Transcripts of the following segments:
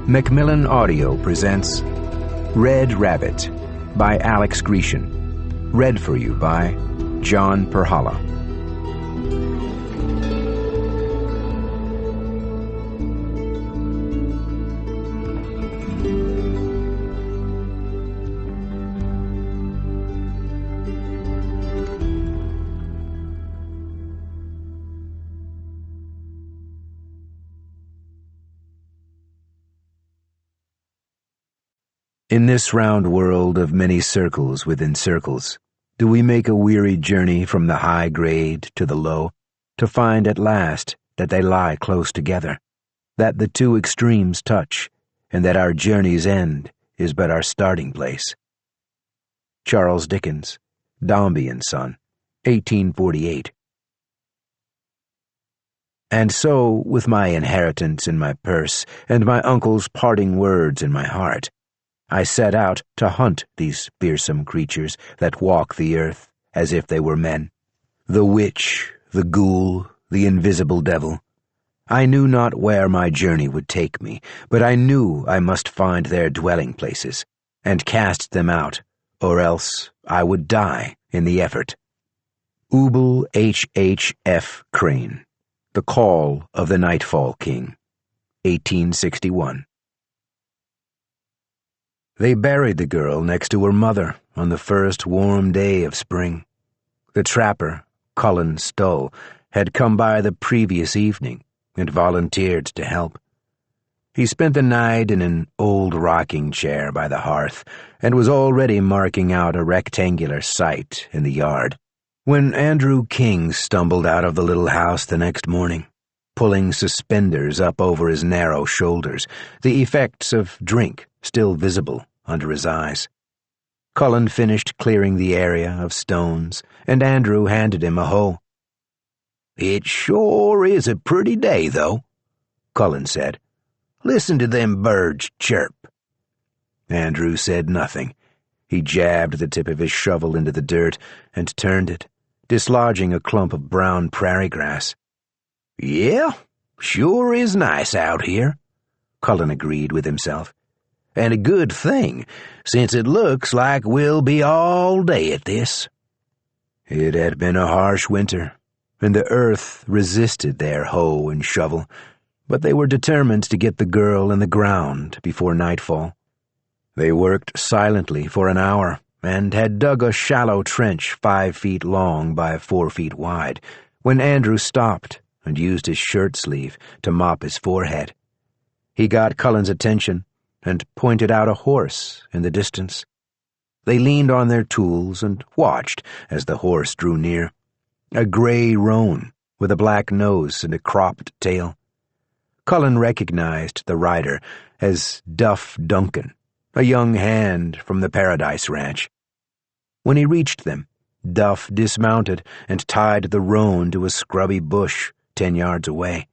Macmillan Audio presents Red Rabbit by Alex Grecian. Read for you by John Perhala. In this round world of many circles within circles, do we make a weary journey from the high grade to the low, to find at last that they lie close together, that the two extremes touch, and that our journey's end is but our starting place. Charles Dickens, Dombey and Son, 1848. And so, with my inheritance in my purse, and my uncle's parting words in my heart, I set out to hunt these fearsome creatures that walk the earth as if they were men. The witch, the ghoul, the invisible devil. I knew not where my journey would take me, but I knew I must find their dwelling places, and cast them out, or else I would die in the effort. Ubel H.H.F. Crane, The Call of the Nightfall King, 1861. They buried the girl next to her mother on the first warm day of spring. The trapper, Cullen Stoll, had come by the previous evening and volunteered to help. He spent the night in an old rocking chair by the hearth and was already marking out a rectangular site in the yard when Andrew King stumbled out of the little house the next morning, pulling suspenders up over his narrow shoulders, the effects of drink still visible under his eyes. Cullen finished clearing the area of stones, and Andrew handed him a hoe. "It sure is a pretty day, though," Cullen said. "Listen to them birds chirp." Andrew said nothing. He jabbed the tip of his shovel into the dirt and turned it, dislodging a clump of brown prairie grass. "Yeah, sure is nice out here," Cullen agreed with himself. "And a good thing, since it looks like we'll be all day at this." It had been a harsh winter, and the earth resisted their hoe and shovel, but they were determined to get the girl in the ground before nightfall. They worked silently for an hour, and had dug a shallow trench 5 feet long by 4 feet wide, when Andrew stopped and used his shirt sleeve to mop his forehead. He got Cullen's attention and pointed out a horse in the distance. They leaned on their tools and watched as the horse drew near, a gray roan with a black nose and a cropped tail. Cullen recognized the rider as Duff Duncan, a young hand from the Paradise Ranch. When he reached them, Duff dismounted and tied the roan to a scrubby bush 10 yards away.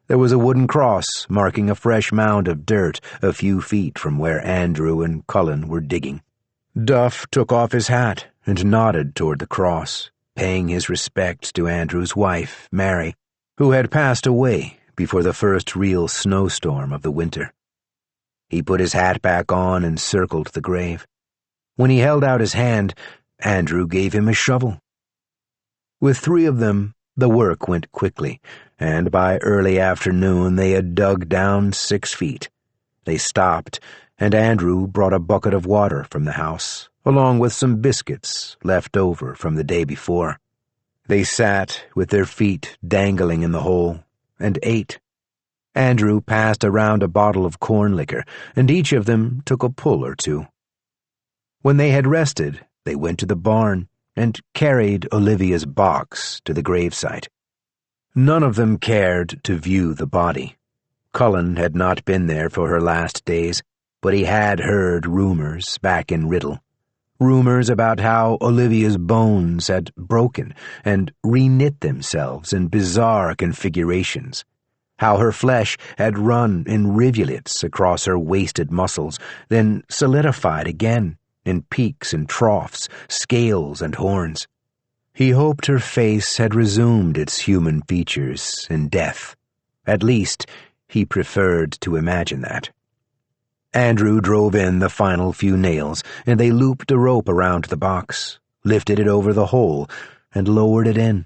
There was a wooden cross marking a fresh mound of dirt a few feet from where Andrew and Cullen were digging. Duff took off his hat and nodded toward the cross, paying his respects to Andrew's wife, Mary, who had passed away before the first real snowstorm of the winter. He put his hat back on and circled the grave. When he held out his hand, Andrew gave him a shovel. With 3 of them, the work went quickly, and by early afternoon they had dug down 6 feet. They stopped, and Andrew brought a bucket of water from the house, along with some biscuits left over from the day before. They sat with their feet dangling in the hole, and ate. Andrew passed around a bottle of corn liquor, and each of them took a pull or 2. When they had rested, they went to the barn and carried Olivia's box to the gravesite. None of them cared to view the body. Cullen had not been there for her last days, but he had heard rumors back in Riddle. Rumors about how Olivia's bones had broken and reknit themselves in bizarre configurations, how her flesh had run in rivulets across her wasted muscles, then solidified again in peaks and troughs, scales and horns. He hoped her face had resumed its human features in death. At least, he preferred to imagine that. Andrew drove in the final few nails, and they looped a rope around the box, lifted it over the hole, and lowered it in.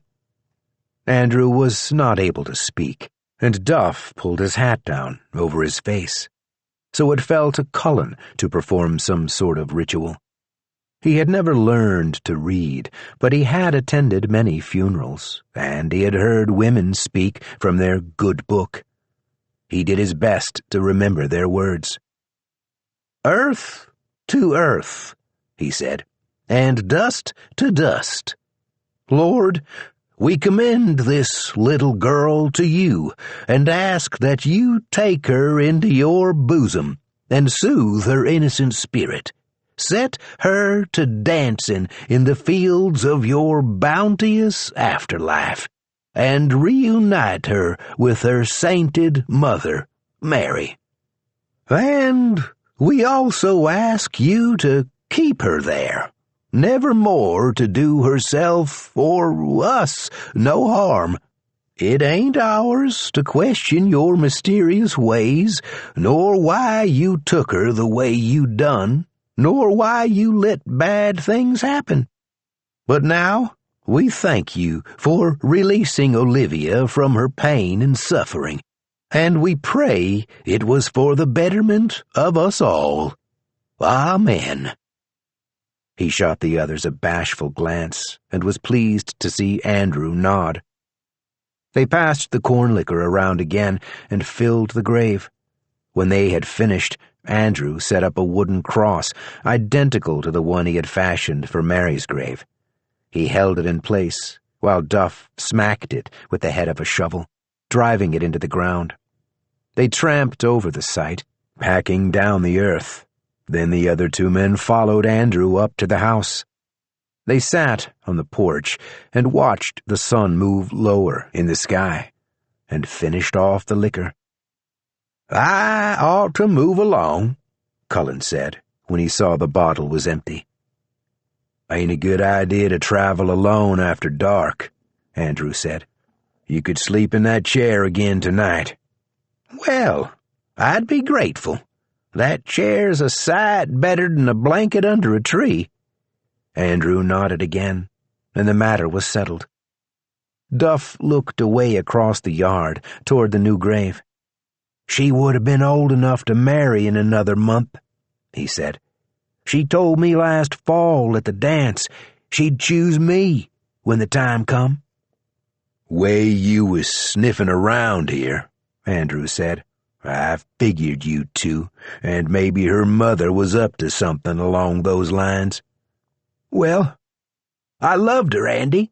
Andrew was not able to speak, and Duff pulled his hat down over his face, so it fell to Cullen to perform some sort of ritual. He had never learned to read, but he had attended many funerals, and he had heard women speak from their good book. He did his best to remember their words. "Earth to earth," he said, "and dust to dust. Lord, we commend this little girl to you, and ask that you take her into your bosom and soothe her innocent spirit. Set her to dancing in the fields of your bounteous afterlife, and reunite her with her sainted mother, Mary. And we also ask you to keep her there, never more to do herself or us no harm. It ain't ours to question your mysterious ways, nor why you took her the way you done, nor why you let bad things happen. But now we thank you for releasing Olivia from her pain and suffering, and we pray it was for the betterment of us all. Amen." He shot the others a bashful glance and was pleased to see Andrew nod. They passed the corn liquor around again and filled the grave. When they had finished, Andrew set up a wooden cross, identical to the one he had fashioned for Mary's grave. He held it in place, while Duff smacked it with the head of a shovel, driving it into the ground. They tramped over the site, packing down the earth. Then the other two men followed Andrew up to the house. They sat on the porch and watched the sun move lower in the sky, and finished off the liquor. "I ought to move along," Cullen said, when he saw the bottle was empty. "Ain't a good idea to travel alone after dark," Andrew said. "You could sleep in that chair again tonight." "Well, I'd be grateful. That chair's a sight better than a blanket under a tree." Andrew nodded again, and the matter was settled. Duff looked away across the yard toward the new grave. "She would have been old enough to marry in another month," he said. "She told me last fall at the dance she'd choose me when the time come." "Way you was sniffing around here," Andrew said. "I figured you two, and maybe her mother was up to something along those lines." "Well, I loved her, Andy."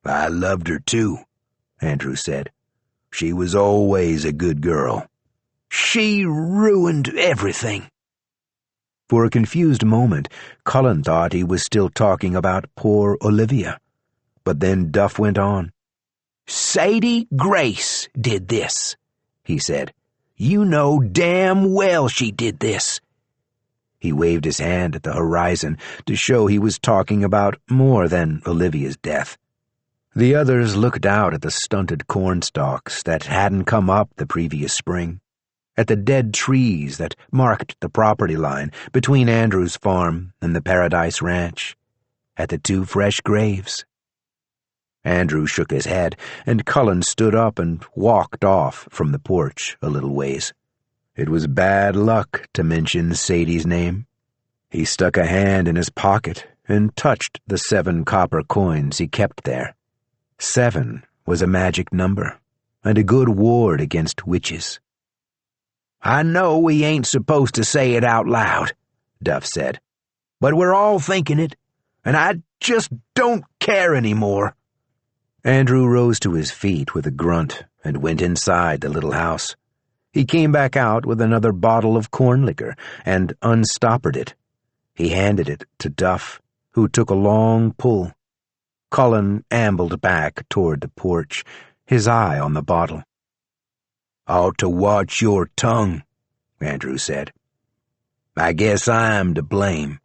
"I loved her too," Andrew said. "She was always a good girl." "She ruined everything." For a confused moment, Cullen thought he was still talking about poor Olivia. But then Duff went on. "Sadie Grace did this," he said. "You know damn well she did this." He waved his hand at the horizon to show he was talking about more than Olivia's death. The others looked out at the stunted corn stalks that hadn't come up the previous spring, at the dead trees that marked the property line between Andrew's farm and the Paradise Ranch, at the two fresh graves. Andrew shook his head, and Cullen stood up and walked off from the porch a little ways. It was bad luck to mention Sadie's name. He stuck a hand in his pocket and touched the 7 copper coins he kept there. 7 was a magic number, and a good ward against witches. "I know we ain't supposed to say it out loud," Duff said, "but we're all thinking it, and I just don't care anymore." Andrew rose to his feet with a grunt and went inside the little house. He came back out with another bottle of corn liquor and unstoppered it. He handed it to Duff, who took a long pull. Cullen ambled back toward the porch, his eye on the bottle. "Ought to watch your tongue," Andrew said. "I guess I'm to blame.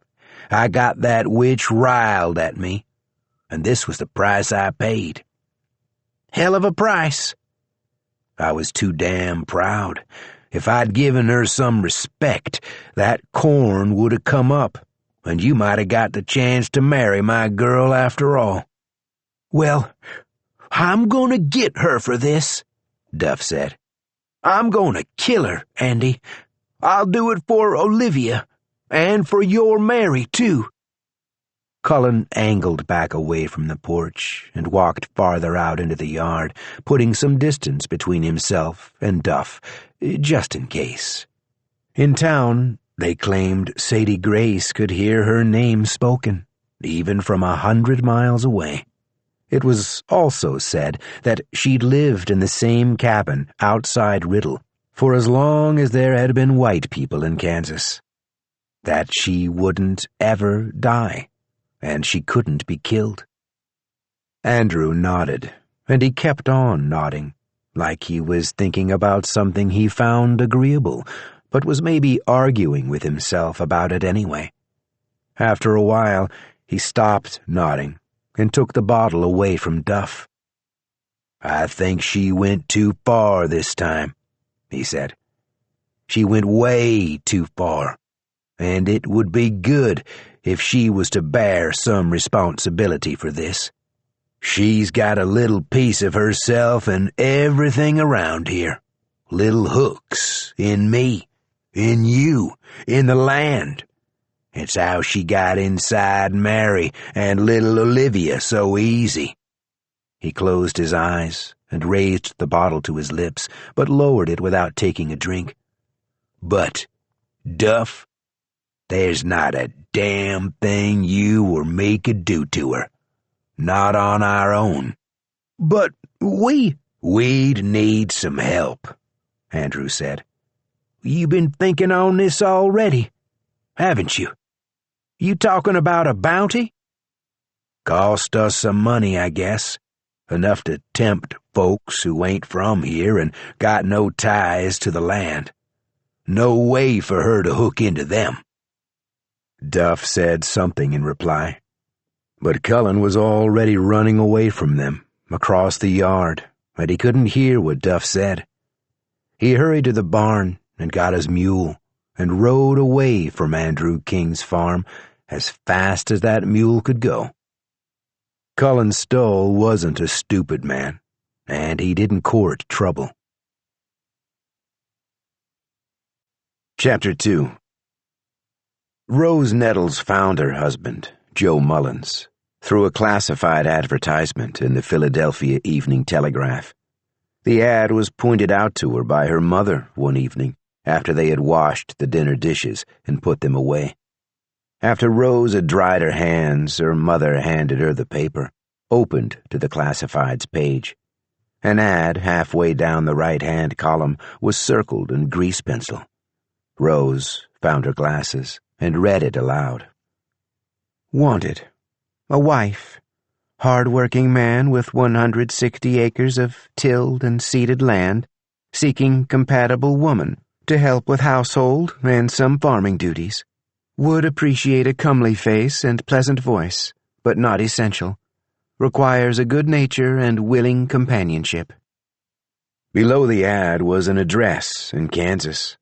I got that witch riled at me, and this was the price I paid." "Hell of a price." "I was too damn proud. If I'd given her some respect, that corn would have come up, and you might have got the chance to marry my girl after all." "Well, I'm gonna get her for this," Duff said. "I'm gonna kill her, Andy. I'll do it for Olivia, and for your Mary, too." Cullen angled back away from the porch and walked farther out into the yard, putting some distance between himself and Duff, just in case. In town, they claimed Sadie Grace could hear her name spoken, even from 100 miles away. It was also said that she'd lived in the same cabin outside Riddle for as long as there had been white people in Kansas. That she wouldn't ever die, and she couldn't be killed. Andrew nodded, and he kept on nodding, like he was thinking about something he found agreeable, but was maybe arguing with himself about it anyway. After a while, he stopped nodding and took the bottle away from Duff. "I think she went too far this time," he said. "She went way too far, and it would be good if she was to bear some responsibility for this. She's got a little piece of herself in everything around here. Little hooks in me, in you, in the land. It's how she got inside Mary and little Olivia so easy." He closed his eyes and raised the bottle to his lips, but lowered it without taking a drink. "But, Duff, there's not a damn thing you or me could do to her. Not on our own." "But we'd need some help," Andrew said. "You been thinking on this already, haven't you? You talking about a bounty?" "Cost us some money, I guess. Enough to tempt folks who ain't from here and got no ties to the land. No way for her to hook into them." Duff said something in reply, but Cullen was already running away from them, across the yard, and he couldn't hear what Duff said. He hurried to the barn and got his mule, and rode away from Andrew King's farm as fast as that mule could go. Cullen Stoll wasn't a stupid man, and he didn't court trouble. Chapter 2. Rose Nettles found her husband, Joe Mullins, through a classified advertisement in the Philadelphia Evening Telegraph. The ad was pointed out to her by her mother one evening after they had washed the dinner dishes and put them away. After Rose had dried her hands, her mother handed her the paper, opened to the classifieds page. An ad halfway down the right-hand column was circled in grease pencil. Rose found her glasses and read it aloud. "Wanted. A wife. Hard-working man with 160 acres of tilled and seeded land, seeking compatible woman to help with household and some farming duties. Would appreciate a comely face and pleasant voice, but not essential. Requires a good nature and willing companionship." Below the ad was an address in Kansas.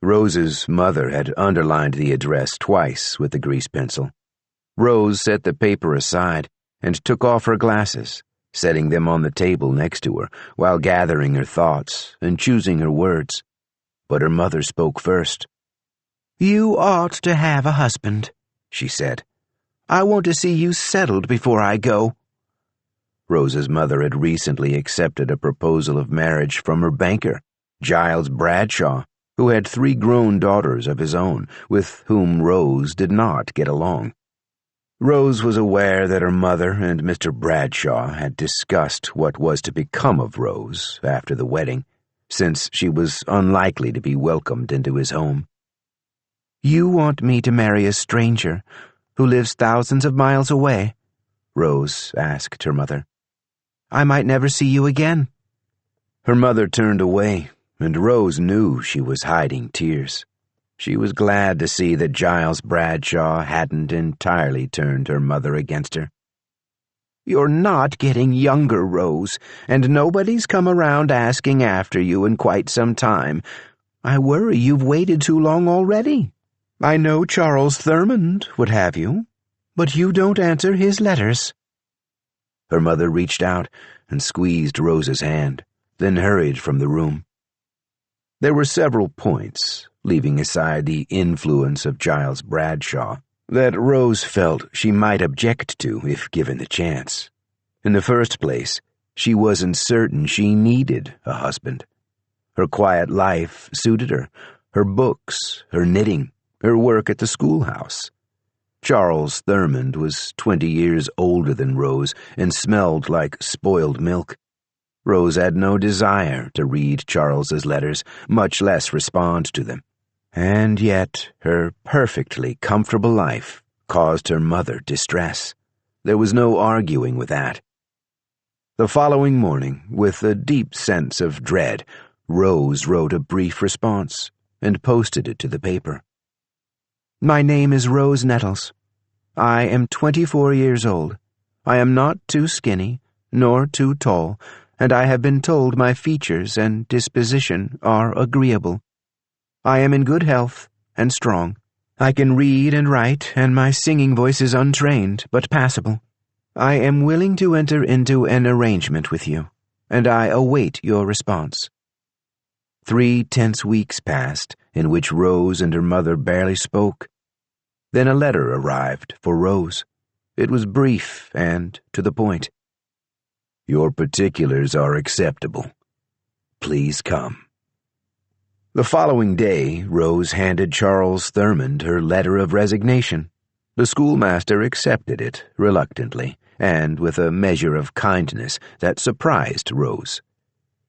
Rose's mother had underlined the address twice with the grease pencil. Rose set the paper aside and took off her glasses, setting them on the table next to her while gathering her thoughts and choosing her words. But her mother spoke first. "You ought to have a husband," she said. "I want to see you settled before I go." Rose's mother had recently accepted a proposal of marriage from her banker, Giles Bradshaw, who had 3 grown daughters of his own, with whom Rose did not get along. Rose was aware that her mother and Mr. Bradshaw had discussed what was to become of Rose after the wedding, since she was unlikely to be welcomed into his home. "You want me to marry a stranger who lives thousands of miles away?" Rose asked her mother. "I might never see you again." Her mother turned away, and Rose knew she was hiding tears. She was glad to see that Giles Bradshaw hadn't entirely turned her mother against her. "You're not getting younger, Rose, and nobody's come around asking after you in quite some time. I worry you've waited too long already. I know Charles Thurmond would have you, but you don't answer his letters." Her mother reached out and squeezed Rose's hand, then hurried from the room. There were several points, leaving aside the influence of Giles Bradshaw, that Rose felt she might object to if given the chance. In the first place, she wasn't certain she needed a husband. Her quiet life suited her books, her knitting, her work at the schoolhouse. Charles Thurmond was 20 years older than Rose and smelled like spoiled milk. Rose had no desire to read Charles's letters, much less respond to them. And yet her perfectly comfortable life caused her mother distress. There was no arguing with that. The following morning, with a deep sense of dread, Rose wrote a brief response and posted it to the paper. "My name is Rose Nettles. I am 24 years old. I am not too skinny, nor too tall, and I have been told my features and disposition are agreeable. I am in good health and strong. I can read and write, and my singing voice is untrained but passable. I am willing to enter into an arrangement with you, and I await your response." 3 tense weeks passed, in which Rose and her mother barely spoke. Then a letter arrived for Rose. It was brief and to the point. "Your particulars are acceptable. Please come." The following day, Rose handed Charles Thurmond her letter of resignation. The schoolmaster accepted it reluctantly, and with a measure of kindness that surprised Rose.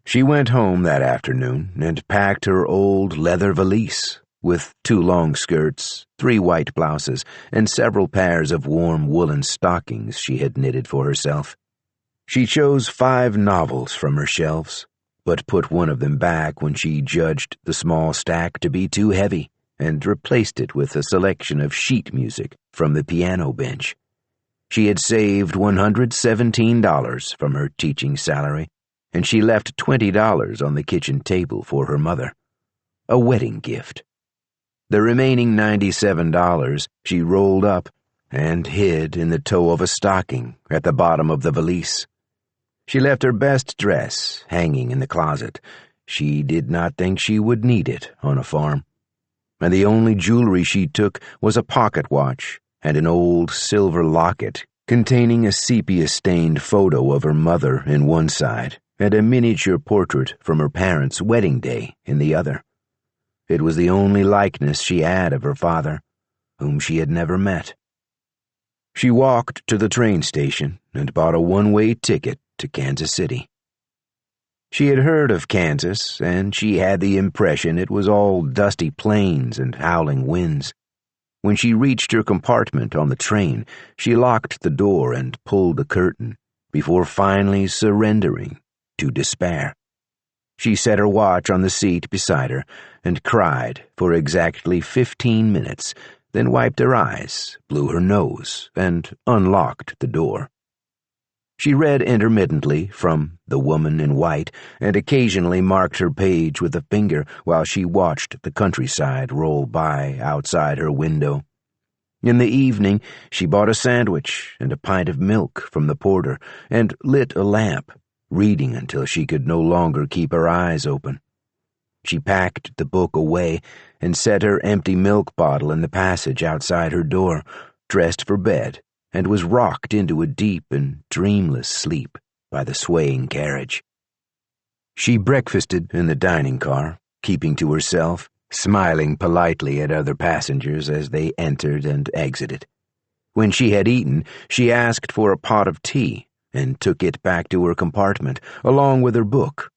She went home that afternoon and packed her old leather valise with 2 long skirts, 3 white blouses, and several pairs of warm woolen stockings she had knitted for herself. She chose 5 novels from her shelves, but put one of them back when she judged the small stack to be too heavy, and replaced it with a selection of sheet music from the piano bench. She had saved $117 from her teaching salary, and she left $20 on the kitchen table for her mother, a wedding gift. The remaining $97 she rolled up and hid in the toe of a stocking at the bottom of the valise. She left her best dress hanging in the closet. She did not think she would need it on a farm. And the only jewelry she took was a pocket watch and an old silver locket containing a sepia-stained photo of her mother in one side and a miniature portrait from her parents' wedding day in the other. It was the only likeness she had of her father, whom she had never met. She walked to the train station and bought a one-way ticket to Kansas City. She had heard of Kansas, and she had the impression it was all dusty plains and howling winds. When she reached her compartment on the train, she locked the door and pulled the curtain, before finally surrendering to despair. She set her watch on the seat beside her and cried for exactly 15 minutes, then wiped her eyes, blew her nose, and unlocked the door. She read intermittently from The Woman in White and occasionally marked her page with a finger while she watched the countryside roll by outside her window. In the evening, she bought a sandwich and a pint of milk from the porter and lit a lamp, reading until she could no longer keep her eyes open. She packed the book away and set her empty milk bottle in the passage outside her door, dressed for bed, and was rocked into a deep and dreamless sleep by the swaying carriage. She breakfasted in the dining car, keeping to herself, smiling politely at other passengers as they entered and exited. When she had eaten, she asked for a pot of tea and took it back to her compartment, along with her book.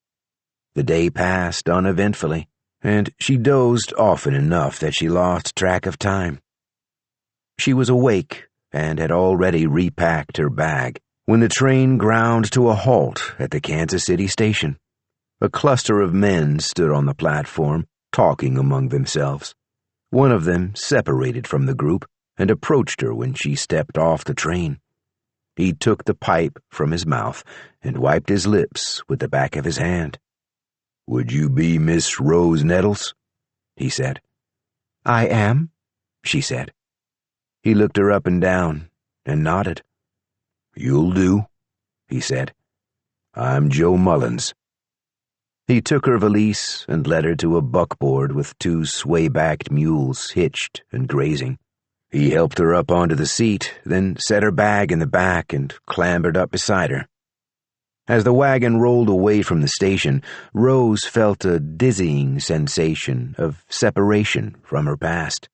The day passed uneventfully, and she dozed often enough that she lost track of time. She was awake and had already repacked her bag when the train ground to a halt at the Kansas City station. A cluster of men stood on the platform, talking among themselves. One of them separated from the group and approached her when she stepped off the train. He took the pipe from his mouth and wiped his lips with the back of his hand. "Would you be Miss Rose Nettles?" he said. "I am," she said. He looked her up and down and nodded. "You'll do," he said. "I'm Joe Mullins." He took her valise and led her to a buckboard with 2 sway-backed mules hitched and grazing. He helped her up onto the seat, then set her bag in the back and clambered up beside her. As the wagon rolled away from the station, Rose felt a dizzying sensation of separation from her past.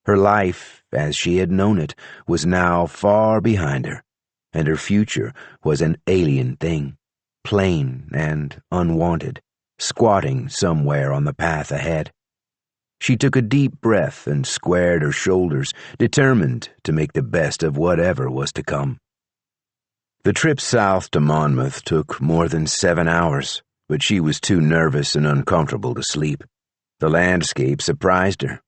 Her life, as she had known it, was now far behind her, and her future was an alien thing, plain and unwanted, squatting somewhere on the path ahead. She took a deep breath and squared her shoulders, determined to make the best of whatever was to come. The trip south to Monmouth took more than 7 hours, but she was too nervous and uncomfortable to sleep. The landscape surprised her.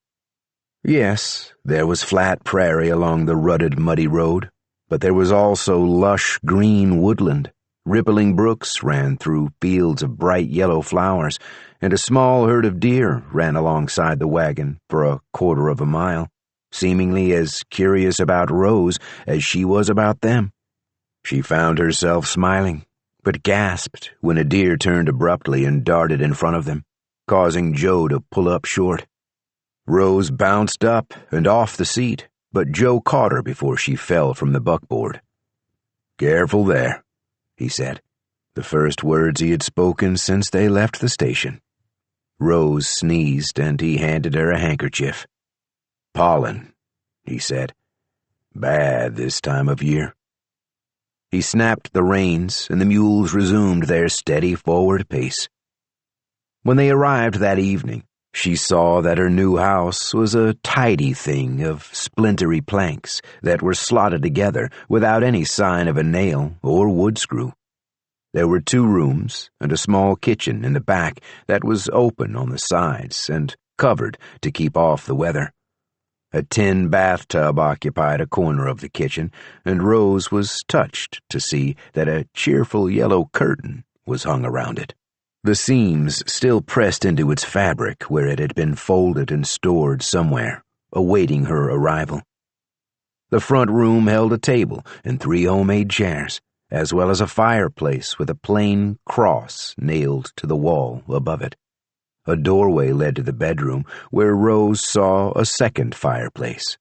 Yes, there was flat prairie along the rutted, muddy road, but there was also lush green woodland. Rippling brooks ran through fields of bright yellow flowers, and a small herd of deer ran alongside the wagon for a 1/4 of a mile, seemingly as curious about Rose as she was about them. She found herself smiling, but gasped when a deer turned abruptly and darted in front of them, causing Joe to pull up short. Rose bounced up and off the seat, but Joe caught her before she fell from the buckboard. "Careful there," he said, the first words he had spoken since they left the station. Rose sneezed, and he handed her a handkerchief. "Pollen," he said. "Bad this time of year." He snapped the reins, and the mules resumed their steady forward pace. When they arrived that evening, she saw that her new house was a tidy thing of splintery planks that were slotted together without any sign of a nail or wood screw. There were 2 rooms and a small kitchen in the back that was open on the sides and covered to keep off the weather. A tin bathtub occupied a corner of the kitchen, and Rose was touched to see that a cheerful yellow curtain was hung around it, the seams still pressed into its fabric where it had been folded and stored somewhere, awaiting her arrival. The front room held a table and 3 homemade chairs, as well as a fireplace with a plain cross nailed to the wall above it. A doorway led to the bedroom, where Rose saw a second fireplace.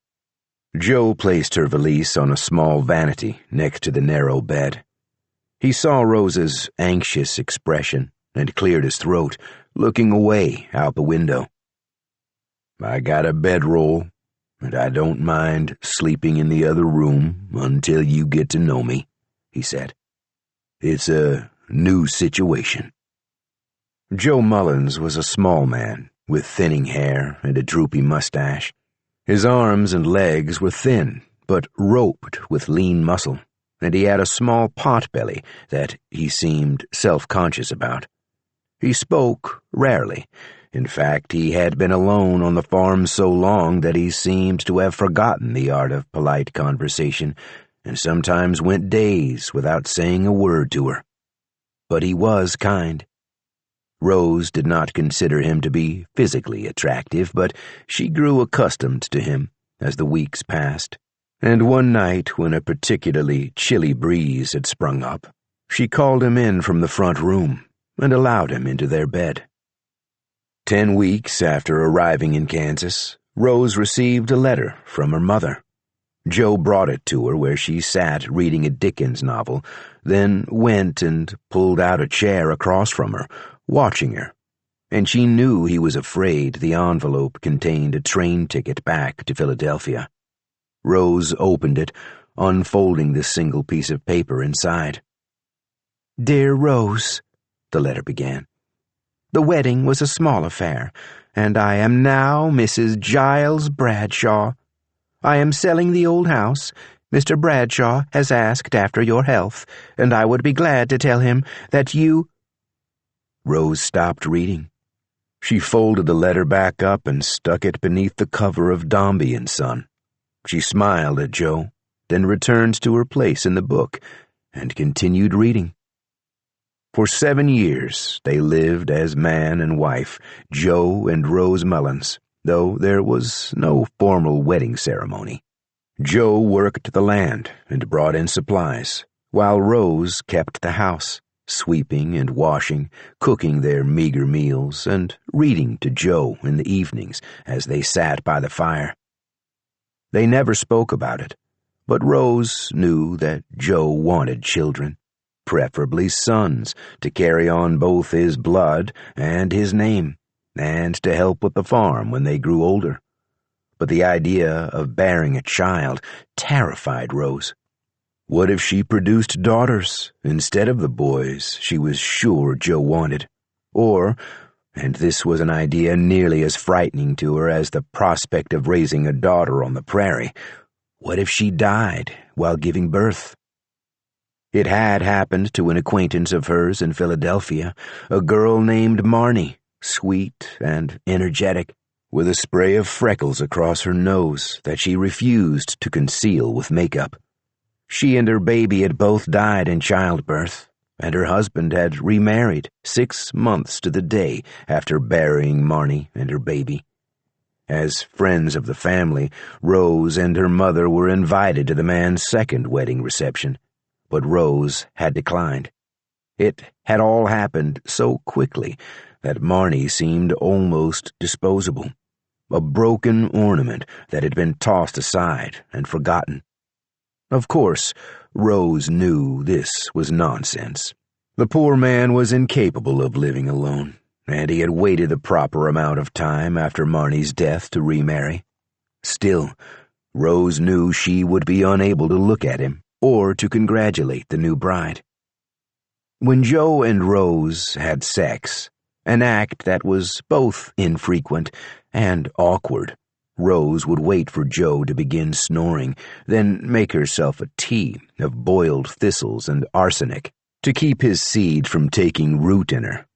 Joe placed her valise on a small vanity next to the narrow bed. He saw Rose's anxious expression and cleared his throat, looking away out the window. "I got a bedroll, and I don't mind sleeping in the other room until you get to know me," he said. "It's a new situation." Joe Mullins was a small man with thinning hair and a droopy mustache. His arms and legs were thin, but roped with lean muscle, and he had a small pot-belly that he seemed self-conscious about. He spoke rarely. In fact, he had been alone on the farm so long that he seemed to have forgotten the art of polite conversation, and sometimes went days without saying a word to her. But he was kind. Rose did not consider him to be physically attractive, but she grew accustomed to him as the weeks passed, and one night when a particularly chilly breeze had sprung up, she called him in from the front room and allowed him into their bed. 10 weeks after arriving in Kansas, Rose received a letter from her mother. Joe brought it to her where she sat reading a Dickens novel, then went and pulled out a chair across from her, watching her, and she knew he was afraid the envelope contained a train ticket back to Philadelphia. Rose opened it, unfolding the single piece of paper inside. "Dear Rose," the letter began, "the wedding was a small affair, and I am now Mrs. Giles Bradshaw. I am selling the old house. Mr. Bradshaw has asked after your health, and I would be glad to tell him that you—" Rose stopped reading. She folded the letter back up and stuck it beneath the cover of Dombey and Son. She smiled at Joe, then returned to her place in the book and continued reading. For 7 years they lived as man and wife, Joe and Rose Mullins, though there was no formal wedding ceremony. Joe worked the land and brought in supplies, while Rose kept the house, sweeping and washing, cooking their meager meals, and reading to Joe in the evenings as they sat by the fire. They never spoke about it, but Rose knew that Joe wanted children, preferably sons, to carry on both his blood and his name, and to help with the farm when they grew older. But the idea of bearing a child terrified Rose. What if she produced daughters instead of the boys she was sure Joe wanted? Or, and this was an idea nearly as frightening to her as the prospect of raising a daughter on the prairie, what if she died while giving birth? It had happened to an acquaintance of hers in Philadelphia, a girl named Marnie, sweet and energetic, with a spray of freckles across her nose that she refused to conceal with makeup. She and her baby had both died in childbirth, and her husband had remarried 6 months to the day after burying Marnie and her baby. As friends of the family, Rose and her mother were invited to the man's second wedding reception, but Rose had declined. It had all happened so quickly that Marnie seemed almost disposable, a broken ornament that had been tossed aside and forgotten. Of course, Rose knew this was nonsense. The poor man was incapable of living alone, and he had waited the proper amount of time after Marnie's death to remarry. Still, Rose knew she would be unable to look at him or to congratulate the new bride. When Joe and Rose had sex, an act that was both infrequent and awkward, Rose would wait for Joe to begin snoring, then make herself a tea of boiled thistles and arsenic to keep his seed from taking root in her.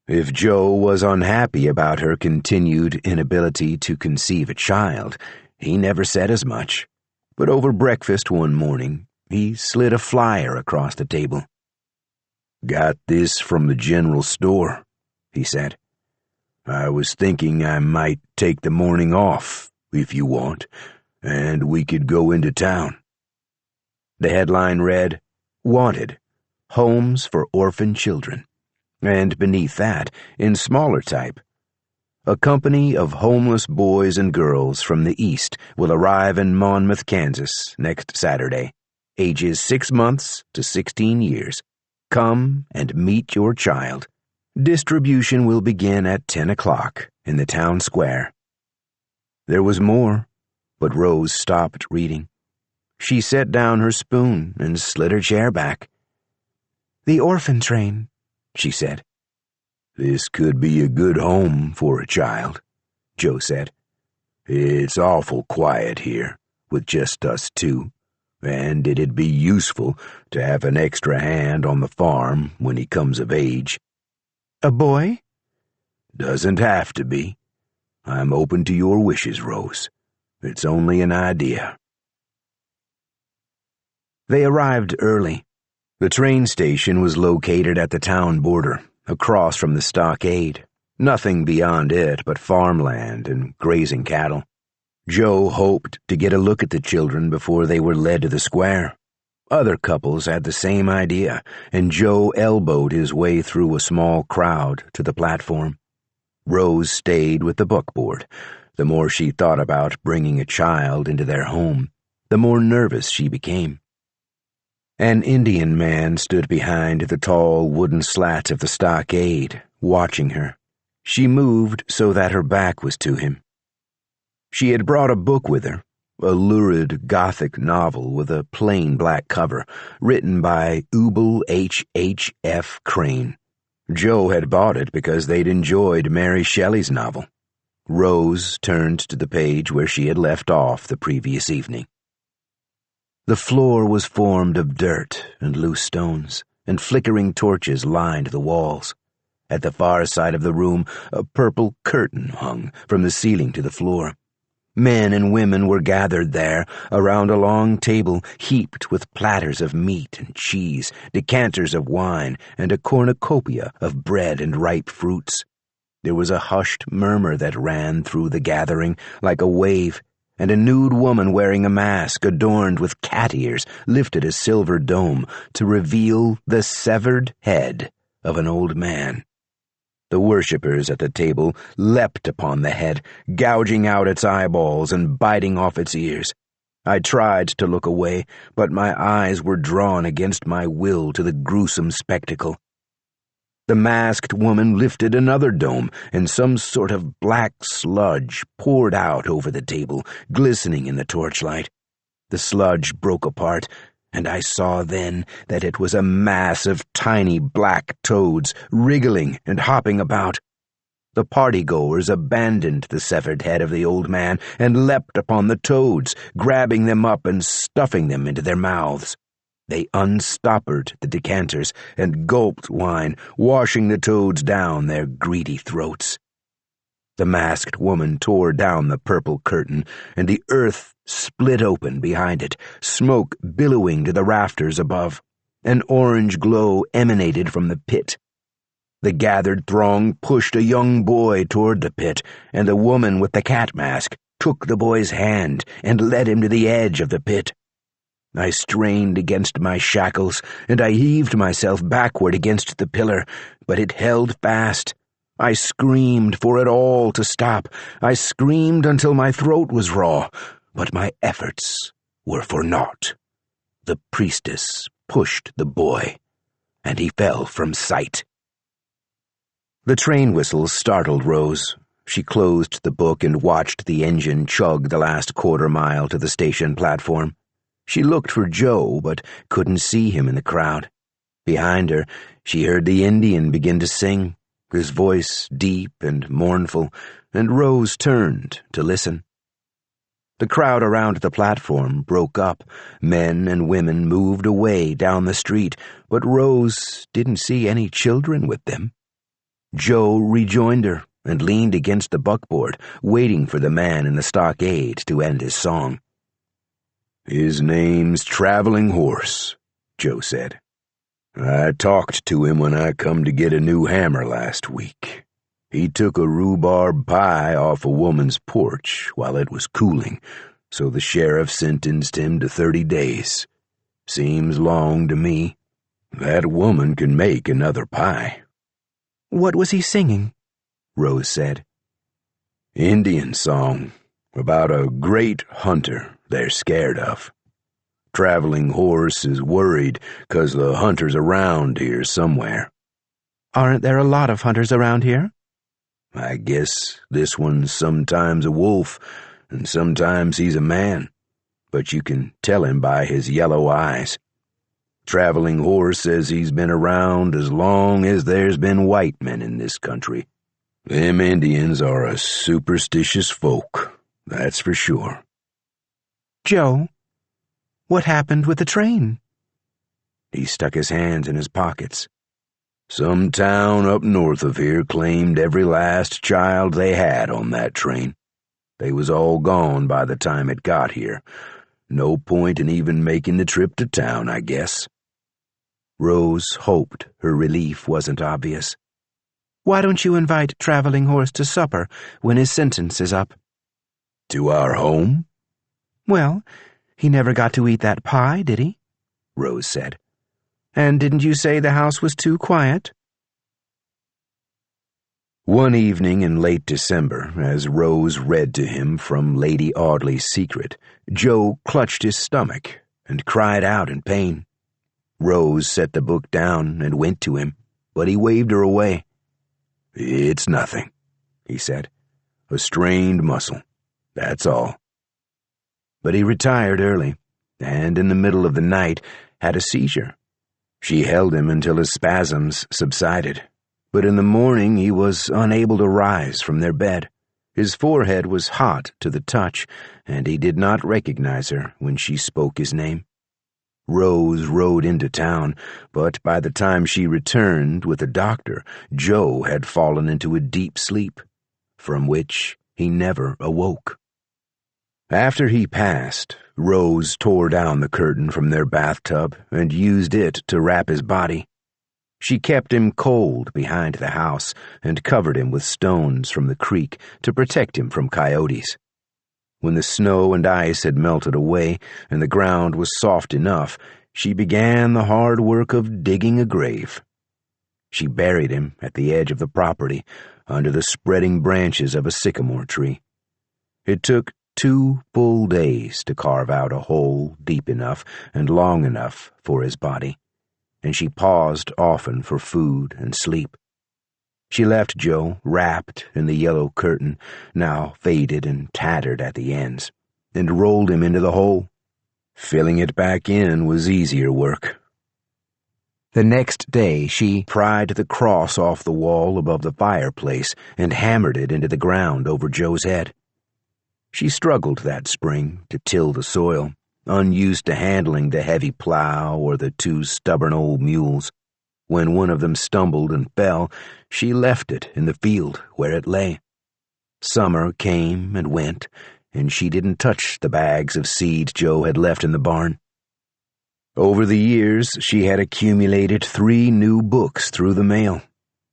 If Joe was unhappy about her continued inability to conceive a child, he never said as much. But over breakfast one morning, he slid a flyer across the table. "Got this from the general store," he said. "I was thinking I might take the morning off, if you want, and we could go into town." The headline read, "Wanted, Homes for Orphan Children," and beneath that, in smaller type, "A company of homeless boys and girls from the East will arrive in Monmouth, Kansas, next Saturday, ages 6 months to 16 years. Come and meet your child. Distribution will begin at 10 o'clock in the town square." There was more, but Rose stopped reading. She set down her spoon and slid her chair back. "The orphan train," she said. "This could be a good home for a child," Joe said. "It's awful quiet here, with just us two, and it'd be useful to have an extra hand on the farm when he comes of age." "A boy?" "Doesn't have to be. I'm open to your wishes, Rose. It's only an idea." They arrived early. The train station was located at the town border, across from the stockade. Nothing beyond it but farmland and grazing cattle. Joe hoped to get a look at the children before they were led to the square. Other couples had the same idea, and Joe elbowed his way through a small crowd to the platform. Rose stayed with the buckboard. The more she thought about bringing a child into their home, the more nervous she became. An Indian man stood behind the tall wooden slats of the stockade, watching her. She moved so that her back was to him. She had brought a book with her, a lurid Gothic novel with a plain black cover, written by Ubel H.F. Crane. Joe had bought it because they'd enjoyed Mary Shelley's novel. Rose turned to the page where she had left off the previous evening. The floor was formed of dirt and loose stones, and flickering torches lined the walls. At the far side of the room, a purple curtain hung from the ceiling to the floor. Men and women were gathered there around a long table heaped with platters of meat and cheese, decanters of wine, and a cornucopia of bread and ripe fruits. There was a hushed murmur that ran through the gathering like a wave, and a nude woman wearing a mask adorned with cat ears lifted a silver dome to reveal the severed head of an old man. The worshippers at the table leapt upon the head, gouging out its eyeballs and biting off its ears. I tried to look away, but my eyes were drawn against my will to the gruesome spectacle. The masked woman lifted another dome, and some sort of black sludge poured out over the table, glistening in the torchlight. The sludge broke apart, and I saw then that it was a mass of tiny black toads, wriggling and hopping about. The partygoers abandoned the severed head of the old man and leapt upon the toads, grabbing them up and stuffing them into their mouths. They unstoppered the decanters and gulped wine, washing the toads down their greedy throats. The masked woman tore down the purple curtain, and the earth split open behind it, smoke billowing to the rafters above. An orange glow emanated from the pit. The gathered throng pushed a young boy toward the pit, and the woman with the cat mask took the boy's hand and led him to the edge of the pit. I strained against my shackles, and I heaved myself backward against the pillar, but it held fast. I screamed for it all to stop. I screamed until my throat was raw, but my efforts were for naught. The priestess pushed the boy, and he fell from sight. The train whistle startled Rose. She closed the book and watched the engine chug the last quarter mile to the station platform. She looked for Joe, but couldn't see him in the crowd. Behind her, she heard the Indian begin to sing, his voice deep and mournful, and Rose turned to listen. The crowd around the platform broke up. Men and women moved away down the street, but Rose didn't see any children with them. Joe rejoined her and leaned against the buckboard, waiting for the man in the stockade to end his song. "His name's Traveling Horse," Joe said. "I talked to him when I come to get a new hammer last week. He took a rhubarb pie off a woman's porch while it was cooling, so the sheriff sentenced him to 30 days. Seems long to me. That woman can make another pie." "What was he singing?" Rose said. "Indian song, about a great hunter they're scared of. Traveling Horse is worried 'cause the hunter's around here somewhere." "Aren't there a lot of hunters around here?" "I guess this one's sometimes a wolf, and sometimes he's a man, but you can tell him by his yellow eyes. Traveling Horse says he's been around as long as there's been white men in this country. Them Indians are a superstitious folk, that's for sure." "Joe, what happened with the train?" He stuck his hands in his pockets. "Some town up north of here claimed every last child they had on that train. They was all gone by the time it got here. No point in even making the trip to town, I guess." Rose hoped her relief wasn't obvious. "Why don't you invite Traveling Horse to supper when his sentence is up?" "To our home?" "Well, he never got to eat that pie, did he?" Rose said. "And didn't you say the house was too quiet?" One evening in late December, as Rose read to him from Lady Audley's Secret, Joe clutched his stomach and cried out in pain. Rose set the book down and went to him, but he waved her away. "It's nothing," he said. "A strained muscle, that's all." But he retired early, and in the middle of the night had a seizure. She held him until his spasms subsided, but in the morning he was unable to rise from their bed. His forehead was hot to the touch, and he did not recognize her when she spoke his name. Rose rode into town, but by the time she returned with a doctor, Joe had fallen into a deep sleep, from which he never awoke. After he passed, Rose tore down the curtain from their bathtub and used it to wrap his body. She kept him cold behind the house and covered him with stones from the creek to protect him from coyotes. When the snow and ice had melted away and the ground was soft enough, she began the hard work of digging a grave. She buried him at the edge of the property, under the spreading branches of a sycamore tree. It took 2 full days to carve out a hole deep enough and long enough for his body, and she paused often for food and sleep. She left Joe wrapped in the yellow curtain, now faded and tattered at the ends, and rolled him into the hole. Filling it back in was easier work. The next day she pried the cross off the wall above the fireplace and hammered it into the ground over Joe's head. She struggled that spring to till the soil, unused to handling the heavy plow or the 2 stubborn old mules. When one of them stumbled and fell, she left it in the field where it lay. Summer came and went, and she didn't touch the bags of seed Joe had left in the barn. Over the years, she had accumulated 3 new books through the mail.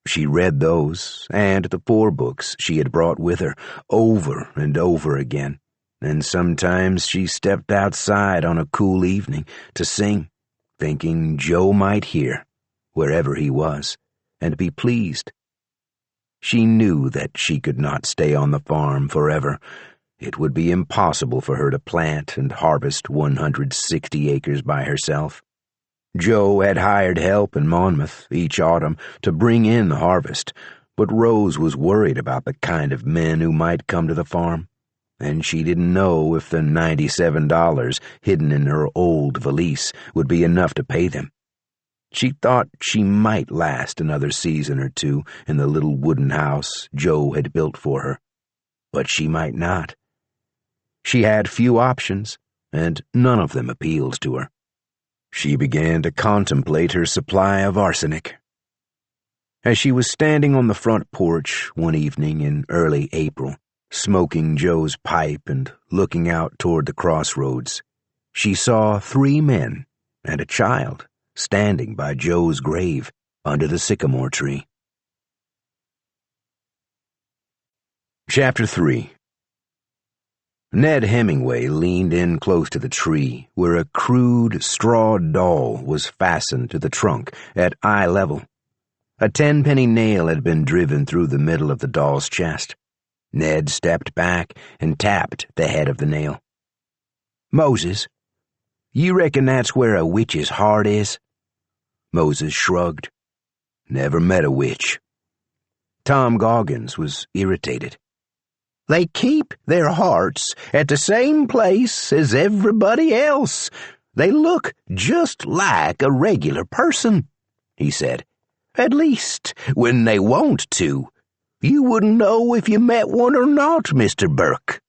She read those, and the 4 books she had brought with her, over and over again, and sometimes she stepped outside on a cool evening to sing, thinking Joe might hear, wherever he was, and be pleased. She knew that she could not stay on the farm forever. It would be impossible for her to plant and harvest 160 acres by herself. Joe had hired help in Monmouth each autumn to bring in the harvest, but Rose was worried about the kind of men who might come to the farm, and she didn't know if the $97 hidden in her old valise would be enough to pay them. She thought she might last another season or 2 in the little wooden house Joe had built for her, but she might not. She had few options, and none of them appealed to her. She began to contemplate her supply of arsenic. As she was standing on the front porch one evening in early April, smoking Joe's pipe and looking out toward the crossroads, she saw 3 men and a child standing by Joe's grave under the sycamore tree. Chapter 3. Ned Hemingway leaned in close to the tree, where a crude straw doll was fastened to the trunk at eye level. A 10-penny nail had been driven through the middle of the doll's chest. Ned stepped back and tapped the head of the nail. "Moses, you reckon that's where a witch's heart is?" Moses shrugged. "Never met a witch." Tom Goggins was irritated. "They keep their hearts at the same place as everybody else. They look just like a regular person," he said. "At least, when they want to. You wouldn't know if you met one or not, Mr. Burke."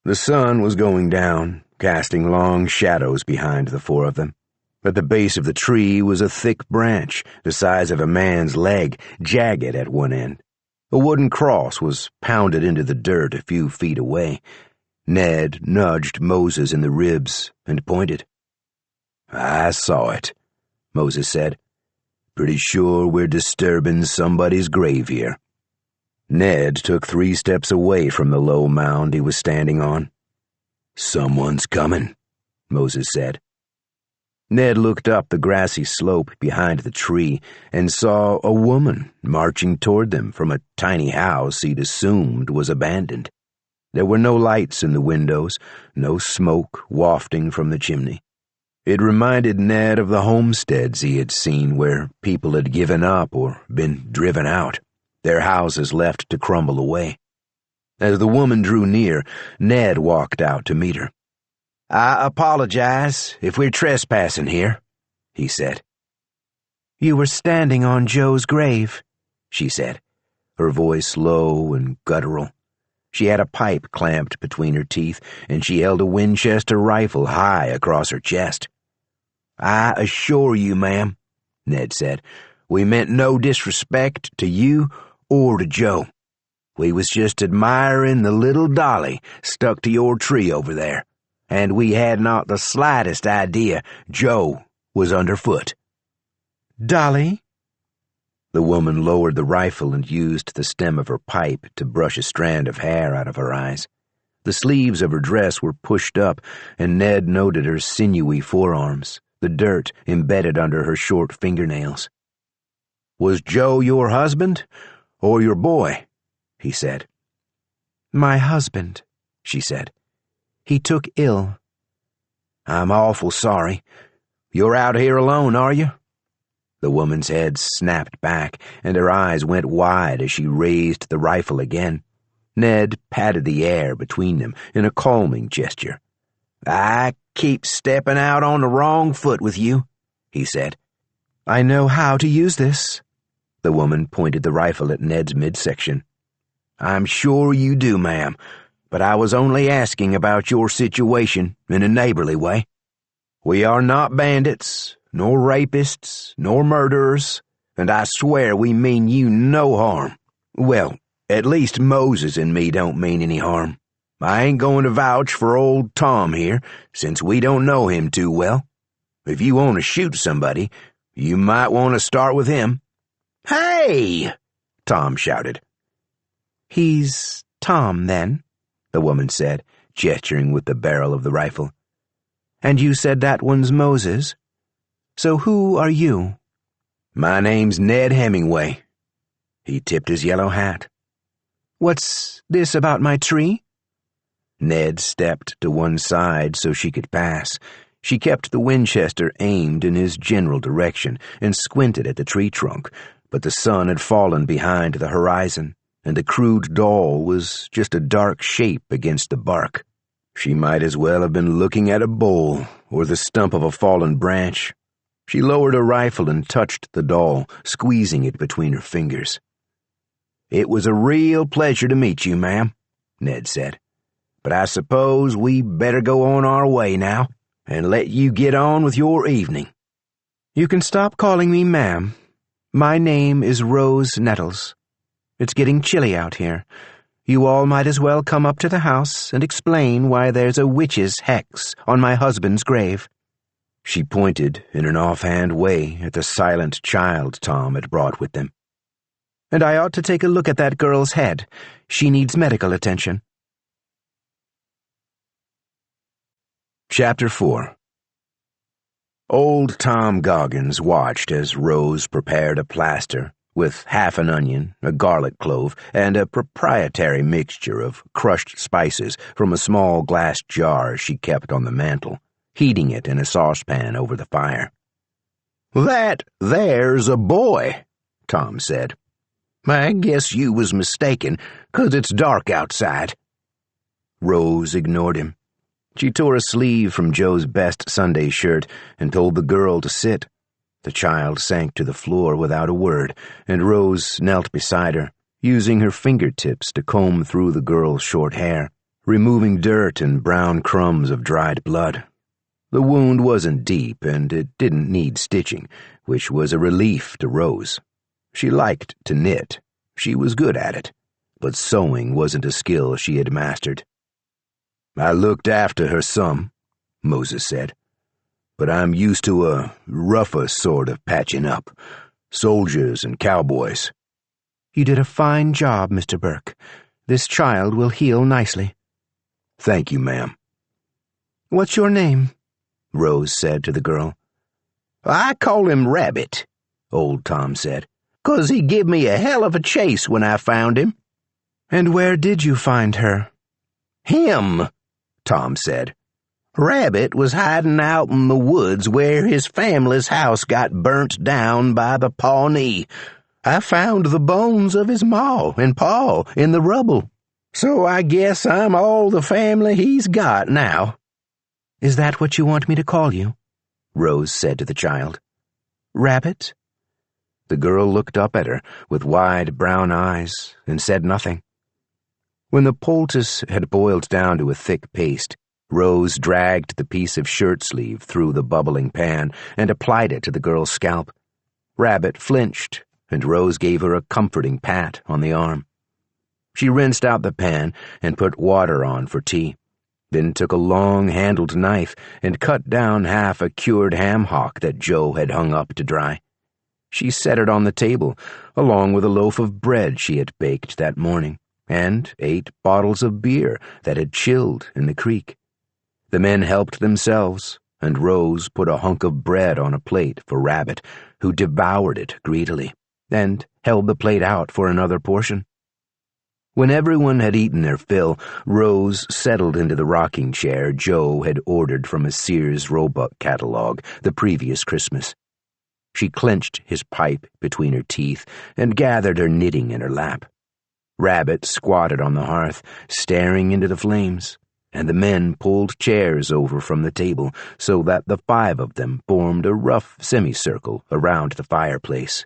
The sun was going down, casting long shadows behind the 4 of them. At the base of the tree was a thick branch, the size of a man's leg, jagged at one end. A wooden cross was pounded into the dirt a few feet away. Ned nudged Moses in the ribs and pointed. "I saw it," Moses said. "Pretty sure we're disturbing somebody's grave here." Ned took 3 steps away from the low mound he was standing on. "Someone's coming," Moses said. Ned looked up the grassy slope behind the tree and saw a woman marching toward them from a tiny house he'd assumed was abandoned. There were no lights in the windows, no smoke wafting from the chimney. It reminded Ned of the homesteads he had seen where people had given up or been driven out, their houses left to crumble away. As the woman drew near, Ned walked out to meet her. "I apologize if we're trespassing here," he said. "You were standing on Joe's grave," she said, her voice low and guttural. She had a pipe clamped between her teeth, and she held a Winchester rifle high across her chest. "I assure you, ma'am," Ned said, "we meant no disrespect to you or to Joe." We was just admiring the little dolly stuck to your tree over there, and we had not the slightest idea Joe was underfoot." "Dolly?" The woman lowered the rifle and used the stem of her pipe to brush a strand of hair out of her eyes. The sleeves of her dress were pushed up, and Ned noted her sinewy forearms, the dirt embedded under her short fingernails. "Was Joe your husband, or your boy?" he said. "My husband," she said. "He took ill." "I'm awful sorry. You're out here alone, are you?" The woman's head snapped back, and her eyes went wide as she raised the rifle again. Ned patted the air between them in a calming gesture. "I keep stepping out on the wrong foot with you," he said. "I know how to use this." The woman pointed the rifle at Ned's midsection. "I'm sure you do, ma'am, but I was only asking about your situation in a neighborly way. We are not bandits, nor rapists, nor murderers, and I swear we mean you no harm. Well, at least Moses and me don't mean any harm. I ain't going to vouch for old Tom here, since we don't know him too well. If you want to shoot somebody, you might want to start with him." "Hey!" Tom shouted. "He's Tom, then," the woman said, gesturing with the barrel of the rifle. "And you said that one's Moses? So who are you?" "My name's Ned Hemingway." He tipped his yellow hat. "What's this about my tree?" Ned stepped to one side so she could pass. She kept the Winchester aimed in his general direction and squinted at the tree trunk, but the sun had fallen behind the horizon, and the crude doll was just a dark shape against the bark. She might as well have been looking at a bowl or the stump of a fallen branch. She lowered her rifle and touched the doll, squeezing it between her fingers. "It was a real pleasure to meet you, ma'am," Ned said. "But I suppose we better go on our way now and let you get on with your evening." "You can stop calling me ma'am. My name is Rose Nettles. It's getting chilly out here. You all might as well come up to the house and explain why there's a witch's hex on my husband's grave." She pointed in an offhand way at the silent child Tom had brought with them. "And I ought to take a look at that girl's head. She needs medical attention." Chapter 4. Old Tom Goggins watched as Rose prepared a plaster with half an onion, a garlic clove, and a proprietary mixture of crushed spices from a small glass jar she kept on the mantel, heating it in a saucepan over the fire. "That there's a boy," Tom said. "I guess you was mistaken, 'cause it's dark outside." Rose ignored him. She tore a sleeve from Joe's best Sunday shirt and told the girl to sit. The child sank to the floor without a word, and Rose knelt beside her, using her fingertips to comb through the girl's short hair, removing dirt and brown crumbs of dried blood. The wound wasn't deep, and it didn't need stitching, which was a relief to Rose. She liked to knit. She was good at it, but sewing wasn't a skill she had mastered. "I looked after her some," Moses said, "but I'm used to a rougher sort of patching up. Soldiers and cowboys." "You did a fine job, Mr. Burke. This child will heal nicely." "Thank you, ma'am." "What's your name?" Rose said to the girl. "I call him Rabbit," old Tom said, "'cause he give me a hell of a chase when I found him." "And where did you find her?" "Him," Tom said. "Rabbit was hiding out in the woods where his family's house got burnt down by the Pawnee. I found the bones of his ma and pa in the rubble. So I guess I'm all the family he's got now." "Is that what you want me to call you?" Rose said to the child. "Rabbit?" The girl looked up at her with wide brown eyes and said nothing. When the poultice had boiled down to a thick paste, Rose dragged the piece of shirt sleeve through the bubbling pan and applied it to the girl's scalp. Rabbit flinched, and Rose gave her a comforting pat on the arm. She rinsed out the pan and put water on for tea, then took a long-handled knife and cut down half a cured ham hock that Joe had hung up to dry. She set it on the table, along with a loaf of bread she had baked that morning, and 8 bottles of beer that had chilled in the creek. The men helped themselves, and Rose put a hunk of bread on a plate for Rabbit, who devoured it greedily, and held the plate out for another portion. When everyone had eaten their fill, Rose settled into the rocking chair Joe had ordered from a Sears Roebuck catalog the previous Christmas. She clenched his pipe between her teeth and gathered her knitting in her lap. Rabbit squatted on the hearth, staring into the flames, and the men pulled chairs over from the table so that the 5 of them formed a rough semicircle around the fireplace.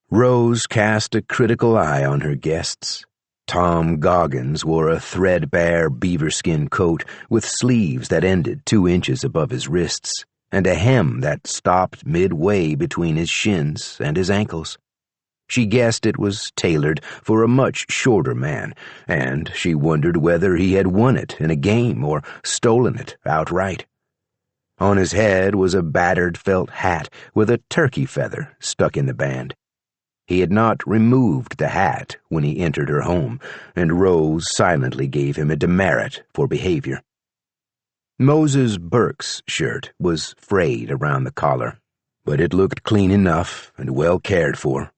Rose cast a critical eye on her guests. Tom Goggins wore a threadbare beaverskin coat with sleeves that ended 2 inches above his wrists, and a hem that stopped midway between his shins and his ankles. She guessed it was tailored for a much shorter man, and she wondered whether he had won it in a game or stolen it outright. On his head was a battered felt hat with a turkey feather stuck in the band. He had not removed the hat when he entered her home, and Rose silently gave him a demerit for behavior. Moses Burke's shirt was frayed around the collar, but it looked clean enough and well cared for.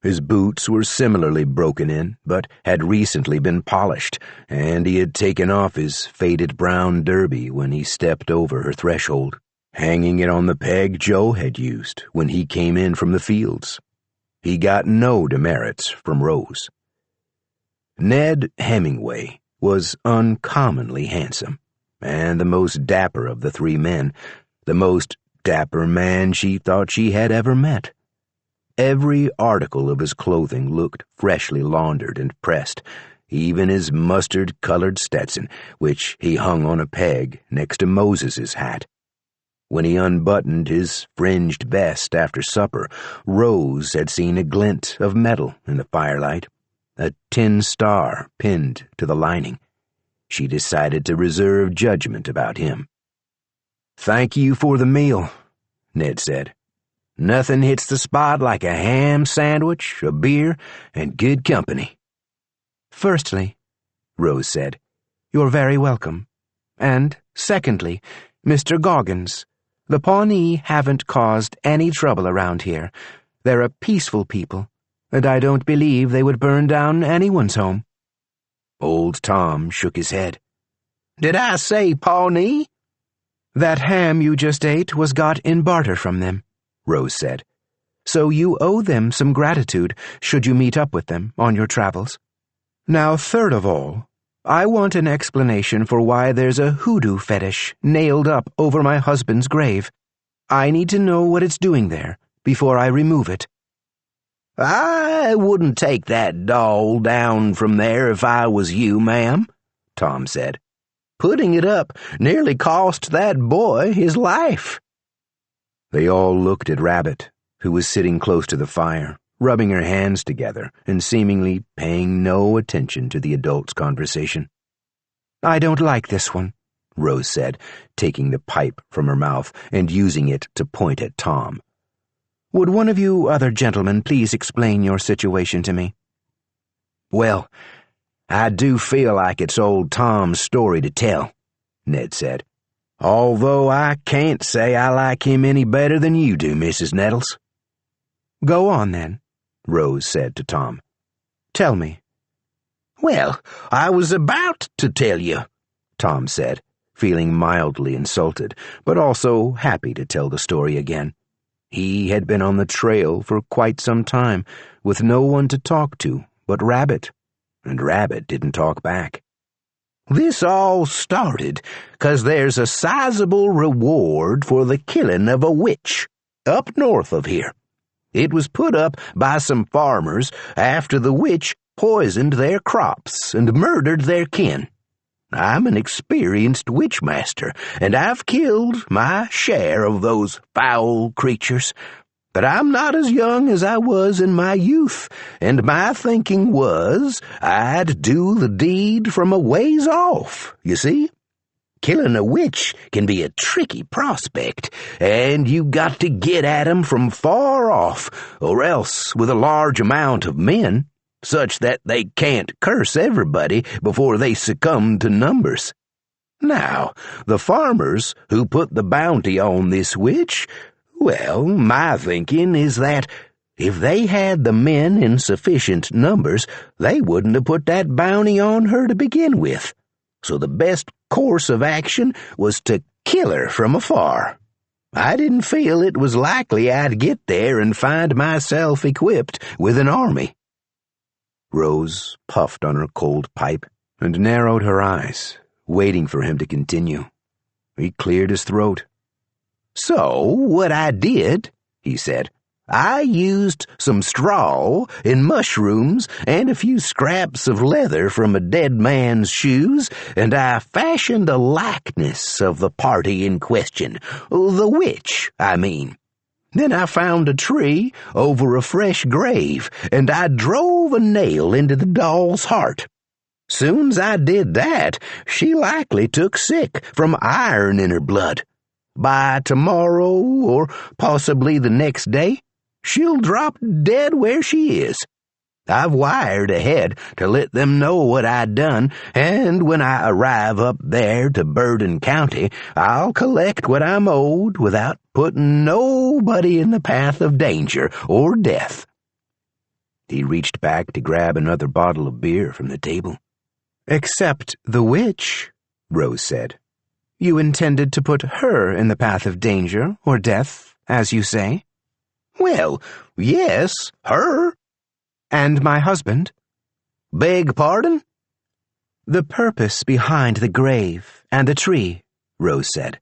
His boots were similarly broken in, but had recently been polished, and he had taken off his faded brown derby when he stepped over her threshold, hanging it on the peg Joe had used when he came in from the fields. He got no demerits from Rose. Ned Hemingway was uncommonly handsome, and the most dapper of the 3 men, the most dapper man she thought she had ever met. Every article of his clothing looked freshly laundered and pressed, even his mustard-colored Stetson, which he hung on a peg next to Moses's hat. When he unbuttoned his fringed vest after supper, Rose had seen a glint of metal in the firelight, a tin star pinned to the lining. She decided to reserve judgment about him. "Thank you for the meal," Ned said. "Nothing hits the spot like a ham sandwich, a beer, and good company." "Firstly," Rose said, "you're very welcome. And secondly, Mr. Goggins, the Pawnee haven't caused any trouble around here. They're a peaceful people, and I don't believe they would burn down anyone's home." Old Tom shook his head. "Did I say Pawnee?" "That ham you just ate was got in barter from them," Rose said. "So you owe them some gratitude should you meet up with them on your travels. Now, third of all, I want an explanation for why there's a hoodoo fetish nailed up over my husband's grave. I need to know what it's doing there before I remove it." "I wouldn't take that doll down from there if I was you, ma'am," Tom said. "Putting it up nearly cost that boy his life." They all looked at Rabbit, who was sitting close to the fire, rubbing her hands together and seemingly paying no attention to the adults' conversation. "I don't like this one," Rose said, taking the pipe from her mouth and using it to point at Tom. "Would one of you other gentlemen please explain your situation to me?" "Well, I do feel like it's old Tom's story to tell," Ned said, "although I can't say I like him any better than you do, Mrs. Nettles." "Go on, then," Rose said to Tom. "Tell me." "Well, I was about to tell you," Tom said, feeling mildly insulted, but also happy to tell the story again. He had been on the trail for quite some time, with no one to talk to but Rabbit, and Rabbit didn't talk back. "This all started 'cause there's a sizable reward for the killing of a witch up north of here. It was put up by some farmers after the witch poisoned their crops and murdered their kin. I'm an experienced witchmaster, and I've killed my share of those foul creatures. But I'm not as young as I was in my youth, and my thinking was I'd do the deed from a ways off, you see? Killing a witch can be a tricky prospect, and you got to get at 'em from far off, or else with a large amount of men, such that they can't curse everybody before they succumb to numbers. Now, the farmers who put the bounty on this witch, well, my thinking is that if they had the men in sufficient numbers, they wouldn't have put that bounty on her to begin with. So the best course of action was to kill her from afar. I didn't feel it was likely I'd get there and find myself equipped with an army. Rose puffed on her cold pipe and narrowed her eyes, waiting for him to continue. He cleared his throat. So, what I did, he said, I used some straw and mushrooms and a few scraps of leather from a dead man's shoes, and I fashioned a likeness of the party in question, the witch, I mean. Then I found a tree over a fresh grave, and I drove a nail into the doll's heart. Soon's I did that, she likely took sick from iron in her blood. By tomorrow, or possibly the next day, she'll drop dead where she is. I've wired ahead to let them know what I'd done, and when I arrive up there to Burdon County, I'll collect what I'm owed without putting nobody in the path of danger or death. He reached back to grab another bottle of beer from the table. Except the witch, Rose said. You intended to put her in the path of danger or death, as you say? Well, yes, her. And my husband? Beg pardon? The purpose behind the grave and the tree, Rose said.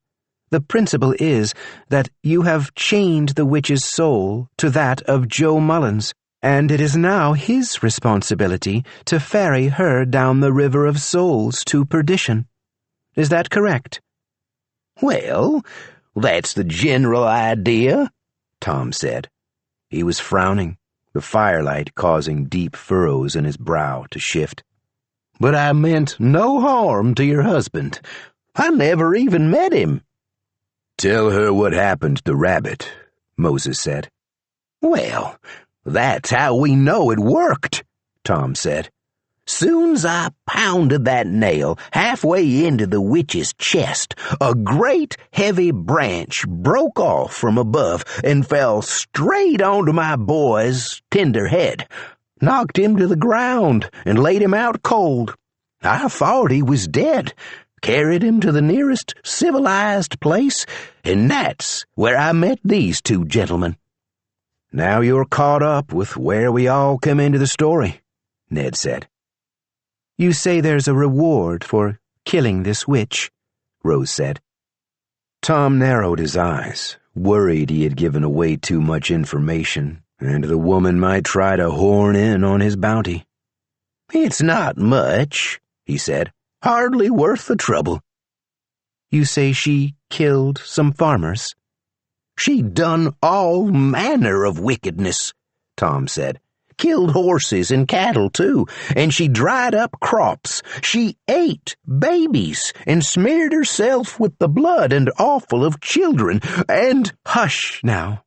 The principle is that you have chained the witch's soul to that of Joe Mullins, and it is now his responsibility to ferry her down the river of souls to perdition. Is that correct? Well, that's the general idea, Tom said. He was frowning, the firelight causing deep furrows in his brow to shift. But I meant no harm to your husband. I never even met him. Tell her what happened to Rabbit, Moses said. Well, that's how we know it worked, Tom said. Soon's I pounded that nail halfway into the witch's chest, a great heavy branch broke off from above and fell straight onto my boy's tender head, knocked him to the ground and laid him out cold. I thought he was dead, carried him to the nearest civilized place, and that's where I met these two gentlemen. Now you're caught up with where we all come into the story, Ned said. You say there's a reward for killing this witch, Rose said. Tom narrowed his eyes, worried he had given away too much information, and the woman might try to horn in on his bounty. It's not much, he said. Hardly worth the trouble. You say she killed some farmers? She'd done all manner of wickedness, Tom said. Killed horses and cattle, too, and she dried up crops. She ate babies and smeared herself with the blood and offal of children, and— Hush now,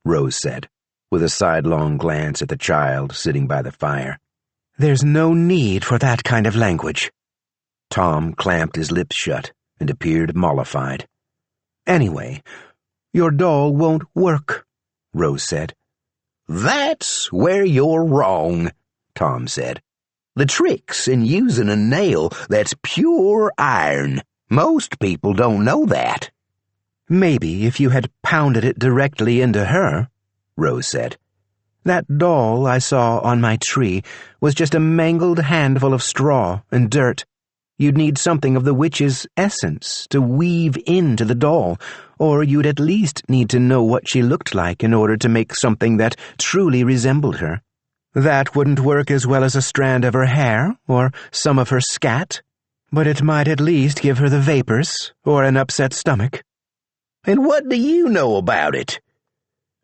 Rose said, with a sidelong glance at the child sitting by the fire. There's no need for that kind of language. Tom clamped his lips shut and appeared mollified. Anyway, your doll won't work, Rose said. That's where you're wrong, Tom said. The trick's in using a nail that's pure iron. Most people don't know that. Maybe if you had pounded it directly into her, Rose said. That doll I saw on my tree was just a mangled handful of straw and dirt. You'd need something of the witch's essence to weave into the doll, or you'd at least need to know what she looked like in order to make something that truly resembled her. That wouldn't work as well as a strand of her hair, or some of her scat, but it might at least give her the vapors, or an upset stomach. And what do you know about it?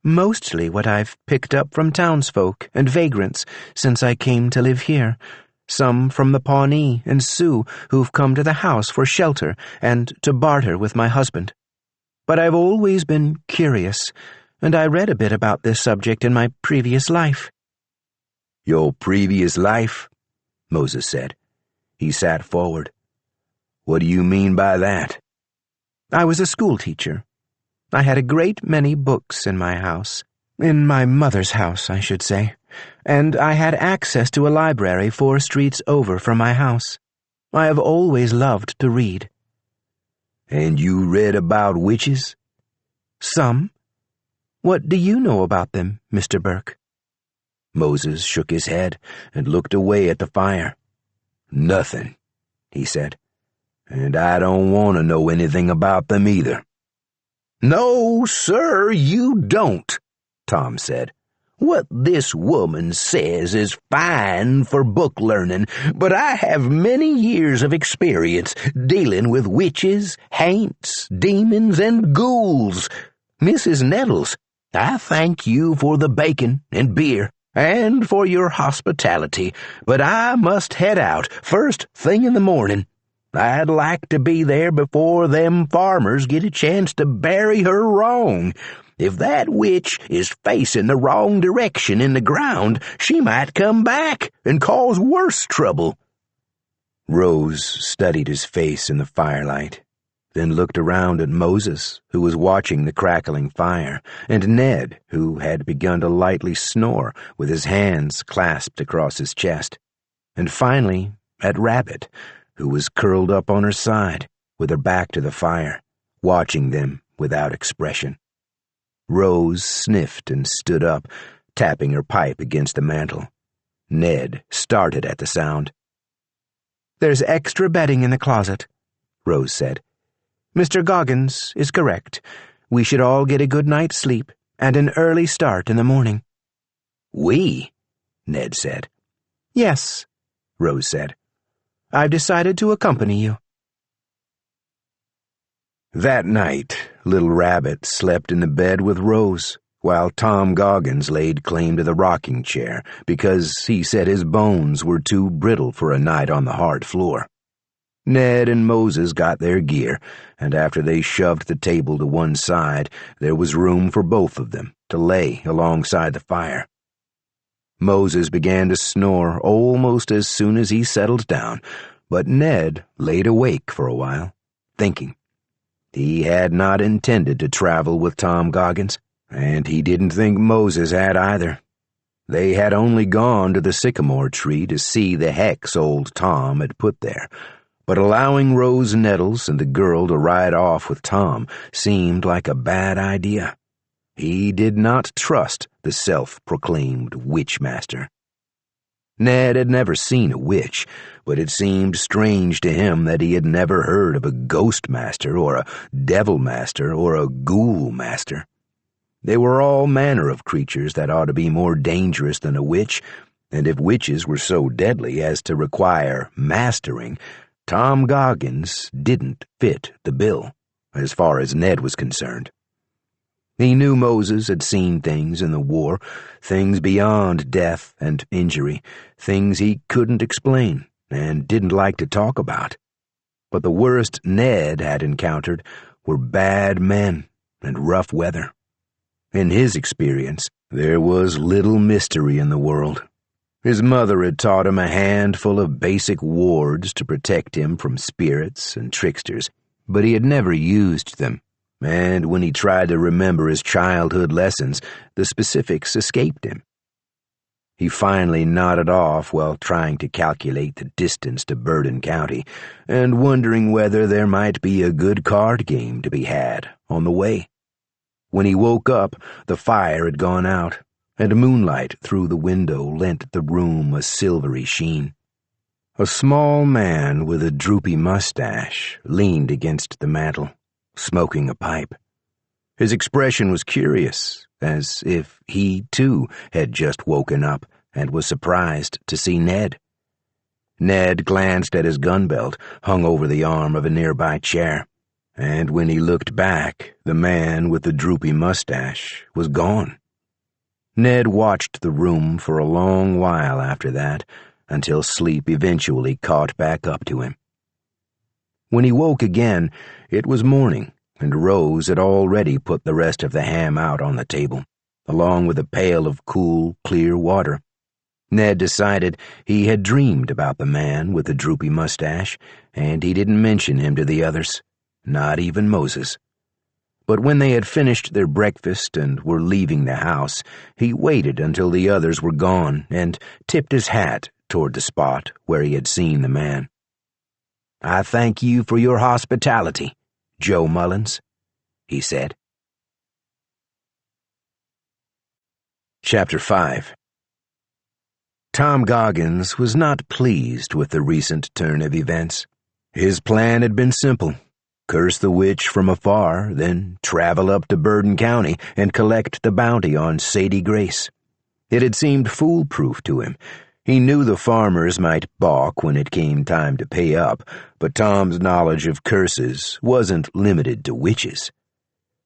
Mostly what I've picked up from townsfolk and vagrants since I came to live here. Some from the Pawnee and Sioux who've come to the house for shelter and to barter with my husband. But I've always been curious, and I read a bit about this subject in my previous life." "Your previous life?" Moses said. He sat forward. "What do you mean by that?" "I was a schoolteacher. I had a great many books in my house. In my mother's house, I should say. And I had access to a library 4 streets over from my house. I have always loved to read." "And you read about witches?" "Some. What do you know about them, Mr. Burke?" Moses shook his head and looked away at the fire. "Nothing," he said. "And I don't want to know anything about them either." "No, sir, you don't," Tom said. "What this woman says is fine for book learning, but I have many years of experience dealing with witches, haints, demons, and ghouls. Mrs. Nettles, I thank you for the bacon and beer and for your hospitality, but I must head out first thing in the morning. I'd like to be there before them farmers get a chance to bury her wrong. If that witch is facing the wrong direction in the ground, she might come back and cause worse trouble." Rose studied his face in the firelight, then looked around at Moses, who was watching the crackling fire, and Ned, who had begun to lightly snore with his hands clasped across his chest, and finally at Rabbit, who was curled up on her side, with her back to the fire, watching them without expression. Rose sniffed and stood up, tapping her pipe against the mantel. Ned started at the sound. "There's extra bedding in the closet," Rose said. "Mr. Goggins is correct. We should all get a good night's sleep and an early start in the morning." "We?" Ned said. "Yes," Rose said. "I've decided to accompany you." That night, little Rabbit slept in the bed with Rose, while Tom Goggins laid claim to the rocking chair because he said his bones were too brittle for a night on the hard floor. Ned and Moses got their gear, and after they shoved the table to one side, there was room for both of them to lay alongside the fire. Moses began to snore almost as soon as he settled down, but Ned laid awake for a while, thinking. He had not intended to travel with Tom Goggins, and he didn't think Moses had either. They had only gone to the sycamore tree to see the hex old Tom had put there, but allowing Rose Nettles and the girl to ride off with Tom seemed like a bad idea. He did not trust the self-proclaimed witchmaster. Ned had never seen a witch, but it seemed strange to him that he had never heard of a ghost master or a devil master or a ghoul master. They were all manner of creatures that ought to be more dangerous than a witch, and if witches were so deadly as to require mastering, Tom Goggins didn't fit the bill, as far as Ned was concerned. He knew Moses had seen things in the war, things beyond death and injury, things he couldn't explain and didn't like to talk about. But the worst Ned had encountered were bad men and rough weather. In his experience, there was little mystery in the world. His mother had taught him a handful of basic wards to protect him from spirits and tricksters, but he had never used them. And when he tried to remember his childhood lessons, the specifics escaped him. He finally nodded off while trying to calculate the distance to Burden County and wondering whether there might be a good card game to be had on the way. When he woke up, the fire had gone out, and moonlight through the window lent the room a silvery sheen. A small man with a droopy mustache leaned against the mantel, smoking a pipe. His expression was curious, as if he, too, had just woken up and was surprised to see Ned. Ned glanced at his gun belt hung over the arm of a nearby chair, and when he looked back, the man with the droopy mustache was gone. Ned watched the room for a long while after that, until sleep eventually caught back up to him. When he woke again, it was morning, and Rose had already put the rest of the ham out on the table, along with a pail of cool, clear water. Ned decided he had dreamed about the man with the droopy mustache, and he didn't mention him to the others, not even Moses. But when they had finished their breakfast and were leaving the house, he waited until the others were gone and tipped his hat toward the spot where he had seen the man. "I thank you for your hospitality, Joe Mullins," he said. Chapter 5. Tom Goggins was not pleased with the recent turn of events. His plan had been simple: curse the witch from afar, then travel up to Bourbon County and collect the bounty on Sadie Grace. It had seemed foolproof to him. He knew the farmers might balk when it came time to pay up, but Tom's knowledge of curses wasn't limited to witches.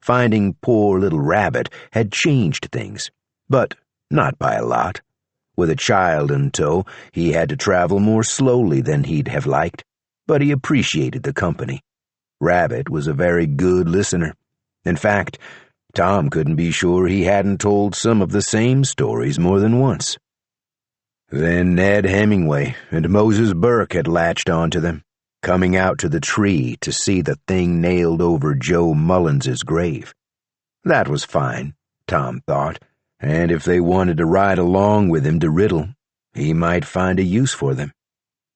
Finding poor little Rabbit had changed things, but not by a lot. With a child in tow, he had to travel more slowly than he'd have liked, but he appreciated the company. Rabbit was a very good listener. In fact, Tom couldn't be sure he hadn't told some of the same stories more than once. Then Ned Hemingway and Moses Burke had latched onto them, coming out to the tree to see the thing nailed over Joe Mullins's grave. That was fine, Tom thought, and if they wanted to ride along with him to Riddle, he might find a use for them.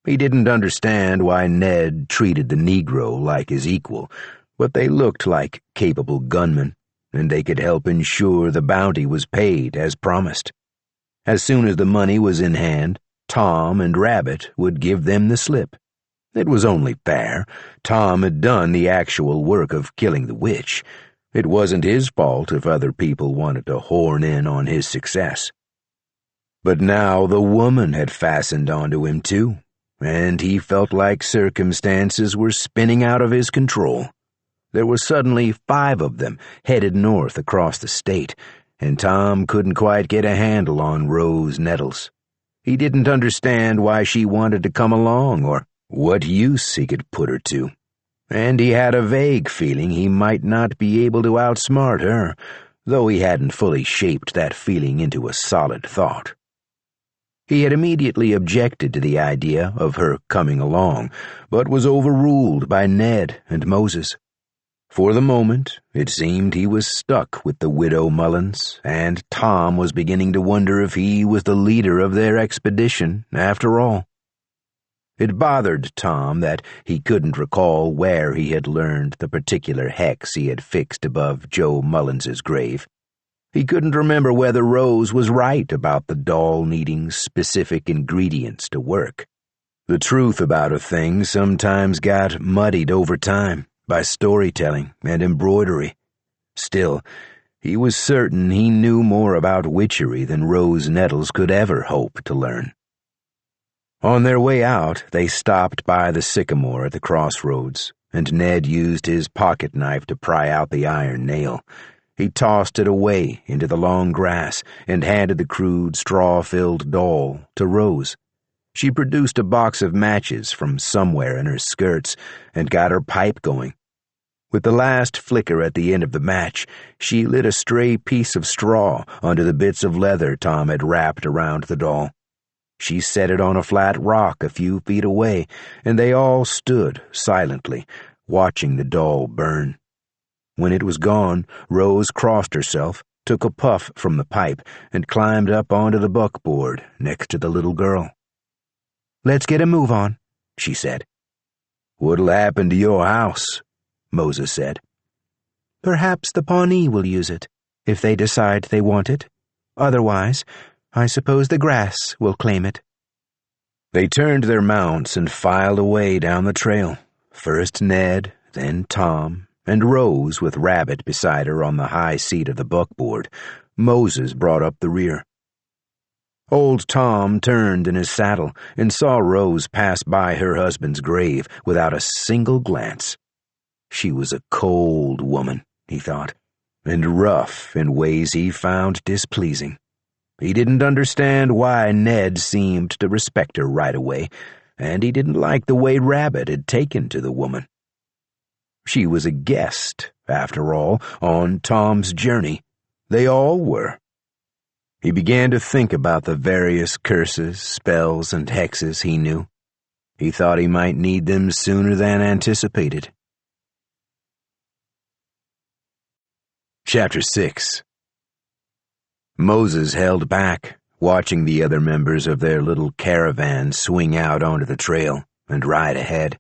He didn't understand why Ned treated the Negro like his equal, but they looked like capable gunmen, and they could help ensure the bounty was paid as promised. As soon as the money was in hand, Tom and Rabbit would give them the slip. It was only fair. Tom had done the actual work of killing the witch. It wasn't his fault if other people wanted to horn in on his success. But now the woman had fastened onto him too, and he felt like circumstances were spinning out of his control. There were suddenly 5 of them headed north across the state, and Tom couldn't quite get a handle on Rose Nettles. He didn't understand why she wanted to come along or what use he could put her to, and he had a vague feeling he might not be able to outsmart her, though he hadn't fully shaped that feeling into a solid thought. He had immediately objected to the idea of her coming along, but was overruled by Ned and Moses. For the moment, it seemed he was stuck with the widow Mullins, and Tom was beginning to wonder if he was the leader of their expedition, after all. It bothered Tom that he couldn't recall where he had learned the particular hex he had fixed above Joe Mullins's grave. He couldn't remember whether Rose was right about the doll needing specific ingredients to work. The truth about a thing sometimes got muddied over time by storytelling and embroidery. Still, he was certain he knew more about witchery than Rose Nettles could ever hope to learn. On their way out, they stopped by the sycamore at the crossroads, and Ned used his pocket knife to pry out the iron nail. He tossed it away into the long grass and handed the crude, straw-filled doll to Rose. She produced a box of matches from somewhere in her skirts and got her pipe going. With the last flicker at the end of the match, she lit a stray piece of straw onto the bits of leather Tom had wrapped around the doll. She set it on a flat rock a few feet away, and they all stood silently, watching the doll burn. When it was gone, Rose crossed herself, took a puff from the pipe, and climbed up onto the buckboard next to the little girl. "Let's get a move on," she said. "What'll happen to your house?" Moses said. "Perhaps the Pawnee will use it, if they decide they want it. Otherwise, I suppose the grass will claim it." They turned their mounts and filed away down the trail, first Ned, then Tom, and Rose with Rabbit beside her on the high seat of the buckboard. Moses brought up the rear. Old Tom turned in his saddle and saw Rose pass by her husband's grave without a single glance. She was a cold woman, he thought, and rough in ways he found displeasing. He didn't understand why Ned seemed to respect her right away, and he didn't like the way Rabbit had taken to the woman. She was a guest, after all, on Tom's journey. They all were. He began to think about the various curses, spells, and hexes he knew. He thought he might need them sooner than anticipated. Chapter 6. Moses held back, watching the other members of their little caravan swing out onto the trail and ride ahead.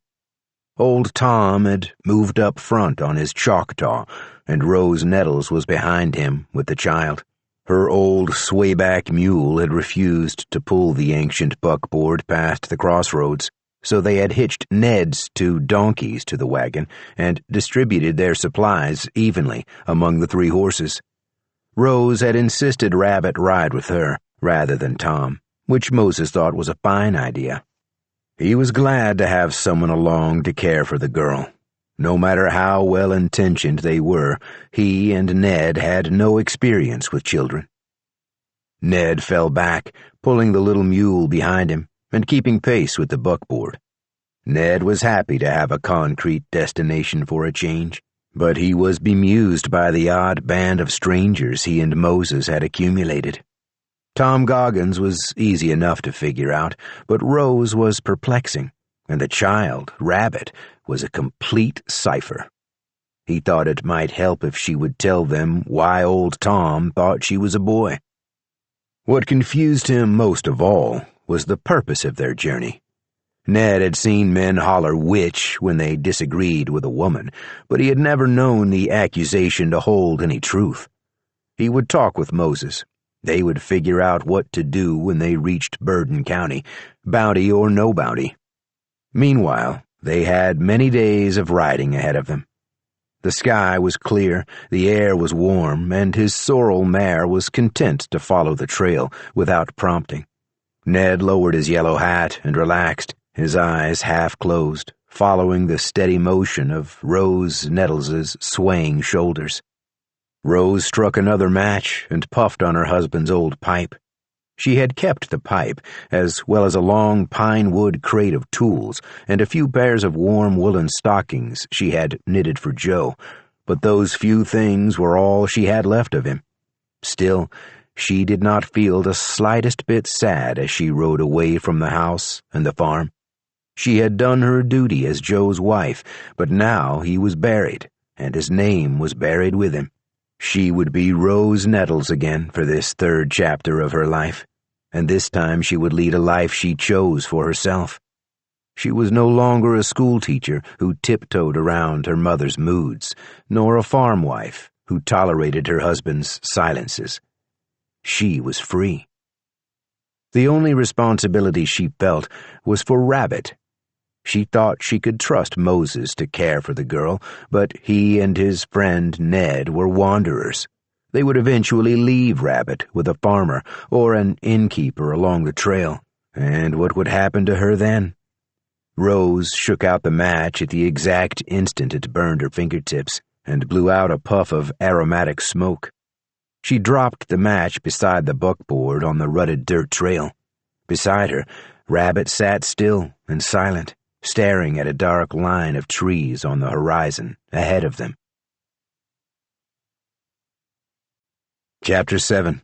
Old Tom had moved up front on his Choctaw, and Rose Nettles was behind him with the child. Her old swayback mule had refused to pull the ancient buckboard past the crossroads, so they had hitched Ned's 2 donkeys to the wagon and distributed their supplies evenly among the 3 horses. Rose had insisted Rabbit ride with her rather than Tom, which Moses thought was a fine idea. He was glad to have someone along to care for the girl. No matter how well-intentioned they were, he and Ned had no experience with children. Ned fell back, pulling the little mule behind him and keeping pace with the buckboard. Ned was happy to have a concrete destination for a change, but he was bemused by the odd band of strangers he and Moses had accumulated. Tom Goggins was easy enough to figure out, but Rose was perplexing, and the child, Rabbit, was a complete cipher. He thought it might help if she would tell them why old Tom thought she was a boy. What confused him most of all was the purpose of their journey. Ned had seen men holler witch when they disagreed with a woman, but he had never known the accusation to hold any truth. He would talk with Moses. They would figure out what to do when they reached Burden County, bounty or no bounty. Meanwhile, they had many days of riding ahead of them. The sky was clear, the air was warm, and his sorrel mare was content to follow the trail without prompting. Ned lowered his yellow hat and relaxed, his eyes half closed, following the steady motion of Rose Nettles's swaying shoulders. Rose struck another match and puffed on her husband's old pipe. She had kept the pipe, as well as a long pine wood crate of tools and a few pairs of warm woolen stockings she had knitted for Joe, but those few things were all she had left of him. Still, she did not feel the slightest bit sad as she rode away from the house and the farm. She had done her duty as Joe's wife, but now he was buried, and his name was buried with him. She would be Rose Nettles again for this 3rd chapter of her life, and this time she would lead a life she chose for herself. She was no longer a schoolteacher who tiptoed around her mother's moods, nor a farm wife who tolerated her husband's silences. She was free. The only responsibility she felt was for Rabbit. She thought she could trust Moses to care for the girl, but he and his friend Ned were wanderers. They would eventually leave Rabbit with a farmer or an innkeeper along the trail, and what would happen to her then? Rose shook out the match at the exact instant it burned her fingertips and blew out a puff of aromatic smoke. She dropped the match beside the buckboard on the rutted dirt trail. Beside her, Rabbit sat still and silent, staring at a dark line of trees on the horizon ahead of them. Chapter 7.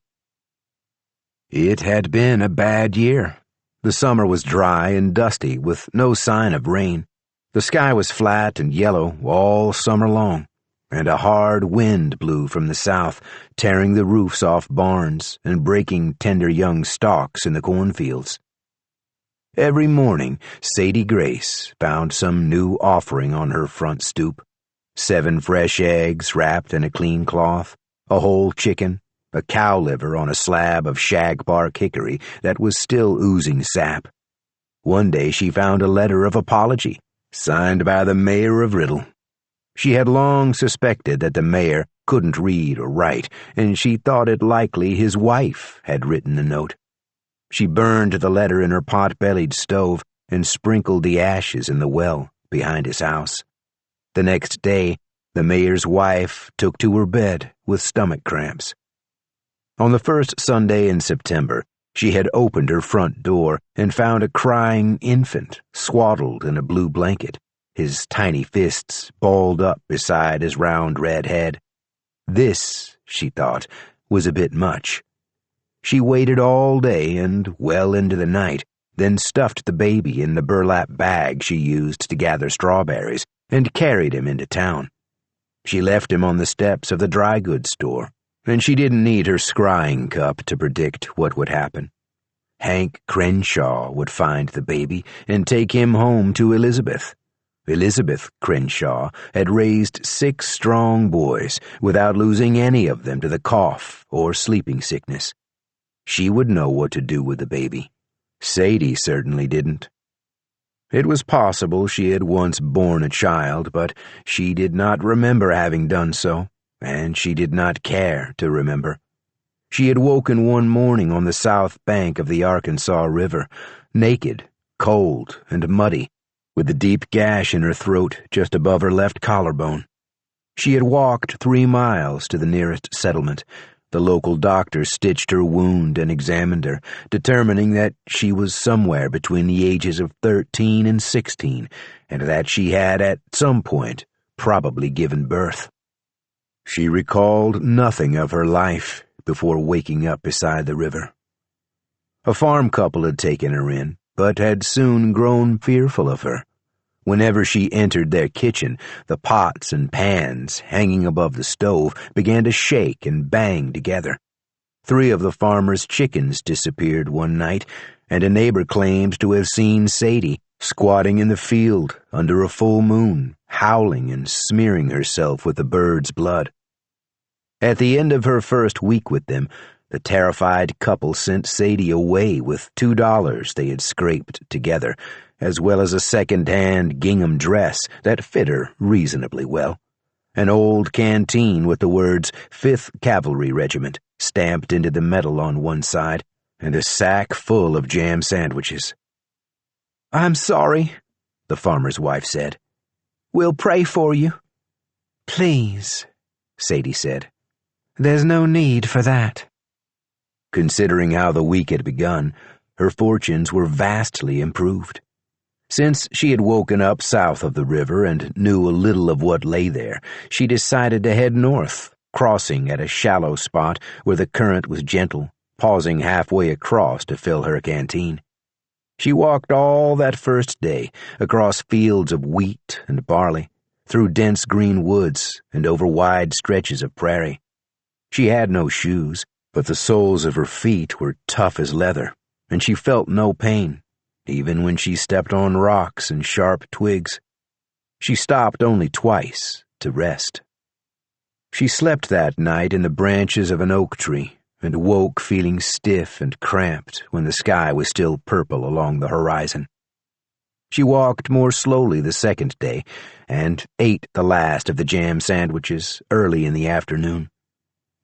It had been a bad year. The summer was dry and dusty with no sign of rain. The sky was flat and yellow all summer long, and a hard wind blew from the south, tearing the roofs off barns and breaking tender young stalks in the cornfields. Every morning, Sadie Grace found some new offering on her front stoop. 7 fresh eggs wrapped in a clean cloth, a whole chicken, a cow liver on a slab of shagbark hickory that was still oozing sap. One day she found a letter of apology, signed by the mayor of Riddle. She had long suspected that the mayor couldn't read or write, and she thought it likely his wife had written the note. She burned the letter in her pot-bellied stove and sprinkled the ashes in the well behind his house. The next day, the mayor's wife took to her bed with stomach cramps. On the first Sunday in September, she had opened her front door and found a crying infant swaddled in a blue blanket, his tiny fists balled up beside his round red head. This, she thought, was a bit much. She waited all day and well into the night, then stuffed the baby in the burlap bag she used to gather strawberries and carried him into town. She left him on the steps of the dry goods store, and she didn't need her scrying cup to predict what would happen. Hank Crenshaw would find the baby and take him home to Elizabeth. Elizabeth Crenshaw had raised 6 strong boys without losing any of them to the cough or sleeping sickness. She would know what to do with the baby. Sadie certainly didn't. It was possible she had once borne a child, but she did not remember having done so, and she did not care to remember. She had woken one morning on the south bank of the Arkansas River, naked, cold, and muddy, with a deep gash in her throat just above her left collarbone. She had walked 3 miles to the nearest settlement. The local doctor stitched her wound and examined her, determining that she was somewhere between the ages of 13 and 16, and that she had at some point probably given birth. She recalled nothing of her life before waking up beside the river. A farm couple had taken her in, but had soon grown fearful of her. Whenever she entered their kitchen, the pots and pans hanging above the stove began to shake and bang together. 3 of the farmer's chickens disappeared one night, and a neighbor claimed to have seen Sadie squatting in the field under a full moon, howling and smearing herself with the birds' blood. At the end of her first week with them, the terrified couple sent Sadie away with $2 they had scraped together, as well as a second-hand gingham dress that fit her reasonably well, an old canteen with the words 5th Cavalry Regiment stamped into the metal on one side, and a sack full of jam sandwiches. "I'm sorry," the farmer's wife said. "We'll pray for you." "Please," Sadie said. "There's no need for that." Considering how the week had begun, her fortunes were vastly improved. Since she had woken up south of the river and knew a little of what lay there, she decided to head north, crossing at a shallow spot where the current was gentle, pausing halfway across to fill her canteen. She walked all that first day, across fields of wheat and barley, through dense green woods and over wide stretches of prairie. She had no shoes, but the soles of her feet were tough as leather, and she felt no pain, even when she stepped on rocks and sharp twigs. She stopped only twice to rest. She slept that night in the branches of an oak tree and woke feeling stiff and cramped when the sky was still purple along the horizon. She walked more slowly the second day and ate the last of the jam sandwiches early in the afternoon.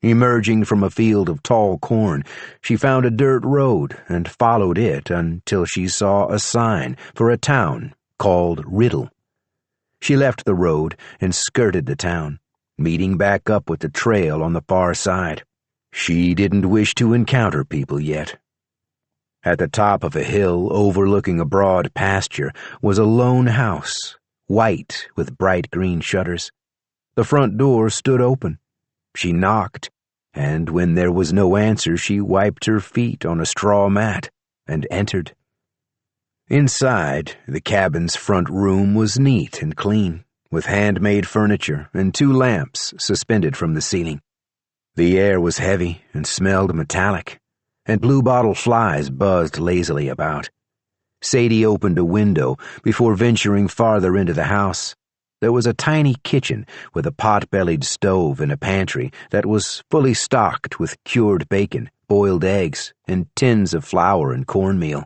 Emerging from a field of tall corn, she found a dirt road and followed it until she saw a sign for a town called Riddle. She left the road and skirted the town, meeting back up with the trail on the far side. She didn't wish to encounter people yet. At the top of a hill overlooking a broad pasture was a lone house, white with bright green shutters. The front door stood open. She knocked, and when there was no answer, she wiped her feet on a straw mat and entered. Inside, the cabin's front room was neat and clean, with handmade furniture and 2 lamps suspended from the ceiling. The air was heavy and smelled metallic, and bluebottle flies buzzed lazily about. Sadie opened a window before venturing farther into the house. There was a tiny kitchen with a pot-bellied stove and a pantry that was fully stocked with cured bacon, boiled eggs, and tins of flour and cornmeal.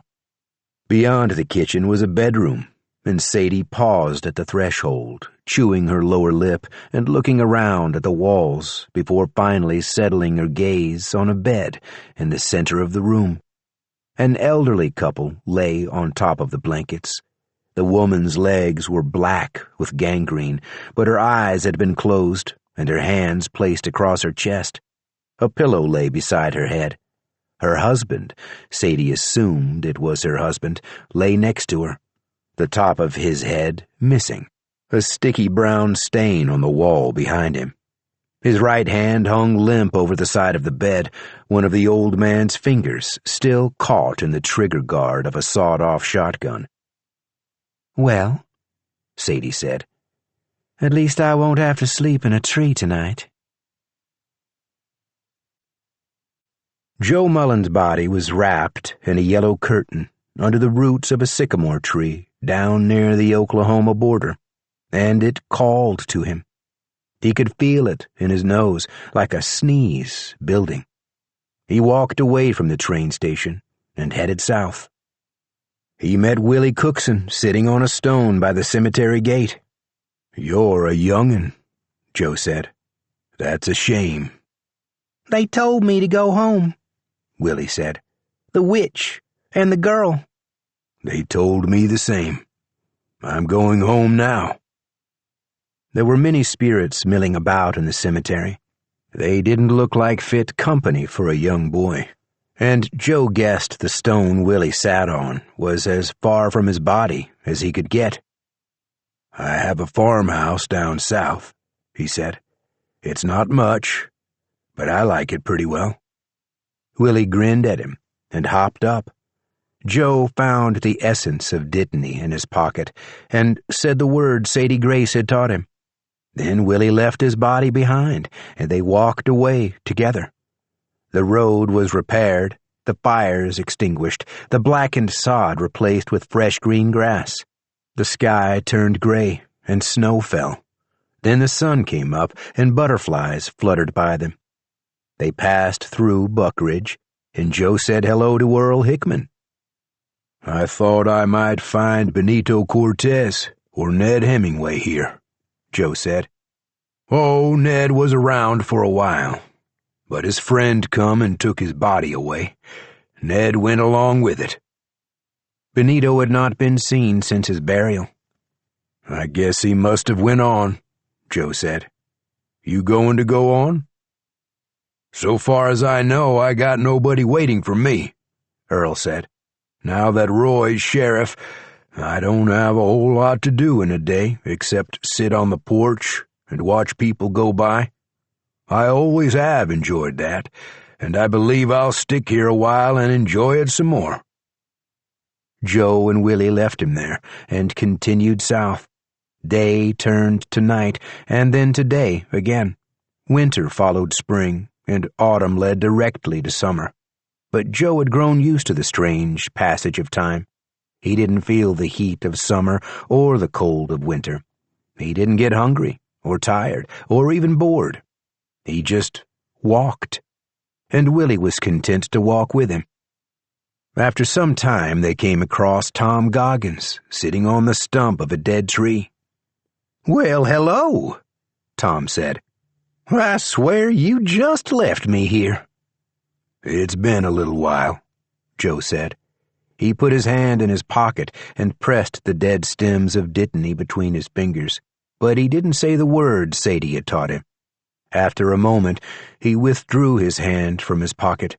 Beyond the kitchen was a bedroom, and Sadie paused at the threshold, chewing her lower lip and looking around at the walls before finally settling her gaze on a bed in the center of the room. An elderly couple lay on top of the blankets. The woman's legs were black with gangrene, but her eyes had been closed and her hands placed across her chest. A pillow lay beside her head. Her husband, Sadie assumed it was her husband, lay next to her, the top of his head missing, a sticky brown stain on the wall behind him. His right hand hung limp over the side of the bed, one of the old man's fingers still caught in the trigger guard of a sawed-off shotgun. "Well," Sadie said, "at least I won't have to sleep in a tree tonight." Joe Mullen's body was wrapped in a yellow curtain under the roots of a sycamore tree down near the Oklahoma border, and it called to him. He could feel it in his nose, like a sneeze building. He walked away from the train station and headed south. He met Willie Cookson sitting on a stone by the cemetery gate. "You're a young'un," Joe said. "That's a shame." "They told me to go home," Willie said. "The witch and the girl." "They told me the same. I'm going home now." There were many spirits milling about in the cemetery. They didn't look like fit company for a young boy, and Joe guessed the stone Willie sat on was as far from his body as he could get. "I have a farmhouse down south," he said. "It's not much, but I like it pretty well." Willie grinned at him and hopped up. Joe found the essence of Dittany in his pocket and said the words Sadie Grace had taught him. Then Willie left his body behind, and they walked away together. The road was repaired, the fires extinguished, the blackened sod replaced with fresh green grass. The sky turned gray, and snow fell. Then the sun came up, and butterflies fluttered by them. They passed through Buckridge, and Joe said hello to Earl Hickman. "I thought I might find Benito Cortez or Ned Hemingway here," Joe said. "Oh, Ned was around for a while, but his friend come and took his body away. Ned went along with it." Benito had not been seen since his burial. "I guess he must have went on," Joe said. "You going to go on?" "So far as I know, I got nobody waiting for me," Earl said. "Now that Roy's sheriff, I don't have a whole lot to do in a day except sit on the porch and watch people go by. I always have enjoyed that, and I believe I'll stick here a while and enjoy it some more." Joe and Willie left him there and continued south. Day turned to night, and then to day again. Winter followed spring, and autumn led directly to summer. But Joe had grown used to the strange passage of time. He didn't feel the heat of summer or the cold of winter. He didn't get hungry or tired or even bored. He just walked. And Willie was content to walk with him. After some time, they came across Tom Goggins sitting on the stump of a dead tree. "Well, hello," Tom said. "I swear you just left me here." "It's been a little while," Joe said. He put his hand in his pocket and pressed the dead stems of Dittany between his fingers, but he didn't say the words Sadie had taught him. After a moment, he withdrew his hand from his pocket.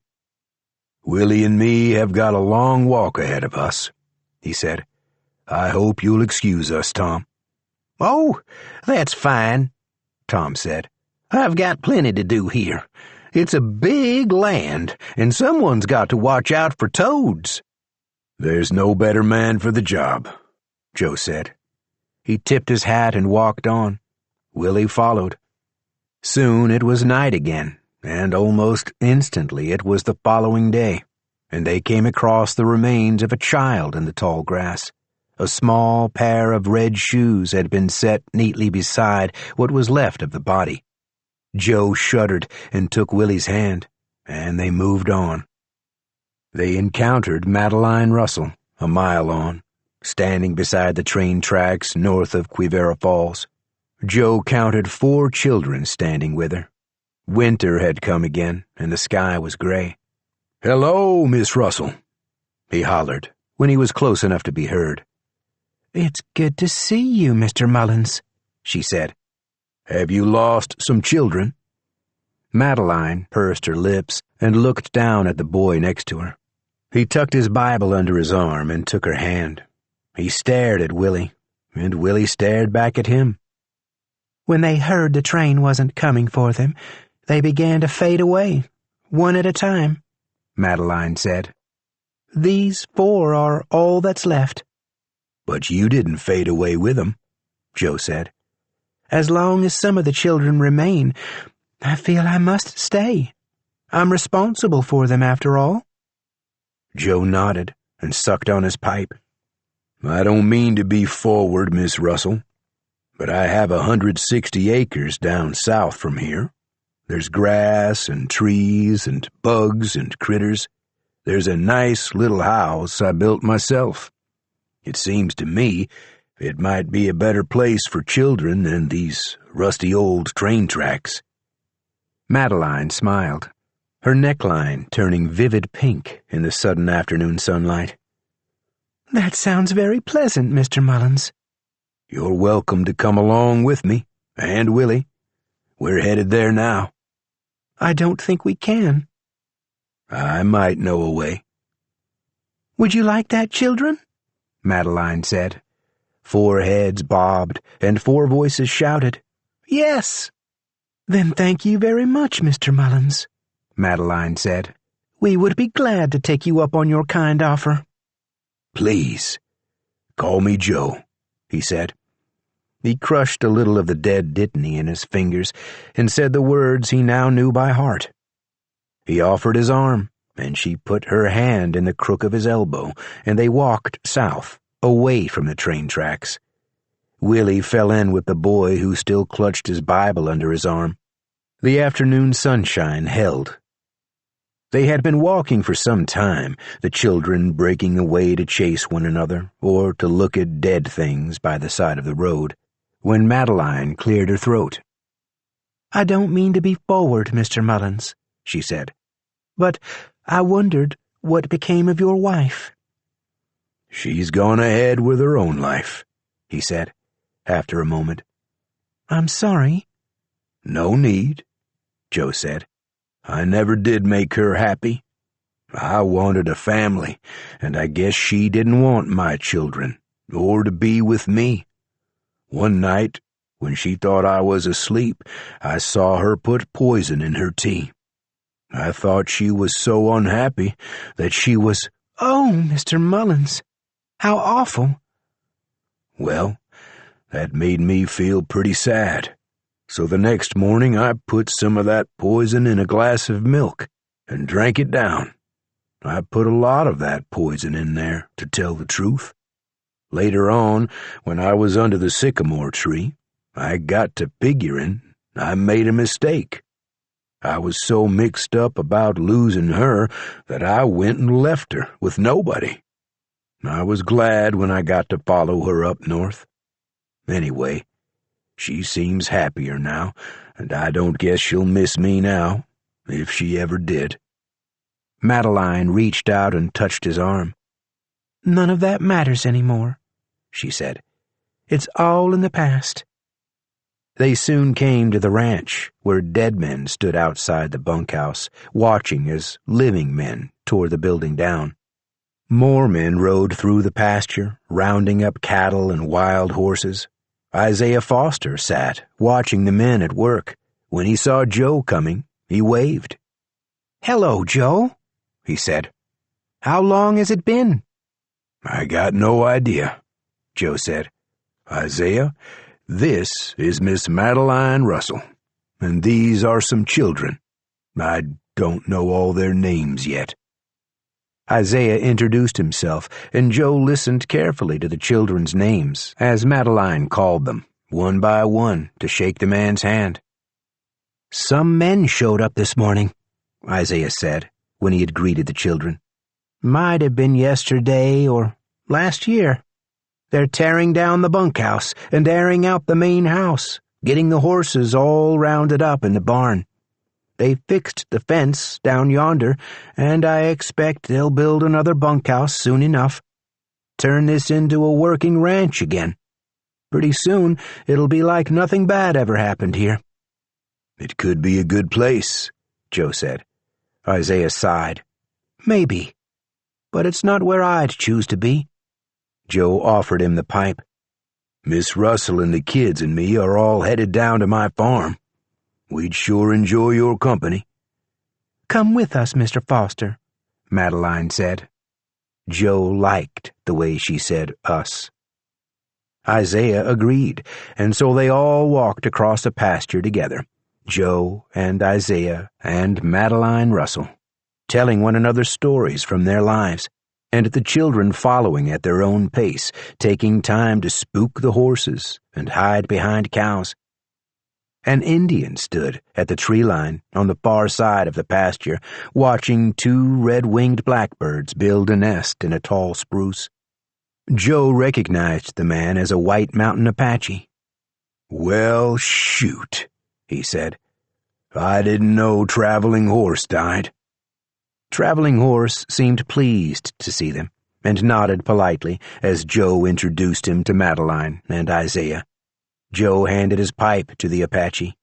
"Willie and me have got a long walk ahead of us," he said. "I hope you'll excuse us, Tom." "Oh, that's fine," Tom said. "I've got plenty to do here. It's a big land, and someone's got to watch out for toads." "There's no better man for the job," Joe said. He tipped his hat and walked on. Willie followed. Soon it was night again, and almost instantly it was the following day, and they came across the remains of a child in the tall grass. A small pair of red shoes had been set neatly beside what was left of the body. Joe shuddered and took Willie's hand, and they moved on. They encountered Madeline Russell, a mile on, standing beside the train tracks north of Quivira Falls. Joe counted 4 children standing with her. Winter had come again, and the sky was gray. "Hello, Miss Russell," he hollered when he was close enough to be heard. "It's good to see you, Mr. Mullins," she said. "Have you lost some children?" Madeline pursed her lips and looked down at the boy next to her. He tucked his Bible under his arm and took her hand. He stared at Willie, and Willie stared back at him. "When they heard the train wasn't coming for them, they began to fade away, one at a time," Madeline said. "These 4 are all that's left." "But you didn't fade away with them," Joe said. "As long as some of the children remain, I feel I must stay. I'm responsible for them after all." Joe nodded and sucked on his pipe. "I don't mean to be forward, Miss Russell, but I have 160 acres down south from here. There's grass and trees and bugs and critters. There's a nice little house I built myself. It seems to me it might be a better place for children than these rusty old train tracks." Madeline smiled, her neckline turning vivid pink in the sudden afternoon sunlight. "That sounds very pleasant, Mr. Mullins." "You're welcome to come along with me, and Willie. We're headed there now." "I don't think we can." "I might know a way." "Would you like that, children?" Madeline said. 4 heads bobbed, and 4 voices shouted, "Yes!" "Then thank you very much, Mr. Mullins," Madeline said. "We would be glad to take you up on your kind offer." "Please, call me Joe," he said. He crushed a little of the dead dittany in his fingers and said the words he now knew by heart. He offered his arm, and she put her hand in the crook of his elbow, and they walked south, away from the train tracks. Willie fell in with the boy who still clutched his Bible under his arm. The afternoon sunshine held. They had been walking for some time, the children breaking away to chase one another or to look at dead things by the side of the road, when Madeline cleared her throat. "I don't mean to be forward, Mr. Mullins," she said, "but I wondered what became of your wife." "She's gone ahead with her own life," he said, after a moment. "I'm sorry." "No need," Joe said. "I never did make her happy. I wanted a family, and I guess she didn't want my children, or to be with me. One night, when she thought I was asleep, I saw her put poison in her tea. I thought she was so unhappy that she was—" "Oh, Mr. Mullins, how awful." "Well, that made me feel pretty sad. So the next morning I put some of that poison in a glass of milk and drank it down. I put a lot of that poison in there, to tell the truth. Later on, when I was under the sycamore tree, I got to figuring I made a mistake. I was so mixed up about losing her that I went and left her with nobody. I was glad when I got to follow her up north. Anyway, she seems happier now, and I don't guess she'll miss me now, if she ever did." Madeline reached out and touched his arm. "None of that matters anymore," she said. "It's all in the past." They soon came to the ranch, where dead men stood outside the bunkhouse, watching as living men tore the building down. More men rode through the pasture, rounding up cattle and wild horses. Isaiah Foster sat, watching the men at work. When he saw Joe coming, he waved. "Hello, Joe," he said. "How long has it been?" "I got no idea," Joe said. "Isaiah, this is Miss Madeline Russell, and these are some children. I don't know all their names yet." Isaiah introduced himself, and Joe listened carefully to the children's names as Madeline called them, one by one, to shake the man's hand. "Some men showed up this morning," Isaiah said, when he had greeted the children. "Might have been yesterday or last year. They're tearing down the bunkhouse and airing out the main house, getting the horses all rounded up in the barn. They fixed the fence down yonder, and I expect they'll build another bunkhouse soon enough." turn this into a working ranch again. Pretty soon, it'll be like nothing bad ever happened here." "It could be a good place," Joe said. Isaiah sighed. "Maybe. But it's not where I'd choose to be." Joe offered him the pipe. "Miss Russell and the kids and me are all headed down to my farm. We'd sure enjoy your company." "Come with us, Mr. Foster," Madeline said. Joe liked the way she said us. Isaiah agreed, and so they all walked across the pasture together, Joe and Isaiah and Madeline Russell, telling one another stories from their lives, and the children following at their own pace, taking time to spook the horses and hide behind cows. An Indian stood at the tree line on the far side of the pasture, watching 2 red-winged blackbirds build a nest in a tall spruce. Joe recognized the man as a White Mountain Apache. "Well, shoot," he said. "I didn't know Traveling Horse died." Traveling Horse seemed pleased to see them, and nodded politely as Joe introduced him to Madeline and Isaiah. Joe handed his pipe to the Apache.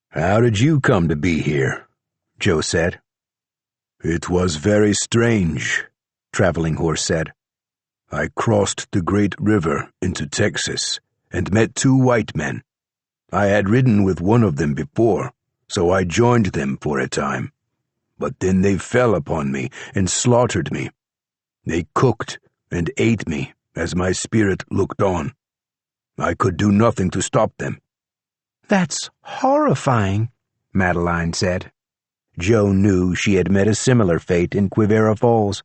"How did you come to be here?" Joe said. "It was very strange," Traveling Horse said. "I crossed the great river into Texas and met 2 white men. I had ridden with one of them before, so I joined them for a time. But then they fell upon me and slaughtered me. They cooked and ate me as my spirit looked on. I could do nothing to stop them." "That's horrifying," Madeline said. Joe knew she had met a similar fate in Quivira Falls.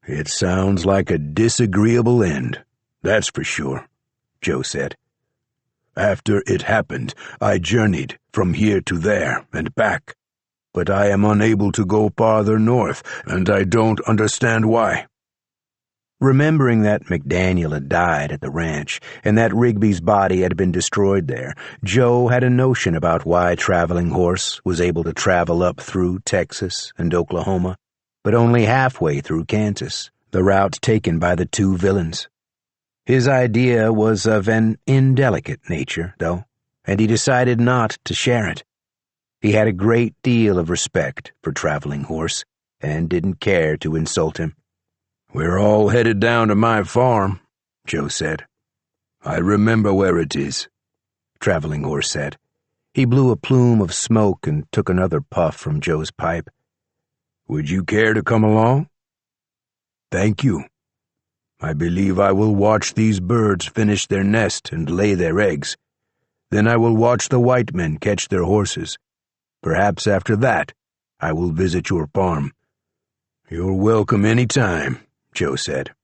"It sounds like a disagreeable end, that's for sure," Joe said. "After it happened, I journeyed from here to there and back, but I am unable to go farther north, and I don't understand why." Remembering that McDaniel had died at the ranch and that Rigby's body had been destroyed there, Joe had a notion about why Traveling Horse was able to travel up through Texas and Oklahoma, but only halfway through Kansas, the route taken by the 2 villains. His idea was of an indelicate nature, though, and he decided not to share it. He had a great deal of respect for Traveling Horse and didn't care to insult him. "We're all headed down to my farm," Joe said. "I remember where it is," Traveling Horse said. He blew a plume of smoke and took another puff from Joe's pipe. "Would you care to come along?" "Thank you. I believe I will watch these birds finish their nest and lay their eggs. Then I will watch the white men catch their horses. Perhaps after that, I will visit your farm." "You're welcome any time," Joe said.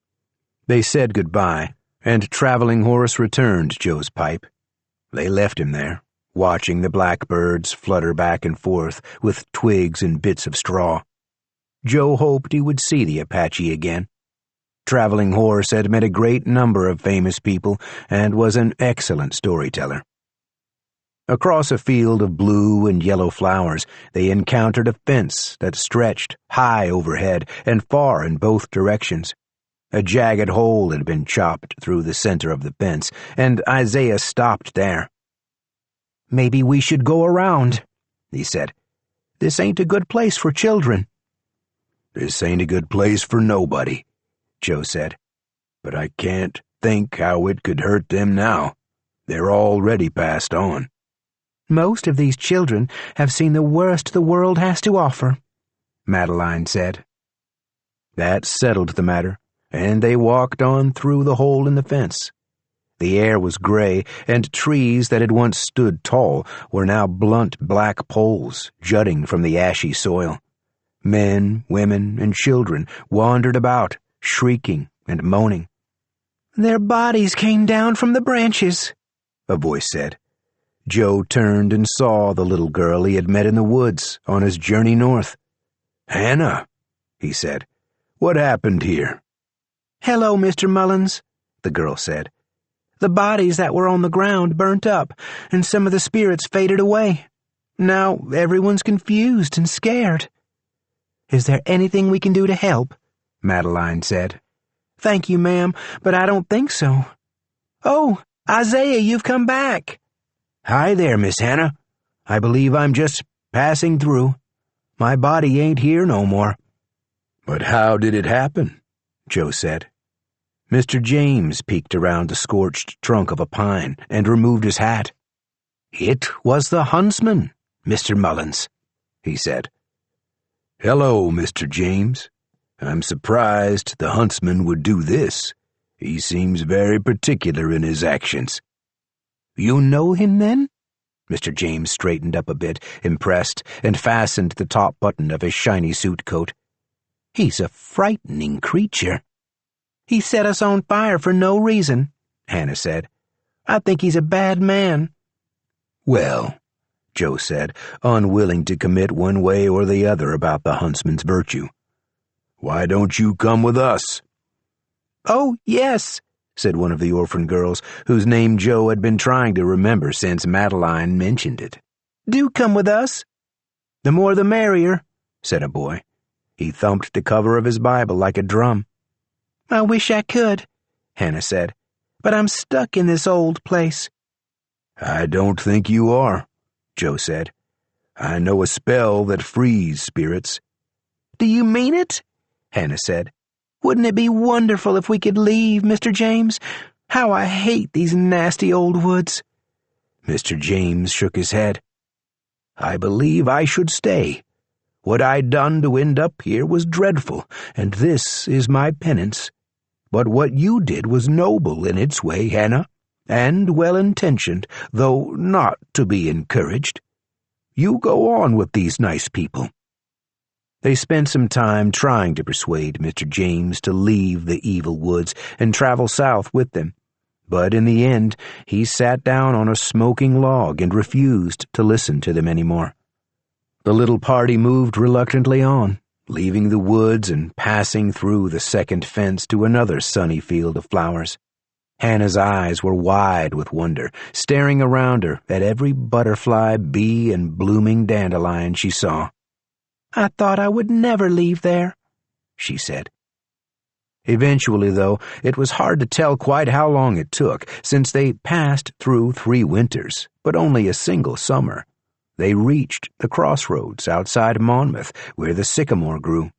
They said goodbye, and Traveling Horse returned Joe's pipe. They left him there, watching the blackbirds flutter back and forth with twigs and bits of straw. Joe hoped he would see the Apache again. Traveling Horse had met a great number of famous people and was an excellent storyteller. Across a field of blue and yellow flowers, they encountered a fence that stretched high overhead and far in both directions. A jagged hole had been chopped through the center of the fence, and Isaiah stopped there. "Maybe we should go around," he said. "This ain't a good place for children." "This ain't a good place for nobody," Joe said. "But I can't think how it could hurt them now. They're already passed on." "Most of these children have seen the worst the world has to offer," Madeline said. That settled the matter, and they walked on through the hole in the fence. The air was gray, and trees that had once stood tall were now blunt black poles jutting from the ashy soil. Men, women, and children wandered about, shrieking and moaning. "Their bodies came down from the branches," a voice said. Joe turned and saw the little girl he had met in the woods on his journey north. "Hannah," he said, "what happened here?" "Hello, Mr. Mullins," the girl said. "The bodies that were on the ground burnt up, and some of the spirits faded away. Now everyone's confused and scared." "Is there anything we can do to help?" Madeline said. "Thank you, ma'am, but I don't think so." "Oh, Isaiah, you've come back." "Hi there, Miss Hannah. I believe I'm just passing through. My body ain't here no more." "But how did it happen?" Joe said. Mr. James peeked around the scorched trunk of a pine and removed his hat. "It was the huntsman, Mr. Mullins," he said. "Hello, Mr. James. I'm surprised the huntsman would do this. He seems very particular in his actions." "You know him, then?" Mr. James straightened up a bit, impressed, and fastened the top button of his shiny suit coat. "He's a frightening creature." "He set us on fire for no reason," Hannah said. "I think he's a bad man." "Well," Joe said, unwilling to commit one way or the other about the huntsman's virtue, "why don't you come with us?" "Oh, yes," said one of the orphan girls, whose name Joe had been trying to remember since Madeline mentioned it. "Do come with us." "The more the merrier," said a boy. He thumped the cover of his Bible like a drum. "I wish I could," Hannah said, "but I'm stuck in this old place." "I don't think you are," Joe said. "I know a spell that frees spirits." "Do you mean it?" Hannah said. "Wouldn't it be wonderful if we could leave, Mr. James? How I hate these nasty old woods." Mr. James shook his head. "I believe I should stay. What I'd done to end up here was dreadful, and this is my penance. But what you did was noble in its way, Hannah, and well-intentioned, though not to be encouraged. You go on with these nice people." They spent some time trying to persuade Mr. James to leave the evil woods and travel south with them, but in the end he sat down on a smoking log and refused to listen to them anymore. The little party moved reluctantly on, leaving the woods and passing through the second fence to another sunny field of flowers. Hannah's eyes were wide with wonder, staring around her at every butterfly, bee, and blooming dandelion she saw. "I thought I would never leave there," she said. Eventually, though, it was hard to tell quite how long it took, since they passed through 3 winters, but only a single summer. They reached the crossroads outside Monmouth, where the sycamore grew.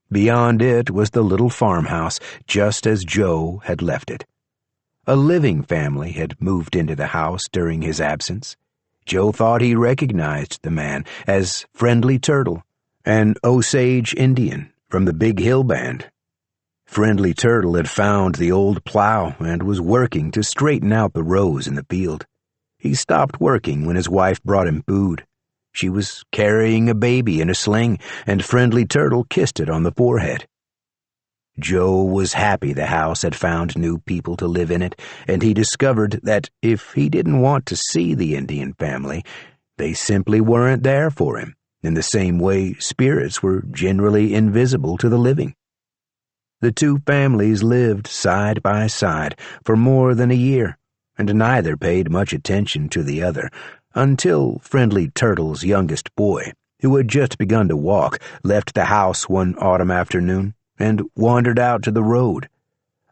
Beyond it was the little farmhouse, just as Joe had left it. A living family had moved into the house during his absence. Joe thought he recognized the man as Friendly Turtle, an Osage Indian from the Big Hill Band. Friendly Turtle had found the old plow and was working to straighten out the rows in the field. He stopped working when his wife brought him food. She was carrying a baby in a sling, and Friendly Turtle kissed it on the forehead. Joe was happy the house had found new people to live in it, and he discovered that if he didn't want to see the Indian family, they simply weren't there for him, in the same way spirits were generally invisible to the living. The 2 families lived side by side for more than a year, and neither paid much attention to the other, until Friendly Turtle's youngest boy, who had just begun to walk, left the house one autumn afternoon and wandered out to the road.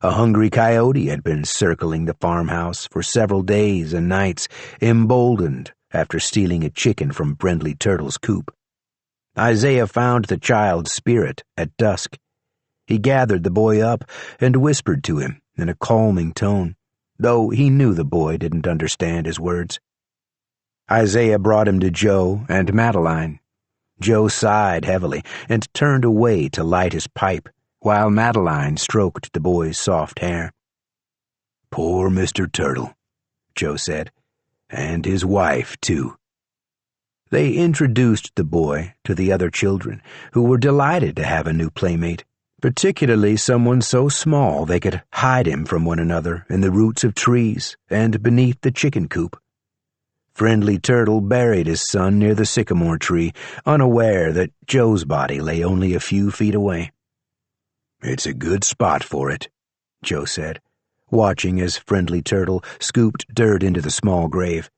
A hungry coyote had been circling the farmhouse for several days and nights, emboldened after stealing a chicken from Friendly Turtle's coop. Isaiah found the child's spirit at dusk. He gathered the boy up and whispered to him in a calming tone, though he knew the boy didn't understand his words. Isaiah brought him to Joe and Madeline. Joe sighed heavily and turned away to light his pipe, while Madeline stroked the boy's soft hair. "Poor Mr. Turtle," Joe said, "and his wife, too." They introduced the boy to the other children, who were delighted to have a new playmate, particularly someone so small they could hide him from one another in the roots of trees and beneath the chicken coop. Friendly Turtle buried his son near the sycamore tree, unaware that Joe's body lay only a few feet away. "It's a good spot for it," Joe said, watching as Friendly Turtle scooped dirt into the small grave.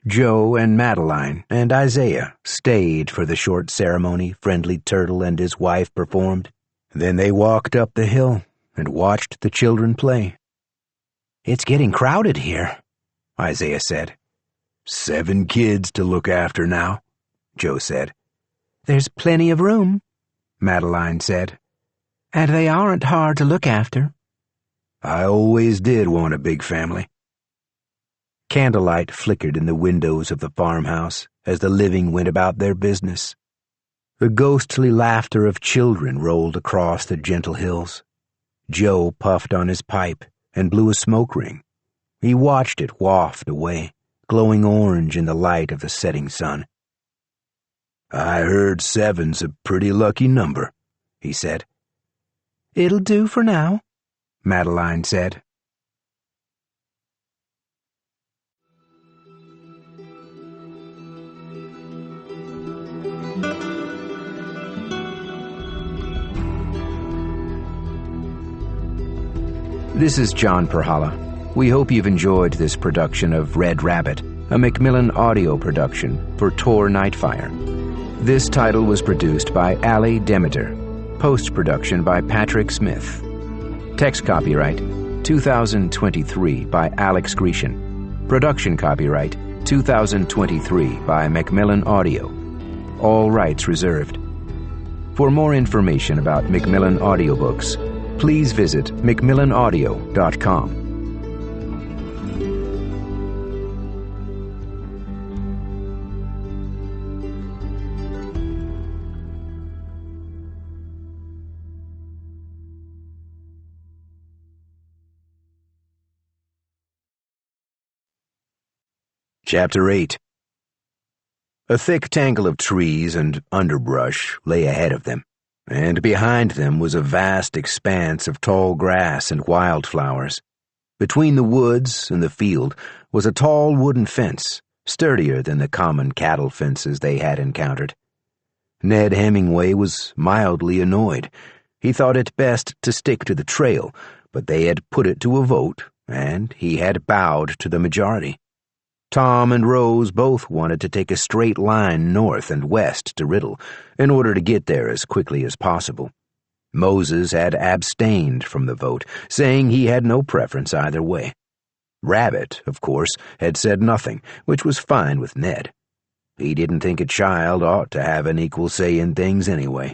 Joe and Madeline and Isaiah stayed for the short ceremony Friendly Turtle and his wife performed. Then they walked up the hill, and watched the children play. "It's getting crowded here," Isaiah said. 7 kids to look after now, Joe said. "There's plenty of room," Madeline said. "And they aren't hard to look after." I always did want a big family. Candlelight flickered in the windows of the farmhouse as the living went about their business. The ghostly laughter of children rolled across the gentle hills. Joe puffed on his pipe and blew a smoke ring. He watched it waft away, glowing orange in the light of the setting sun. I heard 7's a pretty lucky number, he said. "It'll do for now," Madeline said. This is John Perhala. We hope you've enjoyed this production of Red Rabbit, a Macmillan audio production for Tor Nightfire. This title was produced by Ali Demeter. Post-production by Patrick Smith. Text copyright 2023 by Alex Grecian. Production copyright 2023 by Macmillan Audio. All rights reserved. For more information about Macmillan audiobooks, please visit macmillanaudio.com. Chapter 8. A thick tangle of trees and underbrush lay ahead of them, and behind them was a vast expanse of tall grass and wildflowers. Between the woods and the field was a tall wooden fence, sturdier than the common cattle fences they had encountered. Ned Hemingway was mildly annoyed. He thought it best to stick to the trail, but they had put it to a vote, and he had bowed to the majority. Tom and Rose both wanted to take a straight line north and west to Riddle in order to get there as quickly as possible. Moses had abstained from the vote, saying he had no preference either way. Rabbit, of course, had said nothing, which was fine with Ned. He didn't think a child ought to have an equal say in things anyway.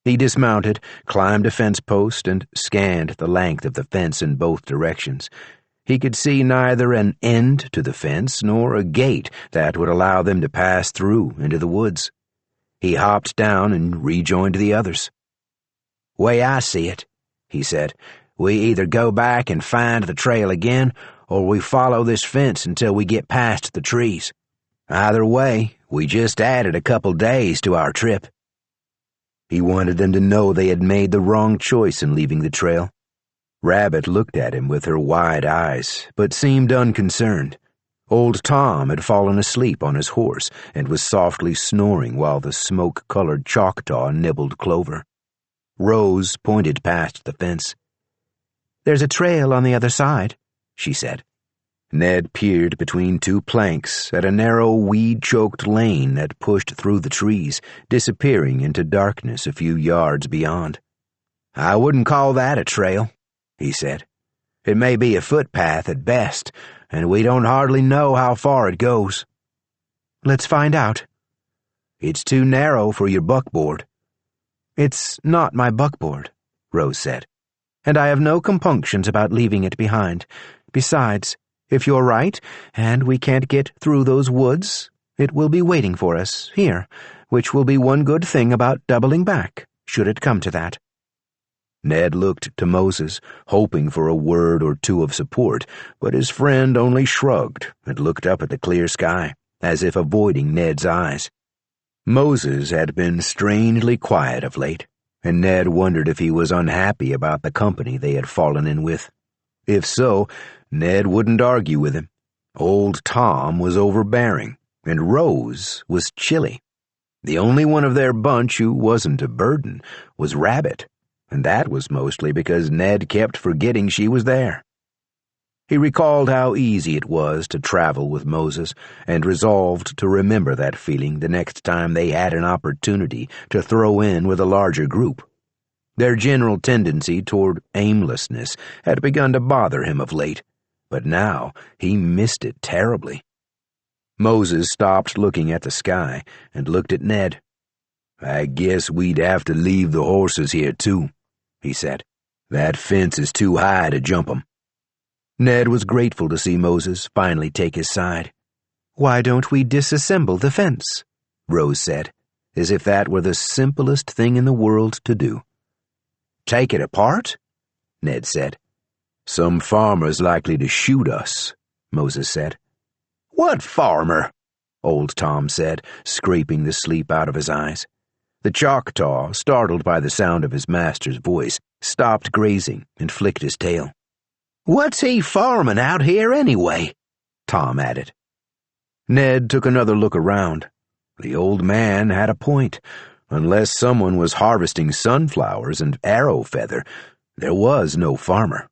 He dismounted, climbed a fence post, and scanned the length of the fence in both directions. He could see neither an end to the fence nor a gate that would allow them to pass through into the woods. He hopped down and rejoined the others. "Way I see it," he said, "we either go back and find the trail again, or we follow this fence until we get past the trees. Either way, we just added a couple days to our trip." He wanted them to know they had made the wrong choice in leaving the trail. Rabbit looked at him with her wide eyes, but seemed unconcerned. Old Tom had fallen asleep on his horse and was softly snoring while the smoke-colored Choctaw nibbled clover. Rose pointed past the fence. "There's a trail on the other side," she said. Ned peered between 2 planks at a narrow, weed-choked lane that pushed through the trees, disappearing into darkness a few yards beyond. "I wouldn't call that a trail," he said. "It may be a footpath at best, and we don't hardly know how far it goes." "Let's find out." "It's too narrow for your buckboard." "It's not my buckboard," Rose said, "and I have no compunctions about leaving it behind. Besides, if you're right, and we can't get through those woods, it will be waiting for us here, which will be one good thing about doubling back, should it come to that." Ned looked to Moses, hoping for a word or two of support, but his friend only shrugged and looked up at the clear sky, as if avoiding Ned's eyes. Moses had been strangely quiet of late, and Ned wondered if he was unhappy about the company they had fallen in with. If so, Ned wouldn't argue with him. Old Tom was overbearing, and Rose was chilly. The only one of their bunch who wasn't a burden was Rabbit, and that was mostly because Ned kept forgetting she was there. He recalled how easy it was to travel with Moses, and resolved to remember that feeling the next time they had an opportunity to throw in with a larger group. Their general tendency toward aimlessness had begun to bother him of late, but now he missed it terribly. Moses stopped looking at the sky and looked at Ned. "I guess we'd have to leave the horses here too," he said. "That fence is too high to jump 'em." Ned was grateful to see Moses finally take his side. "Why don't we disassemble the fence?" Rose said, as if that were the simplest thing in the world to do. "Take it apart?" Ned said. "Some farmer's likely to shoot us," Moses said. "What farmer?" Old Tom said, scraping the sleep out of his eyes. The Choctaw, startled by the sound of his master's voice, stopped grazing and flicked his tail. "What's he farming out here anyway?" Tom added. Ned took another look around. The old man had a point. Unless someone was harvesting sunflowers and arrow feather, there was no farmer.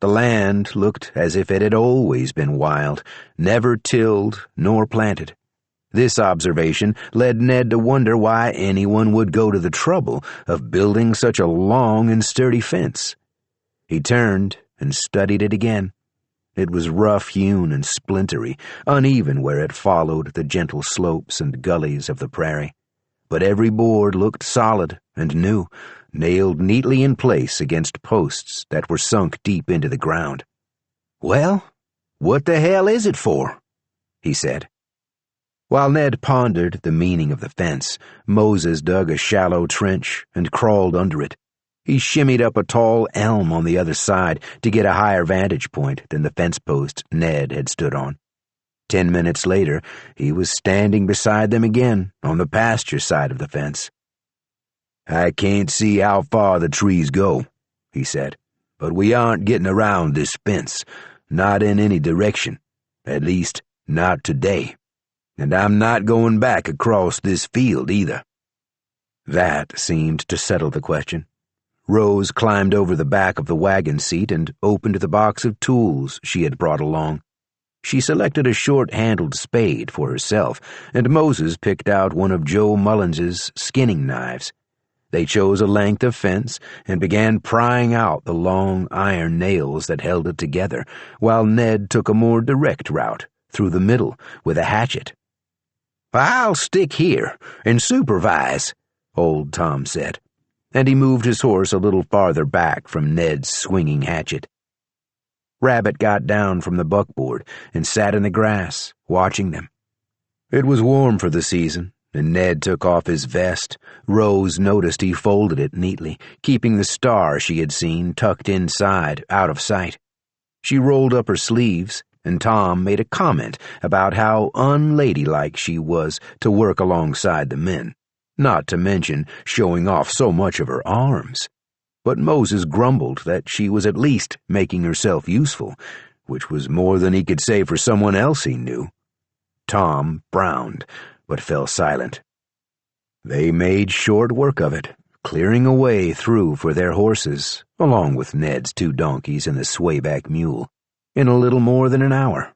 The land looked as if it had always been wild, never tilled nor planted. This observation led Ned to wonder why anyone would go to the trouble of building such a long and sturdy fence. He turned and studied it again. It was rough-hewn and splintery, uneven where it followed the gentle slopes and gullies of the prairie. But every board looked solid and new, nailed neatly in place against posts that were sunk deep into the ground. "Well, what the hell is it for?" he said. While Ned pondered the meaning of the fence, Moses dug a shallow trench and crawled under it. He shimmied up a tall elm on the other side to get a higher vantage point than the fence post Ned had stood on. 10 minutes later, he was standing beside them again on the pasture side of the fence. "I can't see how far the trees go," he said, "but we aren't getting around this fence, not in any direction, at least not today. And I'm not going back across this field either." That seemed to settle the question. Rose climbed over the back of the wagon seat and opened the box of tools she had brought along. She selected a short-handled spade for herself, and Moses picked out one of Joe Mullins's skinning knives. They chose a length of fence and began prying out the long iron nails that held it together, while Ned took a more direct route, through the middle, with a hatchet. "I'll stick here and supervise," Old Tom said, and he moved his horse a little farther back from Ned's swinging hatchet. Rabbit got down from the buckboard and sat in the grass, watching them. It was warm for the season, and Ned took off his vest. Rose noticed he folded it neatly, keeping the star she had seen tucked inside, out of sight. She rolled up her sleeves, and Tom made a comment about how unladylike she was to work alongside the men, not to mention showing off so much of her arms. But Moses grumbled that she was at least making herself useful, which was more than he could say for someone else he knew. Tom frowned, but fell silent. They made short work of it, clearing a way through for their horses, along with Ned's 2 donkeys and the swayback mule, in a little more than an hour.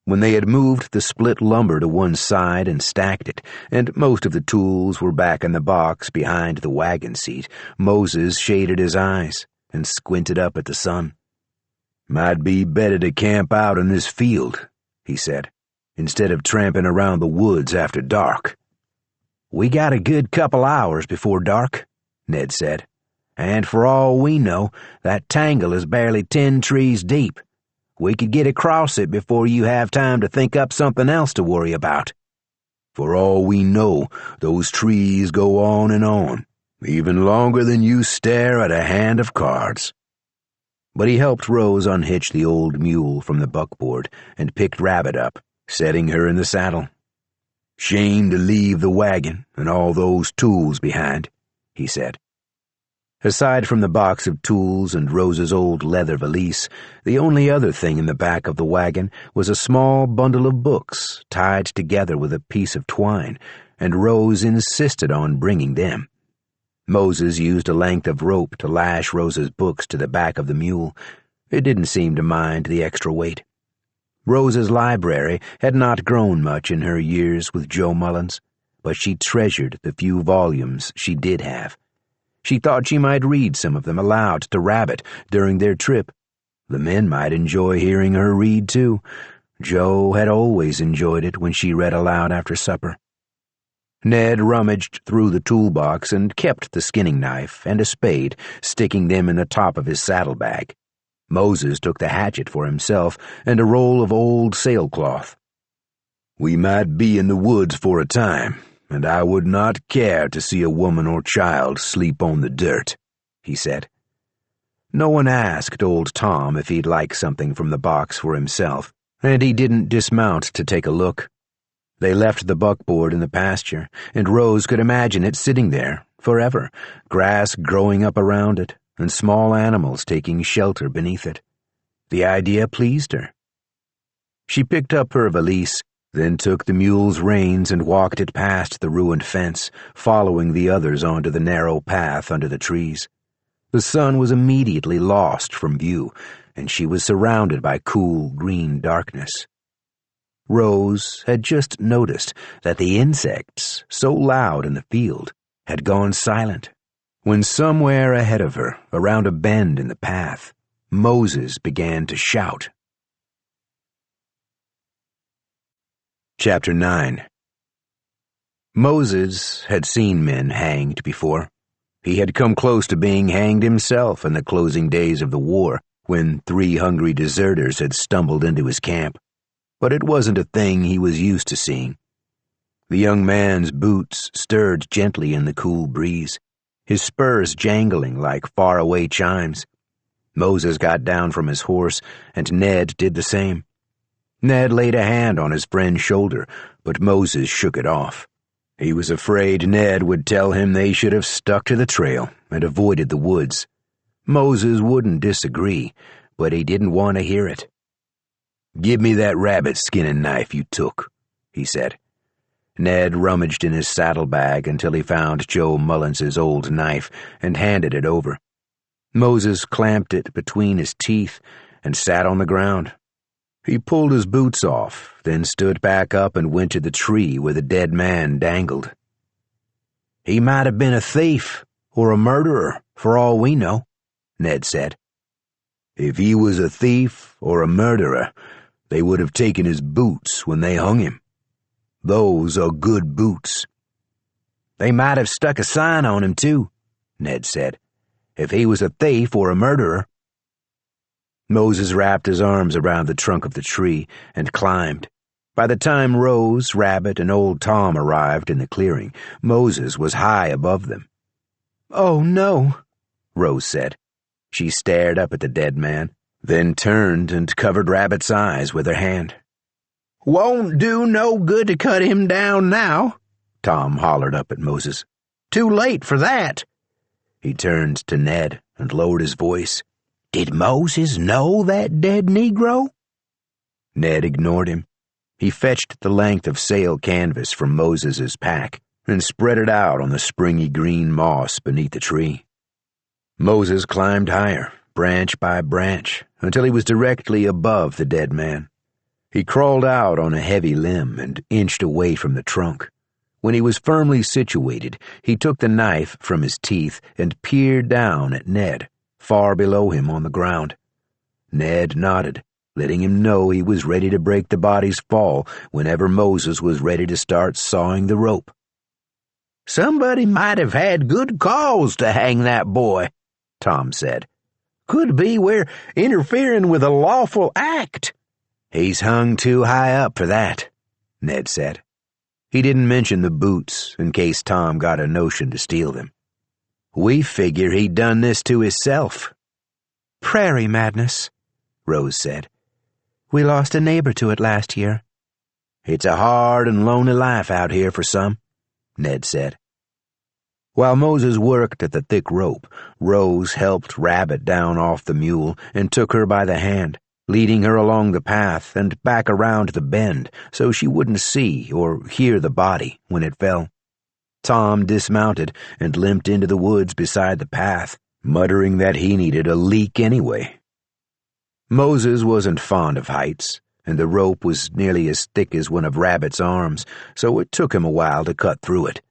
When they had moved the split lumber to one side and stacked it, and most of the tools were back in the box behind the wagon seat, Moses shaded his eyes and squinted up at the sun. "Might be better to camp out in this field," he said, "instead of tramping around the woods after dark." "We got a good couple hours before dark," Ned said, "and for all we know, that tangle is barely 10 trees deep. We could get across it before you have time to think up something else to worry about." "For all we know, those trees go on, even longer than you stare at a hand of cards." But he helped Rose unhitch the old mule from the buckboard and picked Rabbit up, setting her in the saddle. "Shame to leave the wagon and all those tools behind," he said. Aside from the box of tools and Rose's old leather valise, the only other thing in the back of the wagon was a small bundle of books tied together with a piece of twine, and Rose insisted on bringing them. Moses used a length of rope to lash Rose's books to the back of the mule. It didn't seem to mind the extra weight. Rose's library had not grown much in her years with Joe Mullins, but she treasured the few volumes she did have. She thought she might read some of them aloud to Rabbit during their trip. The men might enjoy hearing her read, too. Joe had always enjoyed it when she read aloud after supper. Ned rummaged through the toolbox and kept the skinning knife and a spade, sticking them in the top of his saddlebag. Moses took the hatchet for himself and a roll of old sailcloth. "We might be in the woods for a time, and I would not care to see a woman or child sleep on the dirt," he said. No one asked old Tom if he'd like something from the box for himself, and he didn't dismount to take a look. They left the buckboard in the pasture, and Rose could imagine it sitting there, forever, grass growing up around it, and small animals taking shelter beneath it. The idea pleased her. She picked up her valise, then took the mule's reins and walked it past the ruined fence, following the others onto the narrow path under the trees. The sun was immediately lost from view, and she was surrounded by cool green darkness. Rose had just noticed that the insects, so loud in the field, had gone silent, when somewhere ahead of her, around a bend in the path, Moses began to shout. Chapter 9. Moses had seen men hanged before. He had come close to being hanged himself in the closing days of the war, when 3 hungry deserters had stumbled into his camp. But it wasn't a thing he was used to seeing. The young man's boots stirred gently in the cool breeze, his spurs jangling like faraway chimes. Moses got down from his horse, and Ned did the same. Ned laid a hand on his friend's shoulder, but Moses shook it off. He was afraid Ned would tell him they should have stuck to the trail and avoided the woods. Moses wouldn't disagree, but he didn't want to hear it. "Give me that rabbit skinning knife you took," he said. Ned rummaged in his saddlebag until he found Joe Mullins's old knife and handed it over. Moses clamped it between his teeth and sat on the ground. He pulled his boots off, then stood back up and went to the tree where the dead man dangled. "He might have been a thief or a murderer, for all we know," Ned said. "If he was a thief or a murderer, they would have taken his boots when they hung him. Those are good boots." "They might have stuck a sign on him, too," Ned said, "if he was a thief or a murderer." Moses wrapped his arms around the trunk of the tree and climbed. By the time Rose, Rabbit, and old Tom arrived in the clearing, Moses was high above them. "Oh, no," Rose said. She stared up at the dead man, then turned and covered Rabbit's eyes with her hand. "Won't do no good to cut him down now," Tom hollered up at Moses. "Too late for that." He turned to Ned and lowered his voice. "Did Moses know that dead Negro?" Ned ignored him. He fetched the length of sail canvas from Moses's pack and spread it out on the springy green moss beneath the tree. Moses climbed higher, branch by branch, until he was directly above the dead man. He crawled out on a heavy limb and inched away from the trunk. When he was firmly situated, he took the knife from his teeth and peered down at Ned, far below him on the ground. Ned nodded, letting him know he was ready to break the body's fall whenever Moses was ready to start sawing the rope. "Somebody might have had good cause to hang that boy," Tom said. "Could be we're interfering with a lawful act." "He's hung too high up for that," Ned said. He didn't mention the boots in case Tom got a notion to steal them. "We figure he'd done this to himself." "Prairie madness," Rose said. "We lost a neighbor to it last year." "It's a hard and lonely life out here for some," Ned said. While Moses worked at the thick rope, Rose helped Rabbit down off the mule and took her by the hand, leading her along the path and back around the bend so she wouldn't see or hear the body when it fell. Tom dismounted and limped into the woods beside the path, muttering that he needed a leak anyway. Moses wasn't fond of heights, and the rope was nearly as thick as one of Rabbit's arms, so it took him a while to cut through it.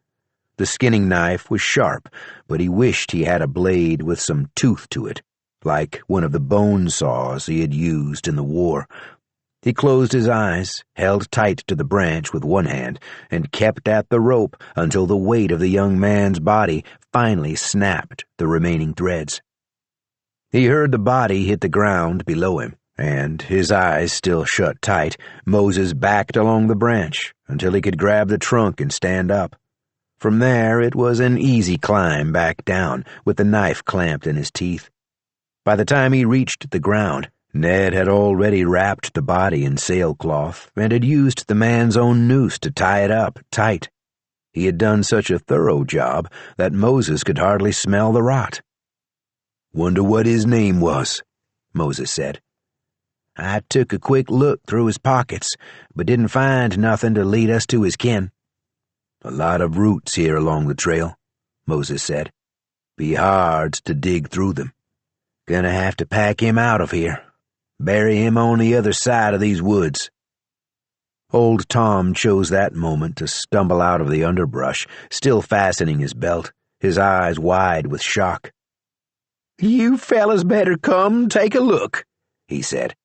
The skinning knife was sharp, but he wished he had a blade with some tooth to it, like one of the bone saws he had used in the war. He closed his eyes, held tight to the branch with one hand, and kept at the rope until the weight of the young man's body finally snapped the remaining threads. He heard the body hit the ground below him, and, his eyes still shut tight, Moses backed along the branch until he could grab the trunk and stand up. From there, it was an easy climb back down, with the knife clamped in his teeth. By the time he reached the ground, Ned had already wrapped the body in sailcloth and had used the man's own noose to tie it up tight. He had done such a thorough job that Moses could hardly smell the rot. "Wonder what his name was," Moses said. "I took a quick look through his pockets, but didn't find nothing to lead us to his kin." "A lot of roots here along the trail," Moses said. "Be hard to dig through them. Gonna have to pack him out of here. Bury him on the other side of these woods." Old Tom chose that moment to stumble out of the underbrush, still fastening his belt, his eyes wide with shock. "You fellas better come take a look," he said.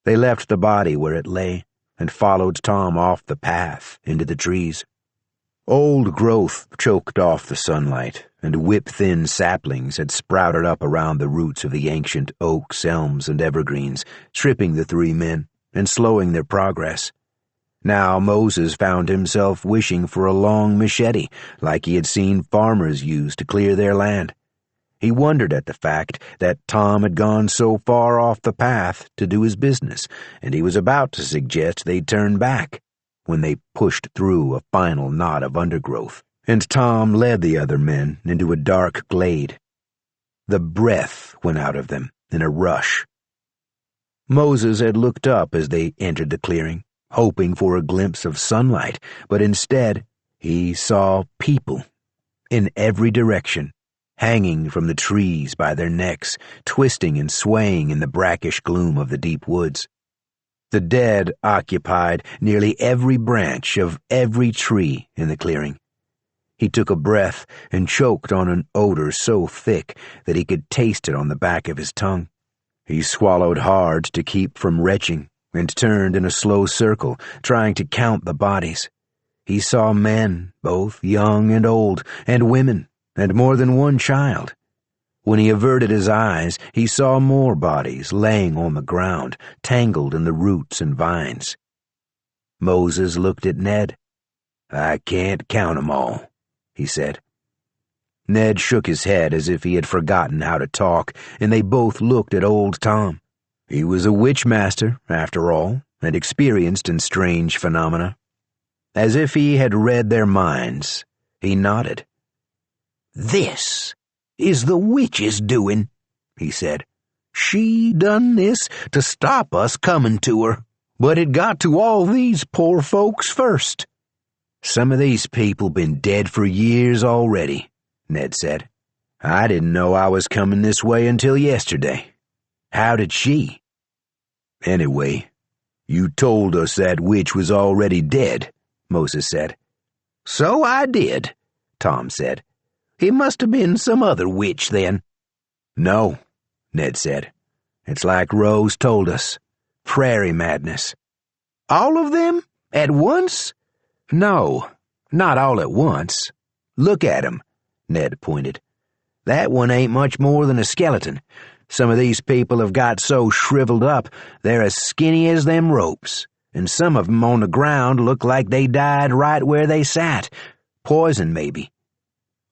They left the body where it lay and followed Tom off the path into the trees. Old growth choked off the sunlight, and whip-thin saplings had sprouted up around the roots of the ancient oaks, elms, and evergreens, tripping the three men and slowing their progress. Now Moses found himself wishing for a long machete, like he had seen farmers use to clear their land. He wondered at the fact that Tom had gone so far off the path to do his business, and he was about to suggest they turn back, when they pushed through a final knot of undergrowth, and Tom led the other men into a dark glade. The breath went out of them in a rush. Moses had looked up as they entered the clearing, hoping for a glimpse of sunlight, but instead he saw people in every direction, hanging from the trees by their necks, twisting and swaying in the brackish gloom of the deep woods. The dead occupied nearly every branch of every tree in the clearing. He took a breath and choked on an odor so thick that he could taste it on the back of his tongue. He swallowed hard to keep from retching and turned in a slow circle, trying to count the bodies. He saw men, both young and old, and women, and more than one child. When he averted his eyes, he saw more bodies laying on the ground, tangled in the roots and vines. Moses looked at Ned. "I can't count 'em all," he said. Ned shook his head as if he had forgotten how to talk, and they both looked at old Tom. He was a witch master, after all, and experienced in strange phenomena. As if he had read their minds, he nodded. "This is the witch's doing," he said. "She done this to stop us coming to her, but it got to all these poor folks first." "Some of these people been dead for years already," Ned said. "I didn't know I was coming this way until yesterday. How did she?" "Anyway, you told us that witch was already dead," Moses said. "So I did," Tom said. "It must have been some other witch then." "No," Ned said. "It's like Rose told us. Prairie madness." "All of them? At once?" "No, not all at once. Look at 'em," Ned pointed. "That one ain't much more than a skeleton. Some of these people have got so shriveled up they're as skinny as them ropes, and some of 'em on the ground look like they died right where they sat. Poison, maybe.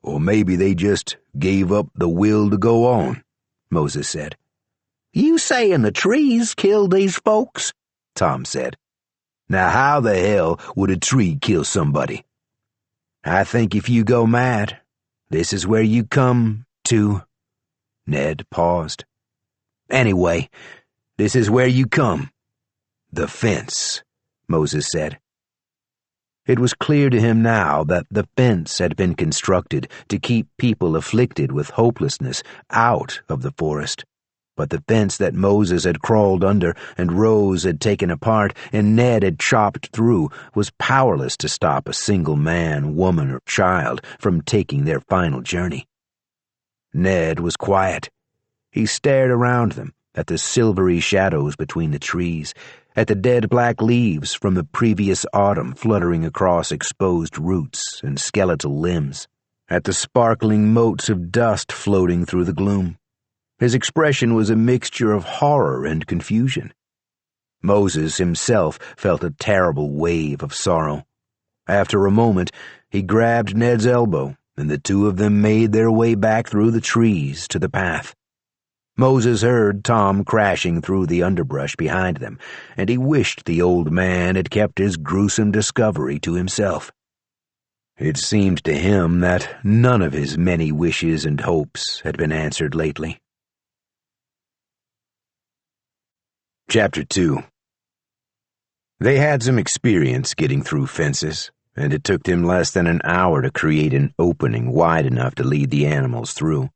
Or maybe they just gave up the will to go on," Moses said. "You sayin' the trees killed these folks?" Tom said. "Now how the hell would a tree kill somebody?" "I think if you go mad, this is where you come to." Ned paused. "Anyway, this is where you come. The fence," Moses said. It was clear to him now that the fence had been constructed to keep people afflicted with hopelessness out of the forest. but the fence that Moses had crawled under and Rose had taken apart and Ned had chopped through was powerless to stop a single man, woman, or child from taking their final journey. Ned was quiet. He stared around them, at the silvery shadows between the trees, at the dead black leaves from the previous autumn fluttering across exposed roots and skeletal limbs, at the sparkling motes of dust floating through the gloom. His expression was a mixture of horror and confusion. Moses himself felt a terrible wave of sorrow. After a moment, he grabbed Ned's elbow, and the two of them made their way back through the trees to the path. Moses heard Tom crashing through the underbrush behind them, and he wished the old man had kept his gruesome discovery to himself. It seemed to him that none of his many wishes and hopes had been answered lately. Chapter 2. They had some experience getting through fences, and it took them less than an hour to create an opening wide enough to lead the animals through.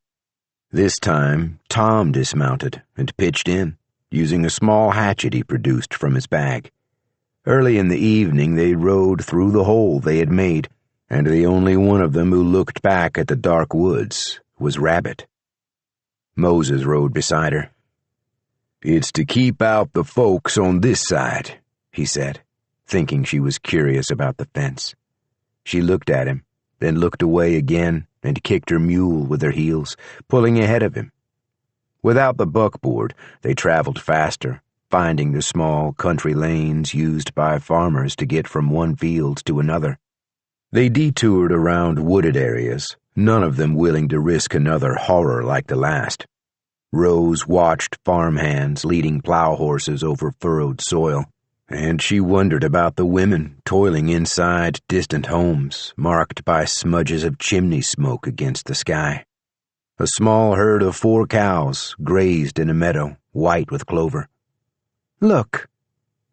This time, Tom dismounted and pitched in, using a small hatchet he produced from his bag. Early in the evening, they rode through the hole they had made, and the only one of them who looked back at the dark woods was Rabbit. Moses rode beside her. "It's to keep out the folks on this side," he said, thinking she was curious about the fence. She looked at him, then looked away again and kicked her mule with her heels, pulling ahead of him. Without the buckboard, they traveled faster, finding the small country lanes used by farmers to get from one field to another. They detoured around wooded areas, none of them willing to risk another horror like the last. Rose watched farmhands leading plow horses over furrowed soil, and she wondered about the women toiling inside distant homes marked by smudges of chimney smoke against the sky. A small herd of 4 cows grazed in a meadow, white with clover. "Look,"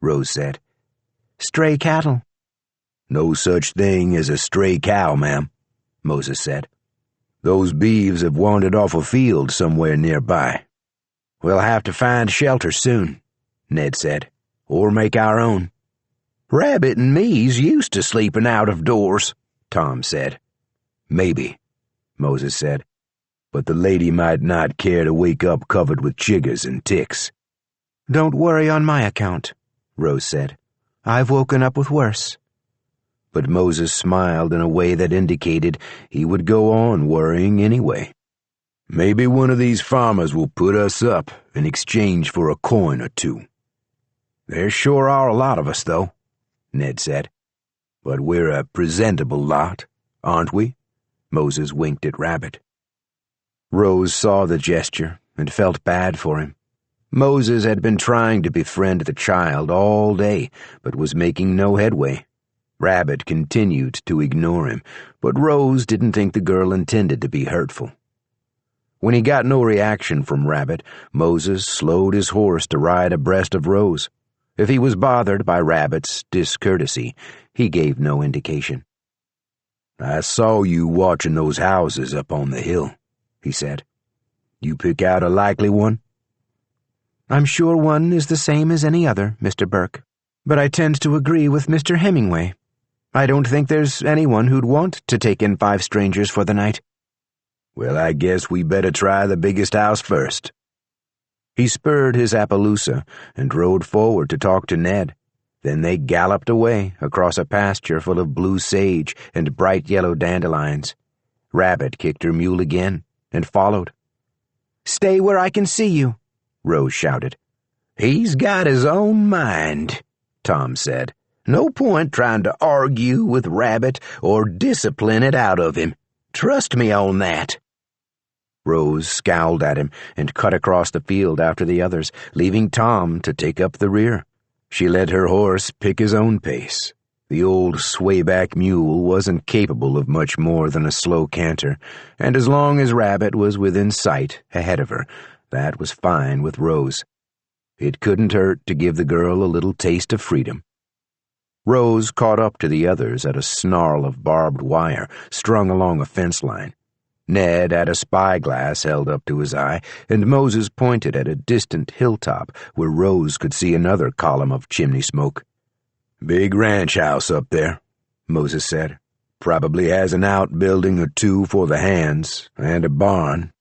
Rose said. "stray cattle." "No such thing as a stray cow, ma'am," Moses said. "Those beeves have wandered off a field somewhere nearby." "We'll have to find shelter soon," Ned said, "or make our own." "Rabbit and me's used to sleeping out of doors," Tom said. "Maybe," Moses said, "but the lady might not care to wake up covered with chiggers and ticks." "Don't worry on my account," Rose said. "I've woken up with worse." But Moses smiled in a way that indicated he would go on worrying anyway. "Maybe one of these farmers will put us up in exchange for a coin or two." "There sure are a lot of us, though," Ned said. "But we're a presentable lot, aren't we?" Moses winked at Rabbit. Rose saw the gesture and felt bad for him. Moses had been trying to befriend the child all day, but was making no headway. Rabbit continued to ignore him, but Rose didn't think the girl intended to be hurtful. When he got no reaction from Rabbit, Moses slowed his horse to ride abreast of Rose. If he was bothered by Rabbit's discourtesy, he gave no indication. "I saw you watching those houses up on the hill," he said. "You pick out a likely one?" "I'm sure one is the same as any other, Mr. Burke, but I tend to agree with Mr. Hemingway. I don't think there's anyone who'd want to take in 5 strangers for the night." "Well, I guess we better try the biggest house first." He spurred his Appaloosa and rode forward to talk to Ned. Then they galloped away across a pasture full of blue sage and bright yellow dandelions. Rabbit kicked her mule again and followed. "Stay where I can see you," Rose shouted. "He's got his own mind," Tom said. "No point trying to argue with Rabbit or discipline it out of him. Trust me on that." Rose scowled at him and cut across the field after the others, leaving Tom to take up the rear. She let her horse pick his own pace. The old swayback mule wasn't capable of much more than a slow canter, and as long as Rabbit was within sight ahead of her, that was fine with Rose. It couldn't hurt to give the girl a little taste of freedom. Rose caught up to the others at a snarl of barbed wire strung along a fence line. Ned had a spyglass held up to his eye, and Moses pointed at a distant hilltop where Rose could see another column of chimney smoke. "Big ranch house up there," Moses said. "Probably has an outbuilding or two for the hands, and a barn.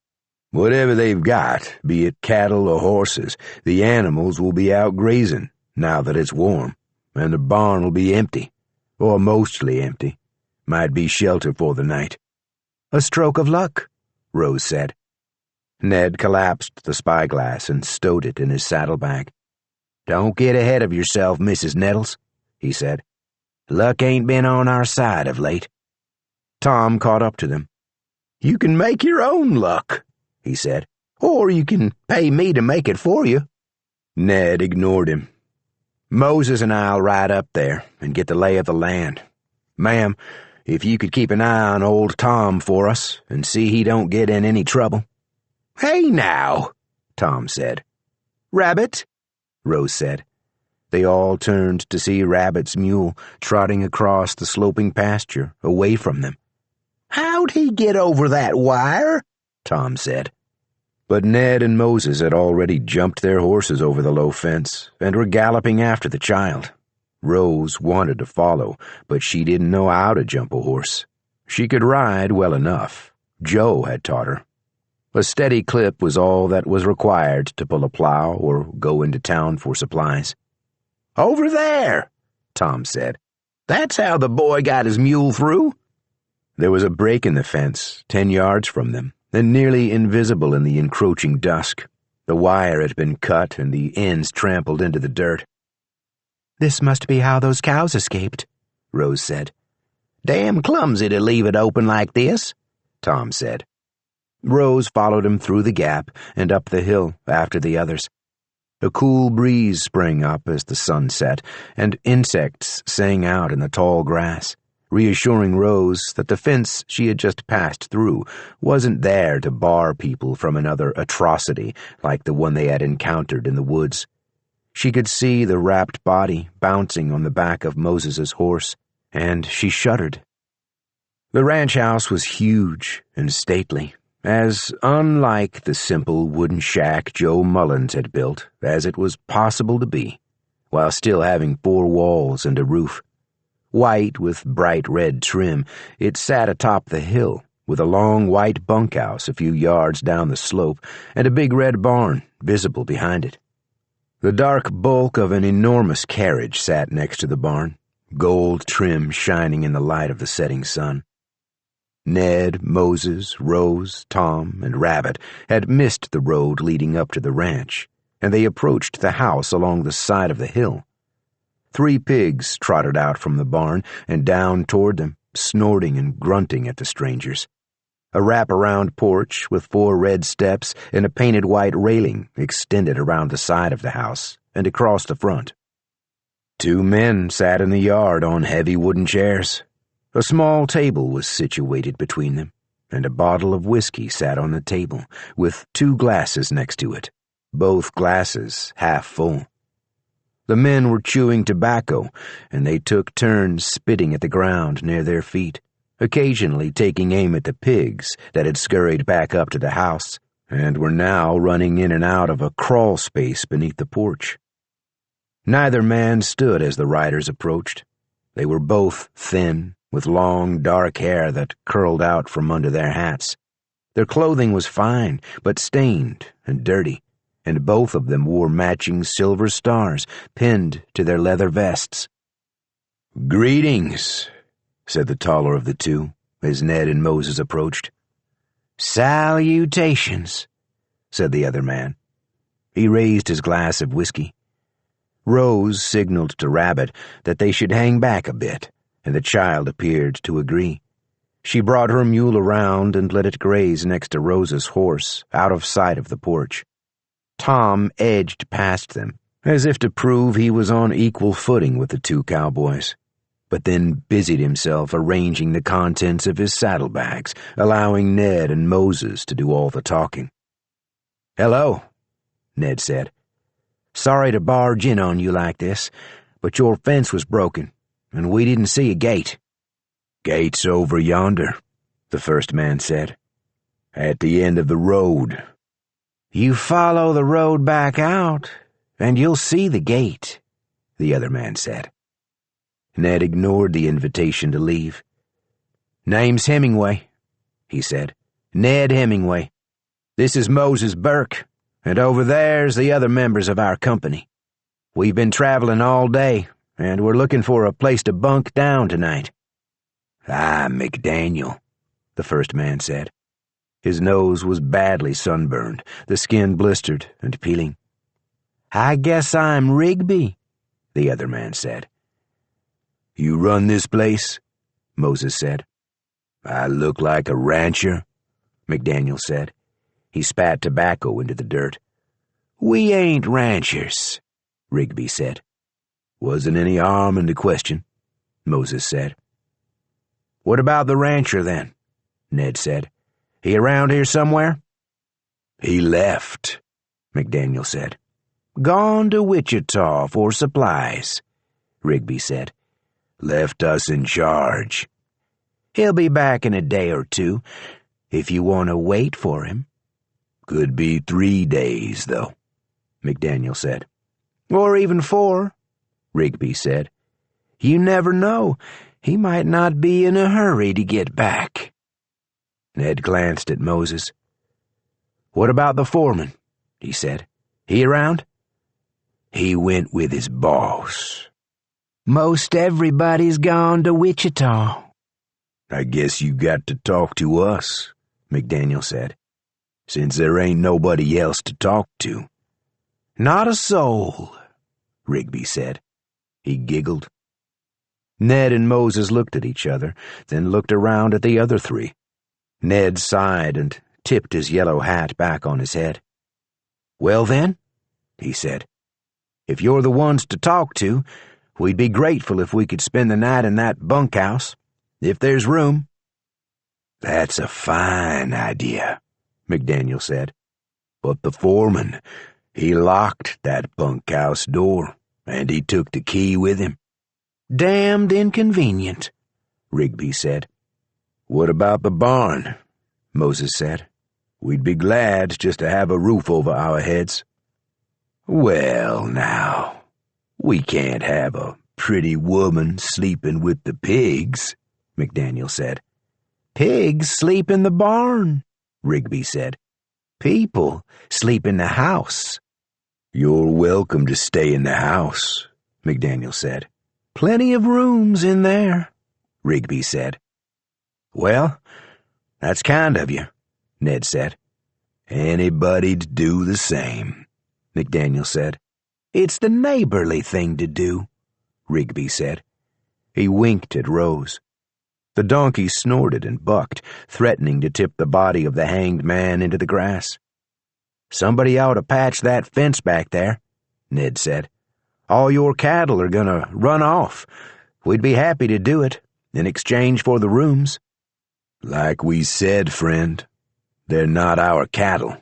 Whatever they've got, be it cattle or horses, the animals will be out grazing now that it's warm, and the barn will be empty, or mostly empty. Might be shelter for the night." "A stroke of luck," Rose said. Ned collapsed the spyglass and stowed it in his saddlebag. "Don't get ahead of yourself, Mrs. Nettles," he said. "Luck ain't been on our side of late." Tom caught up to them. "You can make your own luck," he said, "or you can pay me to make it for you." Ned ignored him. "Moses and I'll ride up there and get the lay of the land. Ma'am, if you could keep an eye on old Tom for us and see he don't get in any trouble." "Hey now," Tom said. "Rabbit?" Rose said. They all turned to see Rabbit's mule trotting across the sloping pasture away from them. "How'd he get over that wire?" Tom said. But Ned and Moses had already jumped their horses over the low fence and were galloping after the child. Rose wanted to follow, but she didn't know how to jump a horse. She could ride well enough. Joe had taught her. A steady clip was all that was required to pull a plow or go into town for supplies. "Over there," Tom said. "That's how the boy got his mule through." There was a break in the fence 10 yards from them, and nearly invisible in the encroaching dusk. The wire had been cut and the ends trampled into the dirt. "This must be how those cows escaped," Rose said. "Damn clumsy to leave it open like this," Tom said. Rose followed him through the gap and up the hill after the others. A cool breeze sprang up as the sun set, and insects sang out in the tall grass, reassuring Rose that the fence she had just passed through wasn't there to bar people from another atrocity like the one they had encountered in the woods. She could see the wrapped body bouncing on the back of Moses's horse, and she shuddered. The ranch house was huge and stately, as unlike the simple wooden shack Joe Mullins had built as it was possible to be, while still having 4 walls and a roof. White with bright red trim, it sat atop the hill, with a long white bunkhouse a few yards down the slope and a big red barn visible behind it. The dark bulk of an enormous carriage sat next to the barn, gold trim shining in the light of the setting sun. Ned, Moses, Rose, Tom, and Rabbit had missed the road leading up to the ranch, and they approached the house along the side of the hill. 3 pigs trotted out from the barn and down toward them, snorting and grunting at the strangers. A wrap-around porch with 4 red steps and a painted white railing extended around the side of the house and across the front. 2 men sat in the yard on heavy wooden chairs. A small table was situated between them, and a bottle of whiskey sat on the table, with 2 glasses next to it, both glasses half full. The men were chewing tobacco, and they took turns spitting at the ground near their feet, occasionally taking aim at the pigs that had scurried back up to the house and were now running in and out of a crawl space beneath the porch. Neither man stood as the riders approached. They were both thin, with long, dark hair that curled out from under their hats. Their clothing was fine, but stained and dirty, and both of them wore matching silver stars pinned to their leather vests. "Greetings," said the taller of the 2, as Ned and Moses approached. "Salutations," said the other man. He raised his glass of whiskey. Rose signaled to Rabbit that they should hang back a bit, and the child appeared to agree. She brought her mule around and let it graze next to Rose's horse, out of sight of the porch. Tom edged past them, as if to prove he was on equal footing with the 2 cowboys, but then busied himself arranging the contents of his saddlebags, allowing Ned and Moses to do all the talking. "Hello," Ned said. "Sorry to barge in on you like this, but your fence was broken, and we didn't see a gate." "Gate's over yonder," the first man said. At the end of the road. You follow the road back out, and you'll see the gate, the other man said. Ned ignored the invitation to leave. Name's Hemingway, he said. Ned Hemingway. This is Moses Burke, and over there's the other members of our company. We've been traveling all day, and we're looking for a place to bunk down tonight. I'm McDaniel, the first man said. His nose was badly sunburned, the skin blistered and peeling. I guess I'm Rigby, the other man said. You run this place? Moses said. I look like a rancher, McDaniel said. He spat tobacco into the dirt. We ain't ranchers, Rigby said. Wasn't any harm in the question, Moses said. What about the rancher then? Ned said. He around here somewhere? He left, McDaniel said. Gone to Wichita for supplies, Rigby said. Left us in charge. He'll be back in a day or two, if you want to wait for him. Could be 3 days, though, McDaniel said. Or even 4, Rigby said. You never know. He might not be in a hurry to get back. Ned glanced at Moses. What about the foreman? He said. He around? He went with his boss. Most everybody's gone to Wichita. I guess you got to talk to us, McDaniel said, since there ain't nobody else to talk to. Not a soul, Rigby said. He giggled. Ned and Moses looked at each other, then looked around at the other 3. Ned sighed and tipped his yellow hat back on his head. Well then, he said, if you're the ones to talk to, we'd be grateful if we could spend the night in that bunkhouse, if there's room. That's a fine idea, McDaniel said. But the foreman, he locked that bunkhouse door, and he took the key with him. Damned inconvenient, Rigby said. What about the barn? Moses said. We'd be glad just to have a roof over our heads. Well, now, we can't have a pretty woman sleeping with the pigs, McDaniel said. Pigs sleep in the barn, Rigby said. People sleep in the house. You're welcome to stay in the house, McDaniel said. Plenty of rooms in there, Rigby said. Well, that's kind of you, Ned said. Anybody'd do the same, McDaniel said. It's the neighborly thing to do, Rigby said. He winked at Rose. The donkey snorted and bucked, threatening to tip the body of the hanged man into the grass. Somebody ought to patch that fence back there, Ned said. All your cattle are gonna run off. We'd be happy to do it, in exchange for the rooms. Like we said, friend, they're not our cattle,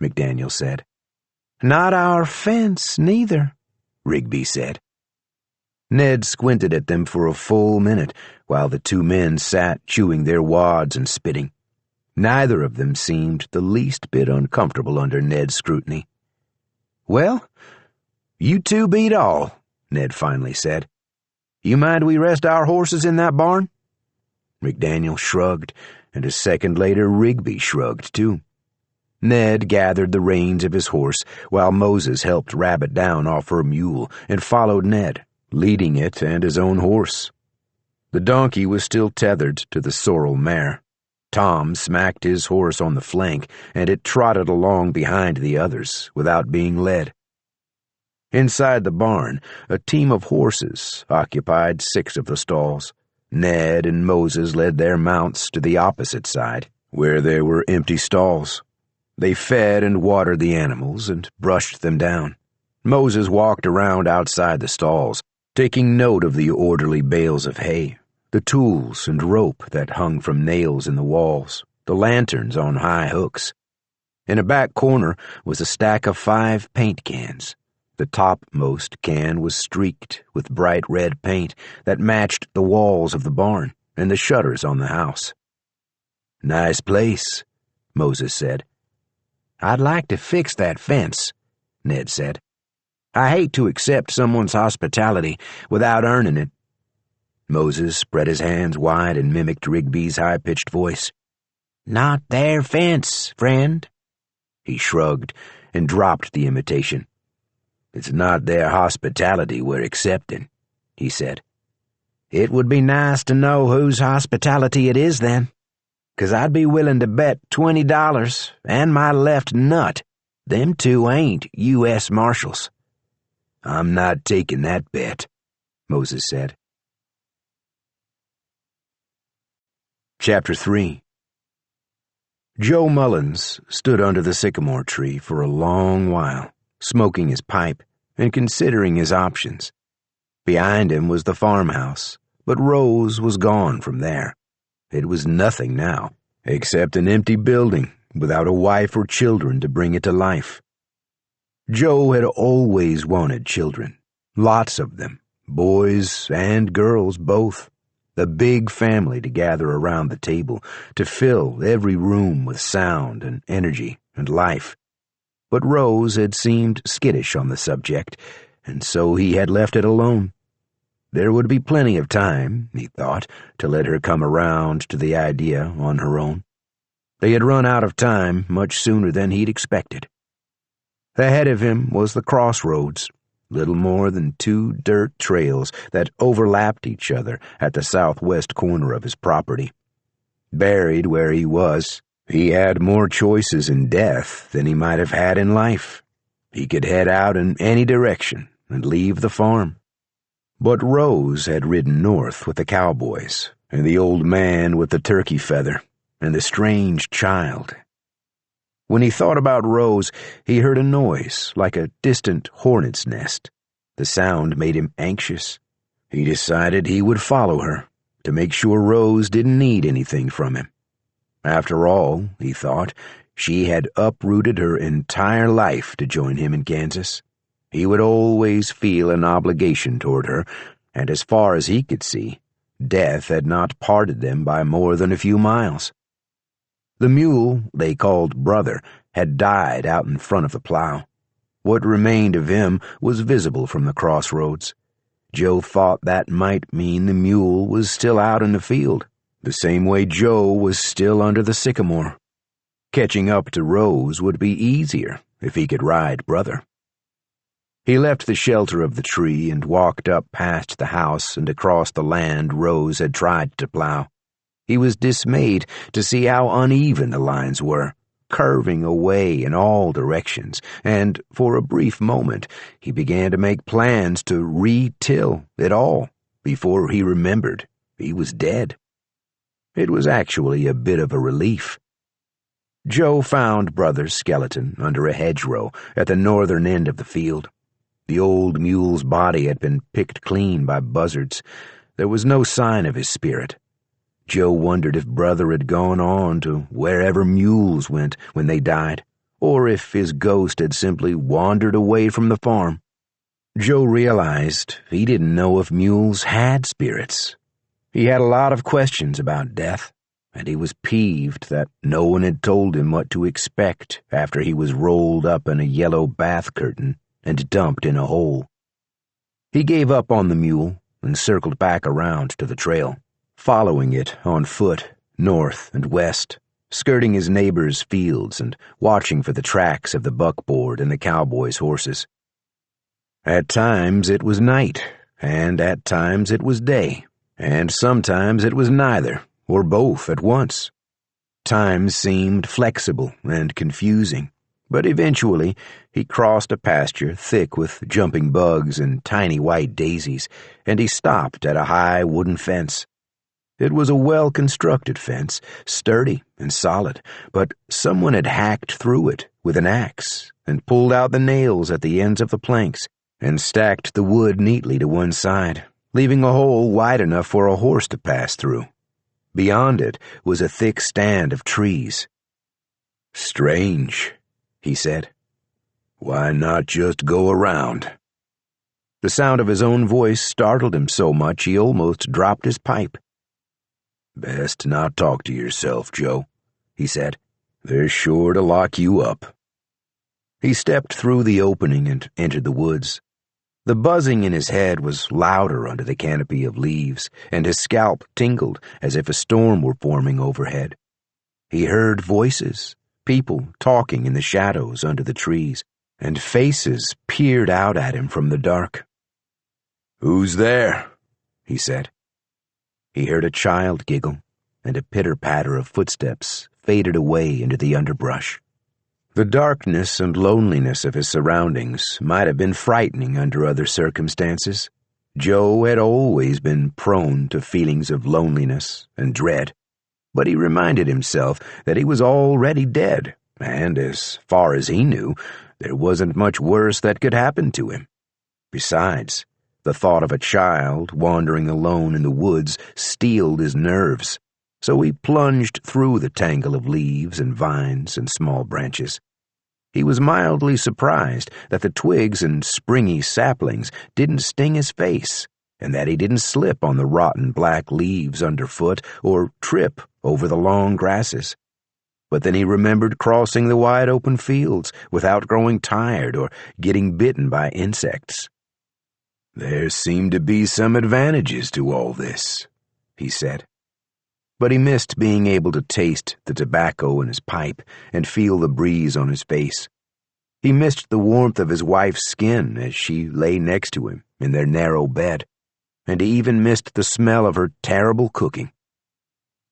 McDaniel said. Not our fence, neither, Rigby said. Ned squinted at them for a full minute while the 2 men sat chewing their wads and spitting. Neither of them seemed the least bit uncomfortable under Ned's scrutiny. Well, you 2 beat all, Ned finally said. You mind we rest our horses in that barn? McDaniel shrugged, and a second later Rigby shrugged too. Ned gathered the reins of his horse while Moses helped Rabbit down off her mule and followed Ned, leading it and his own horse. The donkey was still tethered to the sorrel mare. Tom smacked his horse on the flank, and it trotted along behind the others without being led. Inside the barn, a team of horses occupied 6 of the stalls. Ned and Moses led their mounts to the opposite side, where there were empty stalls. They fed and watered the animals and brushed them down. Moses walked around outside the stalls, taking note of the orderly bales of hay, the tools and rope that hung from nails in the walls, the lanterns on high hooks. In a back corner was a stack of 5 paint cans. The topmost can was streaked with bright red paint that matched the walls of the barn and the shutters on the house. Nice place, Moses said. I'd like to fix that fence, Ned said. I hate to accept someone's hospitality without earning it. Moses spread his hands wide and mimicked Rigby's high-pitched voice. Not their fence, friend. He shrugged and dropped the imitation. It's not their hospitality we're accepting, he said. It would be nice to know whose hospitality it is then, 'cause I'd be willing to bet $20 and my left nut them two ain't U.S. Marshals. I'm not taking that bet, Moses said. Chapter 3. Joe Mullins stood under the sycamore tree for a long while, smoking his pipe and considering his options. Behind him was the farmhouse, but Rose was gone from there. It was nothing now, except an empty building without a wife or children to bring it to life. Joe had always wanted children, lots of them, boys and girls both. A big family to gather around the table, to fill every room with sound and energy and life. But Rose had seemed skittish on the subject, and so he had left it alone. There would be plenty of time, he thought, to let her come around to the idea on her own. They had run out of time much sooner than he'd expected. Ahead of him was the crossroads, little more than 2 dirt trails that overlapped each other at the southwest corner of his property. Buried where he was, he had more choices in death than he might have had in life. He could head out in any direction and leave the farm. But Rose had ridden north with the cowboys, and the old man with the turkey feather, and the strange child. When he thought about Rose, he heard a noise like a distant hornet's nest. The sound made him anxious. He decided he would follow her to make sure Rose didn't need anything from him. After all, he thought, she had uprooted her entire life to join him in Kansas. He would always feel an obligation toward her, and as far as he could see, death had not parted them by more than a few miles. The mule they called Brother had died out in front of the plow. What remained of him was visible from the crossroads. Joe thought that might mean the mule was still out in the field, the same way Joe was still under the sycamore. Catching up to Rose would be easier if he could ride Brother. He left the shelter of the tree and walked up past the house and across the land Rose had tried to plow. He was dismayed to see how uneven the lines were, curving away in all directions, and for a brief moment he began to make plans to re-till it all before he remembered he was dead. It was actually a bit of a relief. Joe found Brother's skeleton under a hedgerow at the northern end of the field. The old mule's body had been picked clean by buzzards. There was no sign of his spirit. Joe wondered if Brother had gone on to wherever mules went when they died, or if his ghost had simply wandered away from the farm. Joe realized he didn't know if mules had spirits. He had a lot of questions about death, and he was peeved that no one had told him what to expect after he was rolled up in a yellow bath curtain and dumped in a hole. He gave up on the mule and circled back around to the trail, following it on foot, north and west, skirting his neighbor's fields and watching for the tracks of the buckboard and the cowboys' horses. At times it was night, and at times it was day, and sometimes it was neither, or both at once. Times seemed flexible and confusing, but eventually he crossed a pasture thick with jumping bugs and tiny white daisies, and he stopped at a high wooden fence. It was a well-constructed fence, sturdy and solid, but someone had hacked through it with an axe and pulled out the nails at the ends of the planks and stacked the wood neatly to one side, leaving a hole wide enough for a horse to pass through. Beyond it was a thick stand of trees. "Strange," he said. "Why not just go around?" The sound of his own voice startled him so much he almost dropped his pipe. "Best not talk to yourself, Joe," he said. They're sure to lock you up." He stepped through the opening and entered the woods. The buzzing in his head was louder under the canopy of leaves, and his scalp tingled as if a storm were forming overhead. He heard voices, people talking in the shadows under the trees, and faces peered out at him from the dark. "Who's there?" he said. He heard a child giggle, and a pitter-patter of footsteps faded away into the underbrush. The darkness and loneliness of his surroundings might have been frightening under other circumstances. Joe had always been prone to feelings of loneliness and dread, but he reminded himself that he was already dead, and as far as he knew, there wasn't much worse that could happen to him. Besides, the thought of a child wandering alone in the woods steeled his nerves, so he plunged through the tangle of leaves and vines and small branches. He was mildly surprised that the twigs and springy saplings didn't sting his face, and that he didn't slip on the rotten black leaves underfoot or trip over the long grasses. But then he remembered crossing the wide-open fields without growing tired or getting bitten by insects. "There seem to be some advantages to all this," he said. But he missed being able to taste the tobacco in his pipe and feel the breeze on his face. He missed the warmth of his wife's skin as she lay next to him in their narrow bed, and he even missed the smell of her terrible cooking.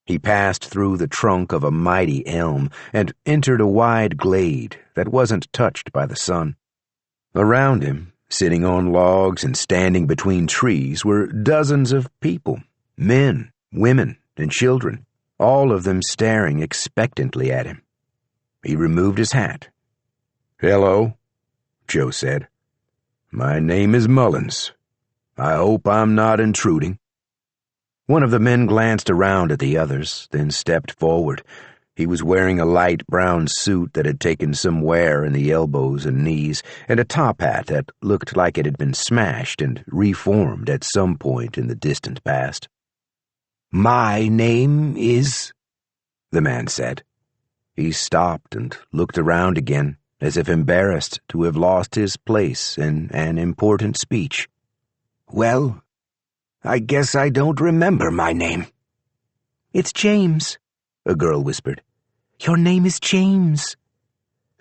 He passed through the trunk of a mighty elm and entered a wide glade that wasn't touched by the sun. Around him, sitting on logs and standing between trees, were dozens of people, men, women, and children, all of them staring expectantly at him. He removed his hat. "Hello," Joe said. "My name is Mullins. I hope I'm not intruding." One of the men glanced around at the others, then stepped forward. He was wearing a light brown suit that had taken some wear in the elbows and knees, and a top hat that looked like it had been smashed and reformed at some point in the distant past. "My name is—" the man said. He stopped and looked around again, as if embarrassed to have lost his place in an important speech. "Well, I guess I don't remember my name." "It's James," a girl whispered. "Your name is James."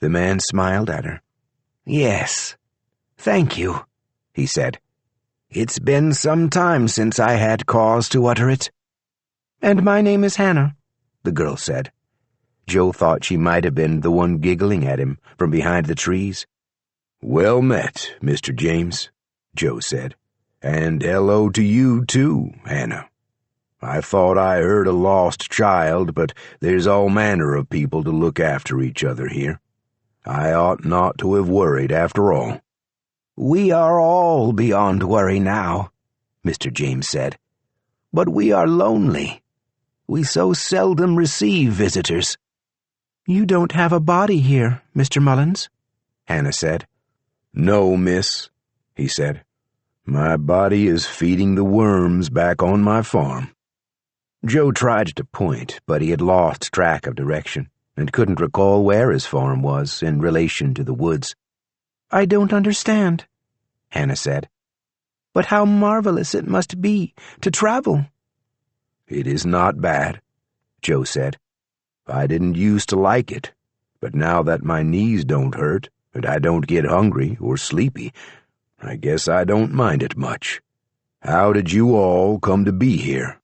The man smiled at her. "Yes, thank you," he said. "It's been some time since I had cause to utter it." "And my name is Hannah," the girl said. Joe thought she might have been the one giggling at him from behind the trees. "Well met, Mr. James," Joe said. "And hello to you, too, Hannah. I thought I heard a lost child, but there's all manner of people to look after each other here. I ought not to have worried after all." "We are all beyond worry now," Mr. James said. "But we are lonely. We so seldom receive visitors." "You don't have a body here, Mr. Mullins," Hannah said. "No, miss," he said. "My body is feeding the worms back on my farm." Joe tried to point, but he had lost track of direction and couldn't recall where his farm was in relation to the woods. "I don't understand," Hannah said. "But how marvelous it must be to travel." "It is not bad," Joe said. "I didn't used to like it, but now that my knees don't hurt and I don't get hungry or sleepy, I guess I don't mind it much. How did you all come to be here?"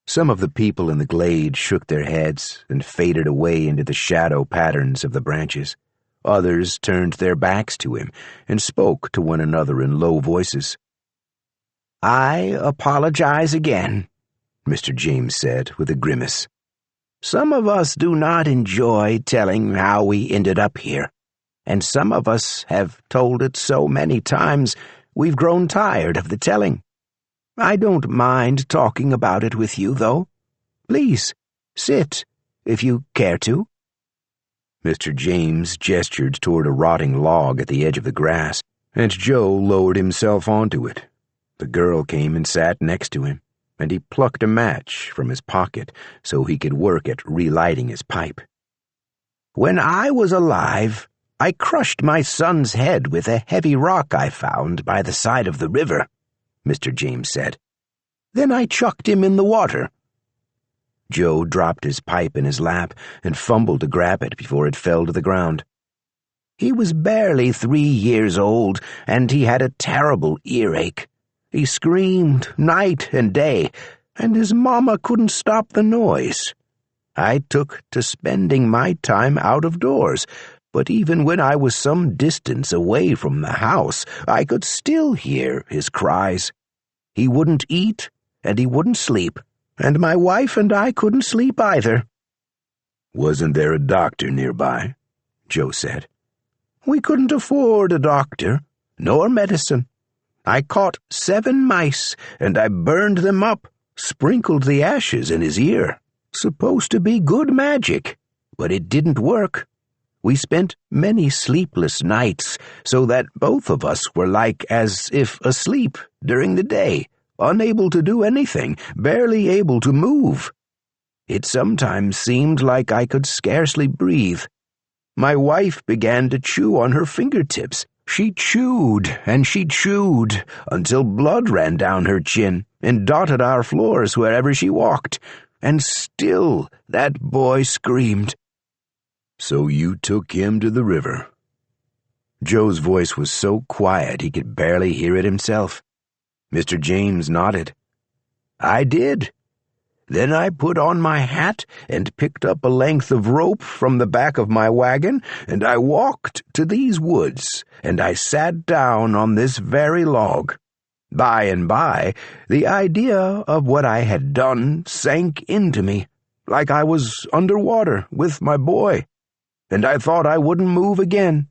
Some of the people in the glade shook their heads and faded away into the shadow patterns of the branches. Others turned their backs to him and spoke to one another in low voices. "I apologize again," Mr. James said with a grimace. "Some of us do not enjoy telling how we ended up here, and some of us have told it so many times we've grown tired of the telling. I don't mind talking about it with you, though. Please, sit, if you care to." Mr. James gestured toward a rotting log at the edge of the grass, and Joe lowered himself onto it. The girl came and sat next to him, and he plucked a match from his pocket so he could work at relighting his pipe. When I was alive, I crushed my son's head with a heavy rock I found by the side of the river," Mr. James said. "Then I chucked him in the water." Joe dropped his pipe in his lap and fumbled to grab it before it fell to the ground. "He was barely 3 years old, and he had a terrible earache. He screamed night and day, and his mama couldn't stop the noise. I took to spending my time out of doors, but even when I was some distance away from the house, I could still hear his cries. He wouldn't eat, and he wouldn't sleep, and my wife and I couldn't sleep either." "Wasn't there a doctor nearby?" Joe said. "We couldn't afford a doctor, nor medicine. I caught 7 mice, and I burned them up, sprinkled the ashes in his ear. Supposed to be good magic, but it didn't work. We spent many sleepless nights, so that both of us were like as if asleep during the day, unable to do anything, barely able to move. It sometimes seemed like I could scarcely breathe. My wife began to chew on her fingertips. She chewed and she chewed until blood ran down her chin and dotted our floors wherever she walked, and still that boy screamed." "So you took him to the river?" Joe's voice was so quiet he could barely hear it himself. Mr. James nodded. "I did. Then I put on my hat and picked up a length of rope from the back of my wagon, and I walked to these woods, and I sat down on this very log. By and by, the idea of what I had done sank into me, like I was underwater with my boy, and I thought I wouldn't move again.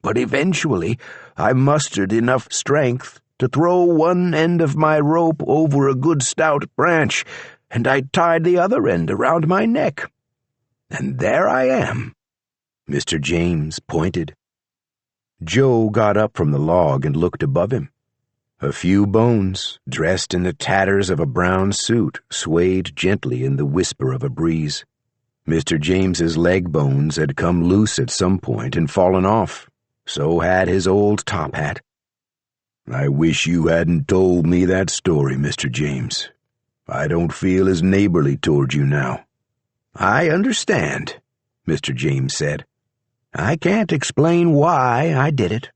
But eventually, I mustered enough strength to throw one end of my rope over a good stout branch, and I tied the other end around my neck. And there I am." Mr. James pointed. Joe got up from the log and looked above him. A few bones, dressed in the tatters of a brown suit, swayed gently in the whisper of a breeze. Mr. James's leg bones had come loose at some point and fallen off. So had his old top hat. "I wish you hadn't told me that story, Mr. James. I don't feel as neighborly toward you now." "I understand," Mr. James said. "I can't explain why I did it,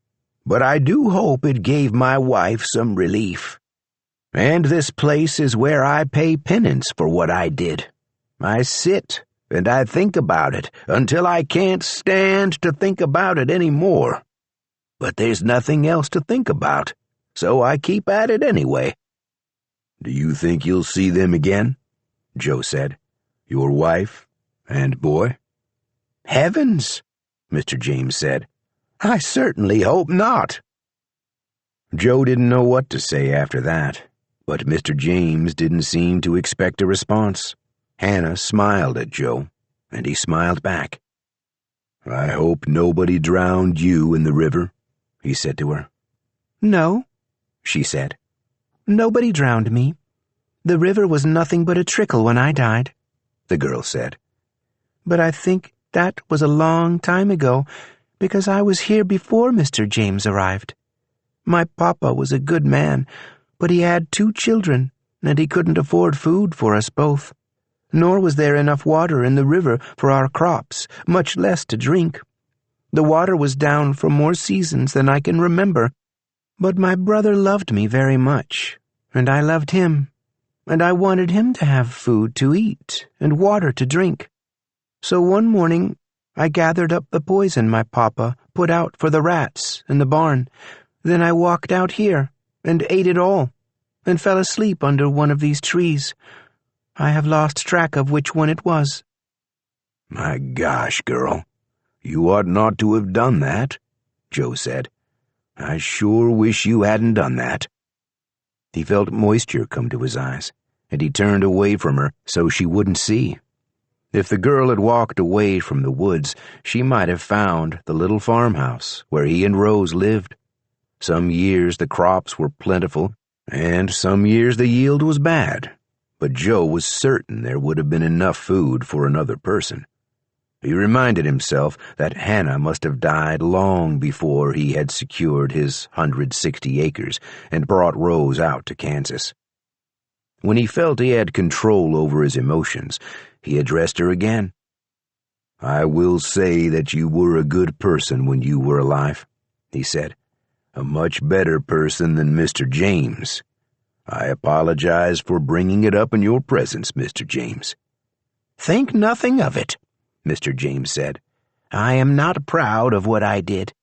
but I do hope it gave my wife some relief. And this place is where I pay penance for what I did. I sit and I think about it until I can't stand to think about it any more. But there's nothing else to think about, so I keep at it anyway." "Do you think you'll see them again?" Joe said. "Your wife and boy?" "Heavens," Mr. James said. "I certainly hope not." Joe didn't know what to say after that, but Mr. James didn't seem to expect a response. Hannah smiled at Joe, and he smiled back. "I hope nobody drowned you in the river," he said to her. "No," she said. "Nobody drowned me. The river was nothing but a trickle when I died," the girl said. "But I think that was a long time ago, because I was here before Mr. James arrived. My papa was a good man, but he had 2 children, and he couldn't afford food for us both. Nor was there enough water in the river for our crops, much less to drink. The water was down for more seasons than I can remember. But my brother loved me very much, and I loved him, and I wanted him to have food to eat and water to drink. So one morning I gathered up the poison my papa put out for the rats in the barn. Then I walked out here and ate it all, and fell asleep under one of these trees. I have lost track of which one it was." "My gosh, girl, you ought not to have done that," Joe said. "I sure wish you hadn't done that." He felt moisture come to his eyes, and he turned away from her so she wouldn't see. If the girl had walked away from the woods, she might have found the little farmhouse where he and Rose lived. Some years the crops were plentiful, and some years the yield was bad, but Joe was certain there would have been enough food for another person. He reminded himself that Hannah must have died long before he had secured his 160 acres and brought Rose out to Kansas. When he felt he had control over his emotions, he addressed her again. "I will say that you were a good person when you were alive," he said. "A much better person than Mr. James. I apologize for bringing it up in your presence, Mr. James." "Think nothing of it," Mr. James said. "I am not proud of what I did."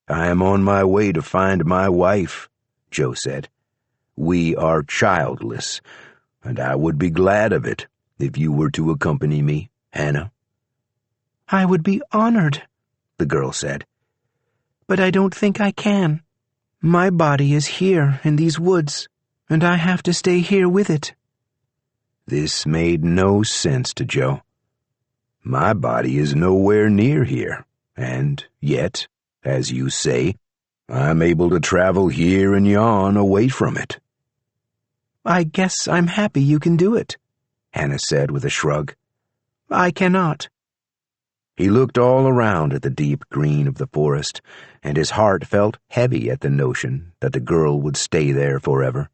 "I am on my way to find my wife," Joe said. "We are childless, and I would be glad of it if you were to accompany me, Hannah." "I would be honored," the girl said. "But I don't think I can. My body is here in these woods, and I have to stay here with it." This made no sense to Joe. "My body is nowhere near here, and yet, as you say, I'm able to travel here and yon away from it." "I guess I'm happy you can do it," Hannah said with a shrug. "I cannot." He looked all around at the deep green of the forest, and his heart felt heavy at the notion that the girl would stay there forever.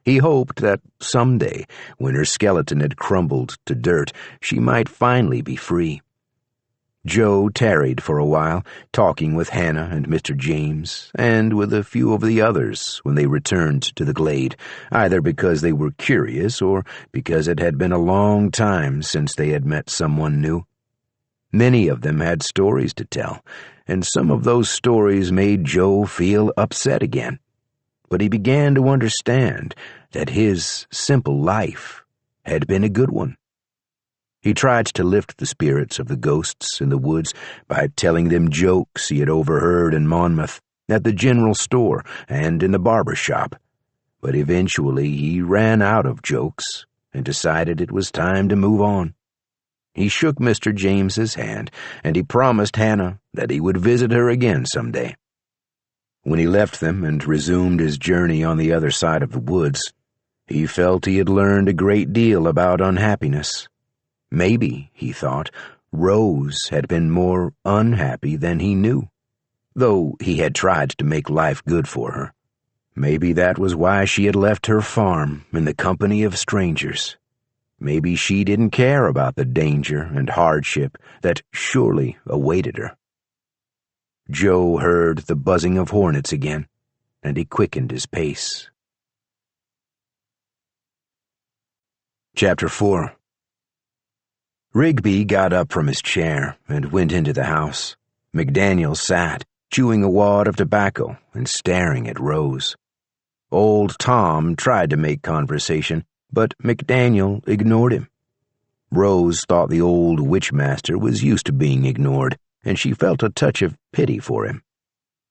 He hoped that someday, when her skeleton had crumbled to dirt, she might finally be free. Joe tarried for a while, talking with Hannah and Mr. James, and with a few of the others when they returned to the glade, either because they were curious or because it had been a long time since they had met someone new. Many of them had stories to tell, and some of those stories made Joe feel upset again. But he began to understand that his simple life had been a good one. He tried to lift the spirits of the ghosts in the woods by telling them jokes he had overheard in Monmouth, at the general store, and in the barber shop. But eventually he ran out of jokes and decided it was time to move on. He shook Mr. James's hand, and he promised Hannah that he would visit her again someday. When he left them and resumed his journey on the other side of the woods, he felt he had learned a great deal about unhappiness. Maybe, he thought, Rose had been more unhappy than he knew, though he had tried to make life good for her. Maybe that was why she had left her farm in the company of strangers. Maybe she didn't care about the danger and hardship that surely awaited her. Joe heard the buzzing of hornets again, and he quickened his pace. Chapter 4. Rigby got up from his chair and went into the house. McDaniel sat, chewing a wad of tobacco and staring at Rose. Old Tom tried to make conversation, but McDaniel ignored him. Rose thought the old witchmaster was used to being ignored, and she felt a touch of pity for him.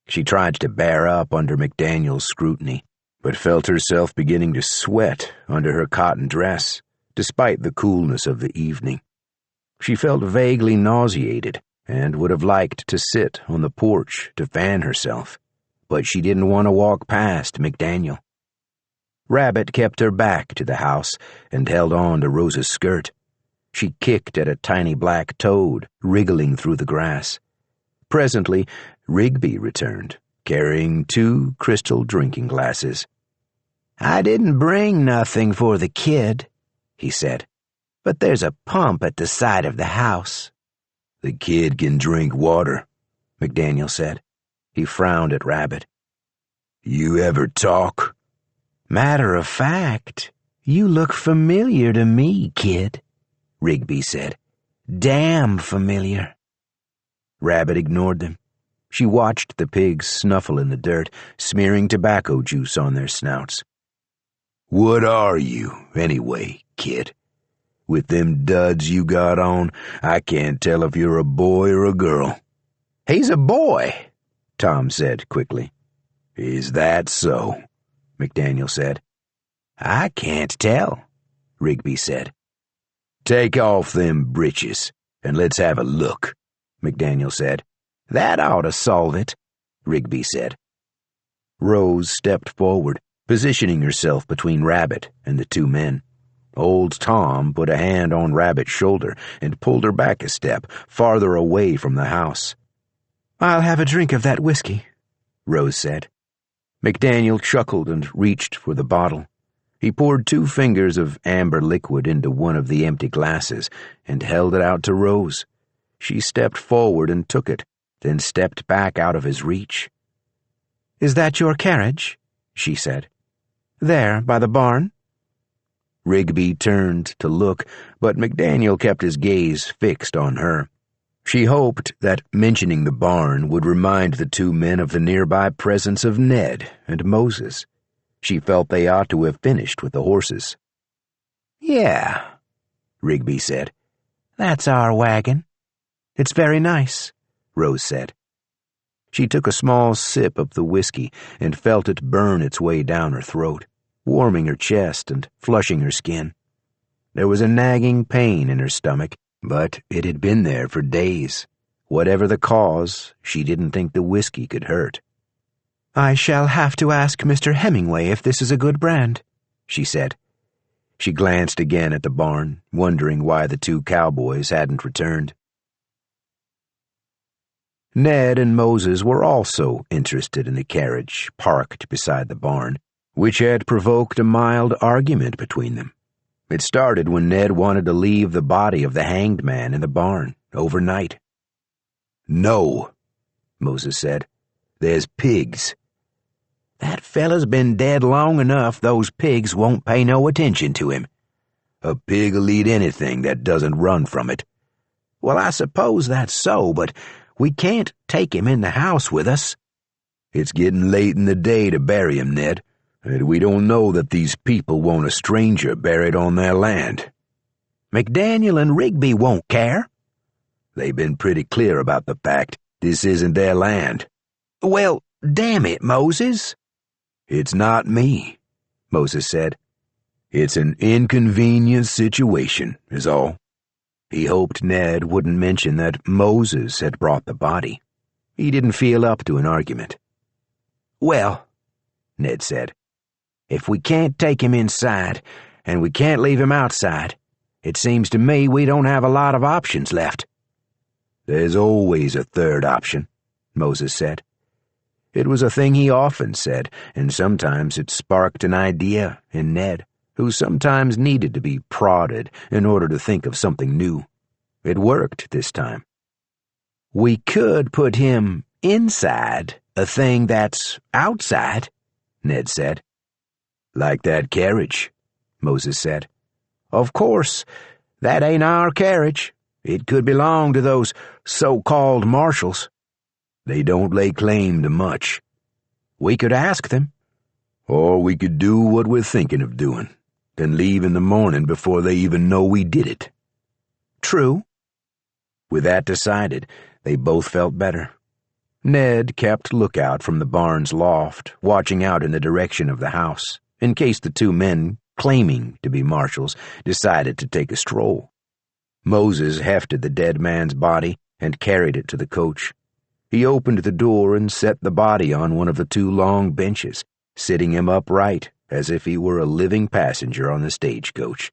She tried to bear up under McDaniel's scrutiny, but felt herself beginning to sweat under her cotton dress, despite the coolness of the evening. She felt vaguely nauseated and would have liked to sit on the porch to fan herself, but she didn't want to walk past McDaniel. Rabbit kept her back to the house and held on to Rose's skirt. She kicked at a tiny black toad wriggling through the grass. Presently, Rigby returned, carrying 2 crystal drinking glasses. "I didn't bring nothing for the kid," he said, "but there's a pump at the side of the house." "The kid can drink water," McDaniel said. He frowned at Rabbit. "You ever talk?" "Matter of fact, you look familiar to me, kid," Rigby said. "Damn familiar." Rabbit ignored them. She watched the pigs snuffle in the dirt, smearing tobacco juice on their snouts. "What are you, anyway, kid? With them duds you got on, I can't tell if you're a boy or a girl." "He's a boy," Tom said quickly. "Is that so?" McDaniel said. "I can't tell," Rigby said. "Take off them breeches, and let's have a look," McDaniel said. "That ought to solve it," Rigby said. Rose stepped forward, positioning herself between Rabbit and the 2 men. Old Tom put a hand on Rabbit's shoulder and pulled her back a step, farther away from the house. "I'll have a drink of that whiskey," Rose said. McDaniel chuckled and reached for the bottle. He poured 2 fingers of amber liquid into one of the empty glasses and held it out to Rose. She stepped forward and took it, then stepped back out of his reach. "Is that your carriage?" she said. "There, by the barn?" Rigby turned to look, but McDaniel kept his gaze fixed on her. She hoped that mentioning the barn would remind the 2 men of the nearby presence of Ned and Moses. She felt they ought to have finished with the horses. "Yeah," Rigby said. "That's our wagon." "It's very nice," Rose said. She took a small sip of the whiskey and felt it burn its way down her throat, warming her chest and flushing her skin. There was a nagging pain in her stomach, but it had been there for days. Whatever the cause, she didn't think the whiskey could hurt. "I shall have to ask Mr. Hemingway if this is a good brand," she said. She glanced again at the barn, wondering why the 2 cowboys hadn't returned. Ned and Moses were also interested in the carriage parked beside the barn, which had provoked a mild argument between them. It started when Ned wanted to leave the body of the hanged man in the barn overnight. "No," Moses said. "There's pigs." "That fella's been dead long enough, those pigs won't pay no attention to him." "A pig'll eat anything that doesn't run from it." "Well, I suppose that's so, but we can't take him in the house with us." "It's getting late in the day to bury him, Ned, and we don't know that these people want a stranger buried on their land." "McDaniel and Rigby won't care." "They've been pretty clear about the fact this isn't their land." "Well, damn it, Moses." "It's not me," Moses said. "It's an inconvenient situation, is all." He hoped Ned wouldn't mention that Moses had brought the body. He didn't feel up to an argument. "Well," Ned said, "if we can't take him inside, and we can't leave him outside, it seems to me we don't have a lot of options left." "There's always a third option," Moses said. It was a thing he often said, and sometimes it sparked an idea in Ned, who sometimes needed to be prodded in order to think of something new. It worked this time. "We could put him inside a thing that's outside," Ned said. "Like that carriage," Moses said. "Of course, that ain't our carriage. It could belong to those so-called marshals." "They don't lay claim to much." "We could ask them." "Or we could do what we're thinking of doing, then leave in the morning before they even know we did it." "True." With that decided, they both felt better. Ned kept lookout from the barn's loft, watching out in the direction of the house, in case the 2 men, claiming to be marshals, decided to take a stroll. Moses hefted the dead man's body and carried it to the coach. He opened the door and set the body on one of the 2 long benches, sitting him upright as if he were a living passenger on the stagecoach.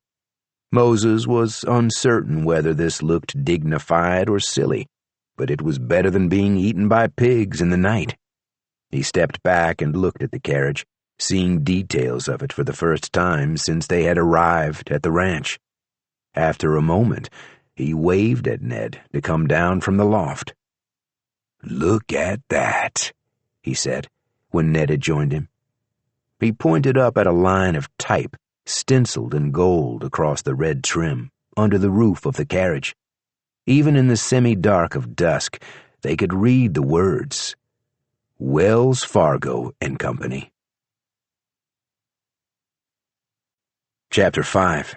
Moses was uncertain whether this looked dignified or silly, but it was better than being eaten by pigs in the night. He stepped back and looked at the carriage, seeing details of it for the first time since they had arrived at the ranch. After a moment, he waved at Ned to come down from the loft. "Look at that," he said, when Ned had joined him. He pointed up at a line of type, stenciled in gold across the red trim, under the roof of the carriage. Even in the semi-dark of dusk, they could read the words, Wells Fargo and Company. Chapter 5.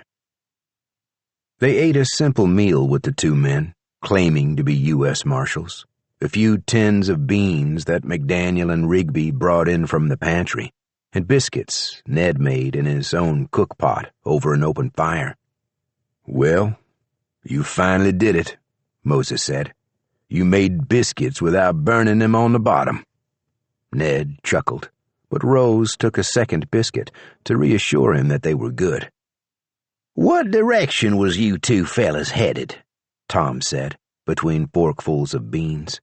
They ate a simple meal with the 2 men, claiming to be U.S. Marshals. A few tins of beans that McDaniel and Rigby brought in from the pantry, and biscuits Ned made in his own cookpot over an open fire. "Well, you finally did it," Moses said. "You made biscuits without burning them on the bottom." Ned chuckled, but Rose took a second biscuit to reassure him that they were good. "What direction was you two fellas headed?" Tom said, between forkfuls of beans.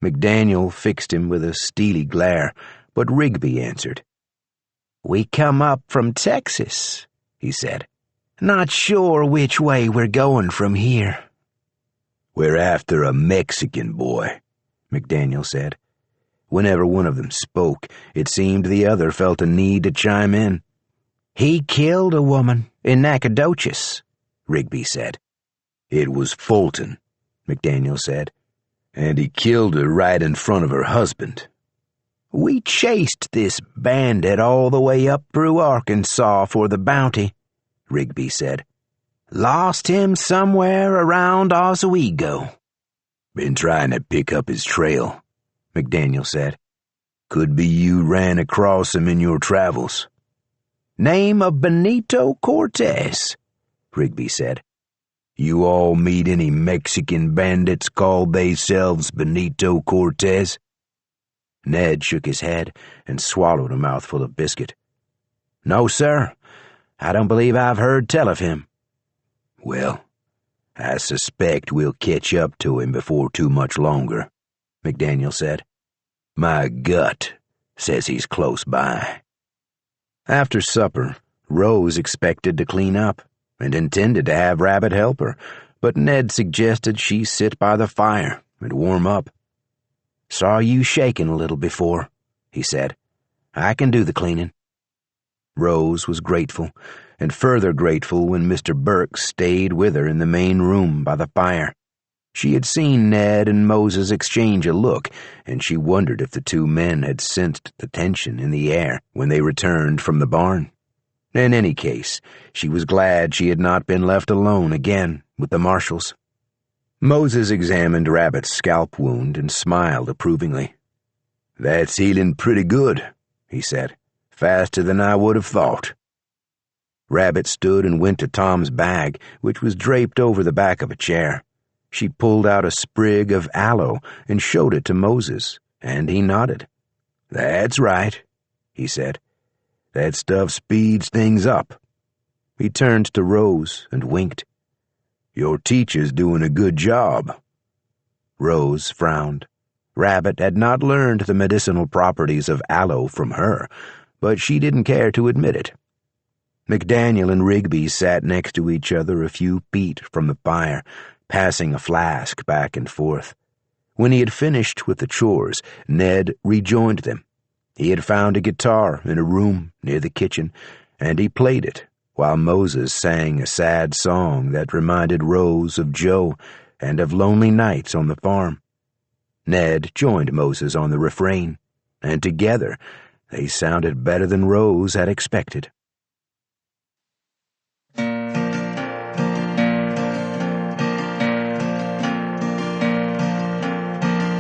McDaniel fixed him with a steely glare, but Rigby answered. "We come up from Texas," he said. "Not sure which way we're going from here." "We're after a Mexican boy," McDaniel said. Whenever one of them spoke, it seemed the other felt a need to chime in. "He killed a woman in Nacogdoches," Rigby said. "It was Fulton," McDaniel said, "and he killed her right in front of her husband." "We chased this bandit all the way up through Arkansas for the bounty," Rigby said. "Lost him somewhere around Oswego." "Been trying to pick up his trail," McDaniel said. "Could be you ran across him in your travels." "Name of Benito Cortez," Rigby said. "You all meet any Mexican bandits called theyselves Benito Cortez?" Ned shook his head and swallowed a mouthful of biscuit. "No, sir. I don't believe I've heard tell of him." "Well, I suspect we'll catch up to him before too much longer," McDaniel said. "My gut says he's close by." After supper, Rose expected to clean up and intended to have Rabbit help her, but Ned suggested she sit by the fire and warm up. "Saw you shaking a little before," he said. "I can do the cleaning." Rose was grateful, and further grateful when Mr. Burke stayed with her in the main room by the fire. She had seen Ned and Moses exchange a look, and she wondered if the two men had sensed the tension in the air when they returned from the barn. In any case, she was glad she had not been left alone again with the marshals. Moses examined Rabbit's scalp wound and smiled approvingly. "That's healing pretty good," he said. "Faster than I would have thought." Rabbit stood and went to Tom's bag, which was draped over the back of a chair. She pulled out a sprig of aloe and showed it to Moses, and he nodded. "That's right," he said. "That stuff speeds things up." He turned to Rose and winked. "Your teacher's doing a good job." Rose frowned. Rabbit had not learned the medicinal properties of aloe from her, but she didn't care to admit it. McDaniel and Rigby sat next to each other a few feet from the fire, passing a flask back and forth. When he had finished with the chores, Ned rejoined them. He had found a guitar in a room near the kitchen, and he played it while Moses sang a sad song that reminded Rose of Joe and of lonely nights on the farm. Ned joined Moses on the refrain, and together they sounded better than Rose had expected.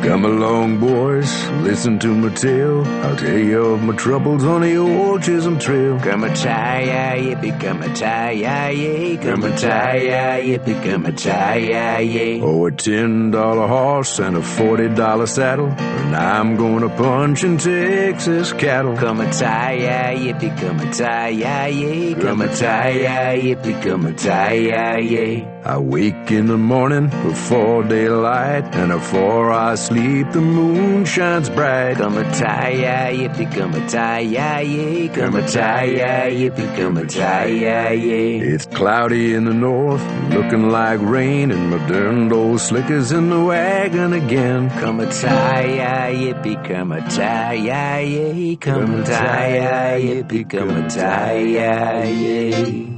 "Come along, boys, listen to my tale. I'll tell you of my troubles on the old Chisholm Trail. Come-a-tie-ya, yippee, come-a-tie-ya, yay. Come-a-tie-ya, yippee, come-a-tie-ya, yay. Oh, a $10 horse and a $40 saddle, and I'm gonna punch in Texas cattle. Come-a-tie-ya, yippee, come-a-tie-ya, yay. Come-a-tie-ya, yippee, come-a-tie-ya, yay. I wake in the morning before daylight, and before I sleep the moon shines bright. Come-a-tie-ya, yippee, come-a-tie-ya, yay. Come-a-tie-ya, yippee, come-a-tie-ya, yay. It's cloudy in the north, looking like rain, and my darned old slicker's in the wagon again. Come-a-tie-ya, yippee, come-a-tie-ya, yay. Come-a-tie-ya, yippee, come-a-tie-ya, yay.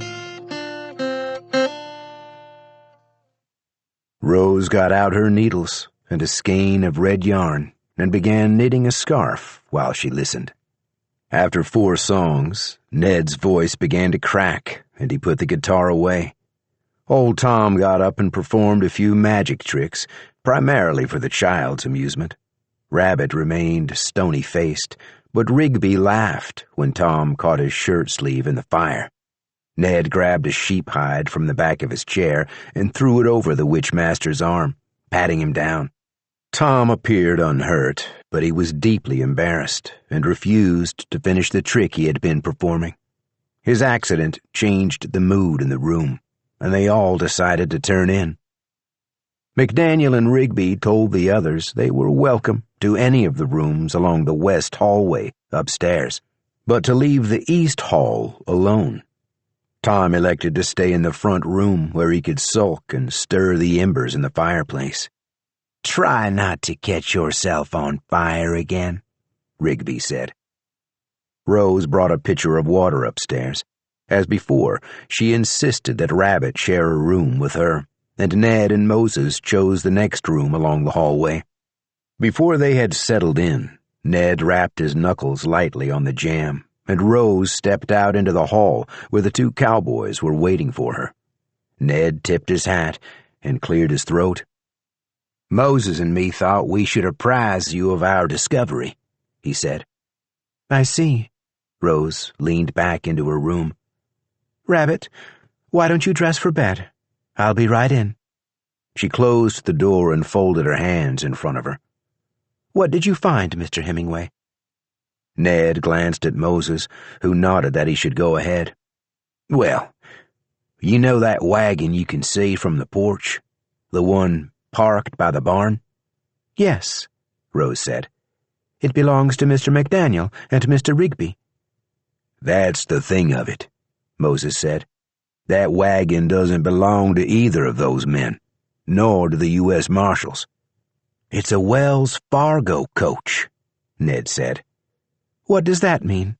Rose got out her needles and a skein of red yarn and began knitting a scarf while she listened. After 4 songs, Ned's voice began to crack and he put the guitar away. Old Tom got up and performed a few magic tricks, primarily for the child's amusement. Rabbit remained stony-faced, but Rigby laughed when Tom caught his shirt sleeve in the fire. Ned grabbed a sheep hide from the back of his chair and threw it over the witchmaster's arm, patting him down. Tom appeared unhurt, but he was deeply embarrassed and refused to finish the trick he had been performing. His accident changed the mood in the room, and they all decided to turn in. McDaniel and Rigby told the others they were welcome to any of the rooms along the west hallway upstairs, but to leave the east hall alone. Tom elected to stay in the front room where he could sulk and stir the embers in the fireplace. "Try not to catch yourself on fire again," Rigby said. Rose brought a pitcher of water upstairs. As before, she insisted that Rabbit share a room with her, and Ned and Moses chose the next room along the hallway. Before they had settled in, Ned rapped his knuckles lightly on the jamb, and Rose stepped out into the hall where the two cowboys were waiting for her. Ned tipped his hat and cleared his throat. "Moses and me thought we should apprise you of our discovery," he said. "I see." Rose leaned back into her room. "Rabbit, why don't you dress for bed? I'll be right in." She closed the door and folded her hands in front of her. "What did you find, Mr. Hemingway?" Ned glanced at Moses, who nodded that he should go ahead. "Well, you know that wagon you can see from the porch? The one parked by the barn?" "Yes," Rose said. "It belongs to Mr. McDaniel and Mr. Rigby." "That's the thing of it," Moses said. "That wagon doesn't belong to either of those men, nor to the U.S. Marshals." "It's a Wells Fargo coach," Ned said. "What does that mean?"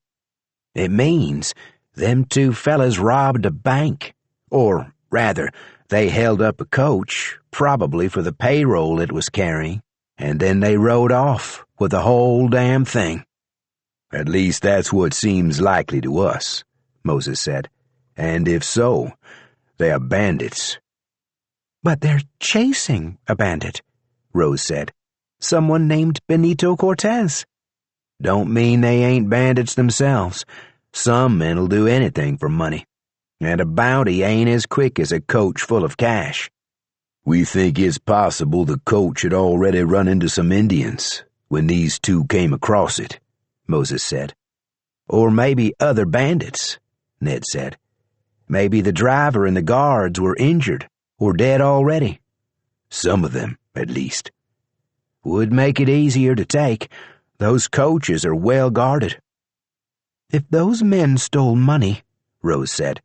"It means them two fellas robbed a bank. Or, rather, they held up a coach, probably for the payroll it was carrying, and then they rode off with the whole damn thing." "At least that's what seems likely to us," Moses said. "And if so, they are bandits." "But they're chasing a bandit," Rose said. "Someone named Benito Cortez." "Don't mean they ain't bandits themselves. Some men'll do anything for money. And a bounty ain't as quick as a coach full of cash." "We think it's possible the coach had already run into some Indians when these two came across it," Moses said. "Or maybe other bandits," Ned said. "Maybe the driver and the guards were injured or dead already." "Some of them, at least." "Would make it easier to take. Those coaches are well guarded." "If those men stole money," Rose said,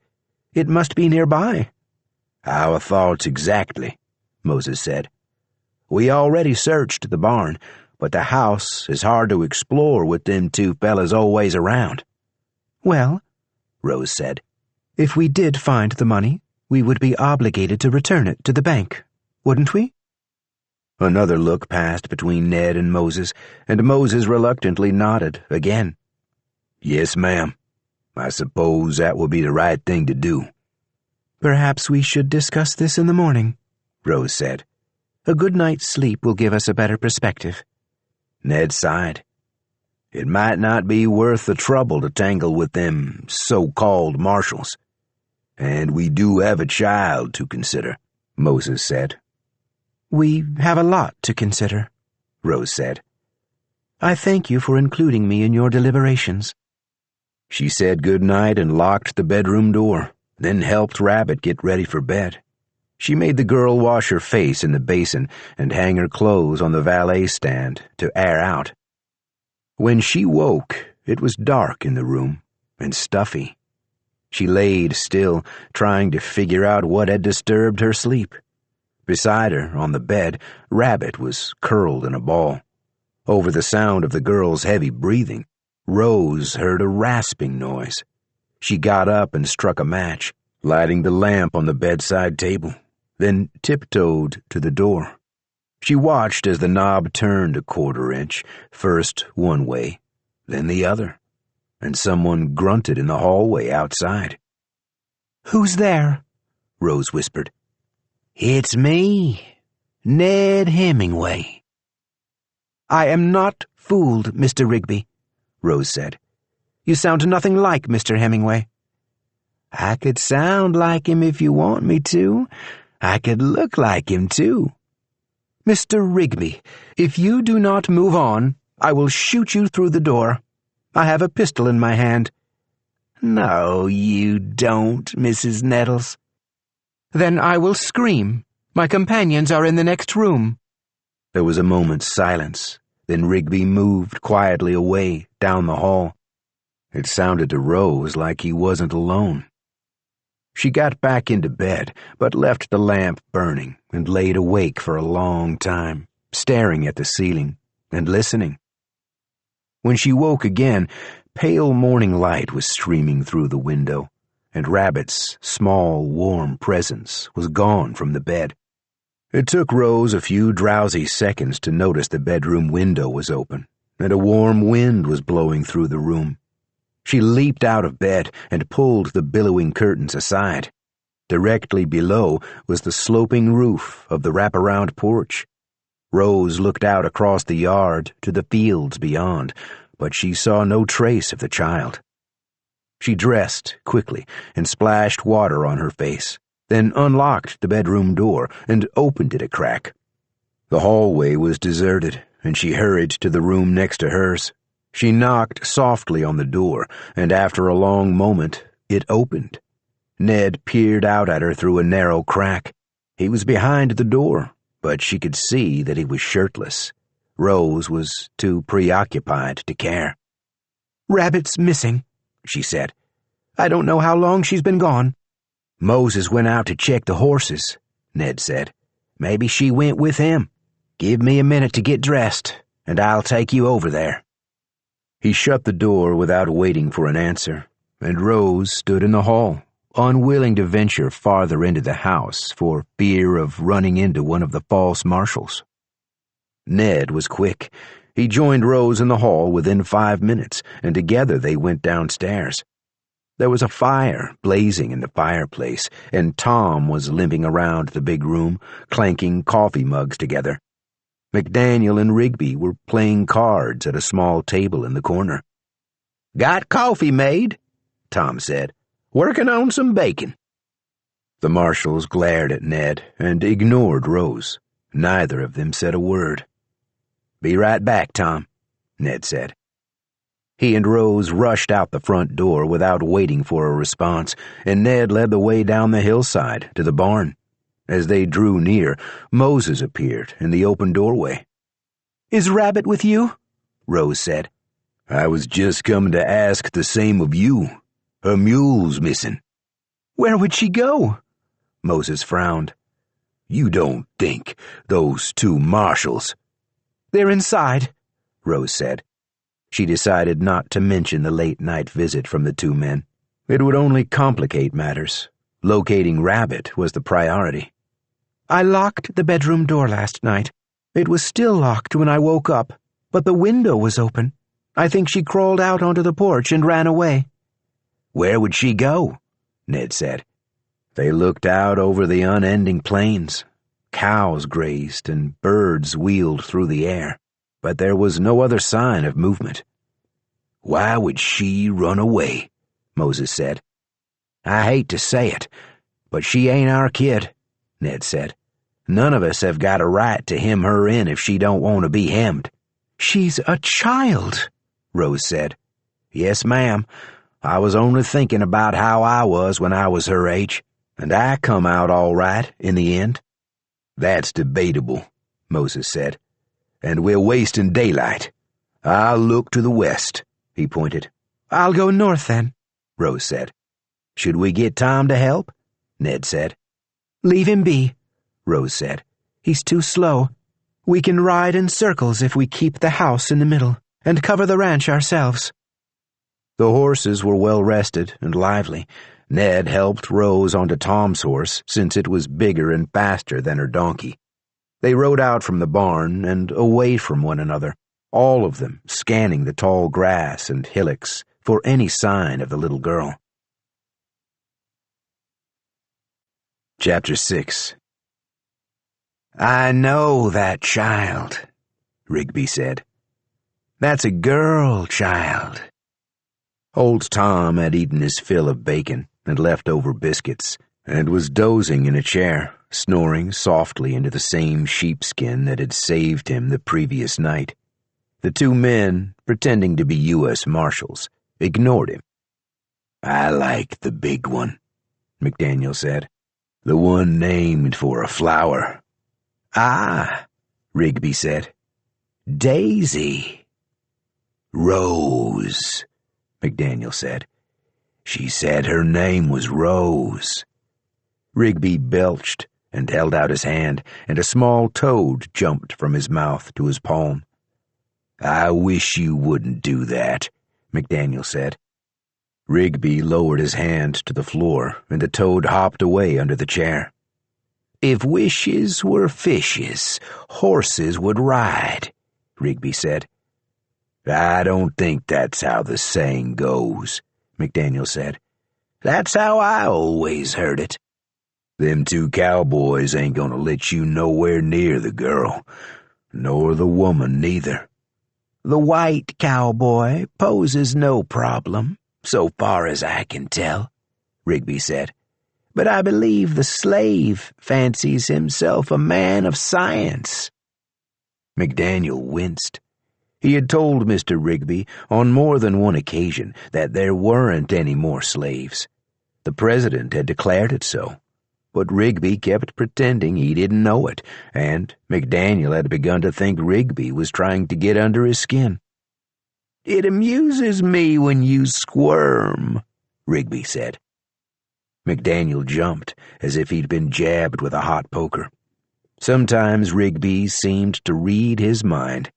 "it must be nearby." "Our thoughts exactly," Moses said. "We already searched the barn, but the house is hard to explore with them two fellas always around." "Well," Rose said, "if we did find the money, we would be obligated to return it to the bank, wouldn't we?" Another look passed between Ned and Moses reluctantly nodded again. "Yes, ma'am. I suppose that would be the right thing to do." "Perhaps we should discuss this in the morning," Rose said. "A good night's sleep will give us a better perspective." Ned sighed. "It might not be worth the trouble to tangle with them so-called marshals." "And we do have a child to consider," Moses said. "We have a lot to consider," Rose said. "I thank you for including me in your deliberations." She said good night and locked the bedroom door, then helped Rabbit get ready for bed. She made the girl wash her face in the basin and hang her clothes on the valet stand to air out. When she woke, it was dark in the room and stuffy. She laid still, trying to figure out what had disturbed her sleep. Beside her, on the bed, Rabbit was curled in a ball. Over the sound of the girl's heavy breathing, Rose heard a rasping noise. She got up and struck a match, lighting the lamp on the bedside table, then tiptoed to the door. She watched as the knob turned a quarter-inch, first one way, then the other, and someone grunted in the hallway outside. "Who's there?" Rose whispered. "It's me, Ned Hemingway." "I am not fooled, Mr. Rigby," Rose said. "You sound nothing like Mr. Hemingway." "I could sound like him if you want me to. I could look like him, too." "Mr. Rigby, if you do not move on, I will shoot you through the door. I have a pistol in my hand." No, you don't, Mrs. Nettles. Then I will scream. My companions are in the next room. There was a moment's silence. Then Rigby moved quietly away down the hall. It sounded to Rose like he wasn't alone. She got back into bed, but left the lamp burning and laid awake for a long time, staring at the ceiling and listening. When she woke again, pale morning light was streaming through the window, and Rabbit's small, warm presence was gone from the bed. It took Rose a few drowsy seconds to notice the bedroom window was open, and a warm wind was blowing through the room. She leaped out of bed and pulled the billowing curtains aside. Directly below was the sloping roof of the wraparound porch. Rose looked out across the yard to the fields beyond, but she saw no trace of the child. She dressed quickly and splashed water on her face, then unlocked the bedroom door and opened it a crack. The hallway was deserted, and she hurried to the room next to hers. She knocked softly on the door, and after a long moment, it opened. Ned peered out at her through a narrow crack. He was behind the door, but she could see that he was shirtless. Rose was too preoccupied to care. Rabbit's missing, she said. I don't know how long she's been gone. Moses went out to check the horses, Ned said. Maybe she went with him. Give me a minute to get dressed, and I'll take you over there. He shut the door without waiting for an answer, and Rose stood in the hall, unwilling to venture farther into the house for fear of running into one of the false marshals. Ned was quick. He joined Rose in the hall within 5 minutes, and together they went downstairs. There was a fire blazing in the fireplace, and Tom was limping around the big room, clanking coffee mugs together. McDaniel and Rigby were playing cards at a small table in the corner. "Got coffee made," Tom said. "Working on some bacon." The marshals glared at Ned and ignored Rose. Neither of them said a word. "Be right back, Tom," Ned said. He and Rose rushed out the front door without waiting for a response, and Ned led the way down the hillside to the barn. As they drew near, Moses appeared in the open doorway. "Is Rabbit with you?" Rose said. "I was just coming to ask the same of you. Her mule's missing." "Where would she go?" Moses frowned. "You don't think those two marshals—" "They're inside," Rose said. She decided not to mention the late-night visit from the two men. It would only complicate matters. Locating Rabbit was the priority. "I locked the bedroom door last night. It was still locked when I woke up, but the window was open. I think she crawled out onto the porch and ran away." "Where would she go?" Ned said. They looked out over the unending plains. Cows grazed and birds wheeled through the air, but there was no other sign of movement. "Why would she run away?" Moses said. "I hate to say it, but she ain't our kid," Ned said. "None of us have got a right to hem her in if she don't want to be hemmed." "She's a child," Rose said. "Yes, ma'am. I was only thinking about how I was when I was her age, and I come out all right in the end." "That's debatable," Moses said. "And we're wasting daylight. I'll look to the west," he pointed. "I'll go north then," Rose said. "Should we get Tom to help?" Ned said. "Leave him be," Rose said. He's too slow. We can ride in circles if we keep the house in the middle and cover the ranch ourselves. The horses were well rested and lively. Ned helped Rose onto Tom's horse, since it was bigger and faster than her donkey. They rode out from the barn and away from one another, all of them scanning the tall grass and hillocks for any sign of the little girl. Chapter 6. "I know that child," Rigby said. "That's a girl child." Old Tom had eaten his fill of bacon and leftover biscuits, and was dozing in a chair, snoring softly into the same sheepskin that had saved him the previous night. The two men, pretending to be U.S. Marshals, ignored him. I like the big one, McDaniel said. The one named for a flower. Ah, Rigby said. Daisy. Rose, McDaniel said. She said her name was Rose. Rigby belched and held out his hand, and a small toad jumped from his mouth to his palm. I wish you wouldn't do that, McDaniel said. Rigby lowered his hand to the floor, and the toad hopped away under the chair. If wishes were fishes, horses would ride, Rigby said. I don't think that's how the saying goes, McDaniel said. That's how I always heard it. Them two cowboys ain't gonna let you nowhere near the girl, nor the woman neither. The white cowboy poses no problem, so far as I can tell, Rigby said. But I believe the slave fancies himself a man of science. McDaniel winced. He had told Mr. Rigby on more than one occasion that there weren't any more slaves. The president had declared it so. But Rigby kept pretending he didn't know it, and McDaniel had begun to think Rigby was trying to get under his skin. It amuses me when you squirm, Rigby said. McDaniel jumped as if he'd been jabbed with a hot poker. Sometimes Rigby seemed to read his mind.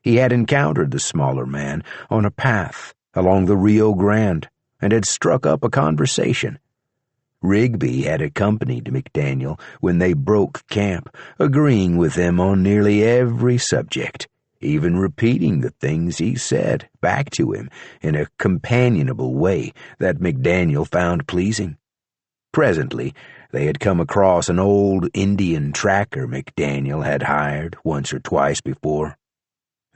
He had encountered the smaller man on a path along the Rio Grande and had struck up a conversation. Rigby had accompanied McDaniel when they broke camp, agreeing with him on nearly every subject, even repeating the things he said back to him in a companionable way that McDaniel found pleasing. Presently, they had come across an old Indian tracker McDaniel had hired once or twice before.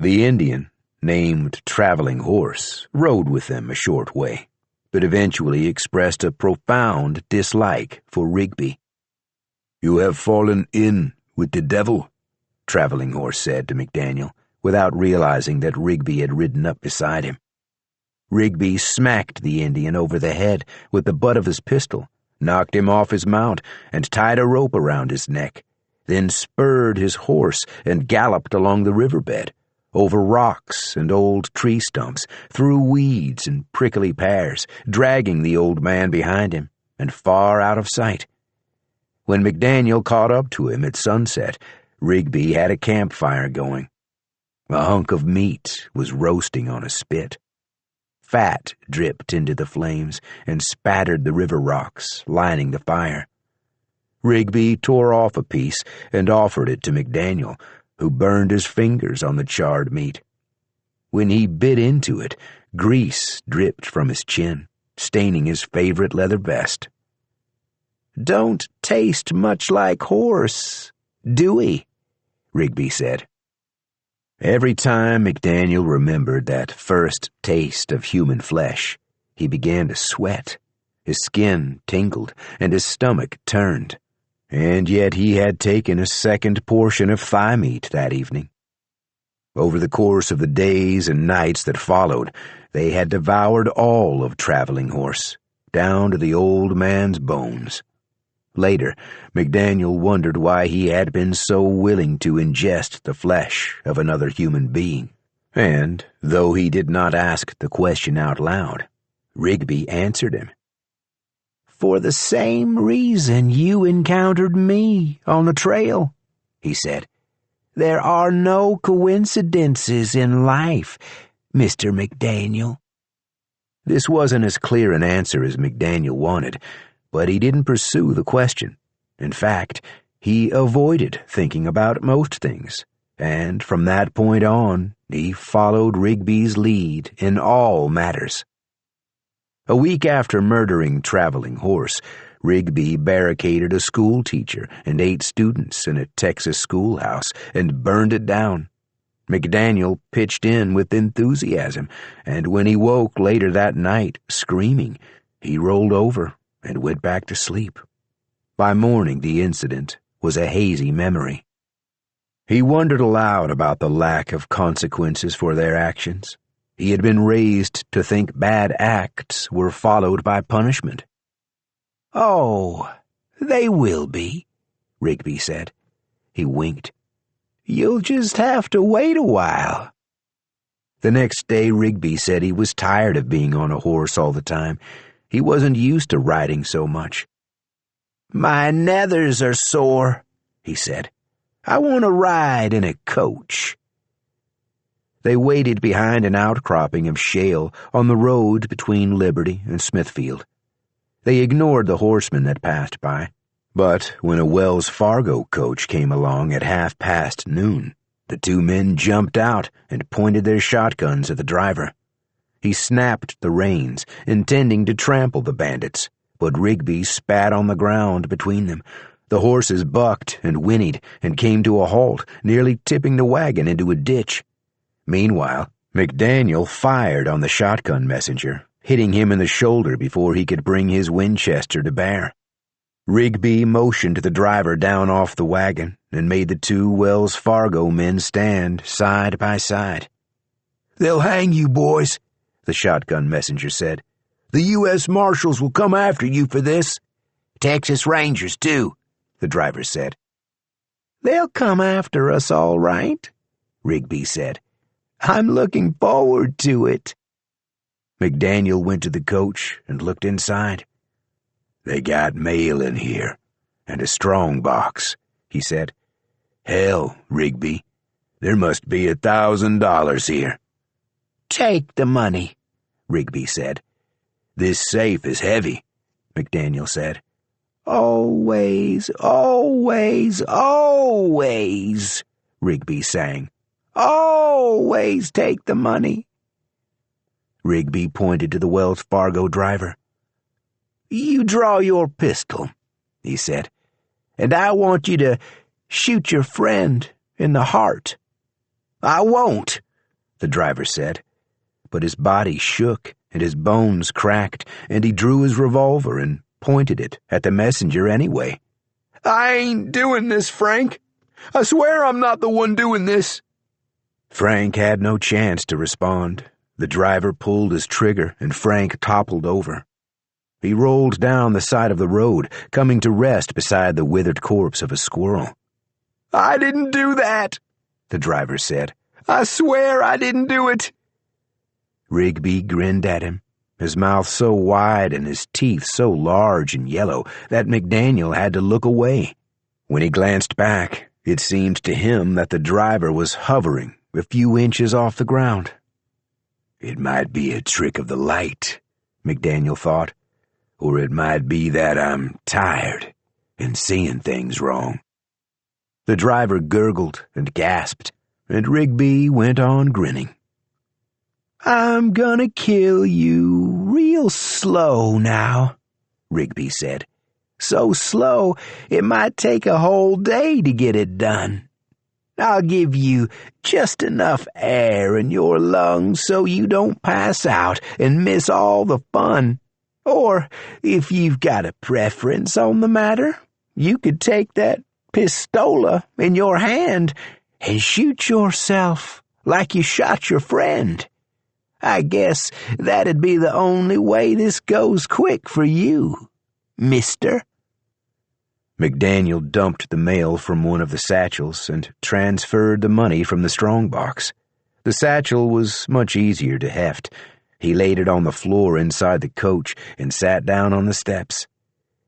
The Indian, named Traveling Horse, rode with them a short way, but eventually expressed a profound dislike for Rigby. You have fallen in with the devil, Traveling Horse said to McDaniel, without realizing that Rigby had ridden up beside him. Rigby smacked the Indian over the head with the butt of his pistol, knocked him off his mount, and tied a rope around his neck, then spurred his horse and galloped along the riverbed, over rocks and old tree stumps, through weeds and prickly pears, dragging the old man behind him, and far out of sight. When McDaniel caught up to him at sunset, Rigby had a campfire going. A hunk of meat was roasting on a spit. Fat dripped into the flames and spattered the river rocks lining the fire. Rigby tore off a piece and offered it to McDaniel, who burned his fingers on the charred meat. When he bit into it, grease dripped from his chin, staining his favorite leather vest. Don't taste much like horse, do he? Rigby said. Every time McDaniel remembered that first taste of human flesh, he began to sweat. His skin tingled, and his stomach turned. And yet he had taken a second portion of thigh meat that evening. Over the course of the days and nights that followed, they had devoured all of Traveling Horse, down to the old man's bones. Later, McDaniel wondered why he had been so willing to ingest the flesh of another human being. And, though he did not ask the question out loud, Rigby answered him. For the same reason you encountered me on the trail, he said. There are no coincidences in life, Mr. McDaniel. This wasn't as clear an answer as McDaniel wanted, but he didn't pursue the question. In fact, he avoided thinking about most things, and from that point on, he followed Rigby's lead in all matters. A week after murdering Traveling Horse, Rigby barricaded a schoolteacher and 8 students in a Texas schoolhouse and burned it down. McDaniel pitched in with enthusiasm, and when he woke later that night, screaming, he rolled over and went back to sleep. By morning, the incident was a hazy memory. He wondered aloud about the lack of consequences for their actions. He had been raised to think bad acts were followed by punishment. "Oh, they will be," Rigby said. He winked. "You'll just have to wait a while." The next day, Rigby said he was tired of being on a horse all the time. He wasn't used to riding so much. "My nethers are sore," he said. "I want to ride in a coach." They waited behind an outcropping of shale on the road between Liberty and Smithfield. They ignored the horsemen that passed by, but when a Wells Fargo coach came along at noon, the two men jumped out and pointed their shotguns at the driver. He snapped the reins, intending to trample the bandits, but Rigby spat on the ground between them. The horses bucked and whinnied and came to a halt, nearly tipping the wagon into a ditch. Meanwhile, McDaniel fired on the shotgun messenger, hitting him in the shoulder before he could bring his Winchester to bear. Rigby motioned the driver down off the wagon and made the two Wells Fargo men stand side by side. "They'll hang you, boys," the shotgun messenger said. "The U.S. Marshals will come after you for this." "Texas Rangers, too," the driver said. "They'll come after us all right," Rigby said. "I'm looking forward to it." McDaniel went to the coach and looked inside. "They got mail in here, and a strong box," he said. "Hell, Rigby, there must be $1,000 here." "Take the money," Rigby said. "This safe is heavy," McDaniel said. "Always, always, always," Rigby sang. "Always take the money." Rigby pointed to the Wells Fargo driver. "You draw your pistol," he said, "and I want you to shoot your friend in the heart." "I won't," the driver said, but his body shook and his bones cracked, and he drew his revolver and pointed it at the messenger anyway. "I ain't doing this, Frank. I swear I'm not the one doing this." Frank had no chance to respond. The driver pulled his trigger, and Frank toppled over. He rolled down the side of the road, coming to rest beside the withered corpse of a squirrel. "I didn't do that," the driver said. "I swear I didn't do it." Rigby grinned at him, his mouth so wide and his teeth so large and yellow that McDaniel had to look away. When he glanced back, it seemed to him that the driver was hovering a few inches off the ground. "It might be a trick of the light," McDaniel thought, "or it might be that I'm tired and seeing things wrong." The driver gurgled and gasped, and Rigby went on grinning. "I'm gonna kill you real slow now," Rigby said. "So slow it might take a whole day to get it done. I'll give you just enough air in your lungs so you don't pass out and miss all the fun. Or, if you've got a preference on the matter, you could take that pistola in your hand and shoot yourself like you shot your friend. I guess that'd be the only way this goes quick for you, mister." McDaniel dumped the mail from one of the satchels and transferred the money from the strongbox. The satchel was much easier to heft. He laid it on the floor inside the coach and sat down on the steps.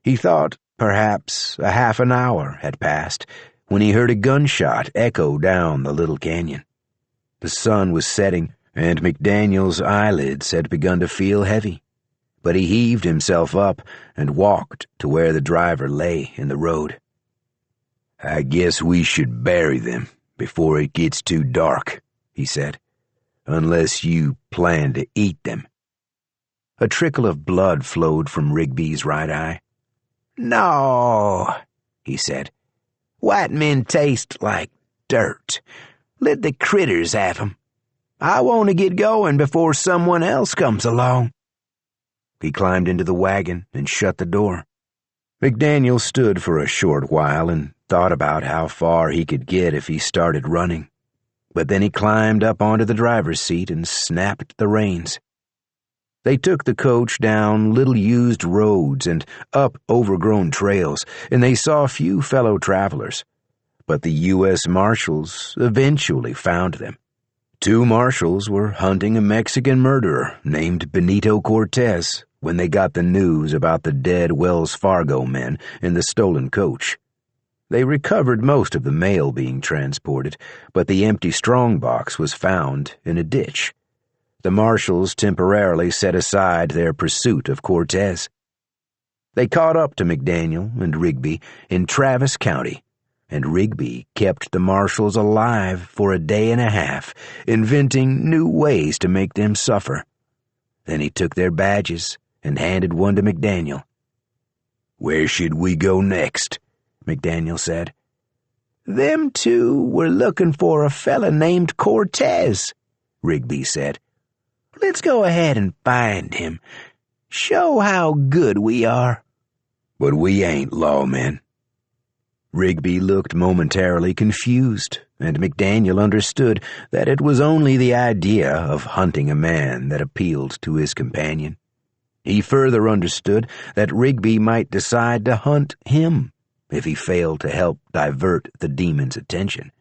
He thought perhaps a half an hour had passed when he heard a gunshot echo down the little canyon. The sun was setting, and McDaniel's eyelids had begun to feel heavy. But he heaved himself up and walked to where the driver lay in the road. "I guess we should bury them before it gets too dark," he said, "unless you plan to eat them." A trickle of blood flowed from Rigby's right eye. "No," he said. "White men taste like dirt. Let the critters have 'em. I want to get going before someone else comes along." He climbed into the wagon and shut the door. McDaniel stood for a short while and thought about how far he could get if he started running. but then he climbed up onto the driver's seat and snapped the reins. They took the coach down little-used roads and up overgrown trails, and they saw few fellow travelers. But the U.S. Marshals eventually found them. 2 marshals were hunting a Mexican murderer named Benito Cortez when they got the news about the dead Wells Fargo men in the stolen coach. They recovered most of the mail being transported, but the empty strongbox was found in a ditch. The marshals temporarily set aside their pursuit of Cortez. They caught up to McDaniel and Rigby in Travis County, and Rigby kept the marshals alive for a day and a half, inventing new ways to make them suffer. Then he took their badges and handed one to McDaniel. "Where should we go next?" McDaniel said. "Them 2 were looking for a fella named Cortez," Rigby said. "Let's go ahead and find him. Show how good we are." "But we ain't lawmen." Rigby looked momentarily confused, and McDaniel understood that it was only the idea of hunting a man that appealed to his companion. He further understood that Rigby might decide to hunt him if he failed to help divert the demon's attention.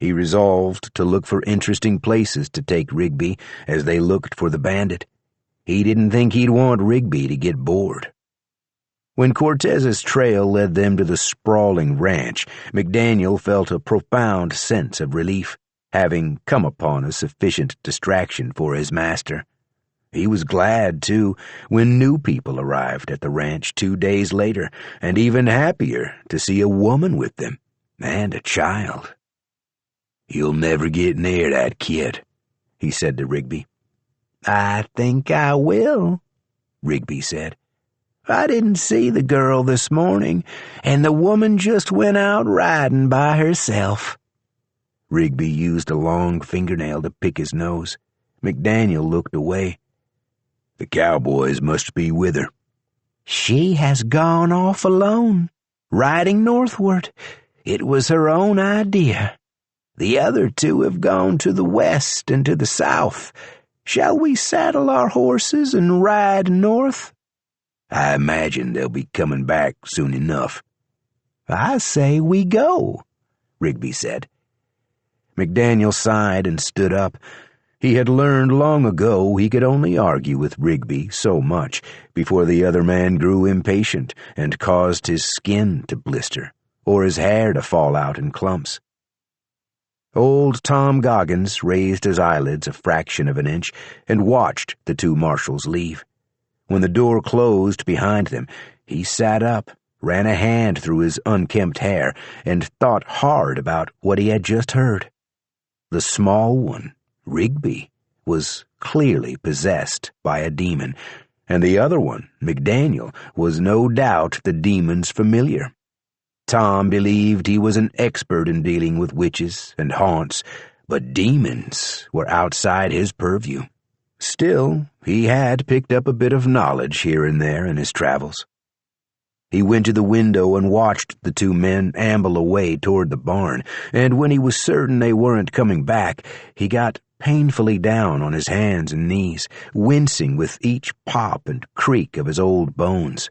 He resolved to look for interesting places to take Rigby as they looked for the bandit. He didn't think he'd want Rigby to get bored. When Cortez's trail led them to the sprawling ranch, McDaniel felt a profound sense of relief, having come upon a sufficient distraction for his master. He was glad, too, when new people arrived at the ranch 2 days later, and even happier to see a woman with them, and a child. "You'll never get near that kid," he said to Rigby. "I think I will," Rigby said. "I didn't see the girl this morning, and the woman just went out riding by herself." Rigby used a long fingernail to pick his nose. McDaniel looked away. "The cowboys must be with her." "She has gone off alone, riding northward. It was her own idea. The other 2 have gone to the west and to the south. Shall we saddle our horses and ride north?" "I imagine they'll be coming back soon enough." "I say we go," Rigby said. McDaniel sighed and stood up. He had learned long ago he could only argue with Rigby so much before the other man grew impatient and caused his skin to blister or his hair to fall out in clumps. Old Tom Goggins raised his eyelids a fraction of an inch and watched the 2 marshals leave. When the door closed behind them, he sat up, ran a hand through his unkempt hair, and thought hard about what he had just heard. The small one, Rigby, was clearly possessed by a demon, and the other one, McDaniel, was no doubt the demon's familiar. Tom believed he was an expert in dealing with witches and haunts, but demons were outside his purview. Still, he had picked up a bit of knowledge here and there in his travels. He went to the window and watched the 2 men amble away toward the barn, and when he was certain they weren't coming back, he got painfully down on his hands and knees, wincing with each pop and creak of his old bones.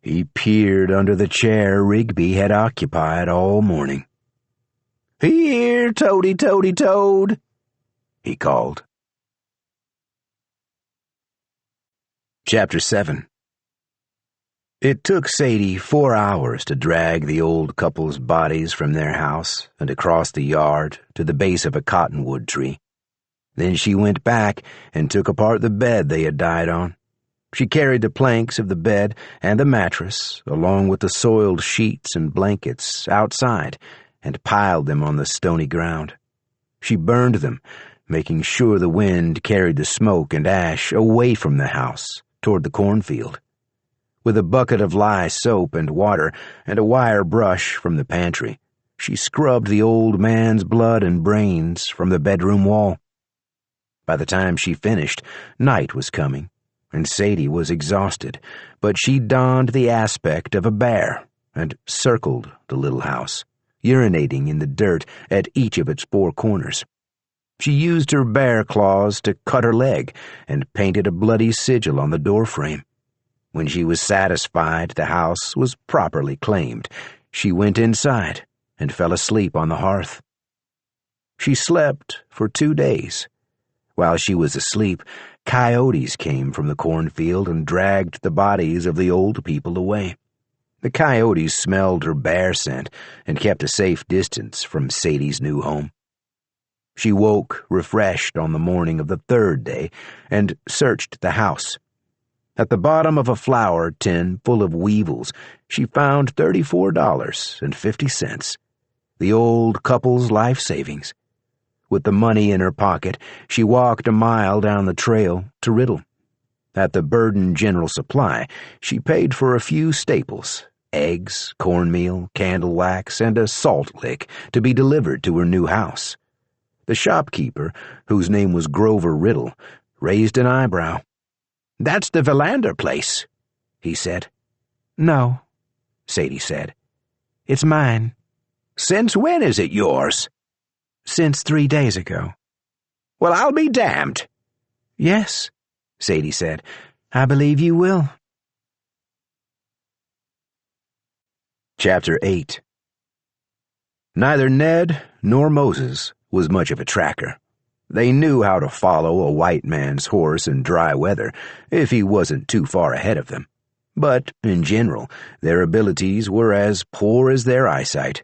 He peered under the chair Rigby had occupied all morning. "Here, Toady, Toady, Toad," he called. Chapter 7. It took Sadie 4 hours to drag the old couple's bodies from their house and across the yard to the base of a cottonwood tree. Then she went back and took apart the bed they had died on. She carried the planks of the bed and the mattress, along with the soiled sheets and blankets, outside and piled them on the stony ground. She burned them, making sure the wind carried the smoke and ash away from the house toward the cornfield. With a bucket of lye soap and water and a wire brush from the pantry, she scrubbed the old man's blood and brains from the bedroom wall. By the time she finished, night was coming, and Sadie was exhausted, but she donned the aspect of a bear and circled the little house, urinating in the dirt at each of its 4 corners, She used her bear claws to cut her leg and painted a bloody sigil on the doorframe. When she was satisfied the house was properly claimed, she went inside and fell asleep on the hearth. She slept for 2 days. While she was asleep, coyotes came from the cornfield and dragged the bodies of the old people away. The coyotes smelled her bear scent and kept a safe distance from Sadie's new home. She woke refreshed on the morning of the 3rd day and searched the house. At the bottom of a flour tin full of weevils, she found $34.50, the old couple's life savings. With the money in her pocket, she walked a mile down the trail to Riddle. At the Burden General Supply, she paid for a few staples, eggs, cornmeal, candle wax, and a salt lick to be delivered to her new house. The shopkeeper, whose name was Grover Riddle, raised an eyebrow. "That's the Valander place," he said. "No," Sadie said. "it's mine." "Since when is it yours?" "Since 3 days ago." "Well, I'll be damned." "Yes," Sadie said. "I believe you will." Chapter 8. Neither Ned nor Moses was much of a tracker. They knew how to follow a white man's horse in dry weather if he wasn't too far ahead of them. But, in general, their abilities were as poor as their eyesight.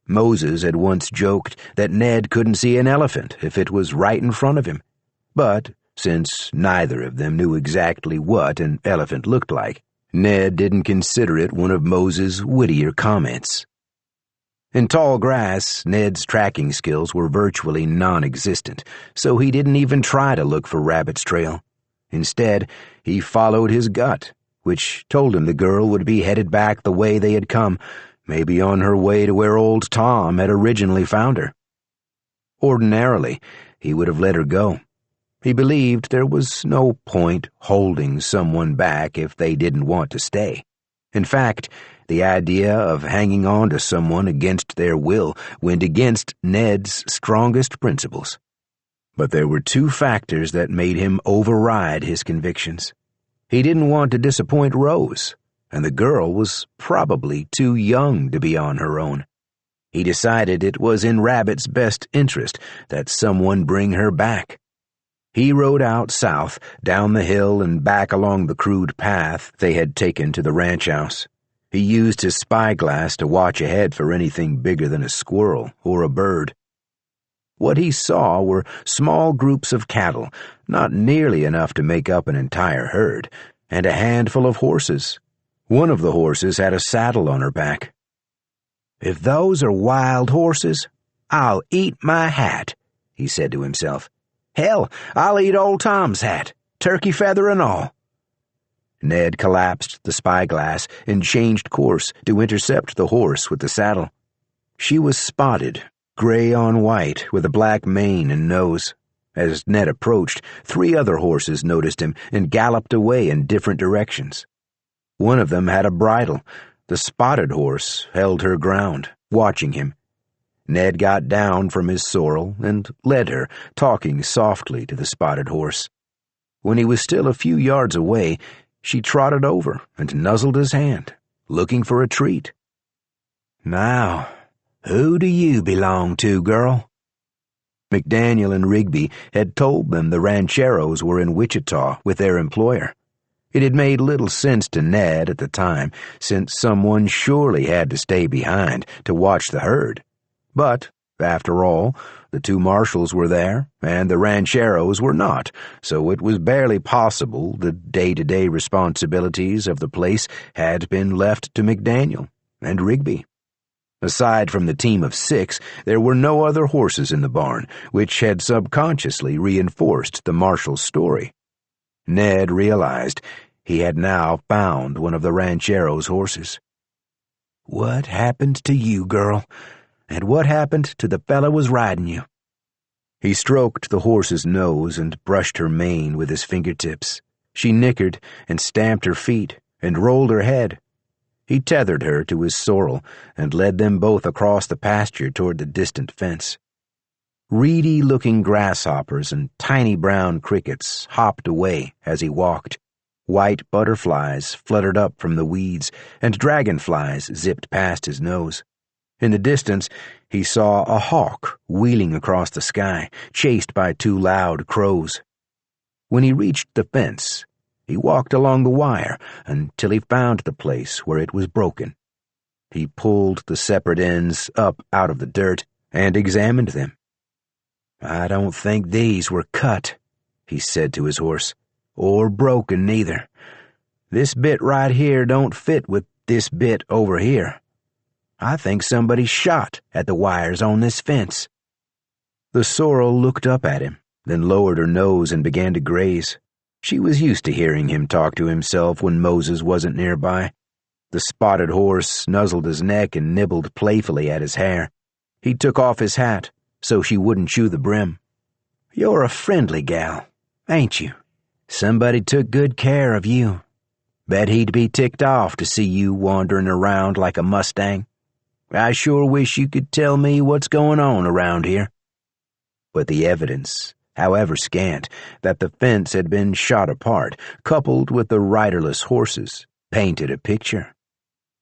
Moses had once joked that Ned couldn't see an elephant if it was right in front of him. But, since neither of them knew exactly what an elephant looked like, Ned didn't consider it one of Moses' wittier comments. In tall grass, Ned's tracking skills were virtually non-existent, so he didn't even try to look for Rabbit's trail. Instead, he followed his gut, which told him the girl would be headed back the way they had come, maybe on her way to where old Tom had originally found her. Ordinarily, he would have let her go. He believed there was no point holding someone back if they didn't want to stay. In fact, the idea of hanging on to someone against their will went against Ned's strongest principles. But there were 2 factors that made him override his convictions. He didn't want to disappoint Rose, and the girl was probably too young to be on her own. He decided it was in Rabbit's best interest that someone bring her back. He rode out south, down the hill and back along the crude path they had taken to the ranch house. He used his spyglass to watch ahead for anything bigger than a squirrel or a bird. What he saw were small groups of cattle, not nearly enough to make up an entire herd, and a handful of horses. One of the horses had a saddle on her back. "If those are wild horses, I'll eat my hat," he said to himself. "Hell, I'll eat old Tom's hat, turkey feather and all." Ned collapsed the spyglass and changed course to intercept the horse with the saddle. She was spotted, gray on white, with a black mane and nose. As Ned approached, 3 other horses noticed him and galloped away in different directions. One of them had a bridle. The spotted horse held her ground, watching him. Ned got down from his sorrel and led her, talking softly to the spotted horse. When he was still a few yards away, she trotted over and nuzzled his hand, looking for a treat. "Now, who do you belong to, girl?" McDaniel and Rigby had told them the rancheros were in Wichita with their employer. It had made little sense to Ned at the time, since someone surely had to stay behind to watch the herd. But, after all, the 2 marshals were there, and the rancheros were not, so it was barely possible the day-to-day responsibilities of the place had been left to McDaniel and Rigby. Aside from the team of 6, there were no other horses in the barn, which had subconsciously reinforced the marshal's story. Ned realized he had now found one of the rancheros' horses. "What happened to you, girl? And what happened to the fella was riding you?" He stroked the horse's nose and brushed her mane with his fingertips. She nickered and stamped her feet and rolled her head. He tethered her to his sorrel and led them both across the pasture toward the distant fence. Reedy-looking grasshoppers and tiny brown crickets hopped away as he walked. White butterflies fluttered up from the weeds, and dragonflies zipped past his nose. In the distance, he saw a hawk wheeling across the sky, chased by 2 loud crows. When he reached the fence, he walked along the wire until he found the place where it was broken. He pulled the separate ends up out of the dirt and examined them. "I don't think these were cut," he said to his horse, "or broken neither. This bit right here don't fit with this bit over here. I think somebody shot at the wires on this fence." The sorrel looked up at him, then lowered her nose and began to graze. She was used to hearing him talk to himself when Moses wasn't nearby. The spotted horse nuzzled his neck and nibbled playfully at his hair. He took off his hat so she wouldn't chew the brim. "You're a friendly gal, ain't you? Somebody took good care of you. Bet he'd be ticked off to see you wandering around like a Mustang. I sure wish you could tell me what's going on around here." But the evidence, however scant, that the fence had been shot apart, coupled with the riderless horses, painted a picture.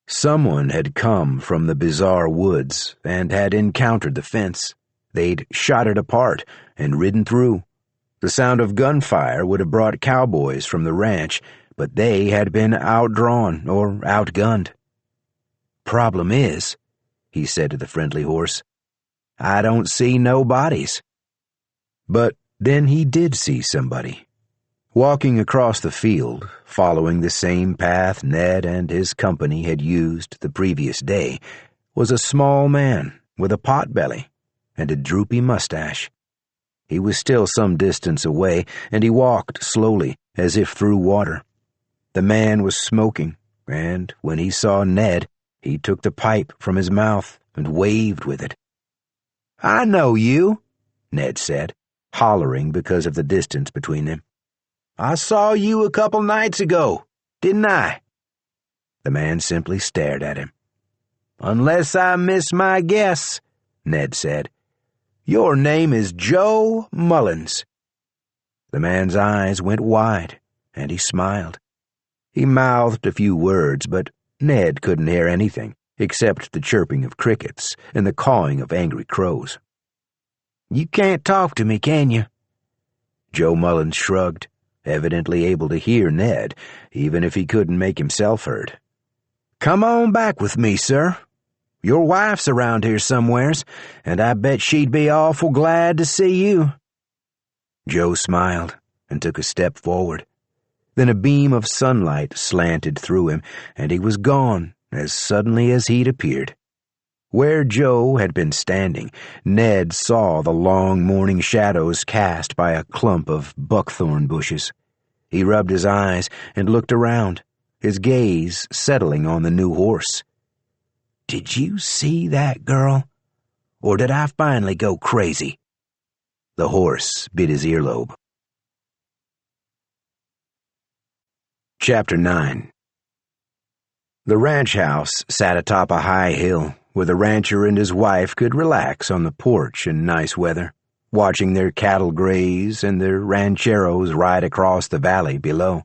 Someone had come from the bizarre woods and had encountered the fence. They'd shot it apart and ridden through. The sound of gunfire would have brought cowboys from the ranch, but they had been outdrawn or outgunned. "Problem is," he said to the friendly horse, "I don't see no bodies." But then he did see somebody. Walking across the field, following the same path Ned and his company had used the previous day, was a small man with a pot-belly and a droopy mustache. He was still some distance away, and he walked slowly, as if through water. The man was smoking, and when he saw Ned, he took the pipe from his mouth and waved with it. "I know you," Ned said, hollering because of the distance between them. "I saw you a couple nights ago, didn't I?" The man simply stared at him. "Unless I miss my guess," Ned said, "your name is Joe Mullins." The man's eyes went wide, and he smiled. He mouthed a few words, but Ned couldn't hear anything except the chirping of crickets and the cawing of angry crows. "You can't talk to me, can you?" Joe Mullins shrugged, evidently able to hear Ned, even if he couldn't make himself heard. "Come on back with me, sir. Your wife's around here somewheres, and I bet she'd be awful glad to see you." Joe smiled and took a step forward. Then a beam of sunlight slanted through him, and he was gone as suddenly as he'd appeared. Where Joe had been standing, Ned saw the long morning shadows cast by a clump of buckthorn bushes. He rubbed his eyes and looked around, his gaze settling on the new horse. "Did you see that, girl? Or did I finally go crazy?" The horse bit his earlobe. Chapter 9. The ranch house sat atop a high hill, where the rancher and his wife could relax on the porch in nice weather, watching their cattle graze and their rancheros ride across the valley below.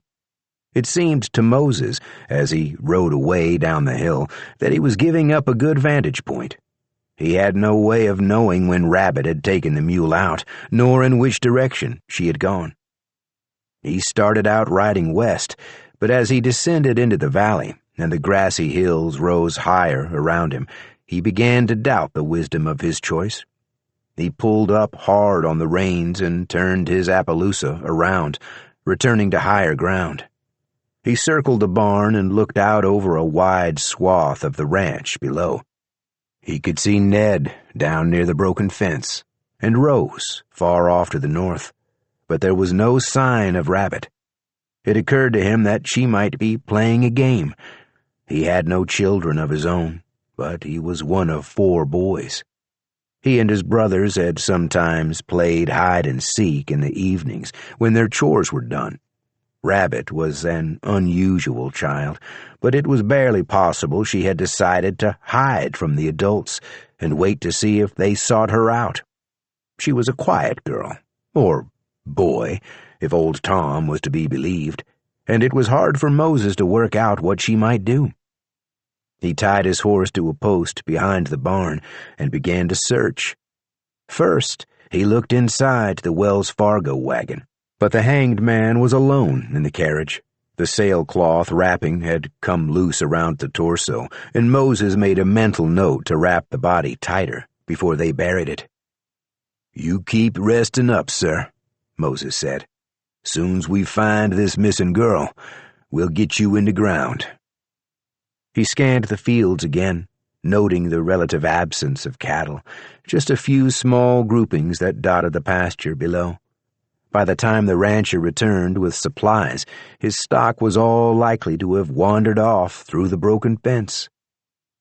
It seemed to Moses, as he rode away down the hill, that he was giving up a good vantage point. He had no way of knowing when Rabbit had taken the mule out, nor in which direction she had gone. He started out riding west, but as he descended into the valley and the grassy hills rose higher around him, he began to doubt the wisdom of his choice. He pulled up hard on the reins and turned his Appaloosa around, returning to higher ground. He circled the barn and looked out over a wide swath of the ranch below. He could see Ned down near the broken fence, and Rose far off to the north, but there was no sign of Rabbit. It occurred to him that she might be playing a game. He had no children of his own, but he was one of 4 boys. He and his brothers had sometimes played hide-and-seek in the evenings when their chores were done. Rabbit was an unusual child, but it was barely possible she had decided to hide from the adults and wait to see if they sought her out. She was a quiet girl, or boy, if old Tom was to be believed, and it was hard for Moses to work out what she might do. He tied his horse to a post behind the barn and began to search. First, he looked inside the Wells Fargo wagon, but the hanged man was alone in the carriage. The sailcloth wrapping had come loose around the torso, and Moses made a mental note to wrap the body tighter before they buried it. "You keep resting up, sir," Moses said. "Soon's we find this missing girl, we'll get you in the ground." He scanned the fields again, noting the relative absence of cattle, just a few small groupings that dotted the pasture below. By the time the rancher returned with supplies, his stock was all likely to have wandered off through the broken fence.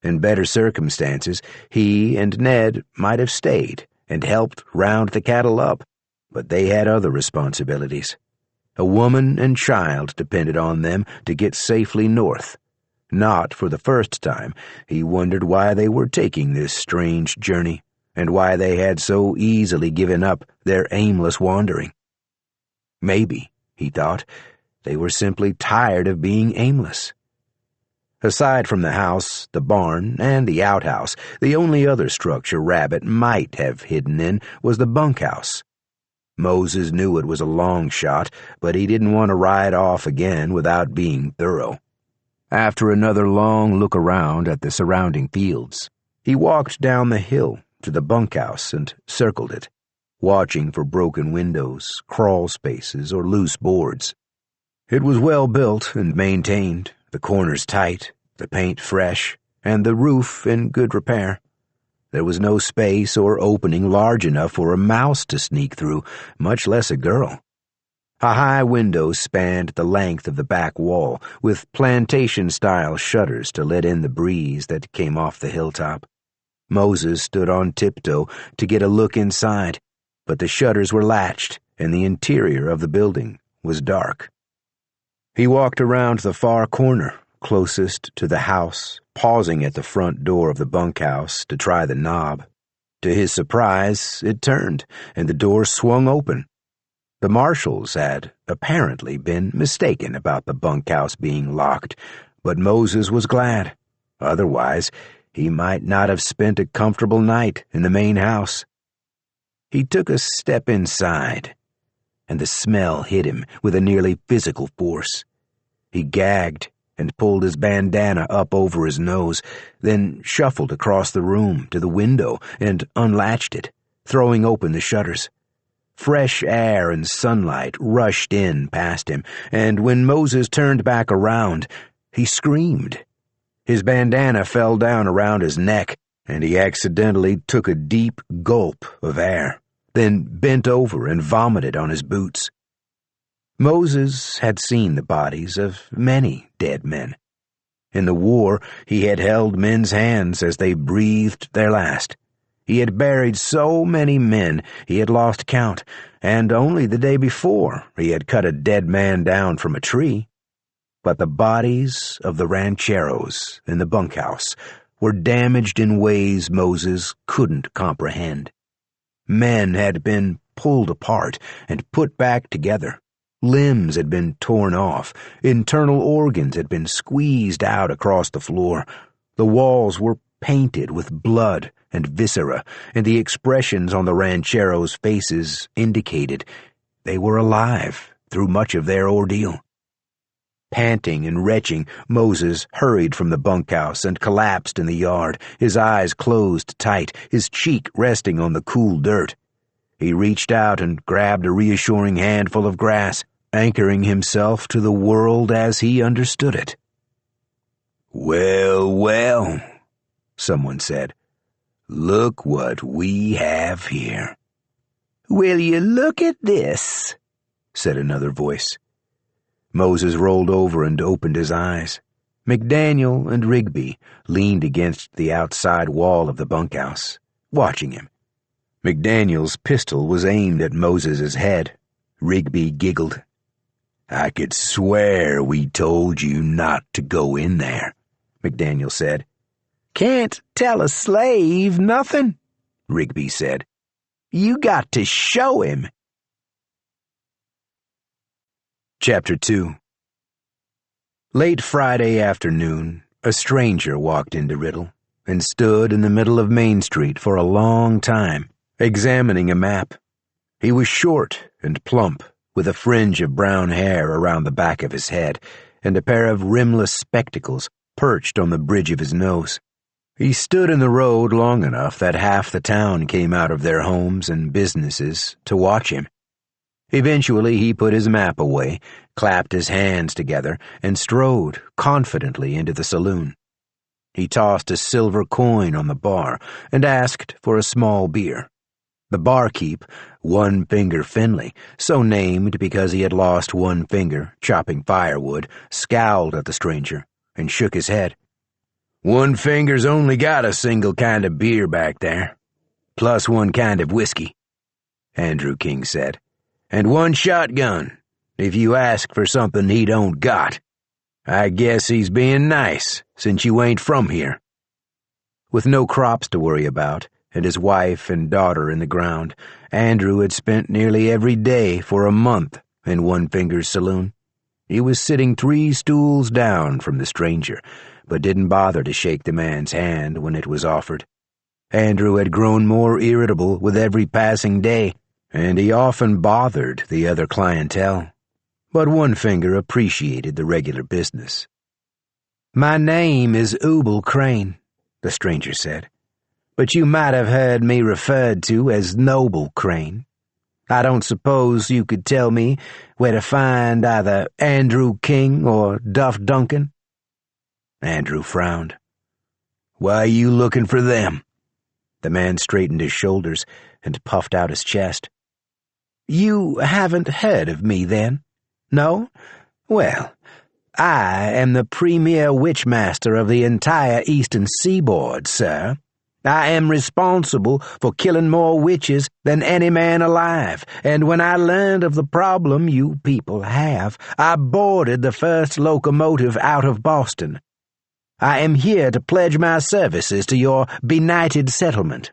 In better circumstances, he and Ned might have stayed and helped round the cattle up, but they had other responsibilities. A woman and child depended on them to get safely north. Not for the first time, he wondered why they were taking this strange journey, and why they had so easily given up their aimless wandering. Maybe, he thought, they were simply tired of being aimless. Aside from the house, the barn, and the outhouse, the only other structure Rabbit might have hidden in was the bunkhouse. Moses knew it was a long shot, but he didn't want to ride off again without being thorough. After another long look around at the surrounding fields, he walked down the hill to the bunkhouse and circled it, watching for broken windows, crawl spaces, or loose boards. It was well built and maintained, the corners tight, the paint fresh, and the roof in good repair. There was no space or opening large enough for a mouse to sneak through, much less a girl. A high window spanned the length of the back wall, with plantation-style shutters to let in the breeze that came off the hilltop. Moses stood on tiptoe to get a look inside, but the shutters were latched, and the interior of the building was dark. He walked around the far corner, closest to the house, pausing at the front door of the bunkhouse to try the knob. To his surprise, it turned, and the door swung open. The marshals had apparently been mistaken about the bunkhouse being locked, but Moses was glad. Otherwise, he might not have spent a comfortable night in the main house. He took a step inside, and the smell hit him with a nearly physical force. He gagged and pulled his bandana up over his nose, then shuffled across the room to the window and unlatched it, throwing open the shutters. Fresh air and sunlight rushed in past him, and when Moses turned back around, he screamed. His bandana fell down around his neck, and he accidentally took a deep gulp of air, then bent over and vomited on his boots. Moses had seen the bodies of many dead men. In the war, he had held men's hands as they breathed their last. He had buried so many men he had lost count, and only the day before he had cut a dead man down from a tree. But the bodies of the rancheros in the bunkhouse were damaged in ways Moses couldn't comprehend. Men had been pulled apart and put back together. Limbs had been torn off. Internal organs had been squeezed out across the floor. The walls were painted with blood and viscera, and the expressions on the rancheros' faces indicated they were alive through much of their ordeal. Panting and retching, Moses hurried from the bunkhouse and collapsed in the yard, his eyes closed tight, his cheek resting on the cool dirt. He reached out and grabbed a reassuring handful of grass, anchoring himself to the world as he understood it. "Well, well," someone said. "Look what we have here." "Will you look at this?" said another voice. Moses rolled over and opened his eyes. McDaniel and Rigby leaned against the outside wall of the bunkhouse, watching him. McDaniel's pistol was aimed at Moses's head. Rigby giggled. "I could swear we told you not to go in there," McDaniel said. "Can't tell a slave nothing," Rigby said. You got to show him. Chapter 2. Late Friday afternoon, a stranger walked into Riddle and stood in the middle of Main Street for a long time, examining a map. He was short and plump, with a fringe of brown hair around the back of his head and a pair of rimless spectacles perched on the bridge of his nose. He stood in the road long enough that half the town came out of their homes and businesses to watch him. Eventually he put his map away, clapped his hands together, and strode confidently into the saloon. He tossed a silver coin on the bar and asked for a small beer. The barkeep, One Finger Finley, so named because he had lost one finger chopping firewood, scowled at the stranger and shook his head. One Finger's only got a single kind of beer back there, plus one kind of whiskey, Andrew King said, and one shotgun, if you ask for something he don't got. I guess he's being nice, since you ain't from here. With no crops to worry about, and his wife and daughter in the ground, Andrew had spent nearly every day for a month in One Finger's saloon. He was sitting 3 stools down from the stranger, but didn't bother to shake the man's hand when it was offered. Andrew had grown more irritable with every passing day, and he often bothered the other clientele. But One Finger appreciated the regular business. "My name is Ubal Crane," the stranger said, "but you might have heard me referred to as Noble Crane. I don't suppose you could tell me where to find either Andrew King or Duff Duncan?" Andrew frowned. Why are you looking for them? The man straightened his shoulders and puffed out his chest. "You haven't heard of me, then? No? Well, I am the premier witchmaster of the entire eastern seaboard, sir. I am responsible for killing more witches than any man alive, and when I learned of the problem you people have, I boarded the first locomotive out of Boston. I am here to pledge my services to your benighted settlement."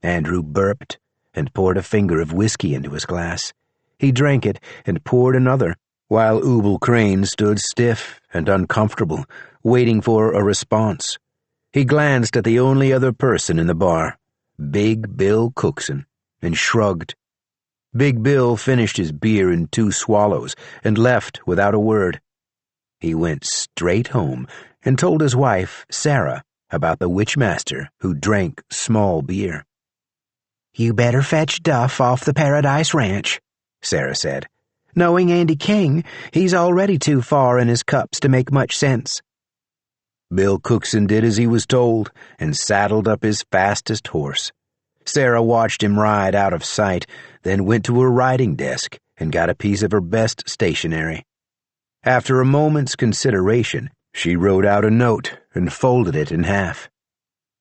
Andrew burped and poured a finger of whiskey into his glass. He drank it and poured another, while Ubal Crane stood stiff and uncomfortable, waiting for a response. He glanced at the only other person in the bar, Big Bill Cookson, and shrugged. Big Bill finished his beer in 2 swallows and left without a word. He went straight home and told his wife, Sarah, about the witchmaster who drank small beer. "You better fetch Duff off the Paradise Ranch," Sarah said. "Knowing Andy King, he's already too far in his cups to make much sense." Bill Cookson did as he was told and saddled up his fastest horse. Sarah watched him ride out of sight, then went to her writing desk and got a piece of her best stationery. After a moment's consideration, she wrote out a note and folded it in half.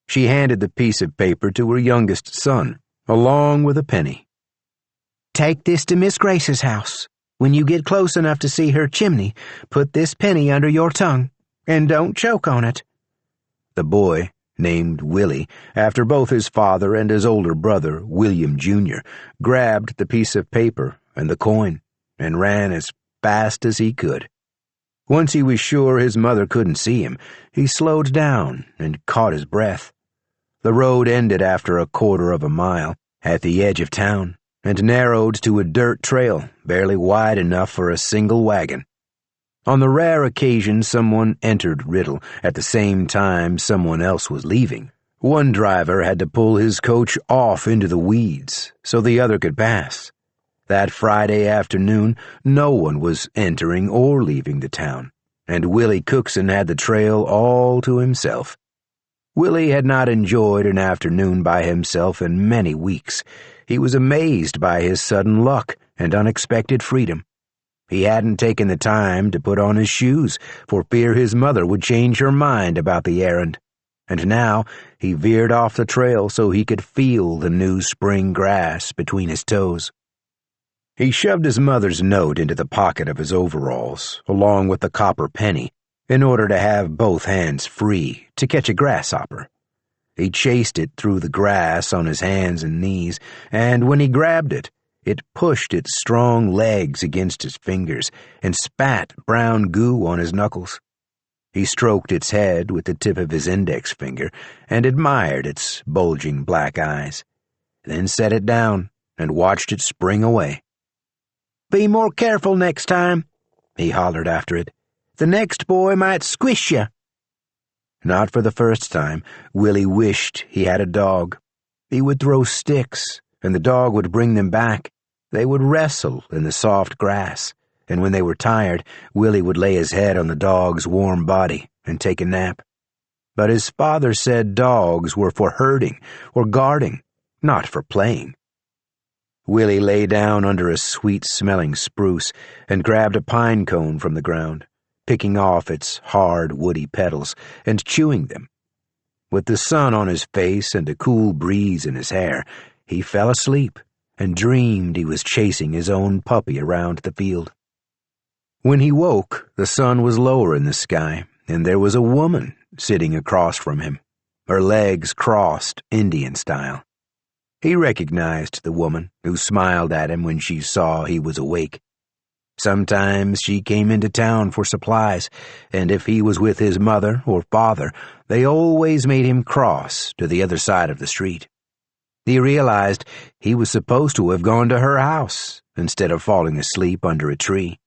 She handed the piece of paper to her youngest son, along with a penny. "Take this to Miss Grace's house. When you get close enough to see her chimney, put this penny under your tongue, and don't choke on it." The boy, named Willie, after both his father and his older brother, William Jr., grabbed the piece of paper and the coin and ran as fast as he could. Once he was sure his mother couldn't see him, he slowed down and caught his breath. The road ended after a 1/4 of a mile, at the edge of town, and narrowed to a dirt trail barely wide enough for a single wagon. On the rare occasion someone entered Riddle at the same time someone else was leaving, one driver had to pull his coach off into the weeds so the other could pass. That Friday afternoon, no one was entering or leaving the town, and Willie Cookson had the trail all to himself. Willie had not enjoyed an afternoon by himself in many weeks. He was amazed by his sudden luck and unexpected freedom. He hadn't taken the time to put on his shoes for fear his mother would change her mind about the errand, and now he veered off the trail so he could feel the new spring grass between his toes. He shoved his mother's note into the pocket of his overalls, along with the copper penny, in order to have both hands free to catch a grasshopper. He chased it through the grass on his hands and knees, and when he grabbed it, it pushed its strong legs against his fingers and spat brown goo on his knuckles. He stroked its head with the tip of his index finger and admired its bulging black eyes, then set it down and watched it spring away. "Be more careful next time," he hollered after it. "The next boy might squish you." Not for the first time, Willie wished he had a dog. He would throw sticks, and the dog would bring them back. They would wrestle in the soft grass, and when they were tired, Willie would lay his head on the dog's warm body and take a nap. But his father said dogs were for herding or guarding, not for playing. Willie lay down under a sweet-smelling spruce and grabbed a pine cone from the ground, picking off its hard, woody petals and chewing them. With the sun on his face and a cool breeze in his hair, he fell asleep and dreamed he was chasing his own puppy around the field. When he woke, the sun was lower in the sky, and there was a woman sitting across from him, her legs crossed Indian style. He recognized the woman, who smiled at him when she saw he was awake. Sometimes she came into town for supplies, and if he was with his mother or father, they always made him cross to the other side of the street. He realized he was supposed to have gone to her house instead of falling asleep under a tree.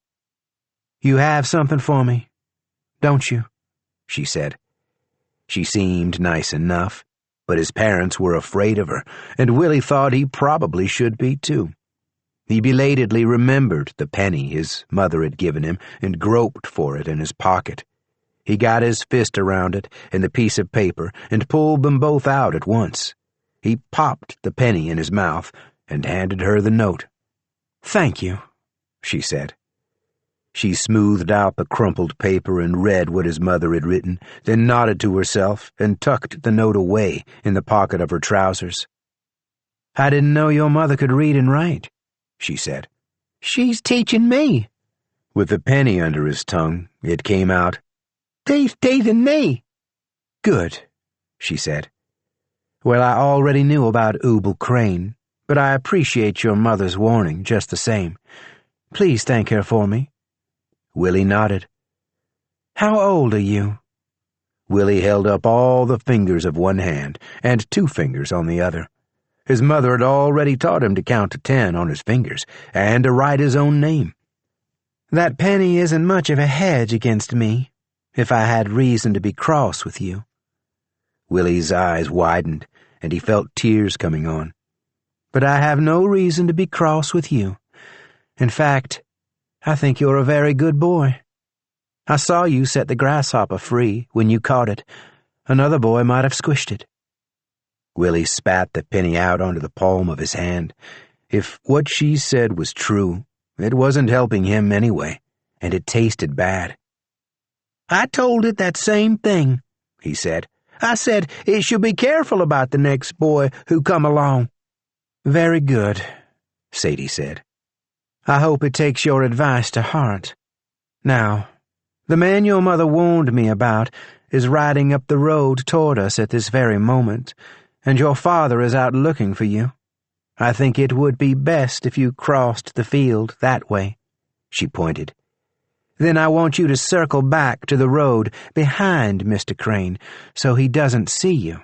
"You have something for me, don't you?" she said. She seemed nice enough, but his parents were afraid of her, and Willie thought he probably should be too. He belatedly remembered the penny his mother had given him and groped for it in his pocket. He got his fist around it and the piece of paper and pulled them both out at once. He popped the penny in his mouth and handed her the note. "Thank you," she said. She smoothed out the crumpled paper and read what his mother had written, then nodded to herself and tucked the note away in the pocket of her trousers. "I didn't know your mother could read and write," she said. "She's teaching me." With the penny under his tongue, it came out, "She's teaching me." "Good," she said. "Well, I already knew about Ubel Crane, but I appreciate your mother's warning just the same. Please thank her for me." Willie nodded. "How old are you?" Willie held up all the fingers of one hand and 2 fingers on the other. His mother had already taught him to count to 10 on his fingers and to write his own name. "That penny isn't much of a hedge against me, if I had reason to be cross with you." Willie's eyes widened, and he felt tears coming on. "But I have no reason to be cross with you. In fact, I think you're a very good boy. I saw you set the grasshopper free when you caught it. Another boy might have squished it." Willie spat the penny out onto the palm of his hand. If what she said was true, it wasn't helping him anyway, and it tasted bad. "I told it that same thing," he said. "I said it should be careful about the next boy who come along." "Very good," Sadie said. "I hope it takes your advice to heart. Now, the man your mother warned me about is riding up the road toward us at this very moment, and your father is out looking for you. I think it would be best if you crossed the field that way," she pointed. "Then I want you to circle back to the road behind Mr. Crane so he doesn't see you.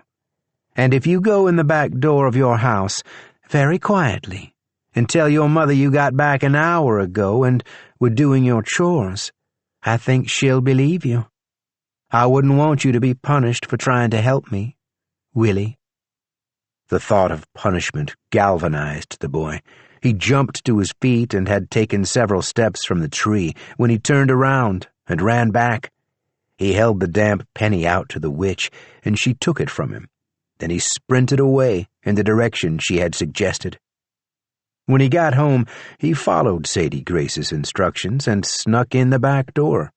And if you go in the back door of your house, very quietly, and tell your mother you got back an hour ago and were doing your chores, I think she'll believe you. I wouldn't want you to be punished for trying to help me, Willie." The thought of punishment galvanized the boy. He jumped to his feet and had taken several steps from the tree when he turned around and ran back. He held the damp penny out to the witch, and she took it from him. Then he sprinted away in the direction she had suggested. When he got home, he followed Sadie Grace's instructions and snuck in the back door.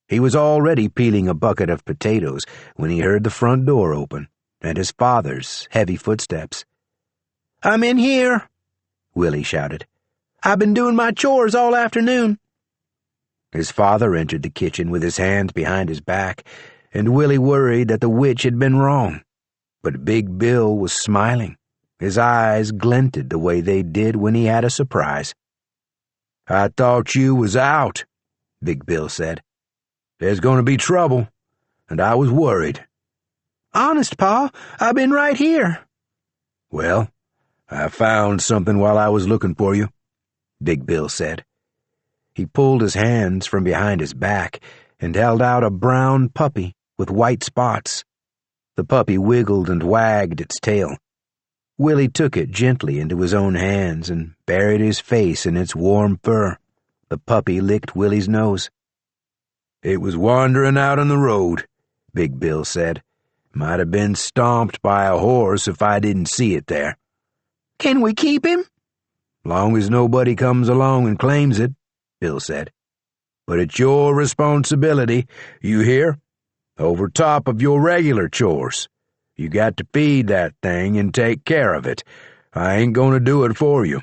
He was already peeling a bucket of potatoes when he heard the front door open and his father's heavy footsteps. "I'm in here," Willie shouted. "I've been doing my chores all afternoon." His father entered the kitchen with his hand behind his back, and Willie worried that the witch had been wrong. But Big Bill was smiling. His eyes glinted the way they did when he had a surprise. "I thought you was out," Big Bill said. "There's going to be trouble, and I was worried." "Honest, Pa, I've been right here." "Well, I found something while I was looking for you," Big Bill said. He pulled his hands from behind his back and held out a brown puppy with white spots. The puppy wiggled and wagged its tail. Willie took it gently into his own hands and buried his face in its warm fur. The puppy licked Willie's nose. "It was wandering out on the road," Big Bill said. "Might have been stomped by a horse if I didn't see it there." "Can we keep him?" "Long as nobody comes along and claims it," Bill said. "But it's your responsibility, you hear? Over top of your regular chores. You got to feed that thing and take care of it. I ain't going to do it for you."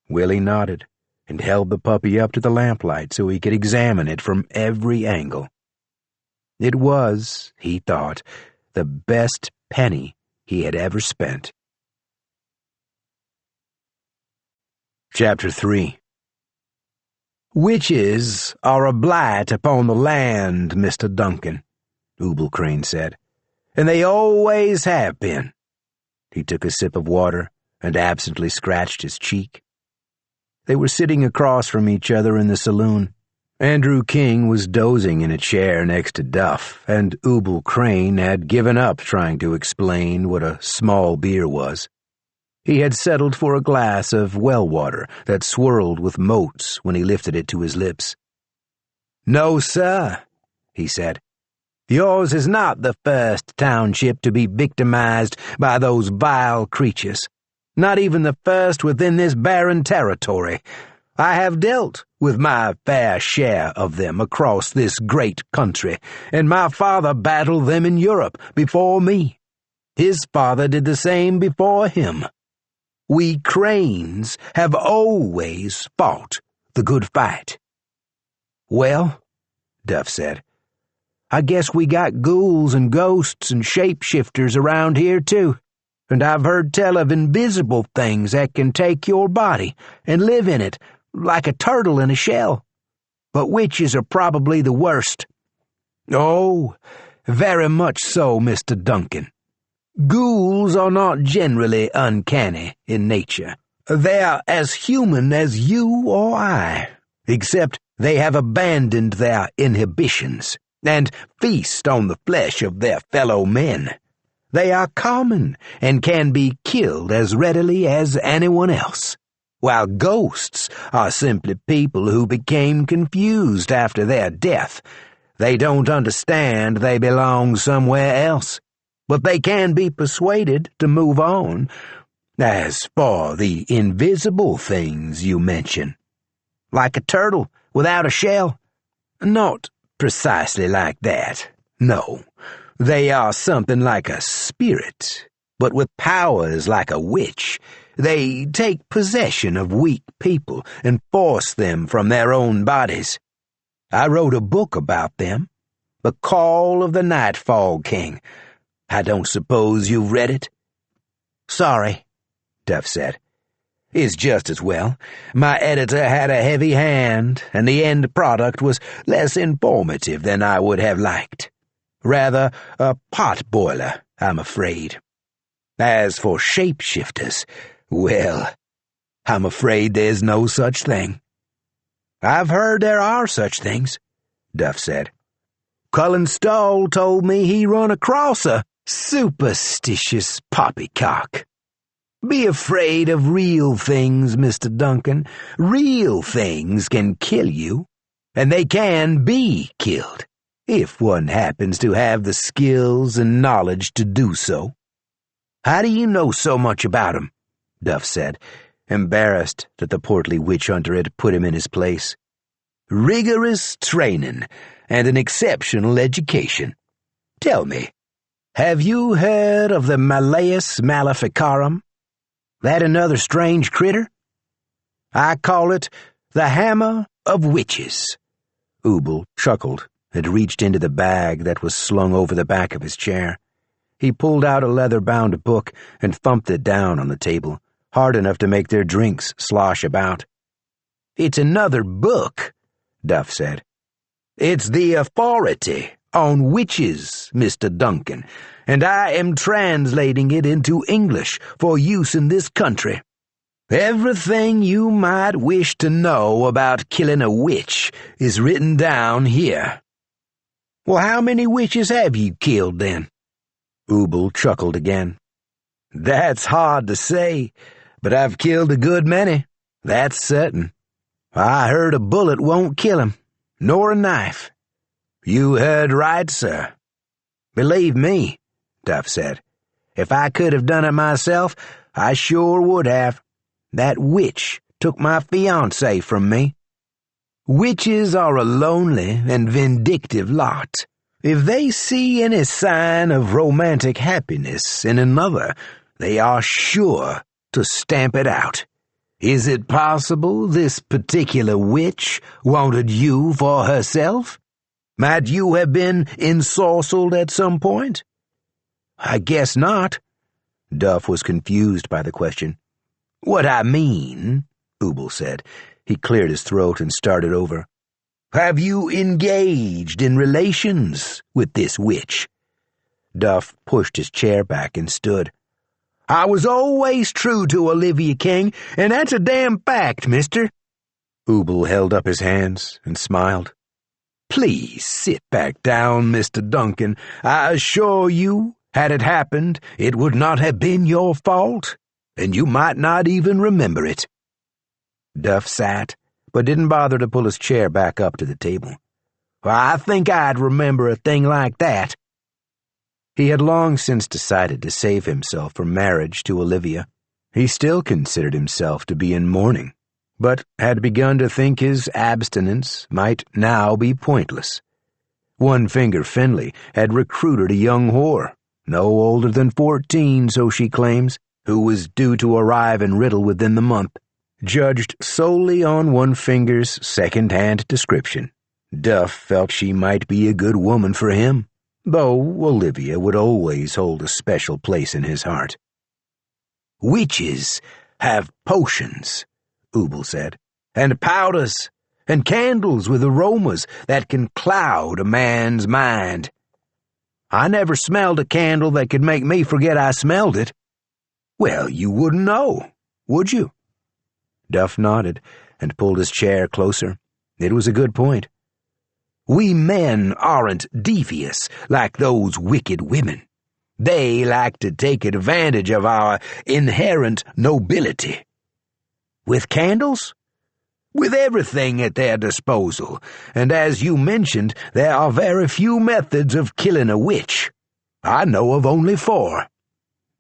Willie nodded and held the puppy up to the lamplight so he could examine it from every angle. It was, he thought, the best penny he had ever spent. Chapter 3. "Witches are a blight upon the land, Mr. Duncan," Ubel Crane said. "And they always have been." He took a sip of water and absently scratched his cheek. They were sitting across from each other in the saloon. Andrew King was dozing in a chair next to Duff, and Ubel Crane had given up trying to explain what a small beer was. He had settled for a glass of well water that swirled with motes when he lifted it to his lips. "No, sir," he said. "Yours is not the first township to be victimized by those vile creatures. Not even the first within this barren territory. I have dealt with my fair share of them across this great country, and my father battled them in Europe before me. His father did the same before him. We Cranes have always fought the good fight." "Well," Duff said, "I guess we got ghouls and ghosts and shapeshifters around here, too. And I've heard tell of invisible things that can take your body and live in it, like a turtle in a shell. But witches are probably the worst." "Oh, very much so, Mr. Duncan. Ghouls are not generally uncanny in nature. They are as human as you or I, except they have abandoned their inhibitions and feast on the flesh of their fellow men. They are common and can be killed as readily as anyone else, while ghosts are simply people who became confused after their death. They don't understand they belong somewhere else, but they can be persuaded to move on. As for the invisible things you mention, like a turtle without a shell, not precisely like that, no. They are something like a spirit, but with powers like a witch. They take possession of weak people and force them from their own bodies. I wrote a book about them, The Call of the Nightfall King. I don't suppose you've read it?" "Sorry," Duff said. "It's just as well. My editor had a heavy hand, and the end product was less informative than I would have liked. Rather a pot-boiler, I'm afraid. As for shapeshifters, well, I'm afraid there's no such thing." "I've heard there are such things," Duff said. "Cullen Stoll told me he run across a superstitious poppycock. Be afraid of real things, Mr. Duncan. Real things can kill you, and they can be killed, if one happens to have the skills and knowledge to do so." "How do you know so much about 'em?" Duff said, embarrassed that the portly witch hunter had put him in his place. "Rigorous training and an exceptional education. Tell me, have you heard of the Malleus Maleficarum? That another strange critter? I call it the Hammer of Witches." Ubel chuckled and reached into the bag that was slung over the back of his chair. He pulled out a leather-bound book and thumped it down on the table, hard enough to make their drinks slosh about. "It's another book," Duff said. "It's the authority on witches, Mr. Duncan, and I am translating it into English for use in this country. Everything you might wish to know about killing a witch is written down here." "Well, how many witches have you killed, then?" Ubel chuckled again. "That's hard to say, but I've killed a good many, that's certain. I heard a bullet won't kill him, nor a knife." "You heard right, sir." "Believe me," Duff said, "if I could have done it myself, I sure would have. That witch took my fiancée from me." "Witches are a lonely and vindictive lot. If they see any sign of romantic happiness in another, they are sure to stamp it out. Is it possible this particular witch wanted you for herself? Might you have been ensorcelled at some point?" "I guess not." Duff was confused by the question. "What I mean," Ubel said. He cleared his throat and started over. "Have you engaged in relations with this witch?" Duff pushed his chair back and stood. "I was always true to Olivia King, and that's a damn fact, mister." Ubel held up his hands and smiled. "Please sit back down, Mr. Duncan. I assure you, had it happened, it would not have been your fault, and you might not even remember it." Duff sat, but didn't bother to pull his chair back up to the table. "I think I'd remember a thing like that." He had long since decided to save himself from marriage to Olivia. He still considered himself to be in mourning, but had begun to think his abstinence might now be pointless. One Finger Finley had recruited a young whore, no older than 14, so she claims, who was due to arrive in Riddle within the month. Judged solely on One Finger's second-hand description, Duff felt she might be a good woman for him, though Olivia would always hold a special place in his heart. "Witches have potions," Ubel said, "and powders, and candles with aromas that can cloud a man's mind. I never smelled a candle that could make me forget I smelled it." "Well, you wouldn't know, would you?" Duff nodded and pulled his chair closer. It was a good point. "We men aren't devious like those wicked women. They like to take advantage of our inherent nobility." "With candles?" "With everything at their disposal, and as you mentioned, there are very few methods of killing a witch. I know of only 4.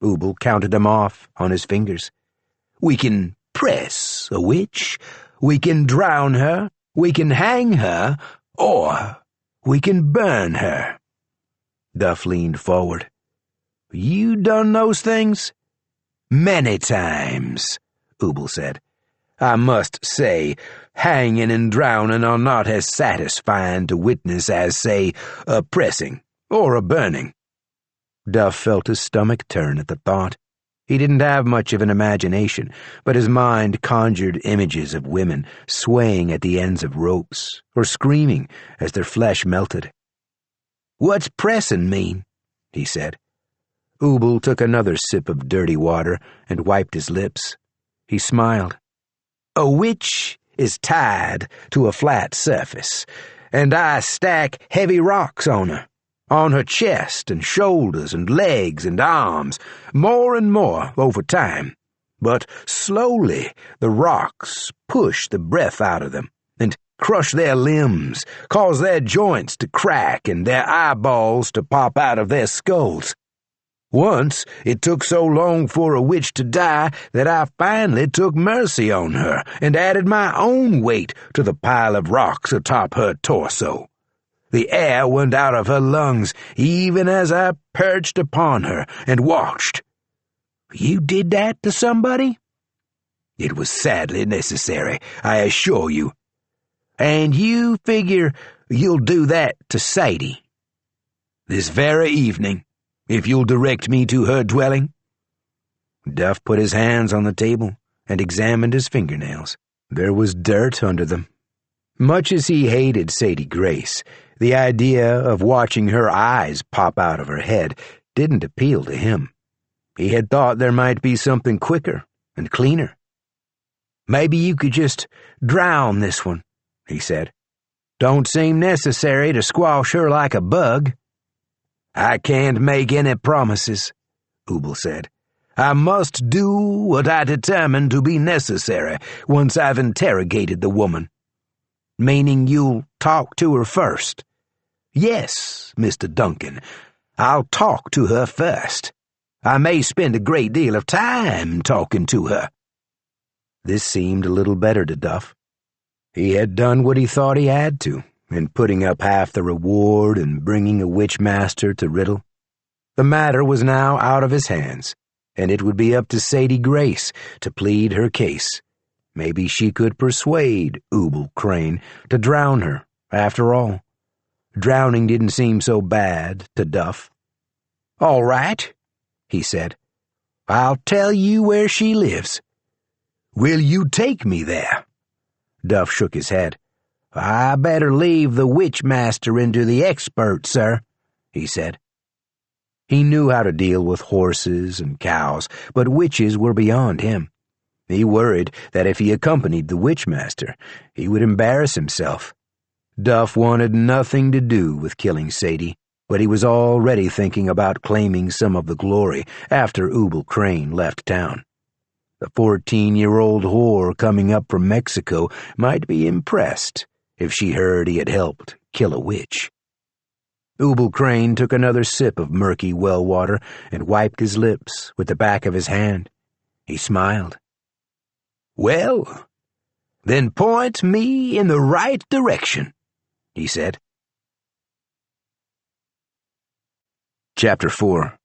Ubel counted them off on his fingers. "We can press a witch, we can drown her, we can hang her, or we can burn her." Duff leaned forward. "You done those things?" "Many times," Ubel said. "I must say, hanging and drowning are not as satisfying to witness as, say, a pressing or a burning." Duff felt his stomach turn at the thought. He didn't have much of an imagination, but his mind conjured images of women swaying at the ends of ropes, or screaming as their flesh melted. "What's pressing mean?" he said. Ubel took another sip of dirty water and wiped his lips. He smiled. "A witch is tied to a flat surface, and I stack heavy rocks on her chest and shoulders and legs and arms, more and more over time. But slowly the rocks push the breath out of them and crush their limbs, cause their joints to crack and their eyeballs to pop out of their skulls. Once it took so long for a witch to die that I finally took mercy on her and added my own weight to the pile of rocks atop her torso. The air went out of her lungs even as I perched upon her and watched. You did that to somebody?" "It was sadly necessary, I assure you." "And you figure you'll do that to Sadie?" "This very evening, if you'll direct me to her dwelling." Duff put his hands on the table and examined his fingernails. There was dirt under them. Much as he hated Sadie Grace, the idea of watching her eyes pop out of her head didn't appeal to him. He had thought there might be something quicker and cleaner. "Maybe you could just drown this one," he said. "Don't seem necessary to squash her like a bug." "I can't make any promises," Ubel said. "I must do what I determine to be necessary once I've interrogated the woman." "Meaning you'll talk to her first?" "Yes, Mr. Duncan. I'll talk to her first. I may spend a great deal of time talking to her." This seemed a little better to Duff. He had done what he thought he had to, in putting up half the reward and bringing a witch master to Riddle. The matter was now out of his hands, and it would be up to Sadie Grace to plead her case. Maybe she could persuade Ubel Crane to drown her, after all. Drowning didn't seem so bad to Duff. "All right," he said. "I'll tell you where she lives. Will you take me there?" Duff shook his head. "I better leave the witch master into the expert, sir," he said. He knew how to deal with horses and cows, but witches were beyond him. He worried that if he accompanied the witchmaster, he would embarrass himself. Duff wanted nothing to do with killing Sadie, but he was already thinking about claiming some of the glory after Ubel Crane left town. The 14-year-old whore coming up from Mexico might be impressed if she heard he had helped kill a witch. Ubel Crane took another sip of murky well water and wiped his lips with the back of his hand. He smiled. "Well, then point me in the right direction," he said. Chapter 4.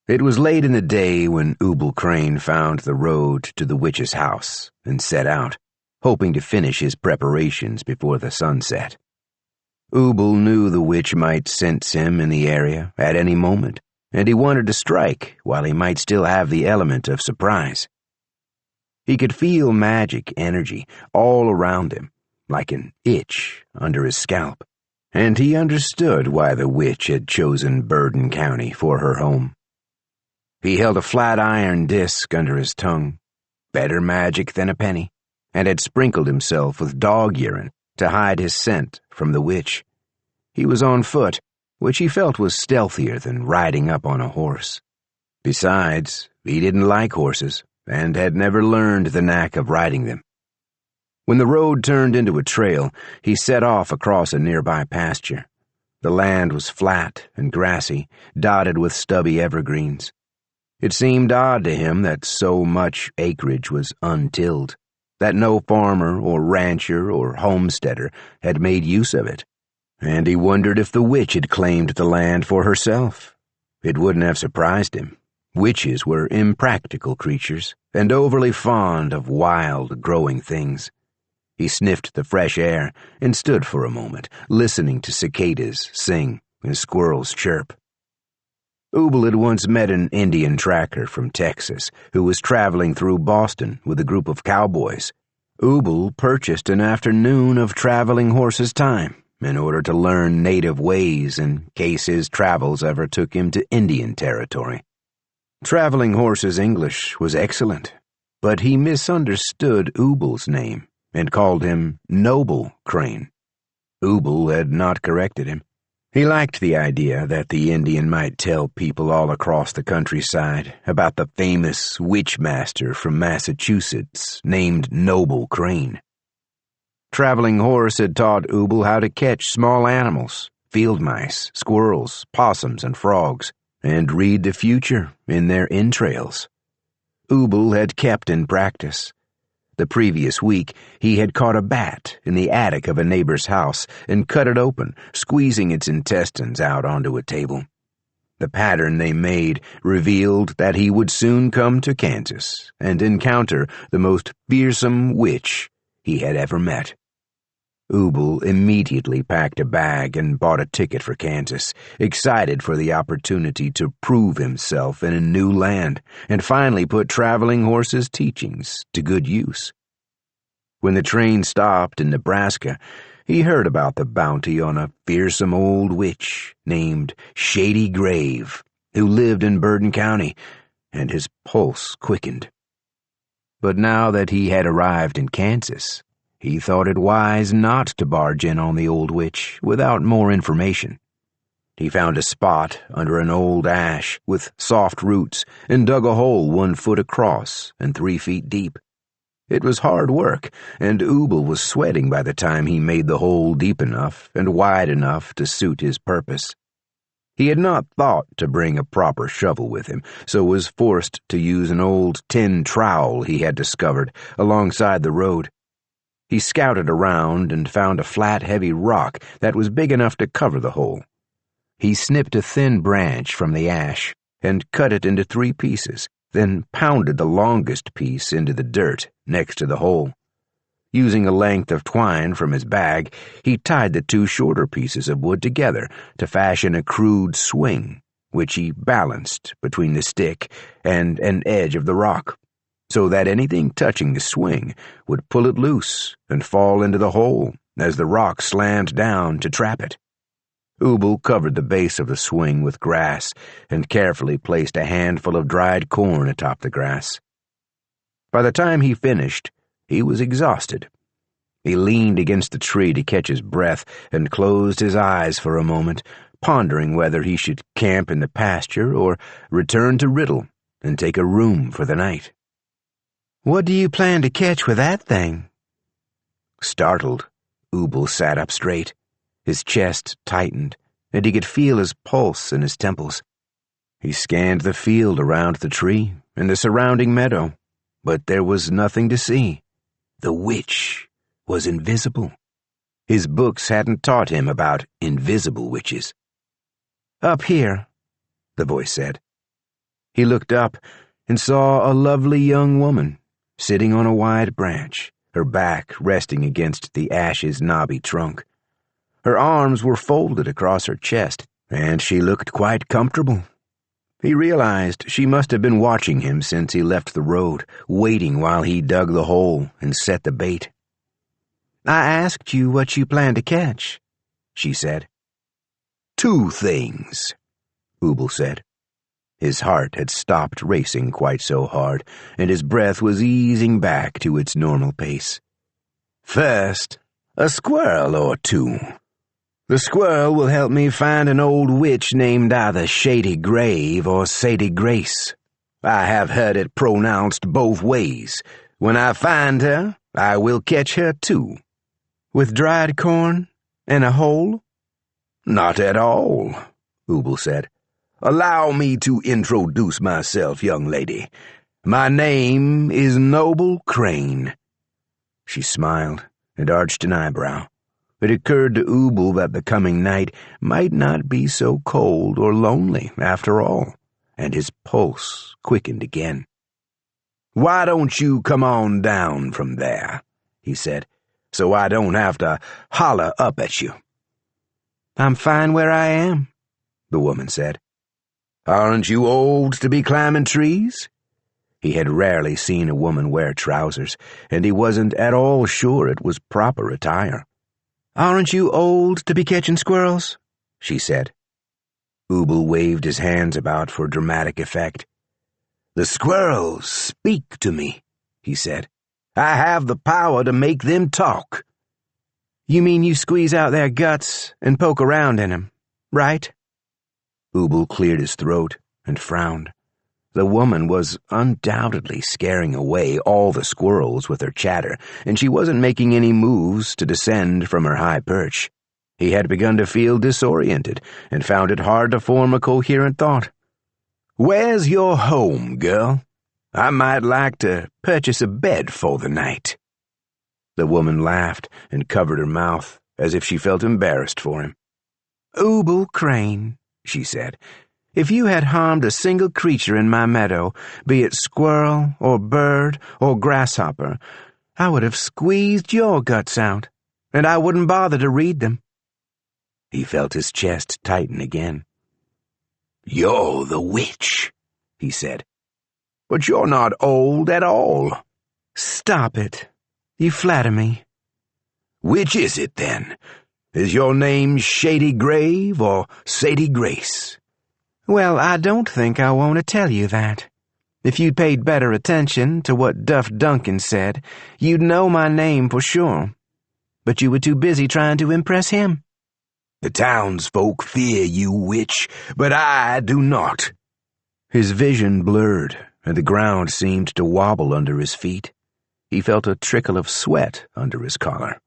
It was late in the day when Ubel Crane found the road to the witch's house and set out, hoping to finish his preparations before the sun set. Ubel knew the witch might sense him in the area at any moment, and he wanted to strike while he might still have the element of surprise. He could feel magic energy all around him, like an itch under his scalp, and he understood why the witch had chosen Burden County for her home. He held a flat iron disc under his tongue, better magic than a penny, and had sprinkled himself with dog urine to hide his scent from the witch. He was on foot, which he felt was stealthier than riding up on a horse. Besides, he didn't like horses, and had never learned the knack of riding them. When the road turned into a trail, he set off across a nearby pasture. The land was flat and grassy, dotted with stubby evergreens. It seemed odd to him that so much acreage was untilled, that no farmer or rancher or homesteader had made use of it, and he wondered if the witch had claimed the land for herself. It wouldn't have surprised him. Witches were impractical creatures, and overly fond of wild, growing things. He sniffed the fresh air and stood for a moment, listening to cicadas sing and squirrels chirp. Ubel had once met an Indian tracker from Texas who was traveling through Boston with a group of cowboys. Ubel purchased an afternoon of traveling horses' time in order to learn native ways in case his travels ever took him to Indian territory. Traveling horses' English was excellent, but he misunderstood Ubel's name and called him Noble Crane. Ubel had not corrected him. He liked the idea that the Indian might tell people all across the countryside about the famous witch master from Massachusetts named Noble Crane. Traveling Horse had taught Ubel how to catch small animals, field mice, squirrels, possums, and frogs, and read the future in their entrails. Ubel had kept in practice. The previous week, he had caught a bat in the attic of a neighbor's house and cut it open, squeezing its intestines out onto a table. The pattern they made revealed that he would soon come to Kansas and encounter the most fearsome witch he had ever met. Ubel immediately packed a bag and bought a ticket for Kansas, excited for the opportunity to prove himself in a new land and finally put traveling horses' teachings to good use. When the train stopped in Nebraska, he heard about the bounty on a fearsome old witch named Sadie Grace, who lived in Burden County, and his pulse quickened. But now that he had arrived in Kansas, he thought it wise not to barge in on the old witch without more information. He found a spot under an old ash with soft roots and dug a hole 1 foot across and 3 feet deep. It was hard work, and Ubel was sweating by the time he made the hole deep enough and wide enough to suit his purpose. He had not thought to bring a proper shovel with him, so was forced to use an old tin trowel he had discovered alongside the road. He scouted around and found a flat, heavy rock that was big enough to cover the hole. He snipped a thin branch from the ash and cut it into 3 pieces, then pounded the longest piece into the dirt next to the hole. Using a length of twine from his bag, he tied the 2 shorter pieces of wood together to fashion a crude swing, which he balanced between the stick and an edge of the rock, so that anything touching the swing would pull it loose and fall into the hole as the rock slammed down to trap it. Ubel covered the base of the swing with grass and carefully placed a handful of dried corn atop the grass. By the time he finished, he was exhausted. He leaned against the tree to catch his breath and closed his eyes for a moment, pondering whether he should camp in the pasture or return to Riddle and take a room for the night. "What do you plan to catch with that thing?" Startled, Ubel sat up straight. His chest tightened, and he could feel his pulse in his temples. He scanned the field around the tree and the surrounding meadow, but there was nothing to see. The witch was invisible. His books hadn't taught him about invisible witches. "Up here," the voice said. He looked up and saw a lovely young woman sitting on a wide branch, her back resting against the ash's knobby trunk. Her arms were folded across her chest, and she looked quite comfortable. He realized she must have been watching him since he left the road, waiting while he dug the hole and set the bait. "I asked you what you plan to catch," she said. "2 things," Ubel said. His heart had stopped racing quite so hard, and his breath was easing back to its normal pace. "First, a squirrel or 2. The squirrel will help me find an old witch named either Sadie Grace or Sadie Grace. I have heard it pronounced both ways. When I find her, I will catch her too." "With dried corn and a hole?" "Not at all," Ubel said. "Allow me to introduce myself, young lady. My name is Noble Crane." She smiled and arched an eyebrow. It occurred to Ubel that the coming night might not be so cold or lonely after all, and his pulse quickened again. "Why don't you come on down from there," he said, "so I don't have to holler up at you." "I'm fine where I am," the woman said. "Aren't you old to be climbing trees?" He had rarely seen a woman wear trousers, and he wasn't at all sure it was proper attire. "Aren't you old to be catching squirrels?" she said. Ubel waved his hands about for dramatic effect. "The squirrels speak to me," he said. "I have the power to make them talk." "You mean you squeeze out their guts and poke around in them, right?" Ubel cleared his throat and frowned. The woman was undoubtedly scaring away all the squirrels with her chatter, and she wasn't making any moves to descend from her high perch. He had begun to feel disoriented and found it hard to form a coherent thought. "Where's your home, girl? I might like to purchase a bed for the night." The woman laughed and covered her mouth as if she felt embarrassed for him. "Ubel Crane," she said, "if you had harmed a single creature in my meadow, be it squirrel or bird or grasshopper, I would have squeezed your guts out and I wouldn't bother to read them." He felt his chest tighten again. "You're the witch," he said. "But you're not old at all." "Stop it. You flatter me." "Which is it, then? Is your name Shady Grave or Sadie Grace?" "Well, I don't think I want to tell you that. If you'd paid better attention to what Duff Duncan said, you'd know my name for sure. But you were too busy trying to impress him." "The townsfolk fear you, witch, but I do not." His vision blurred, and the ground seemed to wobble under his feet. He felt a trickle of sweat under his collar.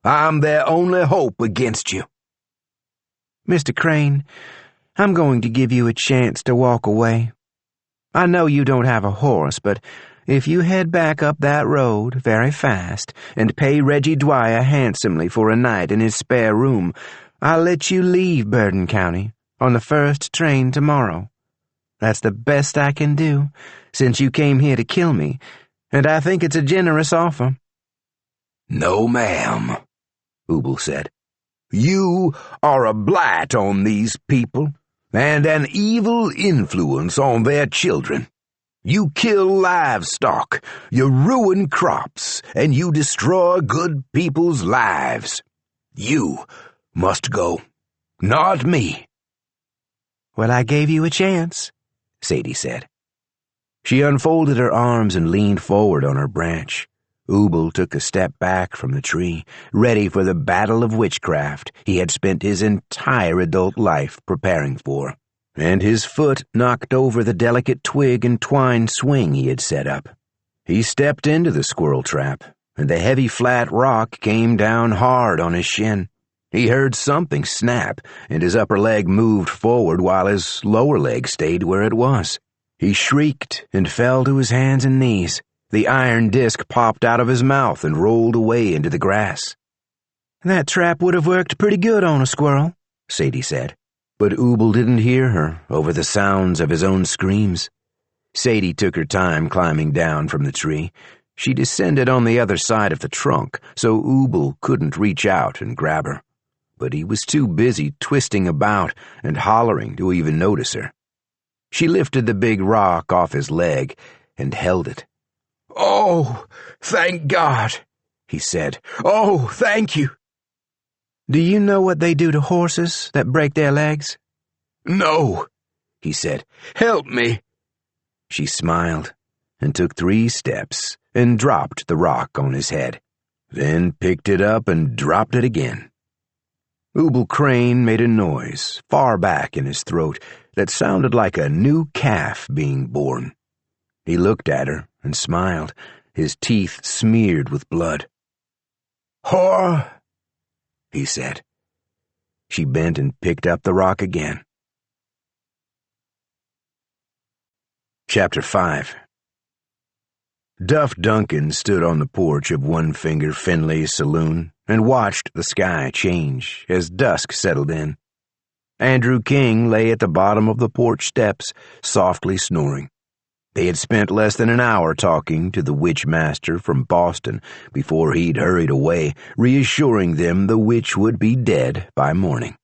"I'm their only hope against you." "Mr. Crane, I'm going to give you a chance to walk away. I know you don't have a horse, but if you head back up that road very fast and pay Reggie Dwyer handsomely for a night in his spare room, I'll let you leave Burden County on the first train tomorrow. That's the best I can do, since you came here to kill me, and I think it's a generous offer." "No, ma'am," Ubel said. "You are a blight on these people, and an evil influence on their children. You kill livestock, you ruin crops, and you destroy good people's lives. You must go, not me." "Well, I gave you a chance," Sadie said. She unfolded her arms and leaned forward on her branch. Ubel took a step back from the tree, ready for the battle of witchcraft he had spent his entire adult life preparing for, and his foot knocked over the delicate twig and twine swing he had set up. He stepped into the squirrel trap, and the heavy flat rock came down hard on his shin. He heard something snap, and his upper leg moved forward while his lower leg stayed where it was. He shrieked and fell to his hands and knees. The iron disc popped out of his mouth and rolled away into the grass. "That trap would have worked pretty good on a squirrel," Sadie said. But Ubel didn't hear her over the sounds of his own screams. Sadie took her time climbing down from the tree. She descended on the other side of the trunk, so Ubel couldn't reach out and grab her. But he was too busy twisting about and hollering to even notice her. She lifted the big rock off his leg and held it. "Oh, thank God," he said. "Oh, thank you." "Do you know what they do to horses that break their legs?" "No," he said. "Help me." She smiled and took 3 steps and dropped the rock on his head, then picked it up and dropped it again. Ubel Crane made a noise far back in his throat that sounded like a new calf being born. He looked at her and smiled, his teeth smeared with blood. "Whore," he said. She bent and picked up the rock again. Chapter 5. Duff Duncan stood on the porch of One Finger Finley's saloon and watched the sky change as dusk settled in. Andrew King lay at the bottom of the porch steps, softly snoring. They had spent less than an hour talking to the witch master from Boston before he'd hurried away, reassuring them the witch would be dead by morning.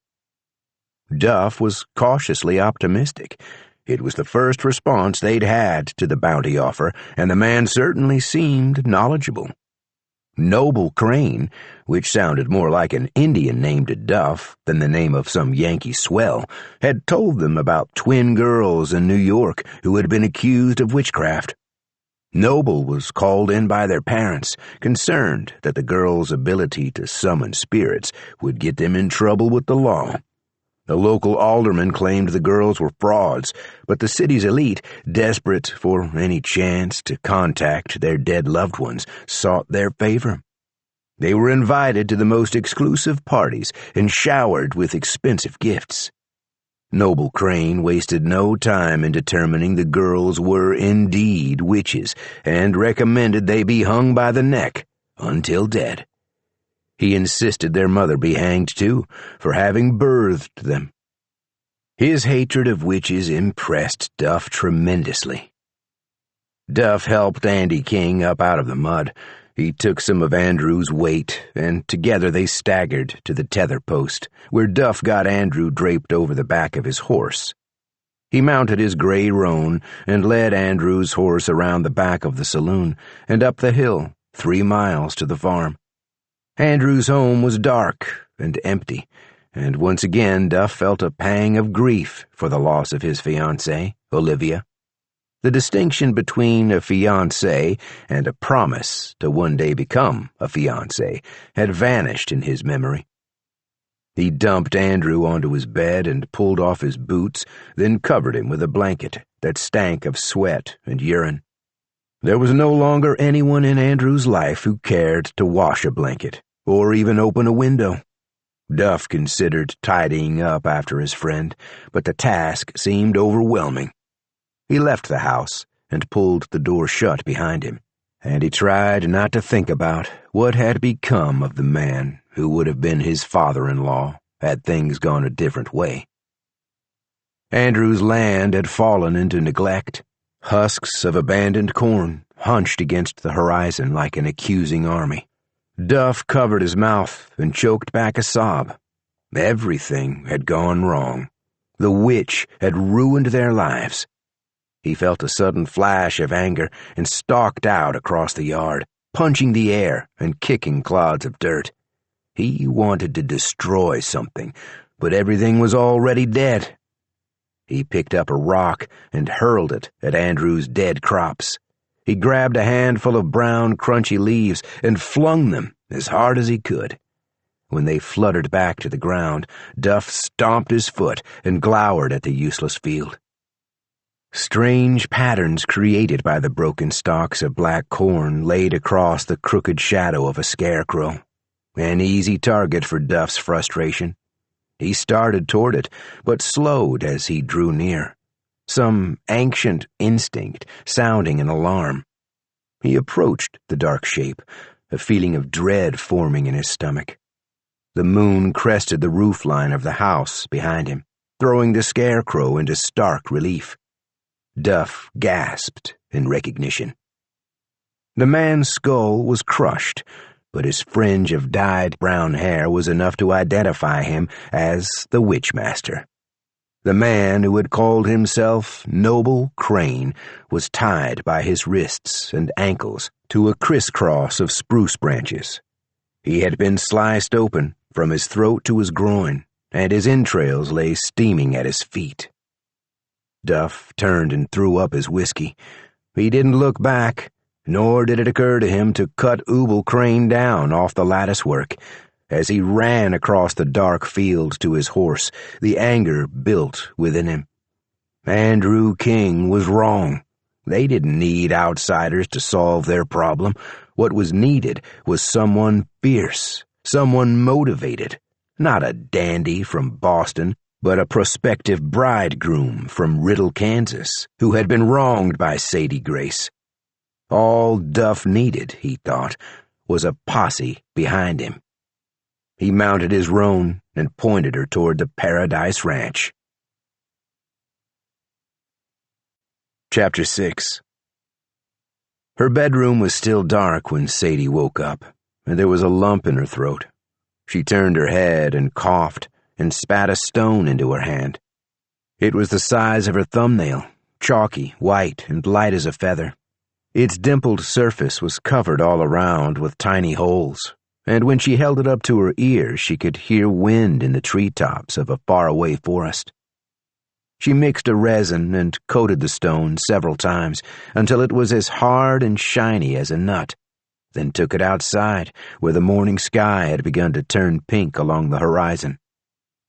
Duff was cautiously optimistic. It was the first response they'd had to the bounty offer, and the man certainly seemed knowledgeable. Noble Crane, which sounded more like an Indian named Duff than the name of some Yankee swell, had told them about twin girls in New York who had been accused of witchcraft. Noble was called in by their parents, concerned that the girls' ability to summon spirits would get them in trouble with the law. The local alderman claimed the girls were frauds, but the city's elite, desperate for any chance to contact their dead loved ones, sought their favor. They were invited to the most exclusive parties and showered with expensive gifts. Noble Crane wasted no time in determining the girls were indeed witches and recommended they be hung by the neck until dead. He insisted their mother be hanged too, for having birthed them. His hatred of witches impressed Duff tremendously. Duff helped Andy King up out of the mud. He took some of Andrew's weight, and together they staggered to the tether post, where Duff got Andrew draped over the back of his horse. He mounted his gray roan and led Andrew's horse around the back of the saloon and up the hill, 3 miles to the farm. Andrew's home was dark and empty, and once again Duff felt a pang of grief for the loss of his fiancée, Olivia. The distinction between a fiancé and a promise to one day become a fiancé had vanished in his memory. He dumped Andrew onto his bed and pulled off his boots, then covered him with a blanket that stank of sweat and urine. There was no longer anyone in Andrew's life who cared to wash a blanket or even open a window. Duff considered tidying up after his friend, but the task seemed overwhelming. He left the house and pulled the door shut behind him, and he tried not to think about what had become of the man who would have been his father-in-law had things gone a different way. Andrew's land had fallen into neglect. Husks of abandoned corn hunched against the horizon like an accusing army. Duff covered his mouth and choked back a sob. Everything had gone wrong. The witch had ruined their lives. He felt a sudden flash of anger and stalked out across the yard, punching the air and kicking clods of dirt. He wanted to destroy something, but everything was already dead. He picked up a rock and hurled it at Andrew's dead crops. He grabbed a handful of brown, crunchy leaves and flung them as hard as he could. When they fluttered back to the ground, Duff stomped his foot and glowered at the useless field. Strange patterns created by the broken stalks of black corn laid across the crooked shadow of a scarecrow, an easy target for Duff's frustration. He started toward it, but slowed as he drew near, some ancient instinct sounding an alarm. He approached the dark shape, a feeling of dread forming in his stomach. The moon crested the roofline of the house behind him, throwing the scarecrow into stark relief. Duff gasped in recognition. The man's skull was crushed, but his fringe of dyed brown hair was enough to identify him as the Witchmaster. The man who had called himself Noble Crane was tied by his wrists and ankles to a crisscross of spruce branches. He had been sliced open from his throat to his groin, and his entrails lay steaming at his feet. Duff turned and threw up his whiskey. He didn't look back, nor did it occur to him to cut Noble Crane down off the latticework. As he ran across the dark field to his horse, the anger built within him. Andrew King was wrong. They didn't need outsiders to solve their problem. What was needed was someone fierce, someone motivated, not a dandy from Boston, but a prospective bridegroom from Riddle, Kansas, who had been wronged by Sadie Grace. All Duff needed, he thought, was a posse behind him. He mounted his roan and pointed her toward the Paradise Ranch. Chapter 6. Her bedroom was still dark when Sadie woke up, and there was a lump in her throat. She turned her head and coughed and spat a stone into her hand. It was the size of her thumbnail, chalky, white, and light as a feather. Its dimpled surface was covered all around with tiny holes, and when she held it up to her ear, she could hear wind in the treetops of a faraway forest. She mixed a resin and coated the stone several times until it was as hard and shiny as a nut, then took it outside, where the morning sky had begun to turn pink along the horizon.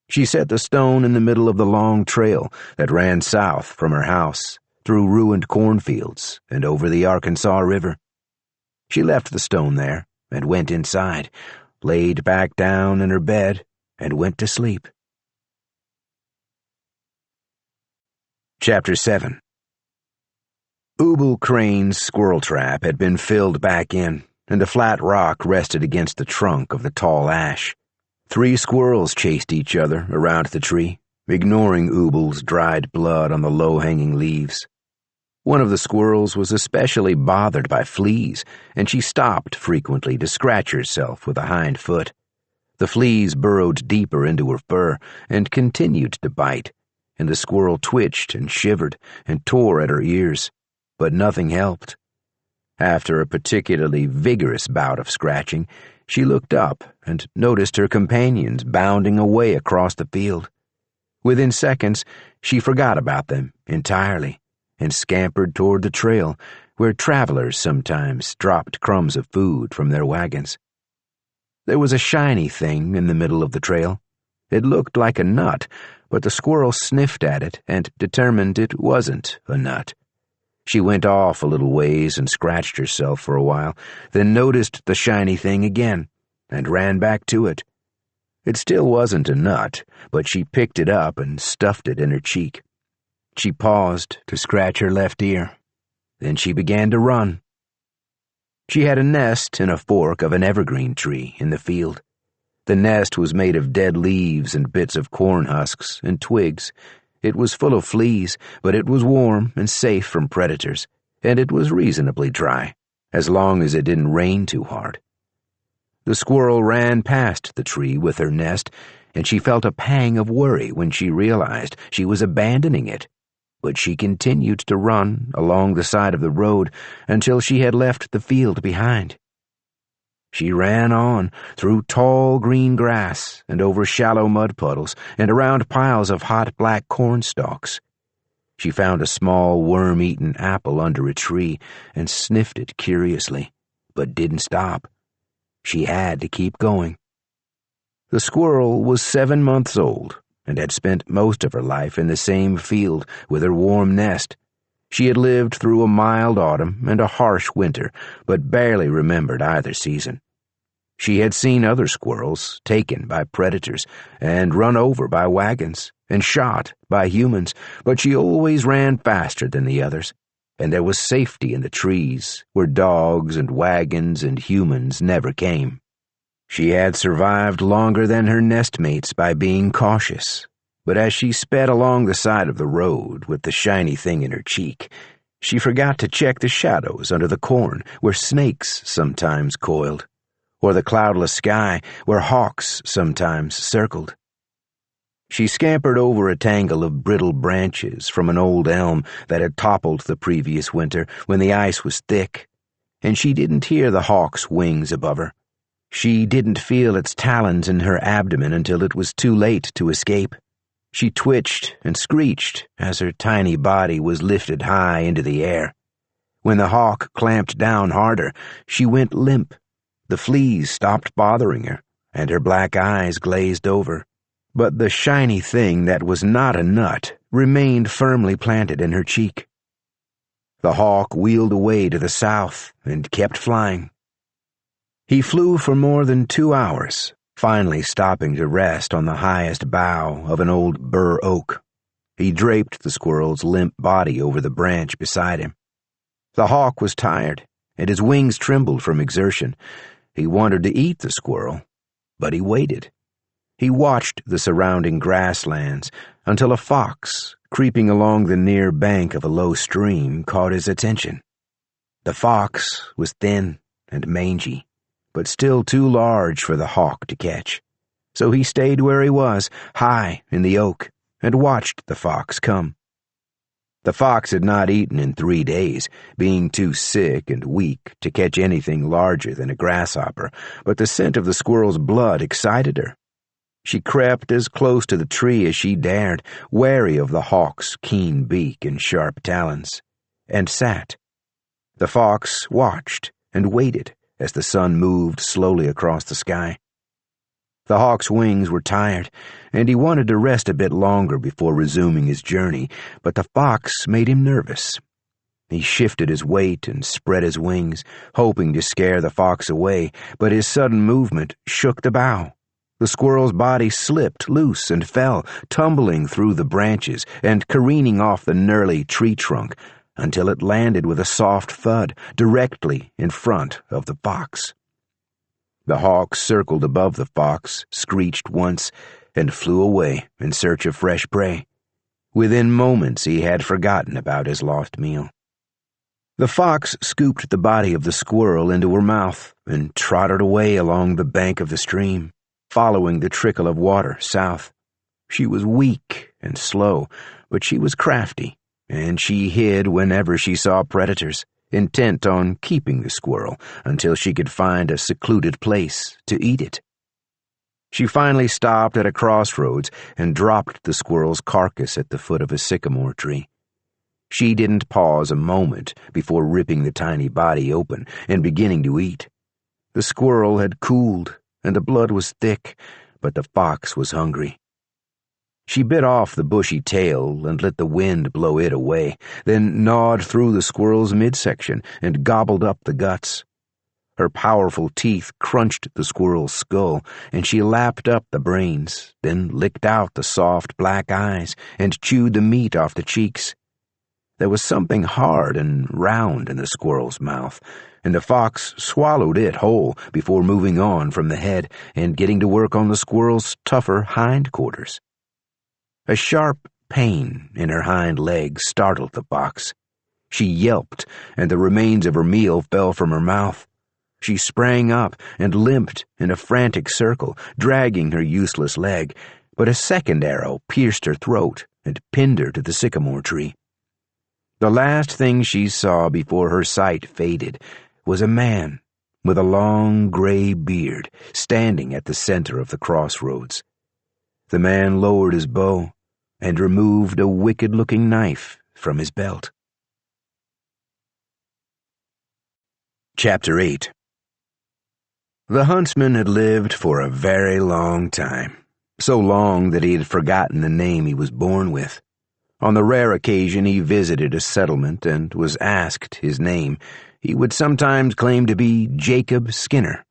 She set the stone in the middle of the long trail that ran south from her house, through ruined cornfields and over the Arkansas River. She left the stone there and went inside, laid back down in her bed, and went to sleep. Chapter 7. Noble Crane's squirrel trap had been filled back in, and a flat rock rested against the trunk of the tall ash. 3 squirrels chased each other around the tree, ignoring Noble's dried blood on the low-hanging leaves. One of the squirrels was especially bothered by fleas, and she stopped frequently to scratch herself with a hind foot. The fleas burrowed deeper into her fur and continued to bite, and the squirrel twitched and shivered and tore at her ears, but nothing helped. After a particularly vigorous bout of scratching, she looked up and noticed her companions bounding away across the field. Within seconds, she forgot about them entirely and scampered toward the trail, where travelers sometimes dropped crumbs of food from their wagons. There was a shiny thing in the middle of the trail. It looked like a nut, but the squirrel sniffed at it and determined it wasn't a nut. She went off a little ways and scratched herself for a while, then noticed the shiny thing again and ran back to it. It still wasn't a nut, but she picked it up and stuffed it in her cheek. She paused to scratch her left ear. Then she began to run. She had a nest in a fork of an evergreen tree in the field. The nest was made of dead leaves and bits of corn husks and twigs. It was full of fleas, but it was warm and safe from predators, and it was reasonably dry, as long as it didn't rain too hard. The squirrel ran past the tree with her nest, and she felt a pang of worry when she realized she was abandoning it. But she continued to run along the side of the road until she had left the field behind. She ran on through tall green grass and over shallow mud puddles and around piles of hot black corn stalks. She found a small worm-eaten apple under a tree and sniffed it curiously, but didn't stop. She had to keep going. The squirrel was 7 months old and had spent most of her life in the same field with her warm nest. She had lived through a mild autumn and a harsh winter, but barely remembered either season. She had seen other squirrels taken by predators and run over by wagons and shot by humans, but she always ran faster than the others, and there was safety in the trees where dogs and wagons and humans never came. She had survived longer than her nestmates by being cautious, but as she sped along the side of the road with the shiny thing in her cheek, she forgot to check the shadows under the corn where snakes sometimes coiled, or the cloudless sky where hawks sometimes circled. She scampered over a tangle of brittle branches from an old elm that had toppled the previous winter when the ice was thick, and she didn't hear the hawk's wings above her. She didn't feel its talons in her abdomen until it was too late to escape. She twitched and screeched as her tiny body was lifted high into the air. When the hawk clamped down harder, she went limp. The fleas stopped bothering her, and her black eyes glazed over. But the shiny thing that was not a nut remained firmly planted in her cheek. The hawk wheeled away to the south and kept flying. He flew for more than 2 hours, finally stopping to rest on the highest bough of an old bur oak. He draped the squirrel's limp body over the branch beside him. The hawk was tired, and his wings trembled from exertion. He wanted to eat the squirrel, but he waited. He watched the surrounding grasslands until a fox, creeping along the near bank of a low stream, caught his attention. The fox was thin and mangy, but still too large for the hawk to catch. So he stayed where he was, high in the oak, and watched the fox come. The fox had not eaten in 3 days, being too sick and weak to catch anything larger than a grasshopper, but the scent of the squirrel's blood excited her. She crept as close to the tree as she dared, wary of the hawk's keen beak and sharp talons, and sat. The fox watched and waited as the sun moved slowly across the sky. The hawk's wings were tired, and he wanted to rest a bit longer before resuming his journey, but the fox made him nervous. He shifted his weight and spread his wings, hoping to scare the fox away, but his sudden movement shook the bough. The squirrel's body slipped loose and fell, tumbling through the branches and careening off the gnarly tree trunk, until it landed with a soft thud directly in front of the fox. The hawk circled above the fox, screeched once, and flew away in search of fresh prey. Within moments he had forgotten about his lost meal. The fox scooped the body of the squirrel into her mouth and trotted away along the bank of the stream, following the trickle of water south. She was weak and slow, but she was crafty, and she hid whenever she saw predators, intent on keeping the squirrel until she could find a secluded place to eat it. She finally stopped at a crossroads and dropped the squirrel's carcass at the foot of a sycamore tree. She didn't pause a moment before ripping the tiny body open and beginning to eat. The squirrel had cooled, and the blood was thick, but the fox was hungry. She bit off the bushy tail and let the wind blow it away, then gnawed through the squirrel's midsection and gobbled up the guts. Her powerful teeth crunched the squirrel's skull, and she lapped up the brains, then licked out the soft black eyes and chewed the meat off the cheeks. There was something hard and round in the squirrel's mouth, and the fox swallowed it whole before moving on from the head and getting to work on the squirrel's tougher hindquarters. A sharp pain in her hind legs startled the fox. She yelped, and the remains of her meal fell from her mouth. She sprang up and limped in a frantic circle, dragging her useless leg, but a second arrow pierced her throat and pinned her to the sycamore tree. The last thing she saw before her sight faded was a man with a long gray beard standing at the center of the crossroads. The man lowered his bow and removed a wicked-looking knife from his belt. Chapter 8. The huntsman had lived for a very long time, so long that he had forgotten the name he was born with. On the rare occasion he visited a settlement and was asked his name, he would sometimes claim to be Jacob Skinner.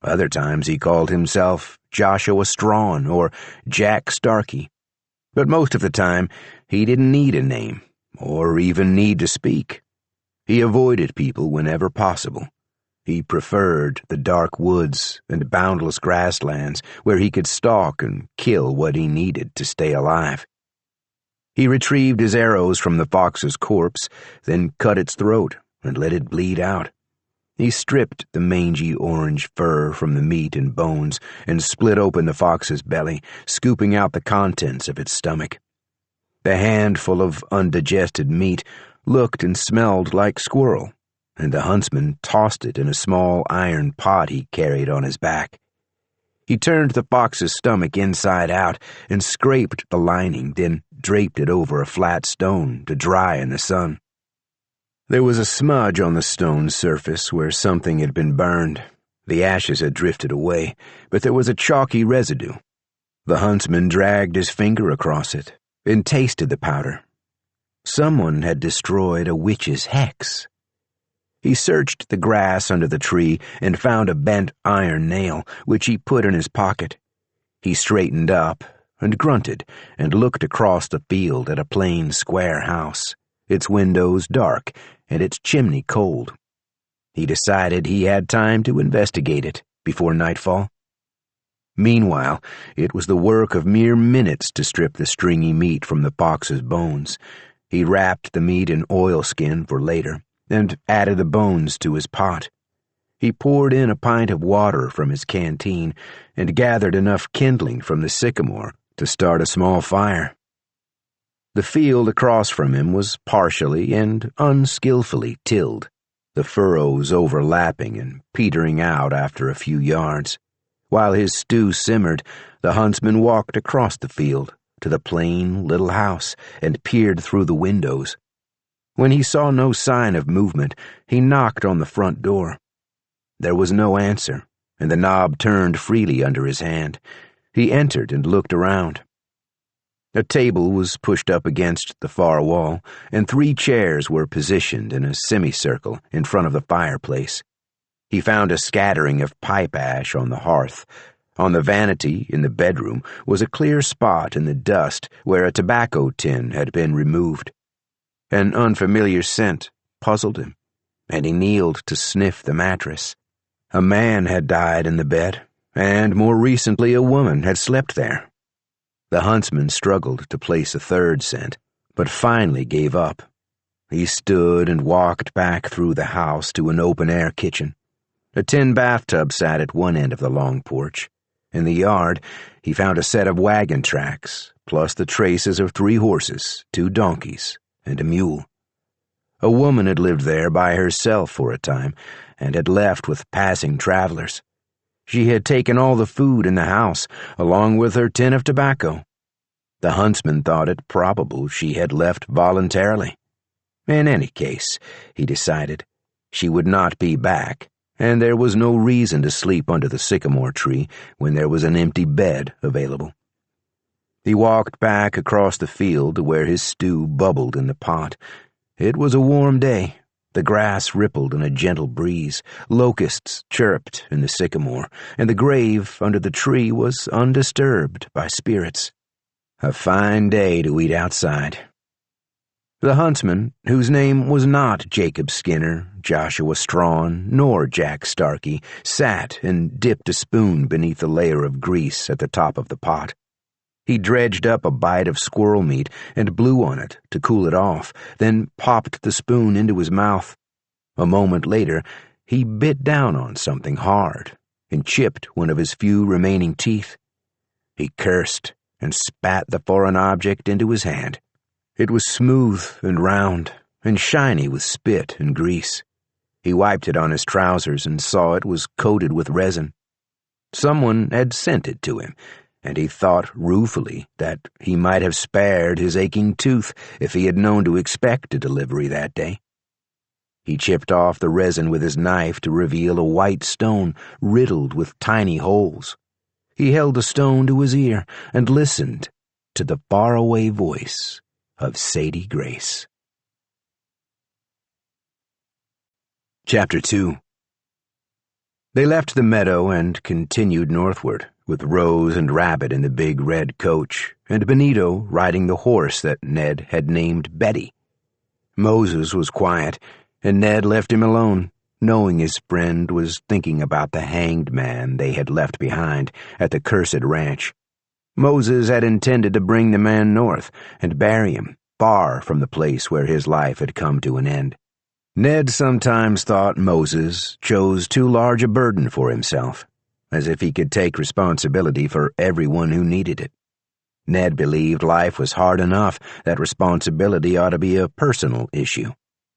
Other times he called himself Joshua Strawn or Jack Starkey. But most of the time he didn't need a name, or even need to speak. He avoided people whenever possible. He preferred the dark woods and boundless grasslands where he could stalk and kill what he needed to stay alive. He retrieved his arrows from the fox's corpse, then cut its throat and let it bleed out. He stripped the mangy orange fur from the meat and bones and split open the fox's belly, scooping out the contents of its stomach. The handful of undigested meat looked and smelled like squirrel, and the huntsman tossed it in a small iron pot he carried on his back. He turned the fox's stomach inside out and scraped the lining, then draped it over a flat stone to dry in the sun. There was a smudge on the stone's surface where something had been burned. The ashes had drifted away, but there was a chalky residue. The huntsman dragged his finger across it and tasted the powder. Someone had destroyed a witch's hex. He searched the grass under the tree and found a bent iron nail, which he put in his pocket. He straightened up and grunted and looked across the field at a plain square house, its windows dark and its chimney cold. He decided he had time to investigate it before nightfall. Meanwhile, it was the work of mere minutes to strip the stringy meat from the fox's bones. He wrapped the meat in oilskin for later and added the bones to his pot. He poured in a pint of water from his canteen and gathered enough kindling from the sycamore to start a small fire. The field across from him was partially and unskillfully tilled, the furrows overlapping and petering out after a few yards. While his stew simmered, the huntsman walked across the field to the plain little house and peered through the windows. When he saw no sign of movement, he knocked on the front door. There was no answer, and the knob turned freely under his hand. He entered and looked around. A table was pushed up against the far wall, and 3 chairs were positioned in a semicircle in front of the fireplace. He found a scattering of pipe ash on the hearth. On the vanity in the bedroom was a clear spot in the dust where a tobacco tin had been removed. An unfamiliar scent puzzled him, and he kneeled to sniff the mattress. A man had died in the bed, and more recently a woman had slept there. The huntsman struggled to place a third scent, but finally gave up. He stood and walked back through the house to an open-air kitchen. A tin bathtub sat at one end of the long porch. In the yard, he found a set of wagon tracks, plus the traces of 3 horses, 2 donkeys, and a mule. A woman had lived there by herself for a time, and had left with passing travelers. She had taken all the food in the house, along with her tin of tobacco. The huntsman thought it probable she had left voluntarily. In any case, he decided, she would not be back, and there was no reason to sleep under the sycamore tree when there was an empty bed available. He walked back across the field to where his stew bubbled in the pot. It was a warm day. The grass rippled in a gentle breeze, locusts chirped in the sycamore, and the grave under the tree was undisturbed by spirits. A fine day to eat outside. The huntsman, whose name was not Jacob Skinner, Joshua Strawn, nor Jack Starkey, sat and dipped a spoon beneath the layer of grease at the top of the pot. He dredged up a bite of squirrel meat and blew on it to cool it off, then popped the spoon into his mouth. A moment later, he bit down on something hard and chipped one of his few remaining teeth. He cursed and spat the foreign object into his hand. It was smooth and round and shiny with spit and grease. He wiped it on his trousers and saw it was coated with resin. Someone had sent it to him, and he thought ruefully that he might have spared his aching tooth if he had known to expect a delivery that day. He chipped off the resin with his knife to reveal a white stone riddled with tiny holes. He held the stone to his ear and listened to the faraway voice of Sadie Grace. Chapter 2. They left the meadow and continued northward, with Rose and Rabbit in the big red coach, and Benito riding the horse that Ned had named Betty. Moses was quiet, and Ned left him alone, knowing his friend was thinking about the hanged man they had left behind at the cursed ranch. Moses had intended to bring the man north and bury him, far from the place where his life had come to an end. Ned sometimes thought Moses chose too large a burden for himself, as if he could take responsibility for everyone who needed it. Ned believed life was hard enough that responsibility ought to be a personal issue,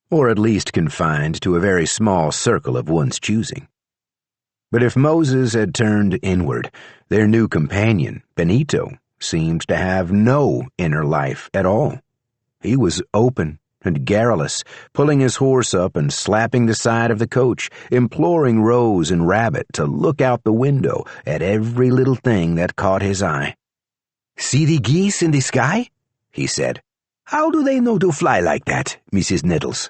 or at least confined to a very small circle of one's choosing. But if Moses had turned inward, their new companion, Benito, seemed to have no inner life at all. He was open and garrulous, pulling his horse up and slapping the side of the coach, imploring Rose and Rabbit to look out the window at every little thing that caught his eye. "See the geese in the sky?" he said. "How do they know to fly like that, Mrs. Nettles?"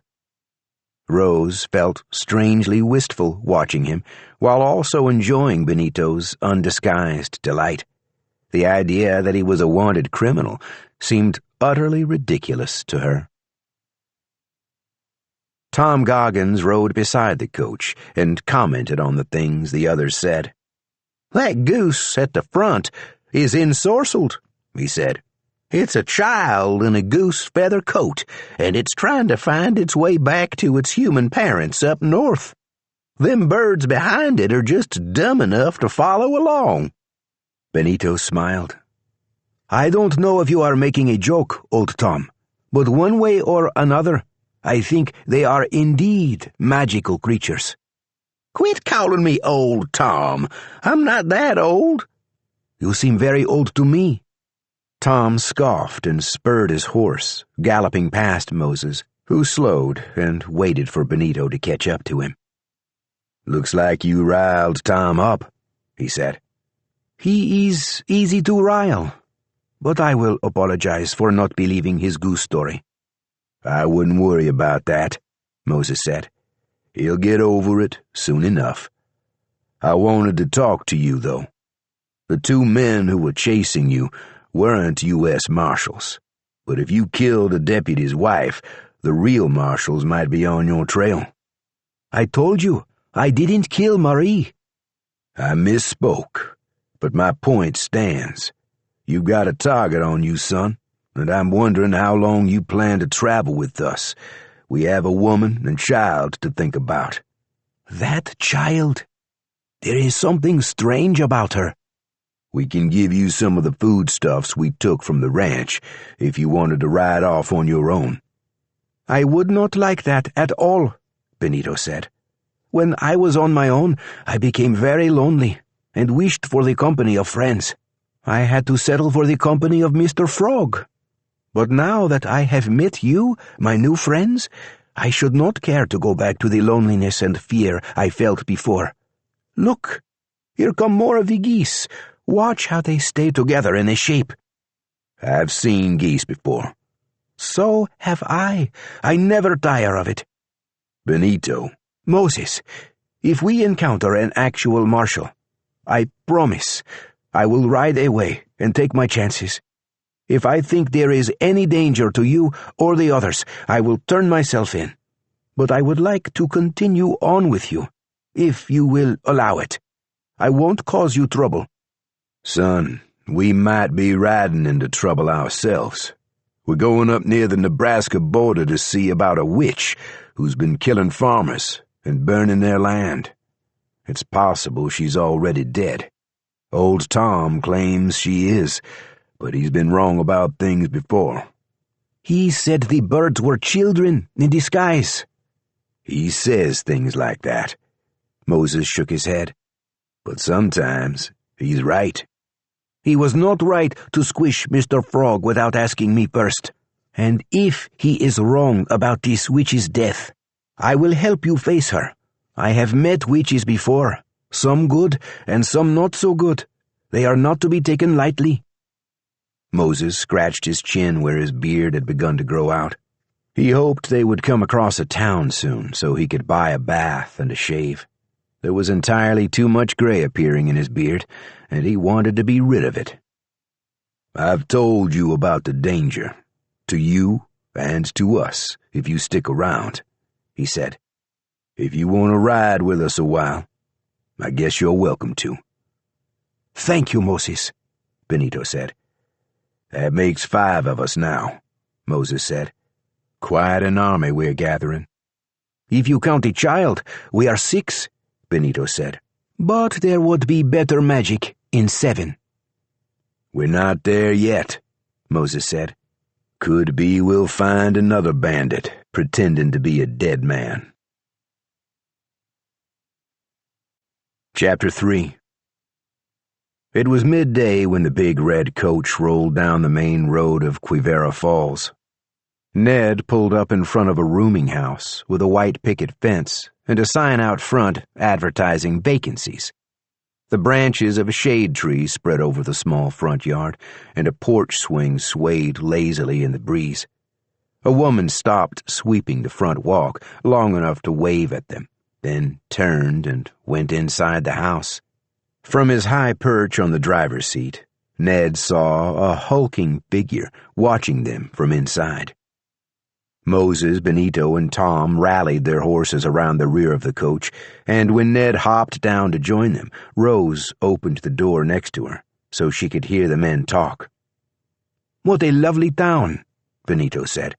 Rose felt strangely wistful watching him, while also enjoying Benito's undisguised delight. The idea that he was a wanted criminal seemed utterly ridiculous to her. Tom Goggins rode beside the coach and commented on the things the others said. "That goose at the front is ensorcelled," he said. "It's a child in a goose feather coat, and it's trying to find its way back to its human parents up north. Them birds behind it are just dumb enough to follow along." Benito smiled. "I don't know if you are making a joke, old Tom, but one way or another, I think they are indeed magical creatures." "Quit calling me old Tom. I'm not that old." "You seem very old to me." Tom scoffed and spurred his horse, galloping past Moses, who slowed and waited for Benito to catch up to him. "Looks like you riled Tom up," he said. "He is easy to rile, but I will apologize for not believing his goose story." "I wouldn't worry about that," Moses said. "He'll get over it soon enough. I wanted to talk to you, though. The 2 men who were chasing you weren't U.S. Marshals, but if you killed a deputy's wife, the real marshals might be on your trail." "I told you, I didn't kill Marie." "I misspoke, but my point stands. You've got a target on you, son, and I'm wondering how long you plan to travel with us. We have a woman and child to think about." "That child? There is something strange about her." "We can give you some of the foodstuffs we took from the ranch if you wanted to ride off on your own." "I would not like that at all," Benito said. "When I was on my own, I became very lonely and wished for the company of friends. I had to settle for the company of Mr. Frog. But now that I have met you, my new friends, I should not care to go back to the loneliness and fear I felt before. Look, here come more of the geese. Watch how they stay together in a shape." "I've seen geese before." "So have I. I never tire of it." "Benito." "Moses, if we encounter an actual marshal, I promise I will ride away and take my chances. If I think there is any danger to you or the others, I will turn myself in. But I would like to continue on with you, if you will allow it. I won't cause you trouble." "Son, we might be riding into trouble ourselves. We're going up near the Nebraska border to see about a witch who's been killing farmers and burning their land. It's possible she's already dead. Old Tom claims she is, but he's been wrong about things before." "He said the birds were children in disguise." "He says things like that." Moses shook his head. "But sometimes he's right." "He was not right to squish Mr. Frog without asking me first. And if he is wrong about this witch's death, I will help you face her. I have met witches before, some good and some not so good. They are not to be taken lightly." Moses scratched his chin where his beard had begun to grow out. He hoped they would come across a town soon so he could buy a bath and a shave. There was entirely too much gray appearing in his beard, and he wanted to be rid of it. "I've told you about the danger, to you and to us, if you stick around," he said. "If you want to ride with us a while, I guess you're welcome to." "Thank you, Moses," Benito said. "That makes 5 of us now," Moses said. "Quite an army we're gathering." "If you count a child, we are 6, Benito said. "But there would be better magic in 7. "We're not there yet," Moses said. "Could be we'll find another bandit pretending to be a dead man." Chapter 3. It was midday when the big red coach rolled down the main road of Quivira Falls. Ned pulled up in front of a rooming house with a white picket fence and a sign out front advertising vacancies. The branches of a shade tree spread over the small front yard, and a porch swing swayed lazily in the breeze. A woman stopped sweeping the front walk long enough to wave at them, then turned and went inside the house. From his high perch on the driver's seat, Ned saw a hulking figure watching them from inside. Moses, Benito, and Tom rallied their horses around the rear of the coach, and when Ned hopped down to join them, Rose opened the door next to her so she could hear the men talk. "What a lovely town," Benito said.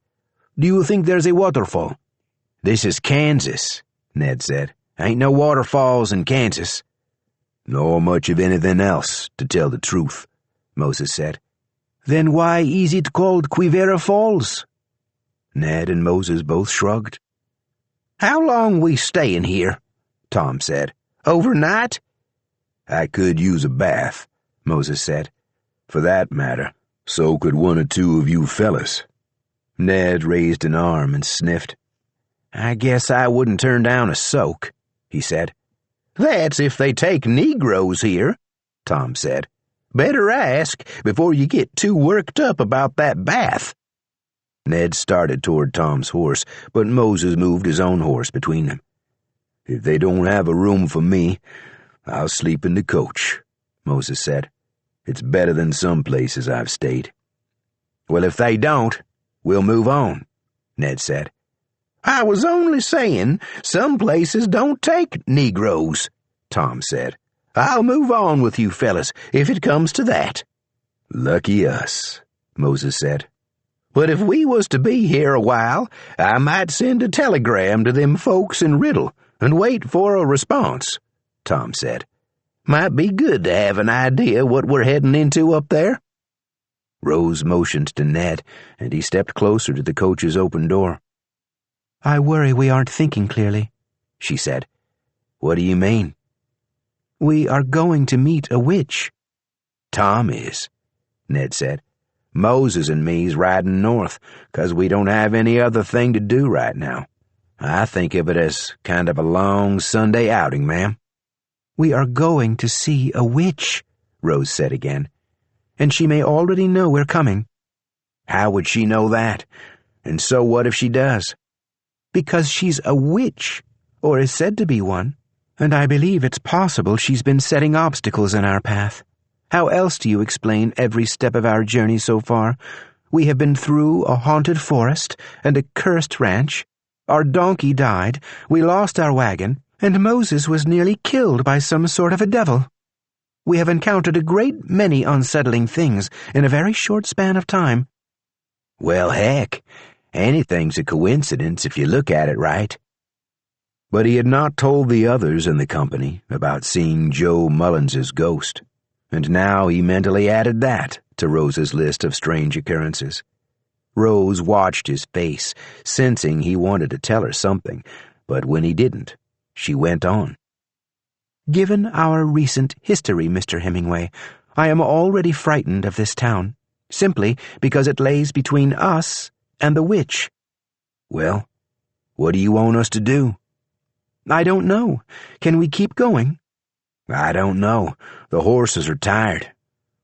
"Do you think there's a waterfall?" "This is Kansas," Ned said. "Ain't no waterfalls in Kansas." "Nor much of anything else, to tell the truth," Moses said. "Then why is it called Quivira Falls?" Ned and Moses both shrugged. "How long we stayin' here?" Tom said. "Overnight?" "I could use a bath," Moses said. "For that matter, so could 1 or 2 of you fellas." Ned raised an arm and sniffed. "I guess I wouldn't turn down a soak," he said. "That's if they take Negroes here," Tom said. "Better ask before you get too worked up about that bath." Ned started toward Tom's horse, but Moses moved his own horse between them. "If they don't have a room for me, I'll sleep in the coach," Moses said. "It's better than some places I've stayed." "Well, if they don't, we'll move on," Ned said. "I was only saying some places don't take Negroes," Tom said. "I'll move on with you fellas if it comes to that." "Lucky us," Moses said. But if we was to be here a while, I might send a telegram to them folks in Riddle and wait for a response," Tom said. "Might be good to have an idea what we're heading into up there." Rose motioned to Ned, and he stepped closer to the coach's open door. "I worry we aren't thinking clearly," she said. "What do you mean?" "We are going to meet a witch." "Tom is," Ned said. "Moses and me's riding north, 'cause we don't have any other thing to do right now. I think of it as kind of a long Sunday outing, ma'am." "We are going to see a witch," Rose said again. "And she may already know we're coming." "How would she know that? And so what if she does?" "Because she's a witch, or is said to be one, and I believe it's possible she's been setting obstacles in our path. How else do you explain every step of our journey so far? We have been through a haunted forest and a cursed ranch. Our donkey died, we lost our wagon, and Moses was nearly killed by some sort of a devil. We have encountered a great many unsettling things in a very short span of time." "Well, heck, anything's a coincidence if you look at it right." But he had not told the others in the company about seeing Joe Mullins's ghost, and now he mentally added that to Rose's list of strange occurrences. Rose watched his face, sensing he wanted to tell her something, but when he didn't, she went on. "Given our recent history, Mr. Hemingway, I am already frightened of this town, simply because it lays between us and the witch." "Well, what do you want us to do?" "I don't know. Can we keep going?" "I don't know. The horses are tired.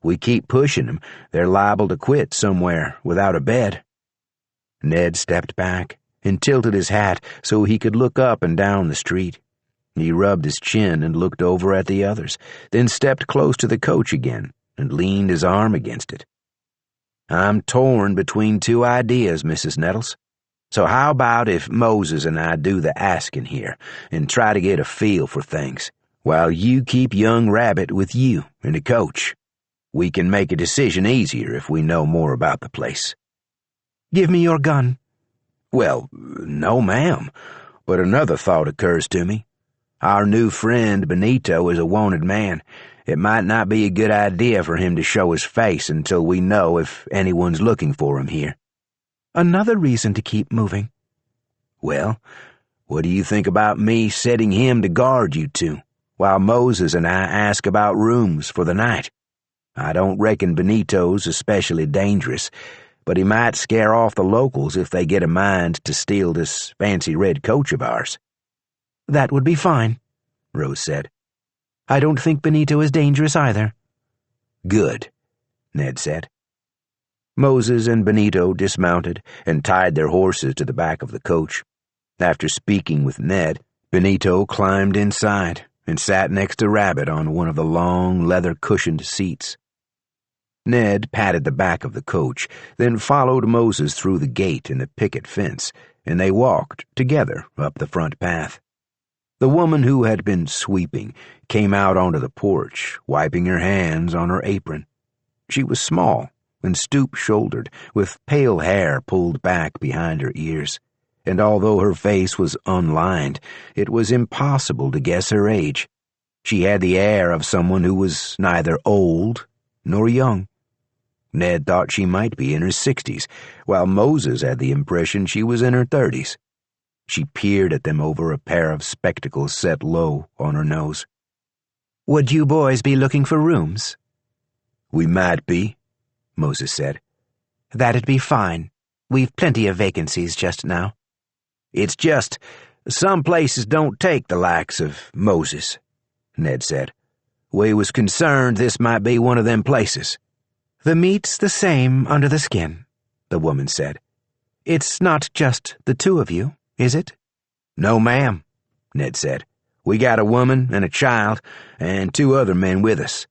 We keep pushing them, they're liable to quit somewhere without a bed." Ned stepped back and tilted his hat so he could look up and down the street. He rubbed his chin and looked over at the others, then stepped close to the coach again and leaned his arm against it. "I'm torn between two ideas, Mrs. Nettles. So how about if Moses and I do the asking here and try to get a feel for things, while you keep young Rabbit with you and the coach? We can make a decision easier if we know more about the place." "Give me your gun." "Well, no, ma'am, but another thought occurs to me. Our new friend Benito is a wanted man. It might not be a good idea for him to show his face until we know if anyone's looking for him here." "Another reason to keep moving." "Well, what do you think about me setting him to guard you two, while Moses and I ask about rooms for the night? I don't reckon Benito's especially dangerous, but he might scare off the locals if they get a mind to steal this fancy red coach of ours." "That would be fine," Rose said. "I don't think Benito is dangerous either." "Good," Ned said. Moses and Benito dismounted and tied their horses to the back of the coach. After speaking with Ned, Benito climbed inside and sat next to Rabbit on one of the long, leather-cushioned seats. Ned patted the back of the coach, then followed Moses through the gate in the picket fence, and they walked together up the front path. The woman who had been sweeping came out onto the porch, wiping her hands on her apron. She was small and stoop-shouldered, with pale hair pulled back behind her ears, and although her face was unlined, it was impossible to guess her age. She had the air of someone who was neither old nor young. Ned thought she might be in her 60s, while Moses had the impression she was in her 30s. She peered at them over a pair of spectacles set low on her nose. "Would you boys be looking for rooms?" "We might be," Moses said. "That'd be fine. We've plenty of vacancies just now." "It's just, some places don't take the likes of Moses," Ned said. "We was concerned this might be one of them places." "The meat's the same under the skin," the woman said. "It's not just the two of you, is it?" "No, ma'am," Ned said. "We got a woman and a child and 2 other men with us.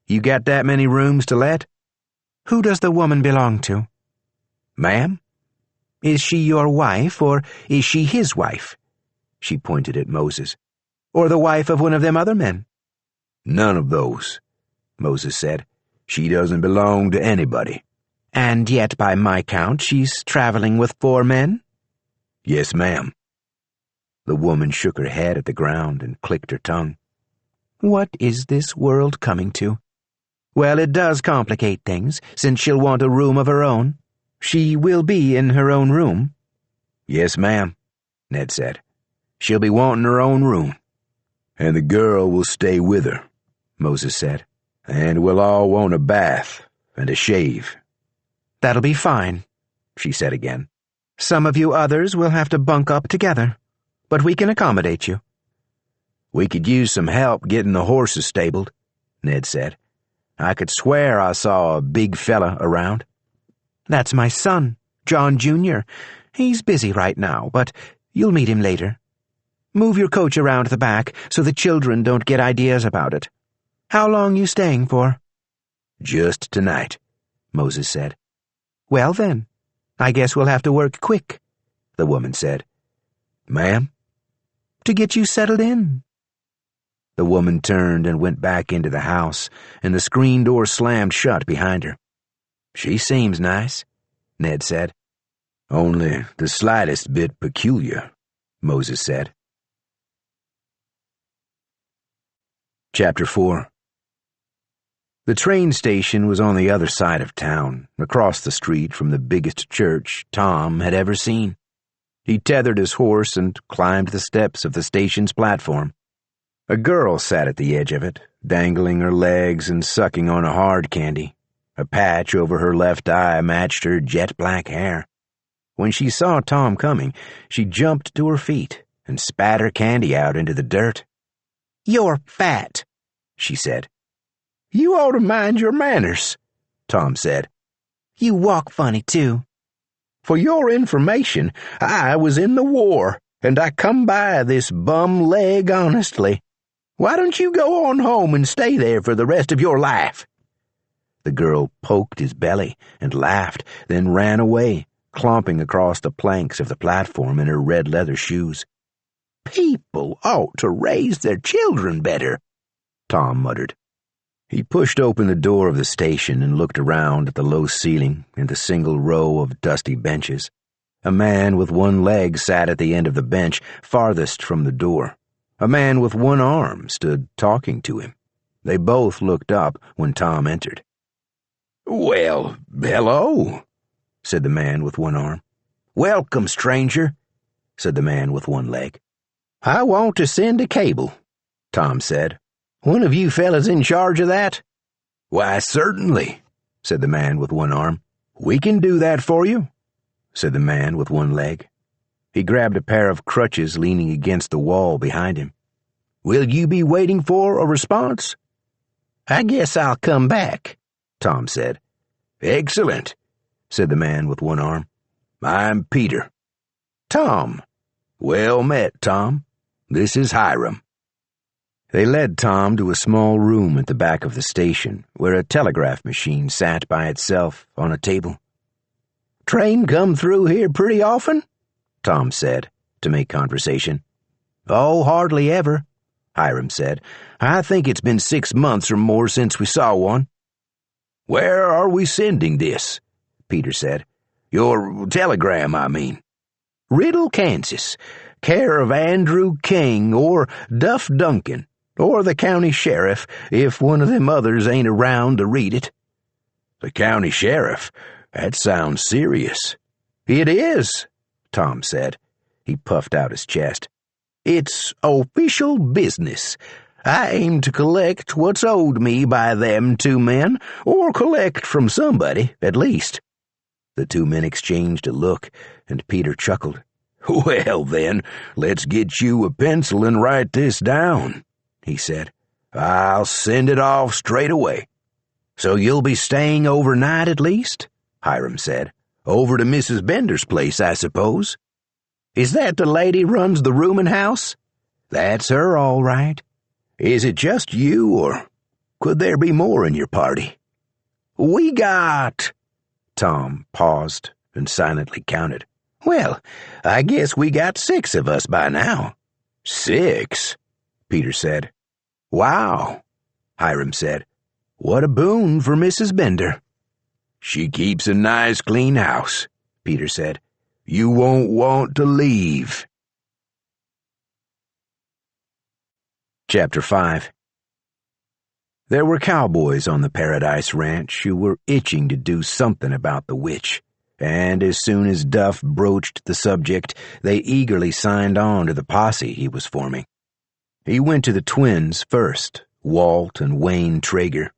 You got that many rooms to let?" "Who does the woman belong to?" "Ma'am?" "Is she your wife, or is she his wife?" She pointed at Moses. "Or the wife of one of them other men?" "None of those," Moses said. "She doesn't belong to anybody." And yet, by my count, she's traveling with 4 men? Yes, ma'am. The woman shook her head at the ground and clicked her tongue. What is this world coming to? Well, it does complicate things, since she'll want a room of her own. She will be in her own room? Yes, ma'am, Ned said. She'll be wanting her own room. And the girl will stay with her, Moses said. And we'll all want a bath and a shave. That'll be fine, she said again. Some of you others will have to bunk up together, but we can accommodate you. We could use some help getting the horses stabled, Ned said. I could swear I saw a big fella around. That's my son, John Jr. He's busy right now, but you'll meet him later. Move your coach around the back so the children don't get ideas about it. How long you staying for? Just tonight, Moses said. Well then, I guess we'll have to work quick, the woman said. Ma'am? To get you settled in. The woman turned and went back into the house, and the screen door slammed shut behind her. She seems nice, Ned said. Only the slightest bit peculiar, Moses said. Chapter 4. The train station was on the other side of town, across the street from the biggest church Tom had ever seen. He tethered his horse and climbed the steps of the station's platform. A girl sat at the edge of it, dangling her legs and sucking on a hard candy. A patch over her left eye matched her jet-black hair. When she saw Tom coming, she jumped to her feet and spat her candy out into the dirt. You're fat, she said. You ought to mind your manners, Tom said. You walk funny, too. For your information, I was in the war, and I come by this bum leg honestly. Why don't you go on home and stay there for the rest of your life? The girl poked his belly and laughed, then ran away, clomping across the planks of the platform in her red leather shoes. People ought to raise their children better, Tom muttered. He pushed open the door of the station and looked around at the low ceiling and the single row of dusty benches. A man with one leg sat at the end of the bench farthest from the door. A man with one arm stood talking to him. They both looked up when Tom entered. Well, hello, said the man with one arm. Welcome, stranger, said the man with one leg. I want to send a cable, Tom said. One of you fellas in charge of that? Why, certainly, said the man with one arm. We can do that for you, said the man with one leg. He grabbed a pair of crutches leaning against the wall behind him. Will you be waiting for a response? I guess I'll come back, Tom said. Excellent, said the man with one arm. I'm Peter. Tom. Well met, Tom. This is Hiram. They led Tom to a small room at the back of the station, where a telegraph machine sat by itself on a table. Train come through here pretty often? Tom said, to make conversation. Oh, hardly ever, Hiram said. I think it's been 6 months or more since we saw one. Where are we sending this? Peter said. Your telegram, I mean. Riddle, Kansas, care of Andrew King or Duff Duncan, or the county sheriff, if one of them others ain't around to read it. The county sheriff? That sounds serious. It is, Tom said. He puffed out his chest. It's official business. I aim to collect what's owed me by them 2 men, or collect from somebody, at least. The 2 men exchanged a look, and Peter chuckled. Well, then, let's get you a pencil and write this down, he said. I'll send it off straight away. So you'll be staying overnight at least? Hiram said. Over to Mrs. Bender's place, I suppose. Is that the lady runs the rooming house? That's her, all right. Is it just you, or could there be more in your party? We got... Tom paused and silently counted. Well, I guess we got 6 of us by now. 6? Peter said. Wow, Hiram said. What a boon for Mrs. Bender. She keeps a nice clean house, Peter said. You won't want to leave. Chapter 5. There were cowboys on the Paradise Ranch who were itching to do something about the witch, and as soon as Duff broached the subject, they eagerly signed on to the posse he was forming. He went to the twins first, Walt and Wayne Traeger.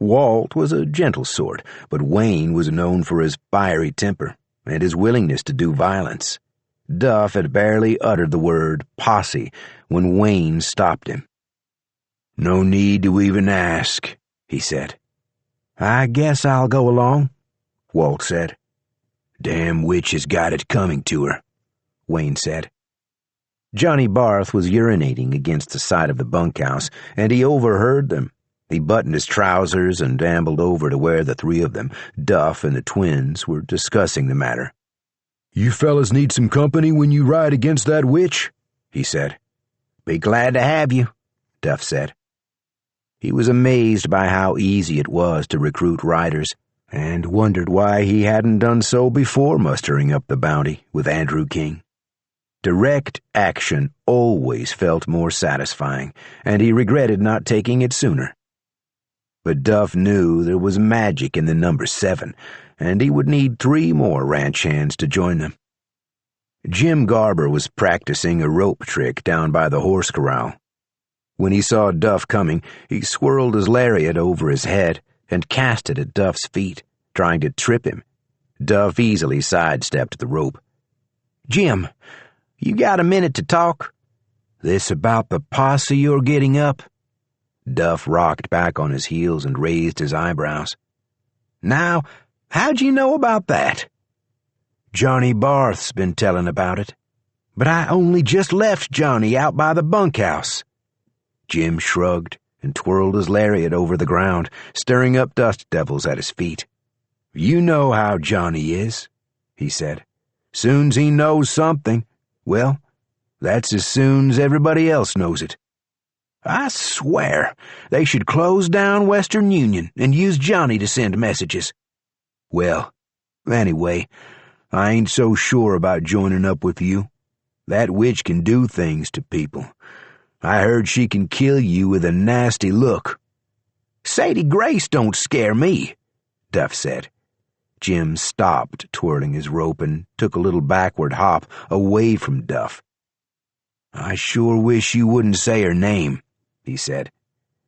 Walt was a gentle sort, but Wayne was known for his fiery temper and his willingness to do violence. Duff had barely uttered the word posse when Wayne stopped him. No need to even ask, he said. I guess I'll go along, Walt said. Damn witch has got it coming to her, Wayne said. Johnny Barth was urinating against the side of the bunkhouse, and he overheard them. He buttoned his trousers and ambled over to where the three of them, Duff and the twins, were discussing the matter. You fellas need some company when you ride against that witch, he said. Be glad to have you, Duff said. He was amazed by how easy it was to recruit riders, and wondered why he hadn't done so before mustering up the bounty with Andrew King. Direct action always felt more satisfying, and he regretted not taking it sooner. But Duff knew there was magic in the number 7, and he would need 3 more ranch hands to join them. Jim Garber was practicing a rope trick down by the horse corral. When he saw Duff coming, he swirled his lariat over his head and cast it at Duff's feet, trying to trip him. Duff easily sidestepped the rope. Jim, you got a minute to talk? This about the posse you're getting up? Duff rocked back on his heels and raised his eyebrows. Now, how'd you know about that? Johnny Barth's been telling about it. But I only just left Johnny out by the bunkhouse. Jim shrugged and twirled his lariat over the ground, stirring up dust devils at his feet. You know how Johnny is, he said. Soon's he knows something, well, that's as soon as everybody else knows it. I swear, they should close down Western Union and use Johnny to send messages. Well, anyway, I ain't so sure about joining up with you. That witch can do things to people. I heard she can kill you with a nasty look. Sadie Grace don't scare me, Duff said. Jim stopped twirling his rope and took a little backward hop away from Duff. I sure wish you wouldn't say her name, he said.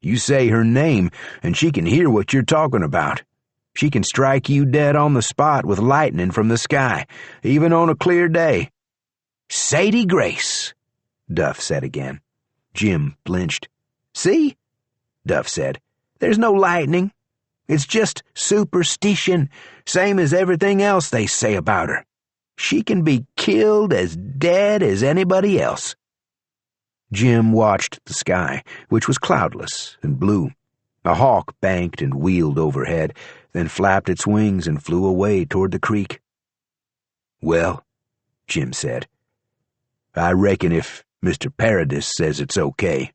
You say her name, and she can hear what you're talking about. She can strike you dead on the spot with lightning from the sky, even on a clear day. Sadie Grace, Duff said again. Jim flinched. See? Duff said. There's no lightning. It's just superstition, same as everything else they say about her. She can be killed as dead as anybody else. Jim watched the sky, which was cloudless and blue. A hawk banked and wheeled overhead, then flapped its wings and flew away toward the creek. Well, Jim said, I reckon if Mr. Paradis says it's okay,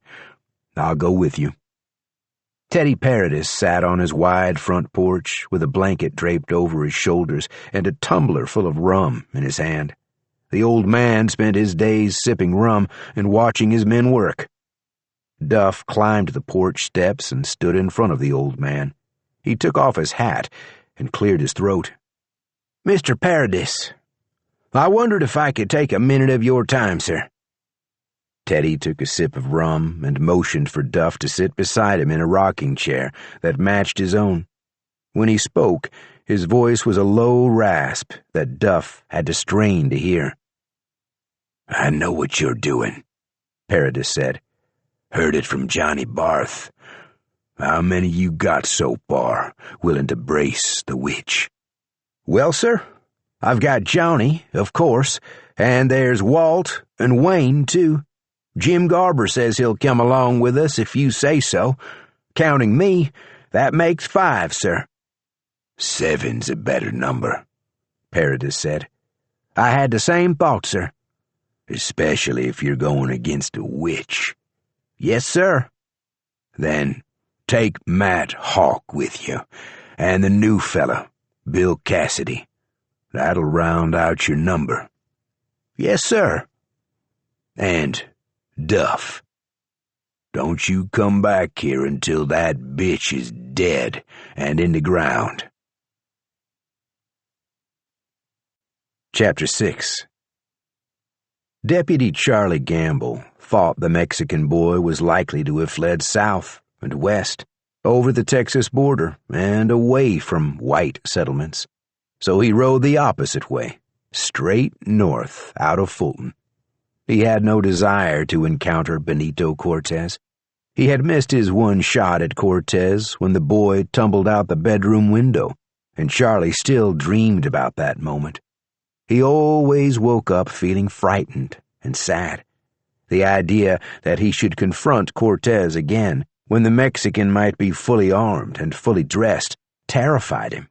I'll go with you. Teddy Paradis sat on his wide front porch with a blanket draped over his shoulders and a tumbler full of rum in his hand. The old man spent his days sipping rum and watching his men work. Duff climbed the porch steps and stood in front of the old man. He took off his hat and cleared his throat. Mr. Paradis, I wondered if I could take a minute of your time, sir. Teddy took a sip of rum and motioned for Duff to sit beside him in a rocking chair that matched his own. When he spoke, his voice was a low rasp that Duff had to strain to hear. I know what you're doing, Paradis said. Heard it from Johnny Barth. How many you got so far, willing to brace the witch? Well, sir, I've got Johnny, of course, and there's Walt and Wayne, too. Jim Garber says he'll come along with us if you say so. Counting me, that makes 5, sir. 7's a better number, Paradis said. I had the same thought, sir. Especially if you're going against a witch. Yes, sir. Then take Matt Hawk with you, and the new fella, Bill Cassidy. That'll round out your number." "Yes, sir." "And Duff. Don't you come back here until that bitch is dead and in the ground." Chapter 6. Deputy Charlie Gamble thought the Mexican boy was likely to have fled south and west, over the Texas border and away from white settlements. So he rode the opposite way, straight north out of Fulton. He had no desire to encounter Benito Cortez. He had missed his one shot at Cortez when the boy tumbled out the bedroom window, and Charlie still dreamed about that moment. He always woke up feeling frightened and sad. The idea that he should confront Cortez again when the Mexican might be fully armed and fully dressed terrified him.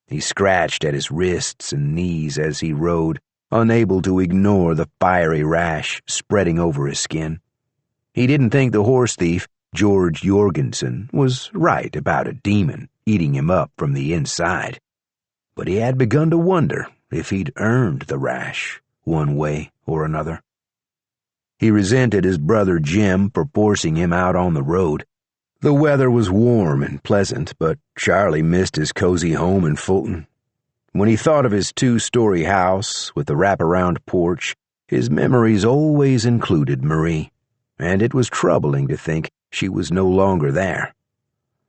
He scratched at his wrists and knees as he rode, unable to ignore the fiery rash spreading over his skin. He didn't think the horse thief, George Jorgensen, was right about a demon eating him up from the inside, but he had begun to wonder if he'd earned the rash, one way or another. He resented his brother Jim for forcing him out on the road. The weather was warm and pleasant, but Charlie missed his cozy home in Fulton. When he thought of his 2-story house with the wraparound porch, his memories always included Marie, and it was troubling to think she was no longer there.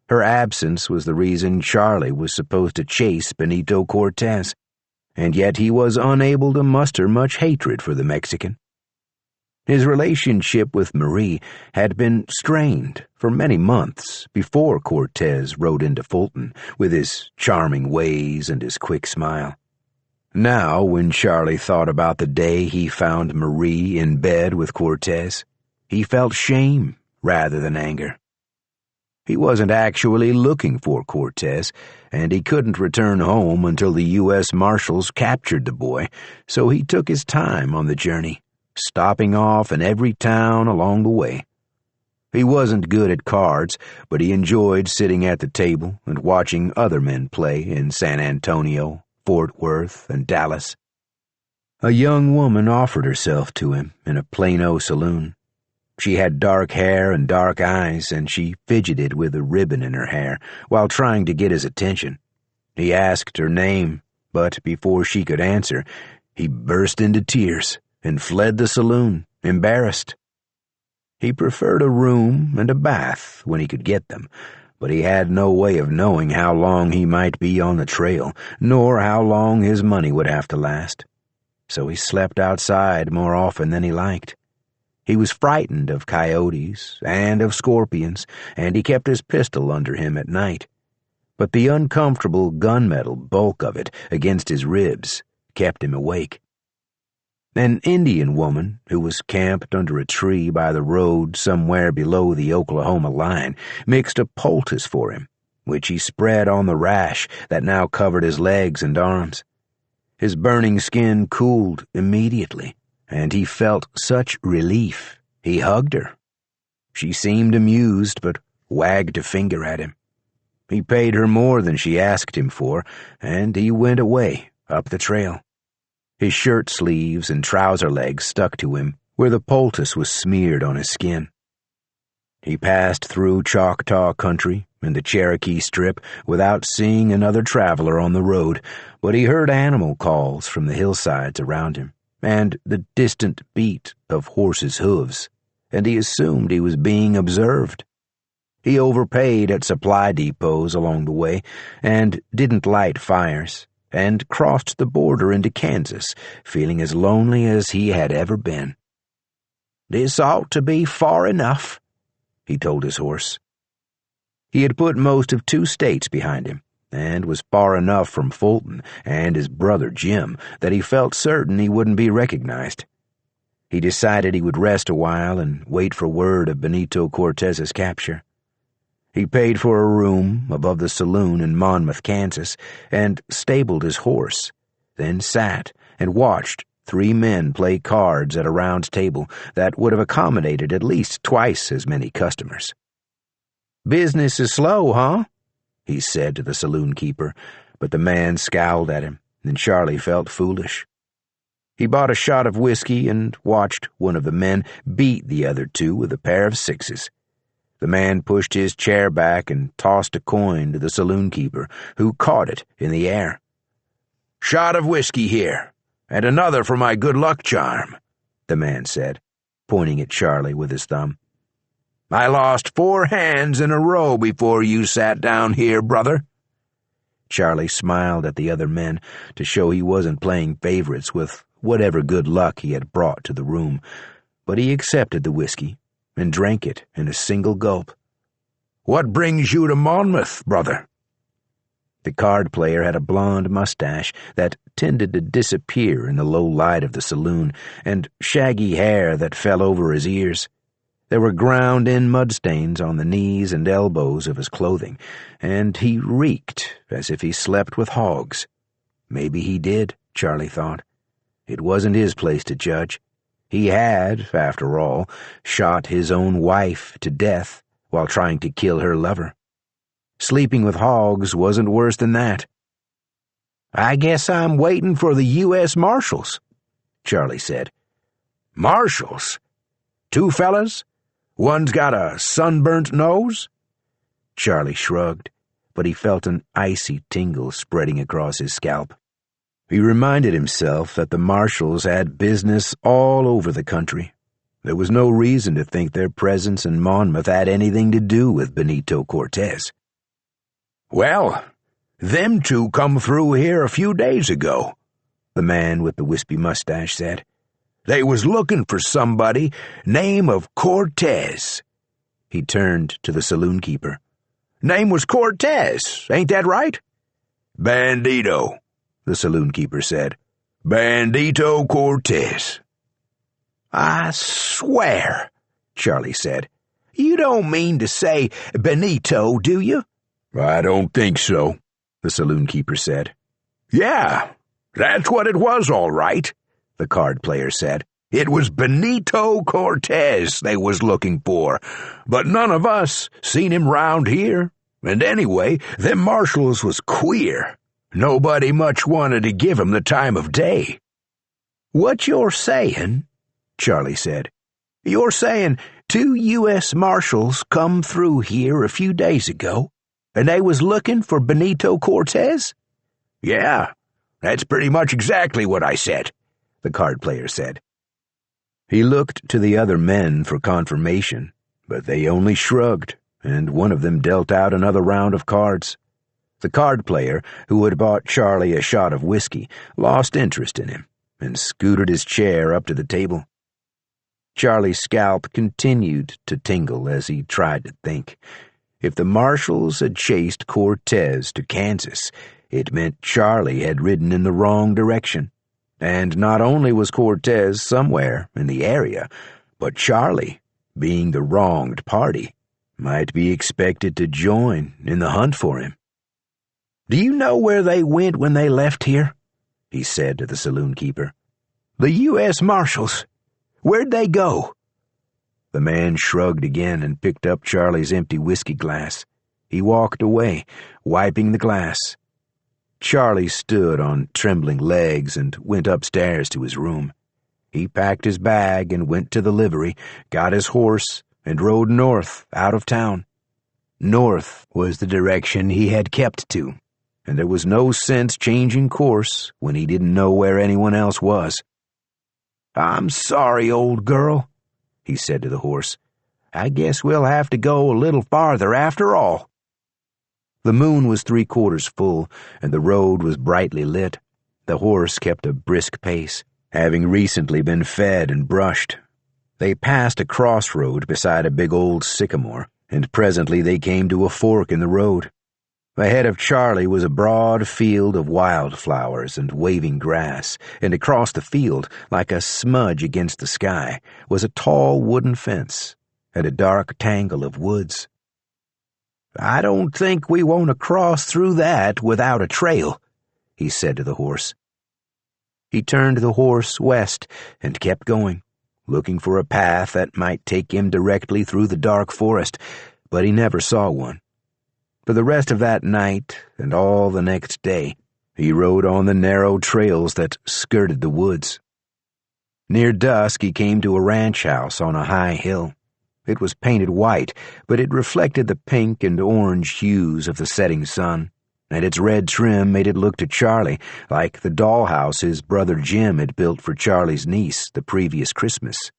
Her absence was the reason Charlie was supposed to chase Benito Cortez, and yet he was unable to muster much hatred for the Mexican. His relationship with Marie had been strained for many months before Cortez rode into Fulton with his charming ways and his quick smile. Now, when Charlie thought about the day he found Marie in bed with Cortez, he felt shame rather than anger. He wasn't actually looking for Cortez, and he couldn't return home until the U.S. Marshals captured the boy, so he took his time on the journey, stopping off in every town along the way. He wasn't good at cards, but he enjoyed sitting at the table and watching other men play in San Antonio, Fort Worth, and Dallas. A young woman offered herself to him in a Plano saloon. She had dark hair and dark eyes, and she fidgeted with a ribbon in her hair while trying to get his attention. He asked her name, but before she could answer, he burst into tears and fled the saloon, embarrassed. He preferred a room and a bath when he could get them, but he had no way of knowing how long he might be on the trail, nor how long his money would have to last. So he slept outside more often than he liked. He was frightened of coyotes and of scorpions, and he kept his pistol under him at night. But the uncomfortable gunmetal bulk of it against his ribs kept him awake. An Indian woman, who was camped under a tree by the road somewhere below the Oklahoma line, mixed a poultice for him, which he spread on the rash that now covered his legs and arms. His burning skin cooled immediately, and he felt such relief he hugged her. She seemed amused, but wagged a finger at him. He paid her more than she asked him for, and he went away up the trail. His shirt sleeves and trouser legs stuck to him where the poultice was smeared on his skin. He passed through Choctaw country and the Cherokee Strip without seeing another traveler on the road, but he heard animal calls from the hillsides around him and the distant beat of horses' hooves, and he assumed he was being observed. He overpaid at supply depots along the way and didn't light fires, and crossed the border into Kansas, feeling as lonely as he had ever been. "This ought to be far enough," he told his horse. He had put most of 2 states behind him, and was far enough from Fulton and his brother Jim that he felt certain he wouldn't be recognized. He decided he would rest a while and wait for word of Benito Cortez's capture. He paid for a room above the saloon in Monmouth, Kansas, and stabled his horse, then sat and watched 3 men play cards at a round table that would have accommodated at least twice as many customers. "Business is slow, huh?" he said to the saloon keeper, but the man scowled at him, and Charlie felt foolish. He bought a shot of whiskey and watched one of the men beat the other two with a pair of sixes. The man pushed his chair back and tossed a coin to the saloon keeper, who caught it in the air. "Shot of whiskey here, and another for my good luck charm," the man said, pointing at Charlie with his thumb. "I lost 4 hands in a row before you sat down here, brother." Charlie smiled at the other men to show he wasn't playing favorites with whatever good luck he had brought to the room, but he accepted the whiskey and drank it in a single gulp. "What brings you to Monmouth, brother?" The card player had a blonde mustache that tended to disappear in the low light of the saloon, and shaggy hair that fell over his ears. There were ground-in mud-stains on the knees and elbows of his clothing, and he reeked as if he slept with hogs. Maybe he did, Charlie thought. It wasn't his place to judge. He had, after all, shot his own wife to death while trying to kill her lover. Sleeping with hogs wasn't worse than that. "I guess I'm waiting for the U.S. Marshals," Charlie said. "Marshals? 2 fellas? One's got a sunburnt nose?" Charlie shrugged, but he felt an icy tingle spreading across his scalp. He reminded himself that the Marshals had business all over the country. There was no reason to think their presence in Monmouth had anything to do with Benito Cortez. "Well, them 2 come through here a few days ago," the man with the wispy mustache said. "They was looking for somebody name of Cortez." He turned to the saloon keeper. "Name was Cortez, ain't that right?" "Bandito," the saloon keeper said. "Bandito Cortez." "I swear," Charlie said. "You don't mean to say Benito, do you?" "I don't think so," the saloon keeper said. "Yeah, that's what it was, all right," the card player said. "It was Benito Cortez they was looking for, but none of us seen him round here. And anyway, them marshals was queer. Nobody much wanted to give him the time of day." "What you're saying," Charlie said, "you're saying 2 U.S. Marshals come through here a few days ago, and they was looking for Benito Cortez?" "Yeah, that's pretty much exactly what I said," the card player said. He looked to the other men for confirmation, but they only shrugged, and one of them dealt out another round of cards. The card player, who had bought Charlie a shot of whiskey, lost interest in him and scooted his chair up to the table. Charlie's scalp continued to tingle as he tried to think. If the Marshals had chased Cortez to Kansas, it meant Charlie had ridden in the wrong direction. And not only was Cortez somewhere in the area, but Charlie, being the wronged party, might be expected to join in the hunt for him. "Do you know where they went when they left here?" he said to the saloon keeper. "The U.S. Marshals. Where'd they go?" The man shrugged again and picked up Charlie's empty whiskey glass. He walked away, wiping the glass. Charlie stood on trembling legs and went upstairs to his room. He packed his bag and went to the livery, got his horse, and rode north out of town. North was the direction he had kept to, and there was no sense changing course when he didn't know where anyone else was. "I'm sorry, old girl," he said to the horse. "I guess we'll have to go a little farther after all." The moon was 3/4 full, and the road was brightly lit. The horse kept a brisk pace, having recently been fed and brushed. They passed a crossroad beside a big old sycamore, and presently they came to a fork in the road. Ahead of Charlie was a broad field of wildflowers and waving grass, and across the field, like a smudge against the sky, was a tall wooden fence and a dark tangle of woods. "I don't think we want to cross through that without a trail," he said to the horse. He turned the horse west and kept going, looking for a path that might take him directly through the dark forest, but he never saw one. For the rest of that night and all the next day, he rode on the narrow trails that skirted the woods. Near dusk, he came to a ranch house on a high hill. It was painted white, but it reflected the pink and orange hues of the setting sun, and its red trim made it look to Charlie like the dollhouse his brother Jim had built for Charlie's niece the previous Christmas.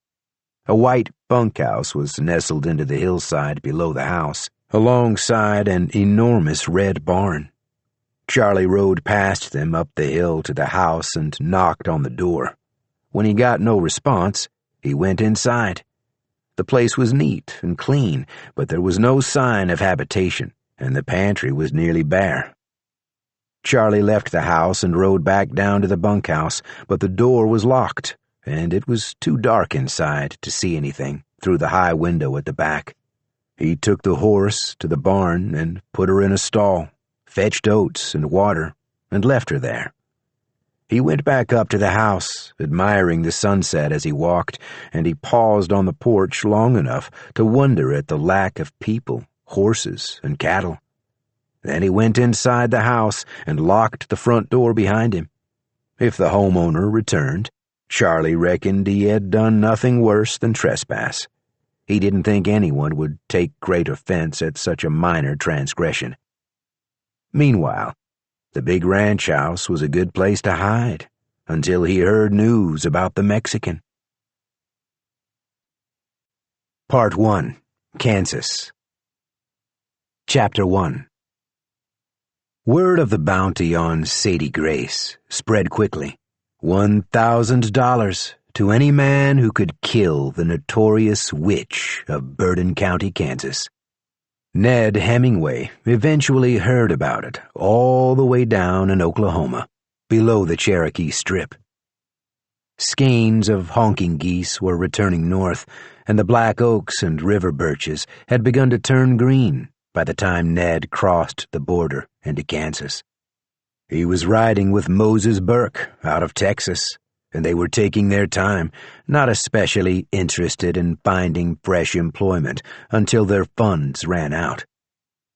A white bunkhouse was nestled into the hillside below the house, alongside an enormous red barn. Charlie rode past them up the hill to the house and knocked on the door. When he got no response, he went inside. The place was neat and clean, but there was no sign of habitation, and the pantry was nearly bare. Charlie left the house and rode back down to the bunkhouse, but the door was locked, and it was too dark inside to see anything through the high window at the back. He took the horse to the barn and put her in a stall, fetched oats and water, and left her there. He went back up to the house, admiring the sunset as he walked, and he paused on the porch long enough to wonder at the lack of people, horses, and cattle. Then he went inside the house and locked the front door behind him. If the homeowner returned, Charlie reckoned he had done nothing worse than trespass. He didn't think anyone would take great offense at such a minor transgression. Meanwhile, the big ranch house was a good place to hide until he heard news about the Mexican. Part 1. Kansas. Chapter 1. Word of the bounty on Sadie Grace spread quickly. $1,000 to any man who could kill the notorious witch of Bourbon County, Kansas. Ned Hemingway eventually heard about it all the way down in Oklahoma, below the Cherokee Strip. Skeins of honking geese were returning north, and the black oaks and river birches had begun to turn green by the time Ned crossed the border into Kansas. He was riding with Moses Burke out of Texas, and they were taking their time, not especially interested in finding fresh employment until their funds ran out.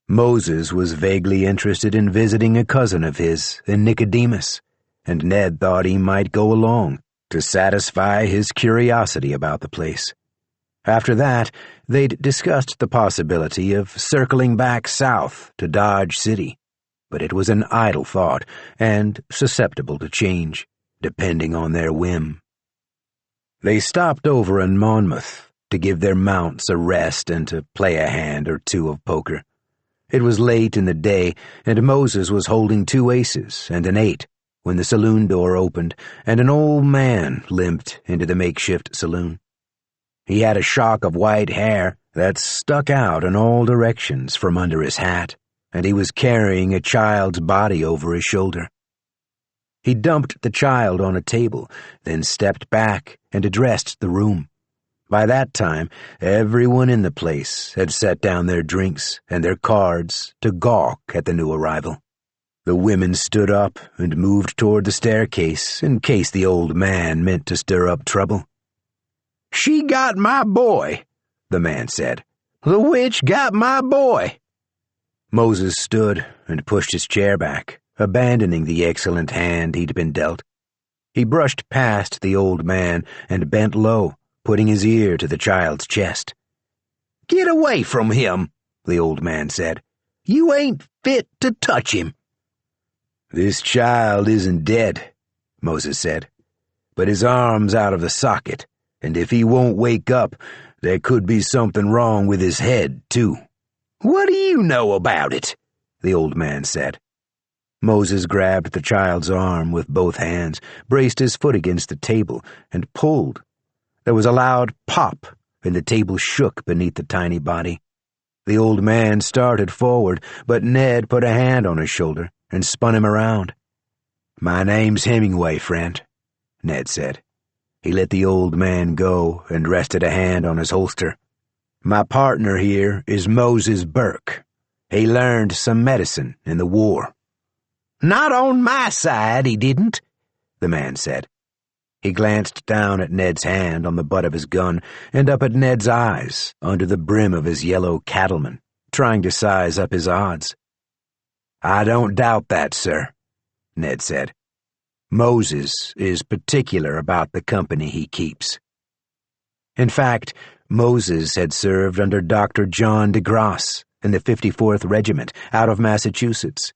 Moses was vaguely interested in visiting a cousin of his in Nicodemus, and Ned thought he might go along to satisfy his curiosity about the place. After that, they'd discussed the possibility of circling back south to Dodge City, but it was an idle thought and susceptible to change, depending on their whim. They stopped over in Monmouth to give their mounts a rest and to play a hand or two of poker. It was late in the day, and Moses was holding 2 aces and an 8 when the saloon door opened and an old man limped into the makeshift saloon. He had a shock of white hair that stuck out in all directions from under his hat, and he was carrying a child's body over his shoulder. He dumped the child on a table, then stepped back and addressed the room. By that time, everyone in the place had set down their drinks and their cards to gawk at the new arrival. The women stood up and moved toward the staircase in case the old man meant to stir up trouble. "She got my boy," the man said. "The witch got my boy." Moses stood and pushed his chair back, abandoning the excellent hand he'd been dealt. He brushed past the old man and bent low, putting his ear to the child's chest. "Get away from him," the old man said. "You ain't fit to touch him." "This child isn't dead," Moses said, "but his arm's out of the socket, and if he won't wake up, there could be something wrong with his head, too." "What do you know about it?" the old man said. Moses grabbed the child's arm with both hands, braced his foot against the table, and pulled. There was a loud pop, and the table shook beneath the tiny body. The old man started forward, but Ned put a hand on his shoulder and spun him around. "My name's Hemingway, friend," Ned said. He let the old man go and rested a hand on his holster. "My partner here is Moses Burke. He learned some medicine in the war." "Not on my side, he didn't," the man said. He glanced down at Ned's hand on the butt of his gun and up at Ned's eyes under the brim of his yellow cattleman, trying to size up his odds. "I don't doubt that, sir," Ned said. "Moses is particular about the company he keeps." In fact, Moses had served under Dr. John DeGrasse in the 54th Regiment out of Massachusetts.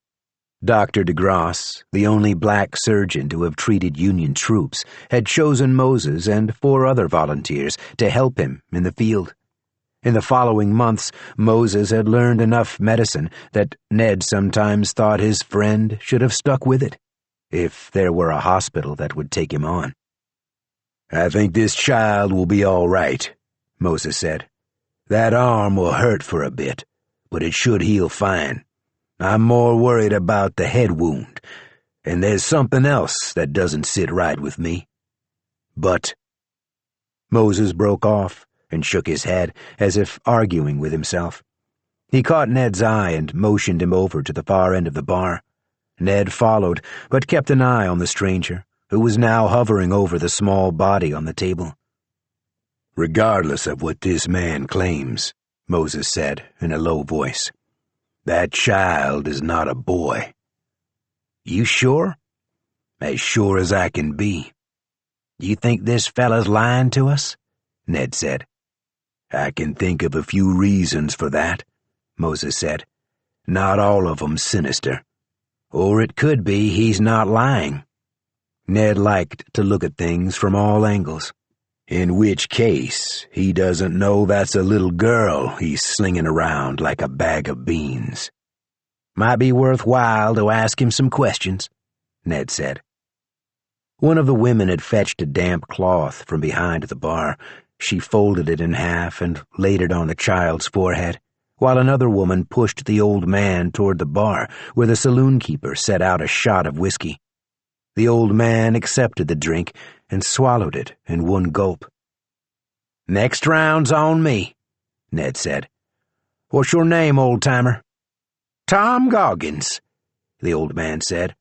Dr. DeGrasse, the only black surgeon to have treated Union troops, had chosen Moses and 4 other volunteers to help him in the field. In the following months, Moses had learned enough medicine that Ned sometimes thought his friend should have stuck with it, if there were a hospital that would take him on. "I think this child will be all right," Moses said. "That arm will hurt for a bit, but it should heal fine. I'm more worried about the head wound, and there's something else that doesn't sit right with me. But—" Moses broke off and shook his head, as if arguing with himself. He caught Ned's eye and motioned him over to the far end of the bar. Ned followed, but kept an eye on the stranger, who was now hovering over the small body on the table. "Regardless of what this man claims," Moses said in a low voice, "that child is not a boy." "You sure?" "As sure as I can be." "You think this fella's lying to us?" Ned said. "I can think of a few reasons for that," Moses said. "Not all of 'em sinister. Or it could be he's not lying." Ned liked to look at things from all angles. "In which case, he doesn't know that's a little girl he's slinging around like a bag of beans." "Might be worthwhile to ask him some questions," Ned said. One of the women had fetched a damp cloth from behind the bar. She folded it in half and laid it on the child's forehead, while another woman pushed the old man toward the bar, where the saloon keeper set out a shot of whiskey. The old man accepted the drink and swallowed it in one gulp. "Next round's on me," Ned said. "What's your name, old-timer?" "Tom Goggins," the old man said.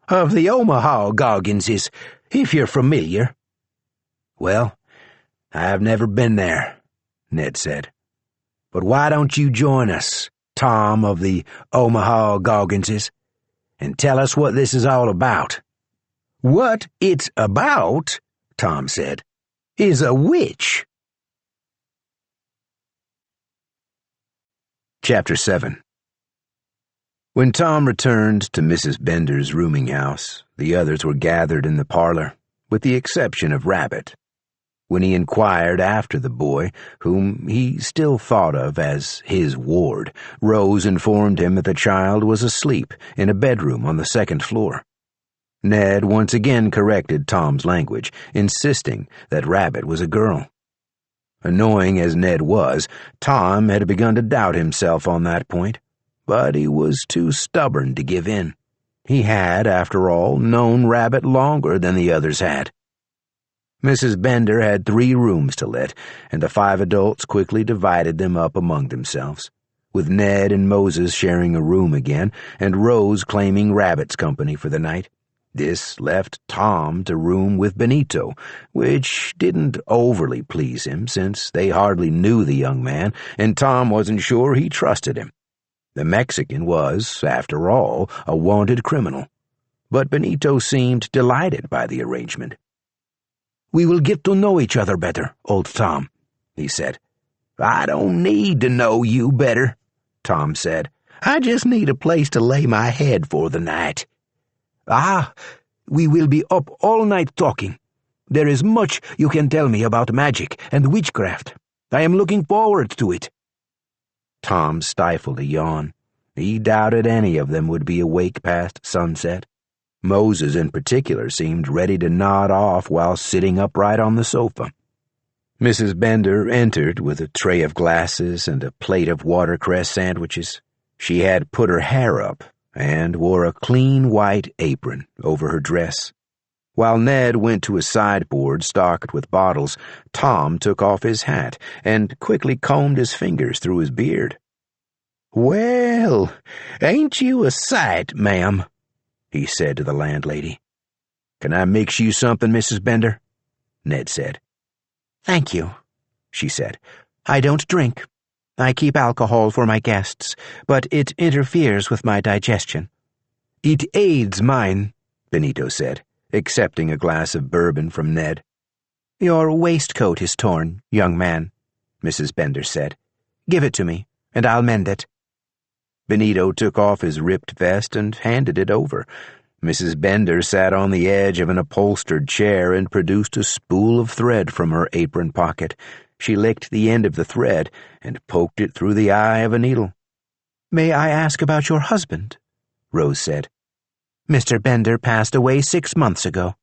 "Of the Omaha Gogginses, if you're familiar." "Well, I've never been there," Ned said. "But why don't you join us, Tom of the Omaha Gogginses, and tell us what this is all about?" "What it's about," Tom said, "is a witch." Chapter 7. When Tom returned to Mrs. Bender's rooming house, the others were gathered in the parlor, with the exception of Rabbit. When he inquired after the boy, whom he still thought of as his ward, Rose informed him that the child was asleep in a bedroom on the 2nd floor. Ned once again corrected Tom's language, insisting that Rabbit was a girl. Annoying as Ned was, Tom had begun to doubt himself on that point, but he was too stubborn to give in. He had, after all, known Rabbit longer than the others had. Mrs. Bender had 3 rooms to let, and the 5 adults quickly divided them up among themselves, with Ned and Moses sharing a room again, and Rose claiming Rabbit's company for the night. This left Tom to room with Benito, which didn't overly please him, since they hardly knew the young man, and Tom wasn't sure he trusted him. The Mexican was, after all, a wanted criminal, but Benito seemed delighted by the arrangement. "We will get to know each other better, old Tom," he said. "I don't need to know you better," Tom said. "I just need a place to lay my head for the night." "Ah, we will be up all night talking. There is much you can tell me about magic and witchcraft. I am looking forward to it." Tom stifled a yawn. He doubted any of them would be awake past sunset. Moses in particular seemed ready to nod off while sitting upright on the sofa. Mrs. Bender entered with a tray of glasses and a plate of watercress sandwiches. She had put her hair up and wore a clean white apron over her dress. While Ned went to a sideboard stocked with bottles, Tom took off his hat and quickly combed his fingers through his beard. "Well, ain't you a sight, ma'am?" he said to the landlady. "Can I mix you something, Mrs. Bender?" Ned said. "Thank you," she said. "I don't drink. I keep alcohol for my guests, but it interferes with my digestion." "It aids mine," Benito said, accepting a glass of bourbon from Ned. "Your waistcoat is torn, young man," Mrs. Bender said. "Give it to me, and I'll mend it." Benito took off his ripped vest and handed it over. Mrs. Bender sat on the edge of an upholstered chair and produced a spool of thread from her apron pocket. She licked the end of the thread and poked it through the eye of a needle. "May I ask about your husband?" Rose said. "Mr. Bender passed away 6 months ago,"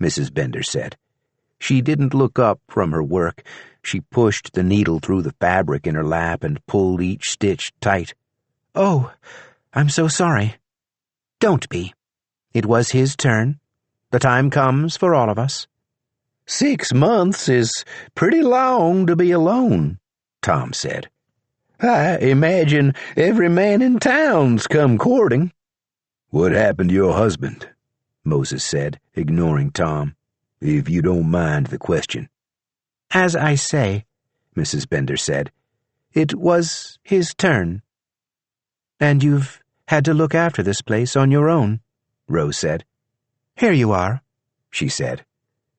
Mrs. Bender said. She didn't look up from her work. She pushed the needle through the fabric in her lap and pulled each stitch tight. "Oh, I'm so sorry." "Don't be. It was his turn. The time comes for all of us." 6 months is pretty long to be alone, Tom said. "I imagine every man in town's come courting." "What happened to your husband?" Moses said, ignoring Tom. "If you don't mind the question." "As I say," Mrs. Bender said, "it was his turn." "And you've had to look after this place on your own," Rose said. "Here you are," she said.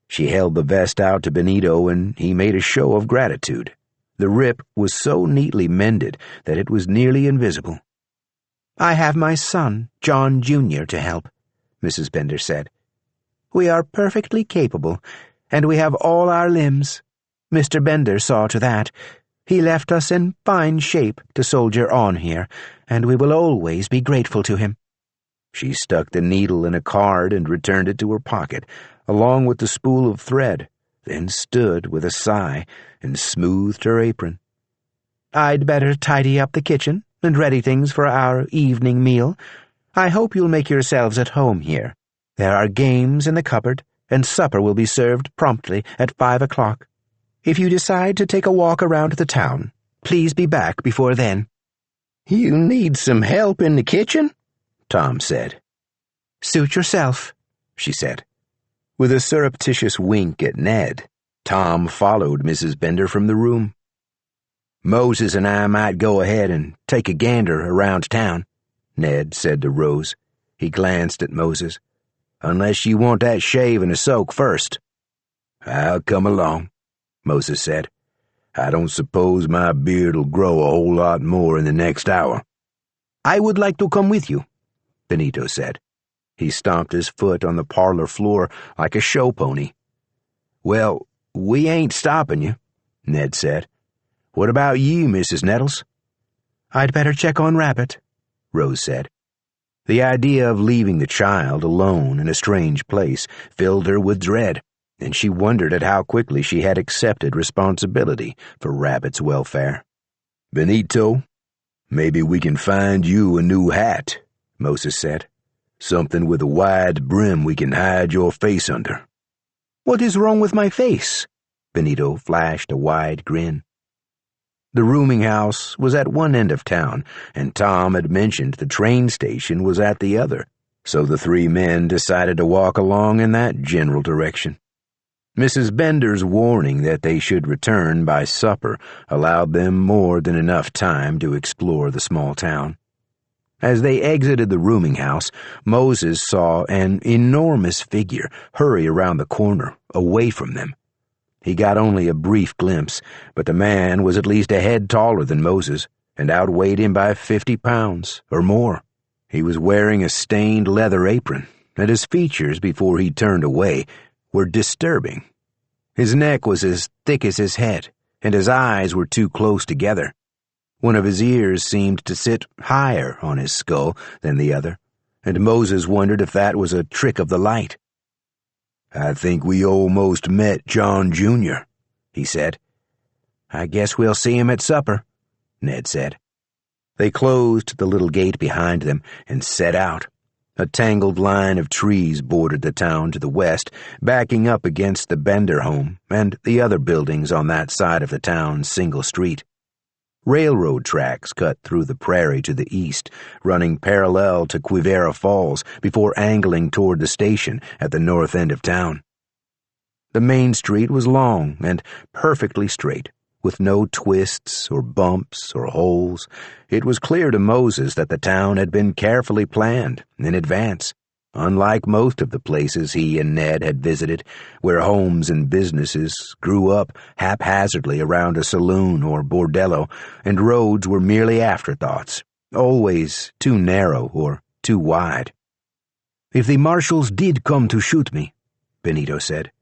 She held the vest out to Benito, and he made a show of gratitude. The rip was so neatly mended that it was nearly invisible. "I have my son, John Jr., to help," Mrs. Bender said. "We are perfectly capable, and we have all our limbs. Mr. Bender saw to that. He left us in fine shape to soldier on here, and we will always be grateful to him." She stuck the needle in a card and returned it to her pocket, along with the spool of thread, then stood with a sigh and smoothed her apron. "I'd better tidy up the kitchen and ready things for our evening meal. I hope you'll make yourselves at home here. There are games in the cupboard, and supper will be served promptly at 5 o'clock. If you decide to take a walk around the town, please be back before then." "You need some help in the kitchen?" Tom said. "Suit yourself," she said. With a surreptitious wink at Ned, Tom followed Mrs. Bender from the room. "Moses and I might go ahead and take a gander around town," Ned said to Rose. He glanced at Moses. "Unless you want that shave and a soak first." "I'll come along," Moses said. "I don't suppose my beard'll grow a whole lot more in the next hour." "I would like to come with you," Benito said. He stomped his foot on the parlor floor like a show pony. "Well, we ain't stopping you," Ned said. "What about you, Mrs. Nettles?" "I'd better check on Rabbit," Rose said. The idea of leaving the child alone in a strange place filled her with dread, and she wondered at how quickly she had accepted responsibility for Rabbit's welfare. "Benito, maybe we can find you a new hat," Moses said. "Something with a wide brim we can hide your face under." "What is wrong with my face?" Benito flashed a wide grin. The rooming house was at one end of town, and Tom had mentioned the train station was at the other, so the three men decided to walk along in that general direction. Mrs. Bender's warning that they should return by supper allowed them more than enough time to explore the small town. As they exited the rooming house, Moses saw an enormous figure hurry around the corner, away from them. He got only a brief glimpse, but the man was at least a head taller than Moses and outweighed him by 50 pounds or more. He was wearing a stained leather apron, and his features, before he turned away, were disturbing. His neck was as thick as his head, and his eyes were too close together. One of his ears seemed to sit higher on his skull than the other, and Moses wondered if that was a trick of the light. "I think we almost met John Jr.," he said. "I guess we'll see him at supper," Ned said. They closed the little gate behind them and set out. A tangled line of trees bordered the town to the west, backing up against the Bender home and the other buildings on that side of the town's single street. Railroad tracks cut through the prairie to the east, running parallel to Quivira Falls before angling toward the station at the north end of town. The main street was long and perfectly straight, with no twists or bumps or holes. It was clear to Moses that the town had been carefully planned in advance, unlike most of the places he and Ned had visited, where homes and businesses grew up haphazardly around a saloon or bordello, and roads were merely afterthoughts, always too narrow or too wide. "If the marshals did come to shoot me," Benito said,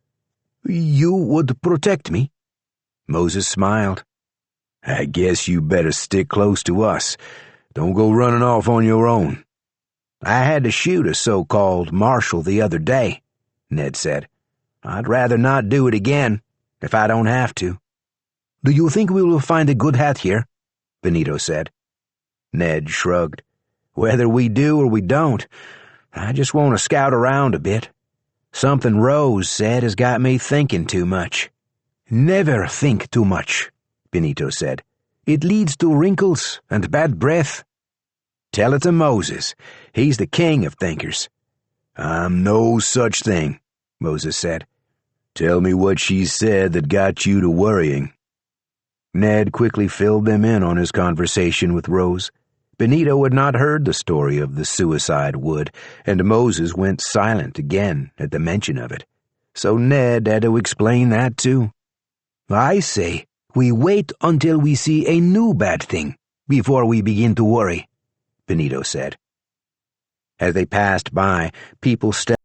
"you would protect me?" Moses smiled. "I guess you better stick close to us. Don't go running off on your own." "I had to shoot a so-called marshal the other day," Ned said. "I'd rather not do it again, if I don't have to." "Do you think we will find a good hat here?" Benito said. Ned shrugged. "Whether we do or we don't, I just want to scout around a bit. Something Rose said has got me thinking too much." "Never think too much," Benito said. "It leads to wrinkles and bad breath." "Tell it to Moses. He's the king of thinkers." "I'm no such thing," Moses said. "Tell me what she said that got you to worrying." Ned quickly filled them in on his conversation with Rose. Benito had not heard the story of the suicide wood, and Moses went silent again at the mention of it. So Ned had to explain that too. "I say, we wait until we see a new bad thing before we begin to worry," Benito said. As they passed by, people stepped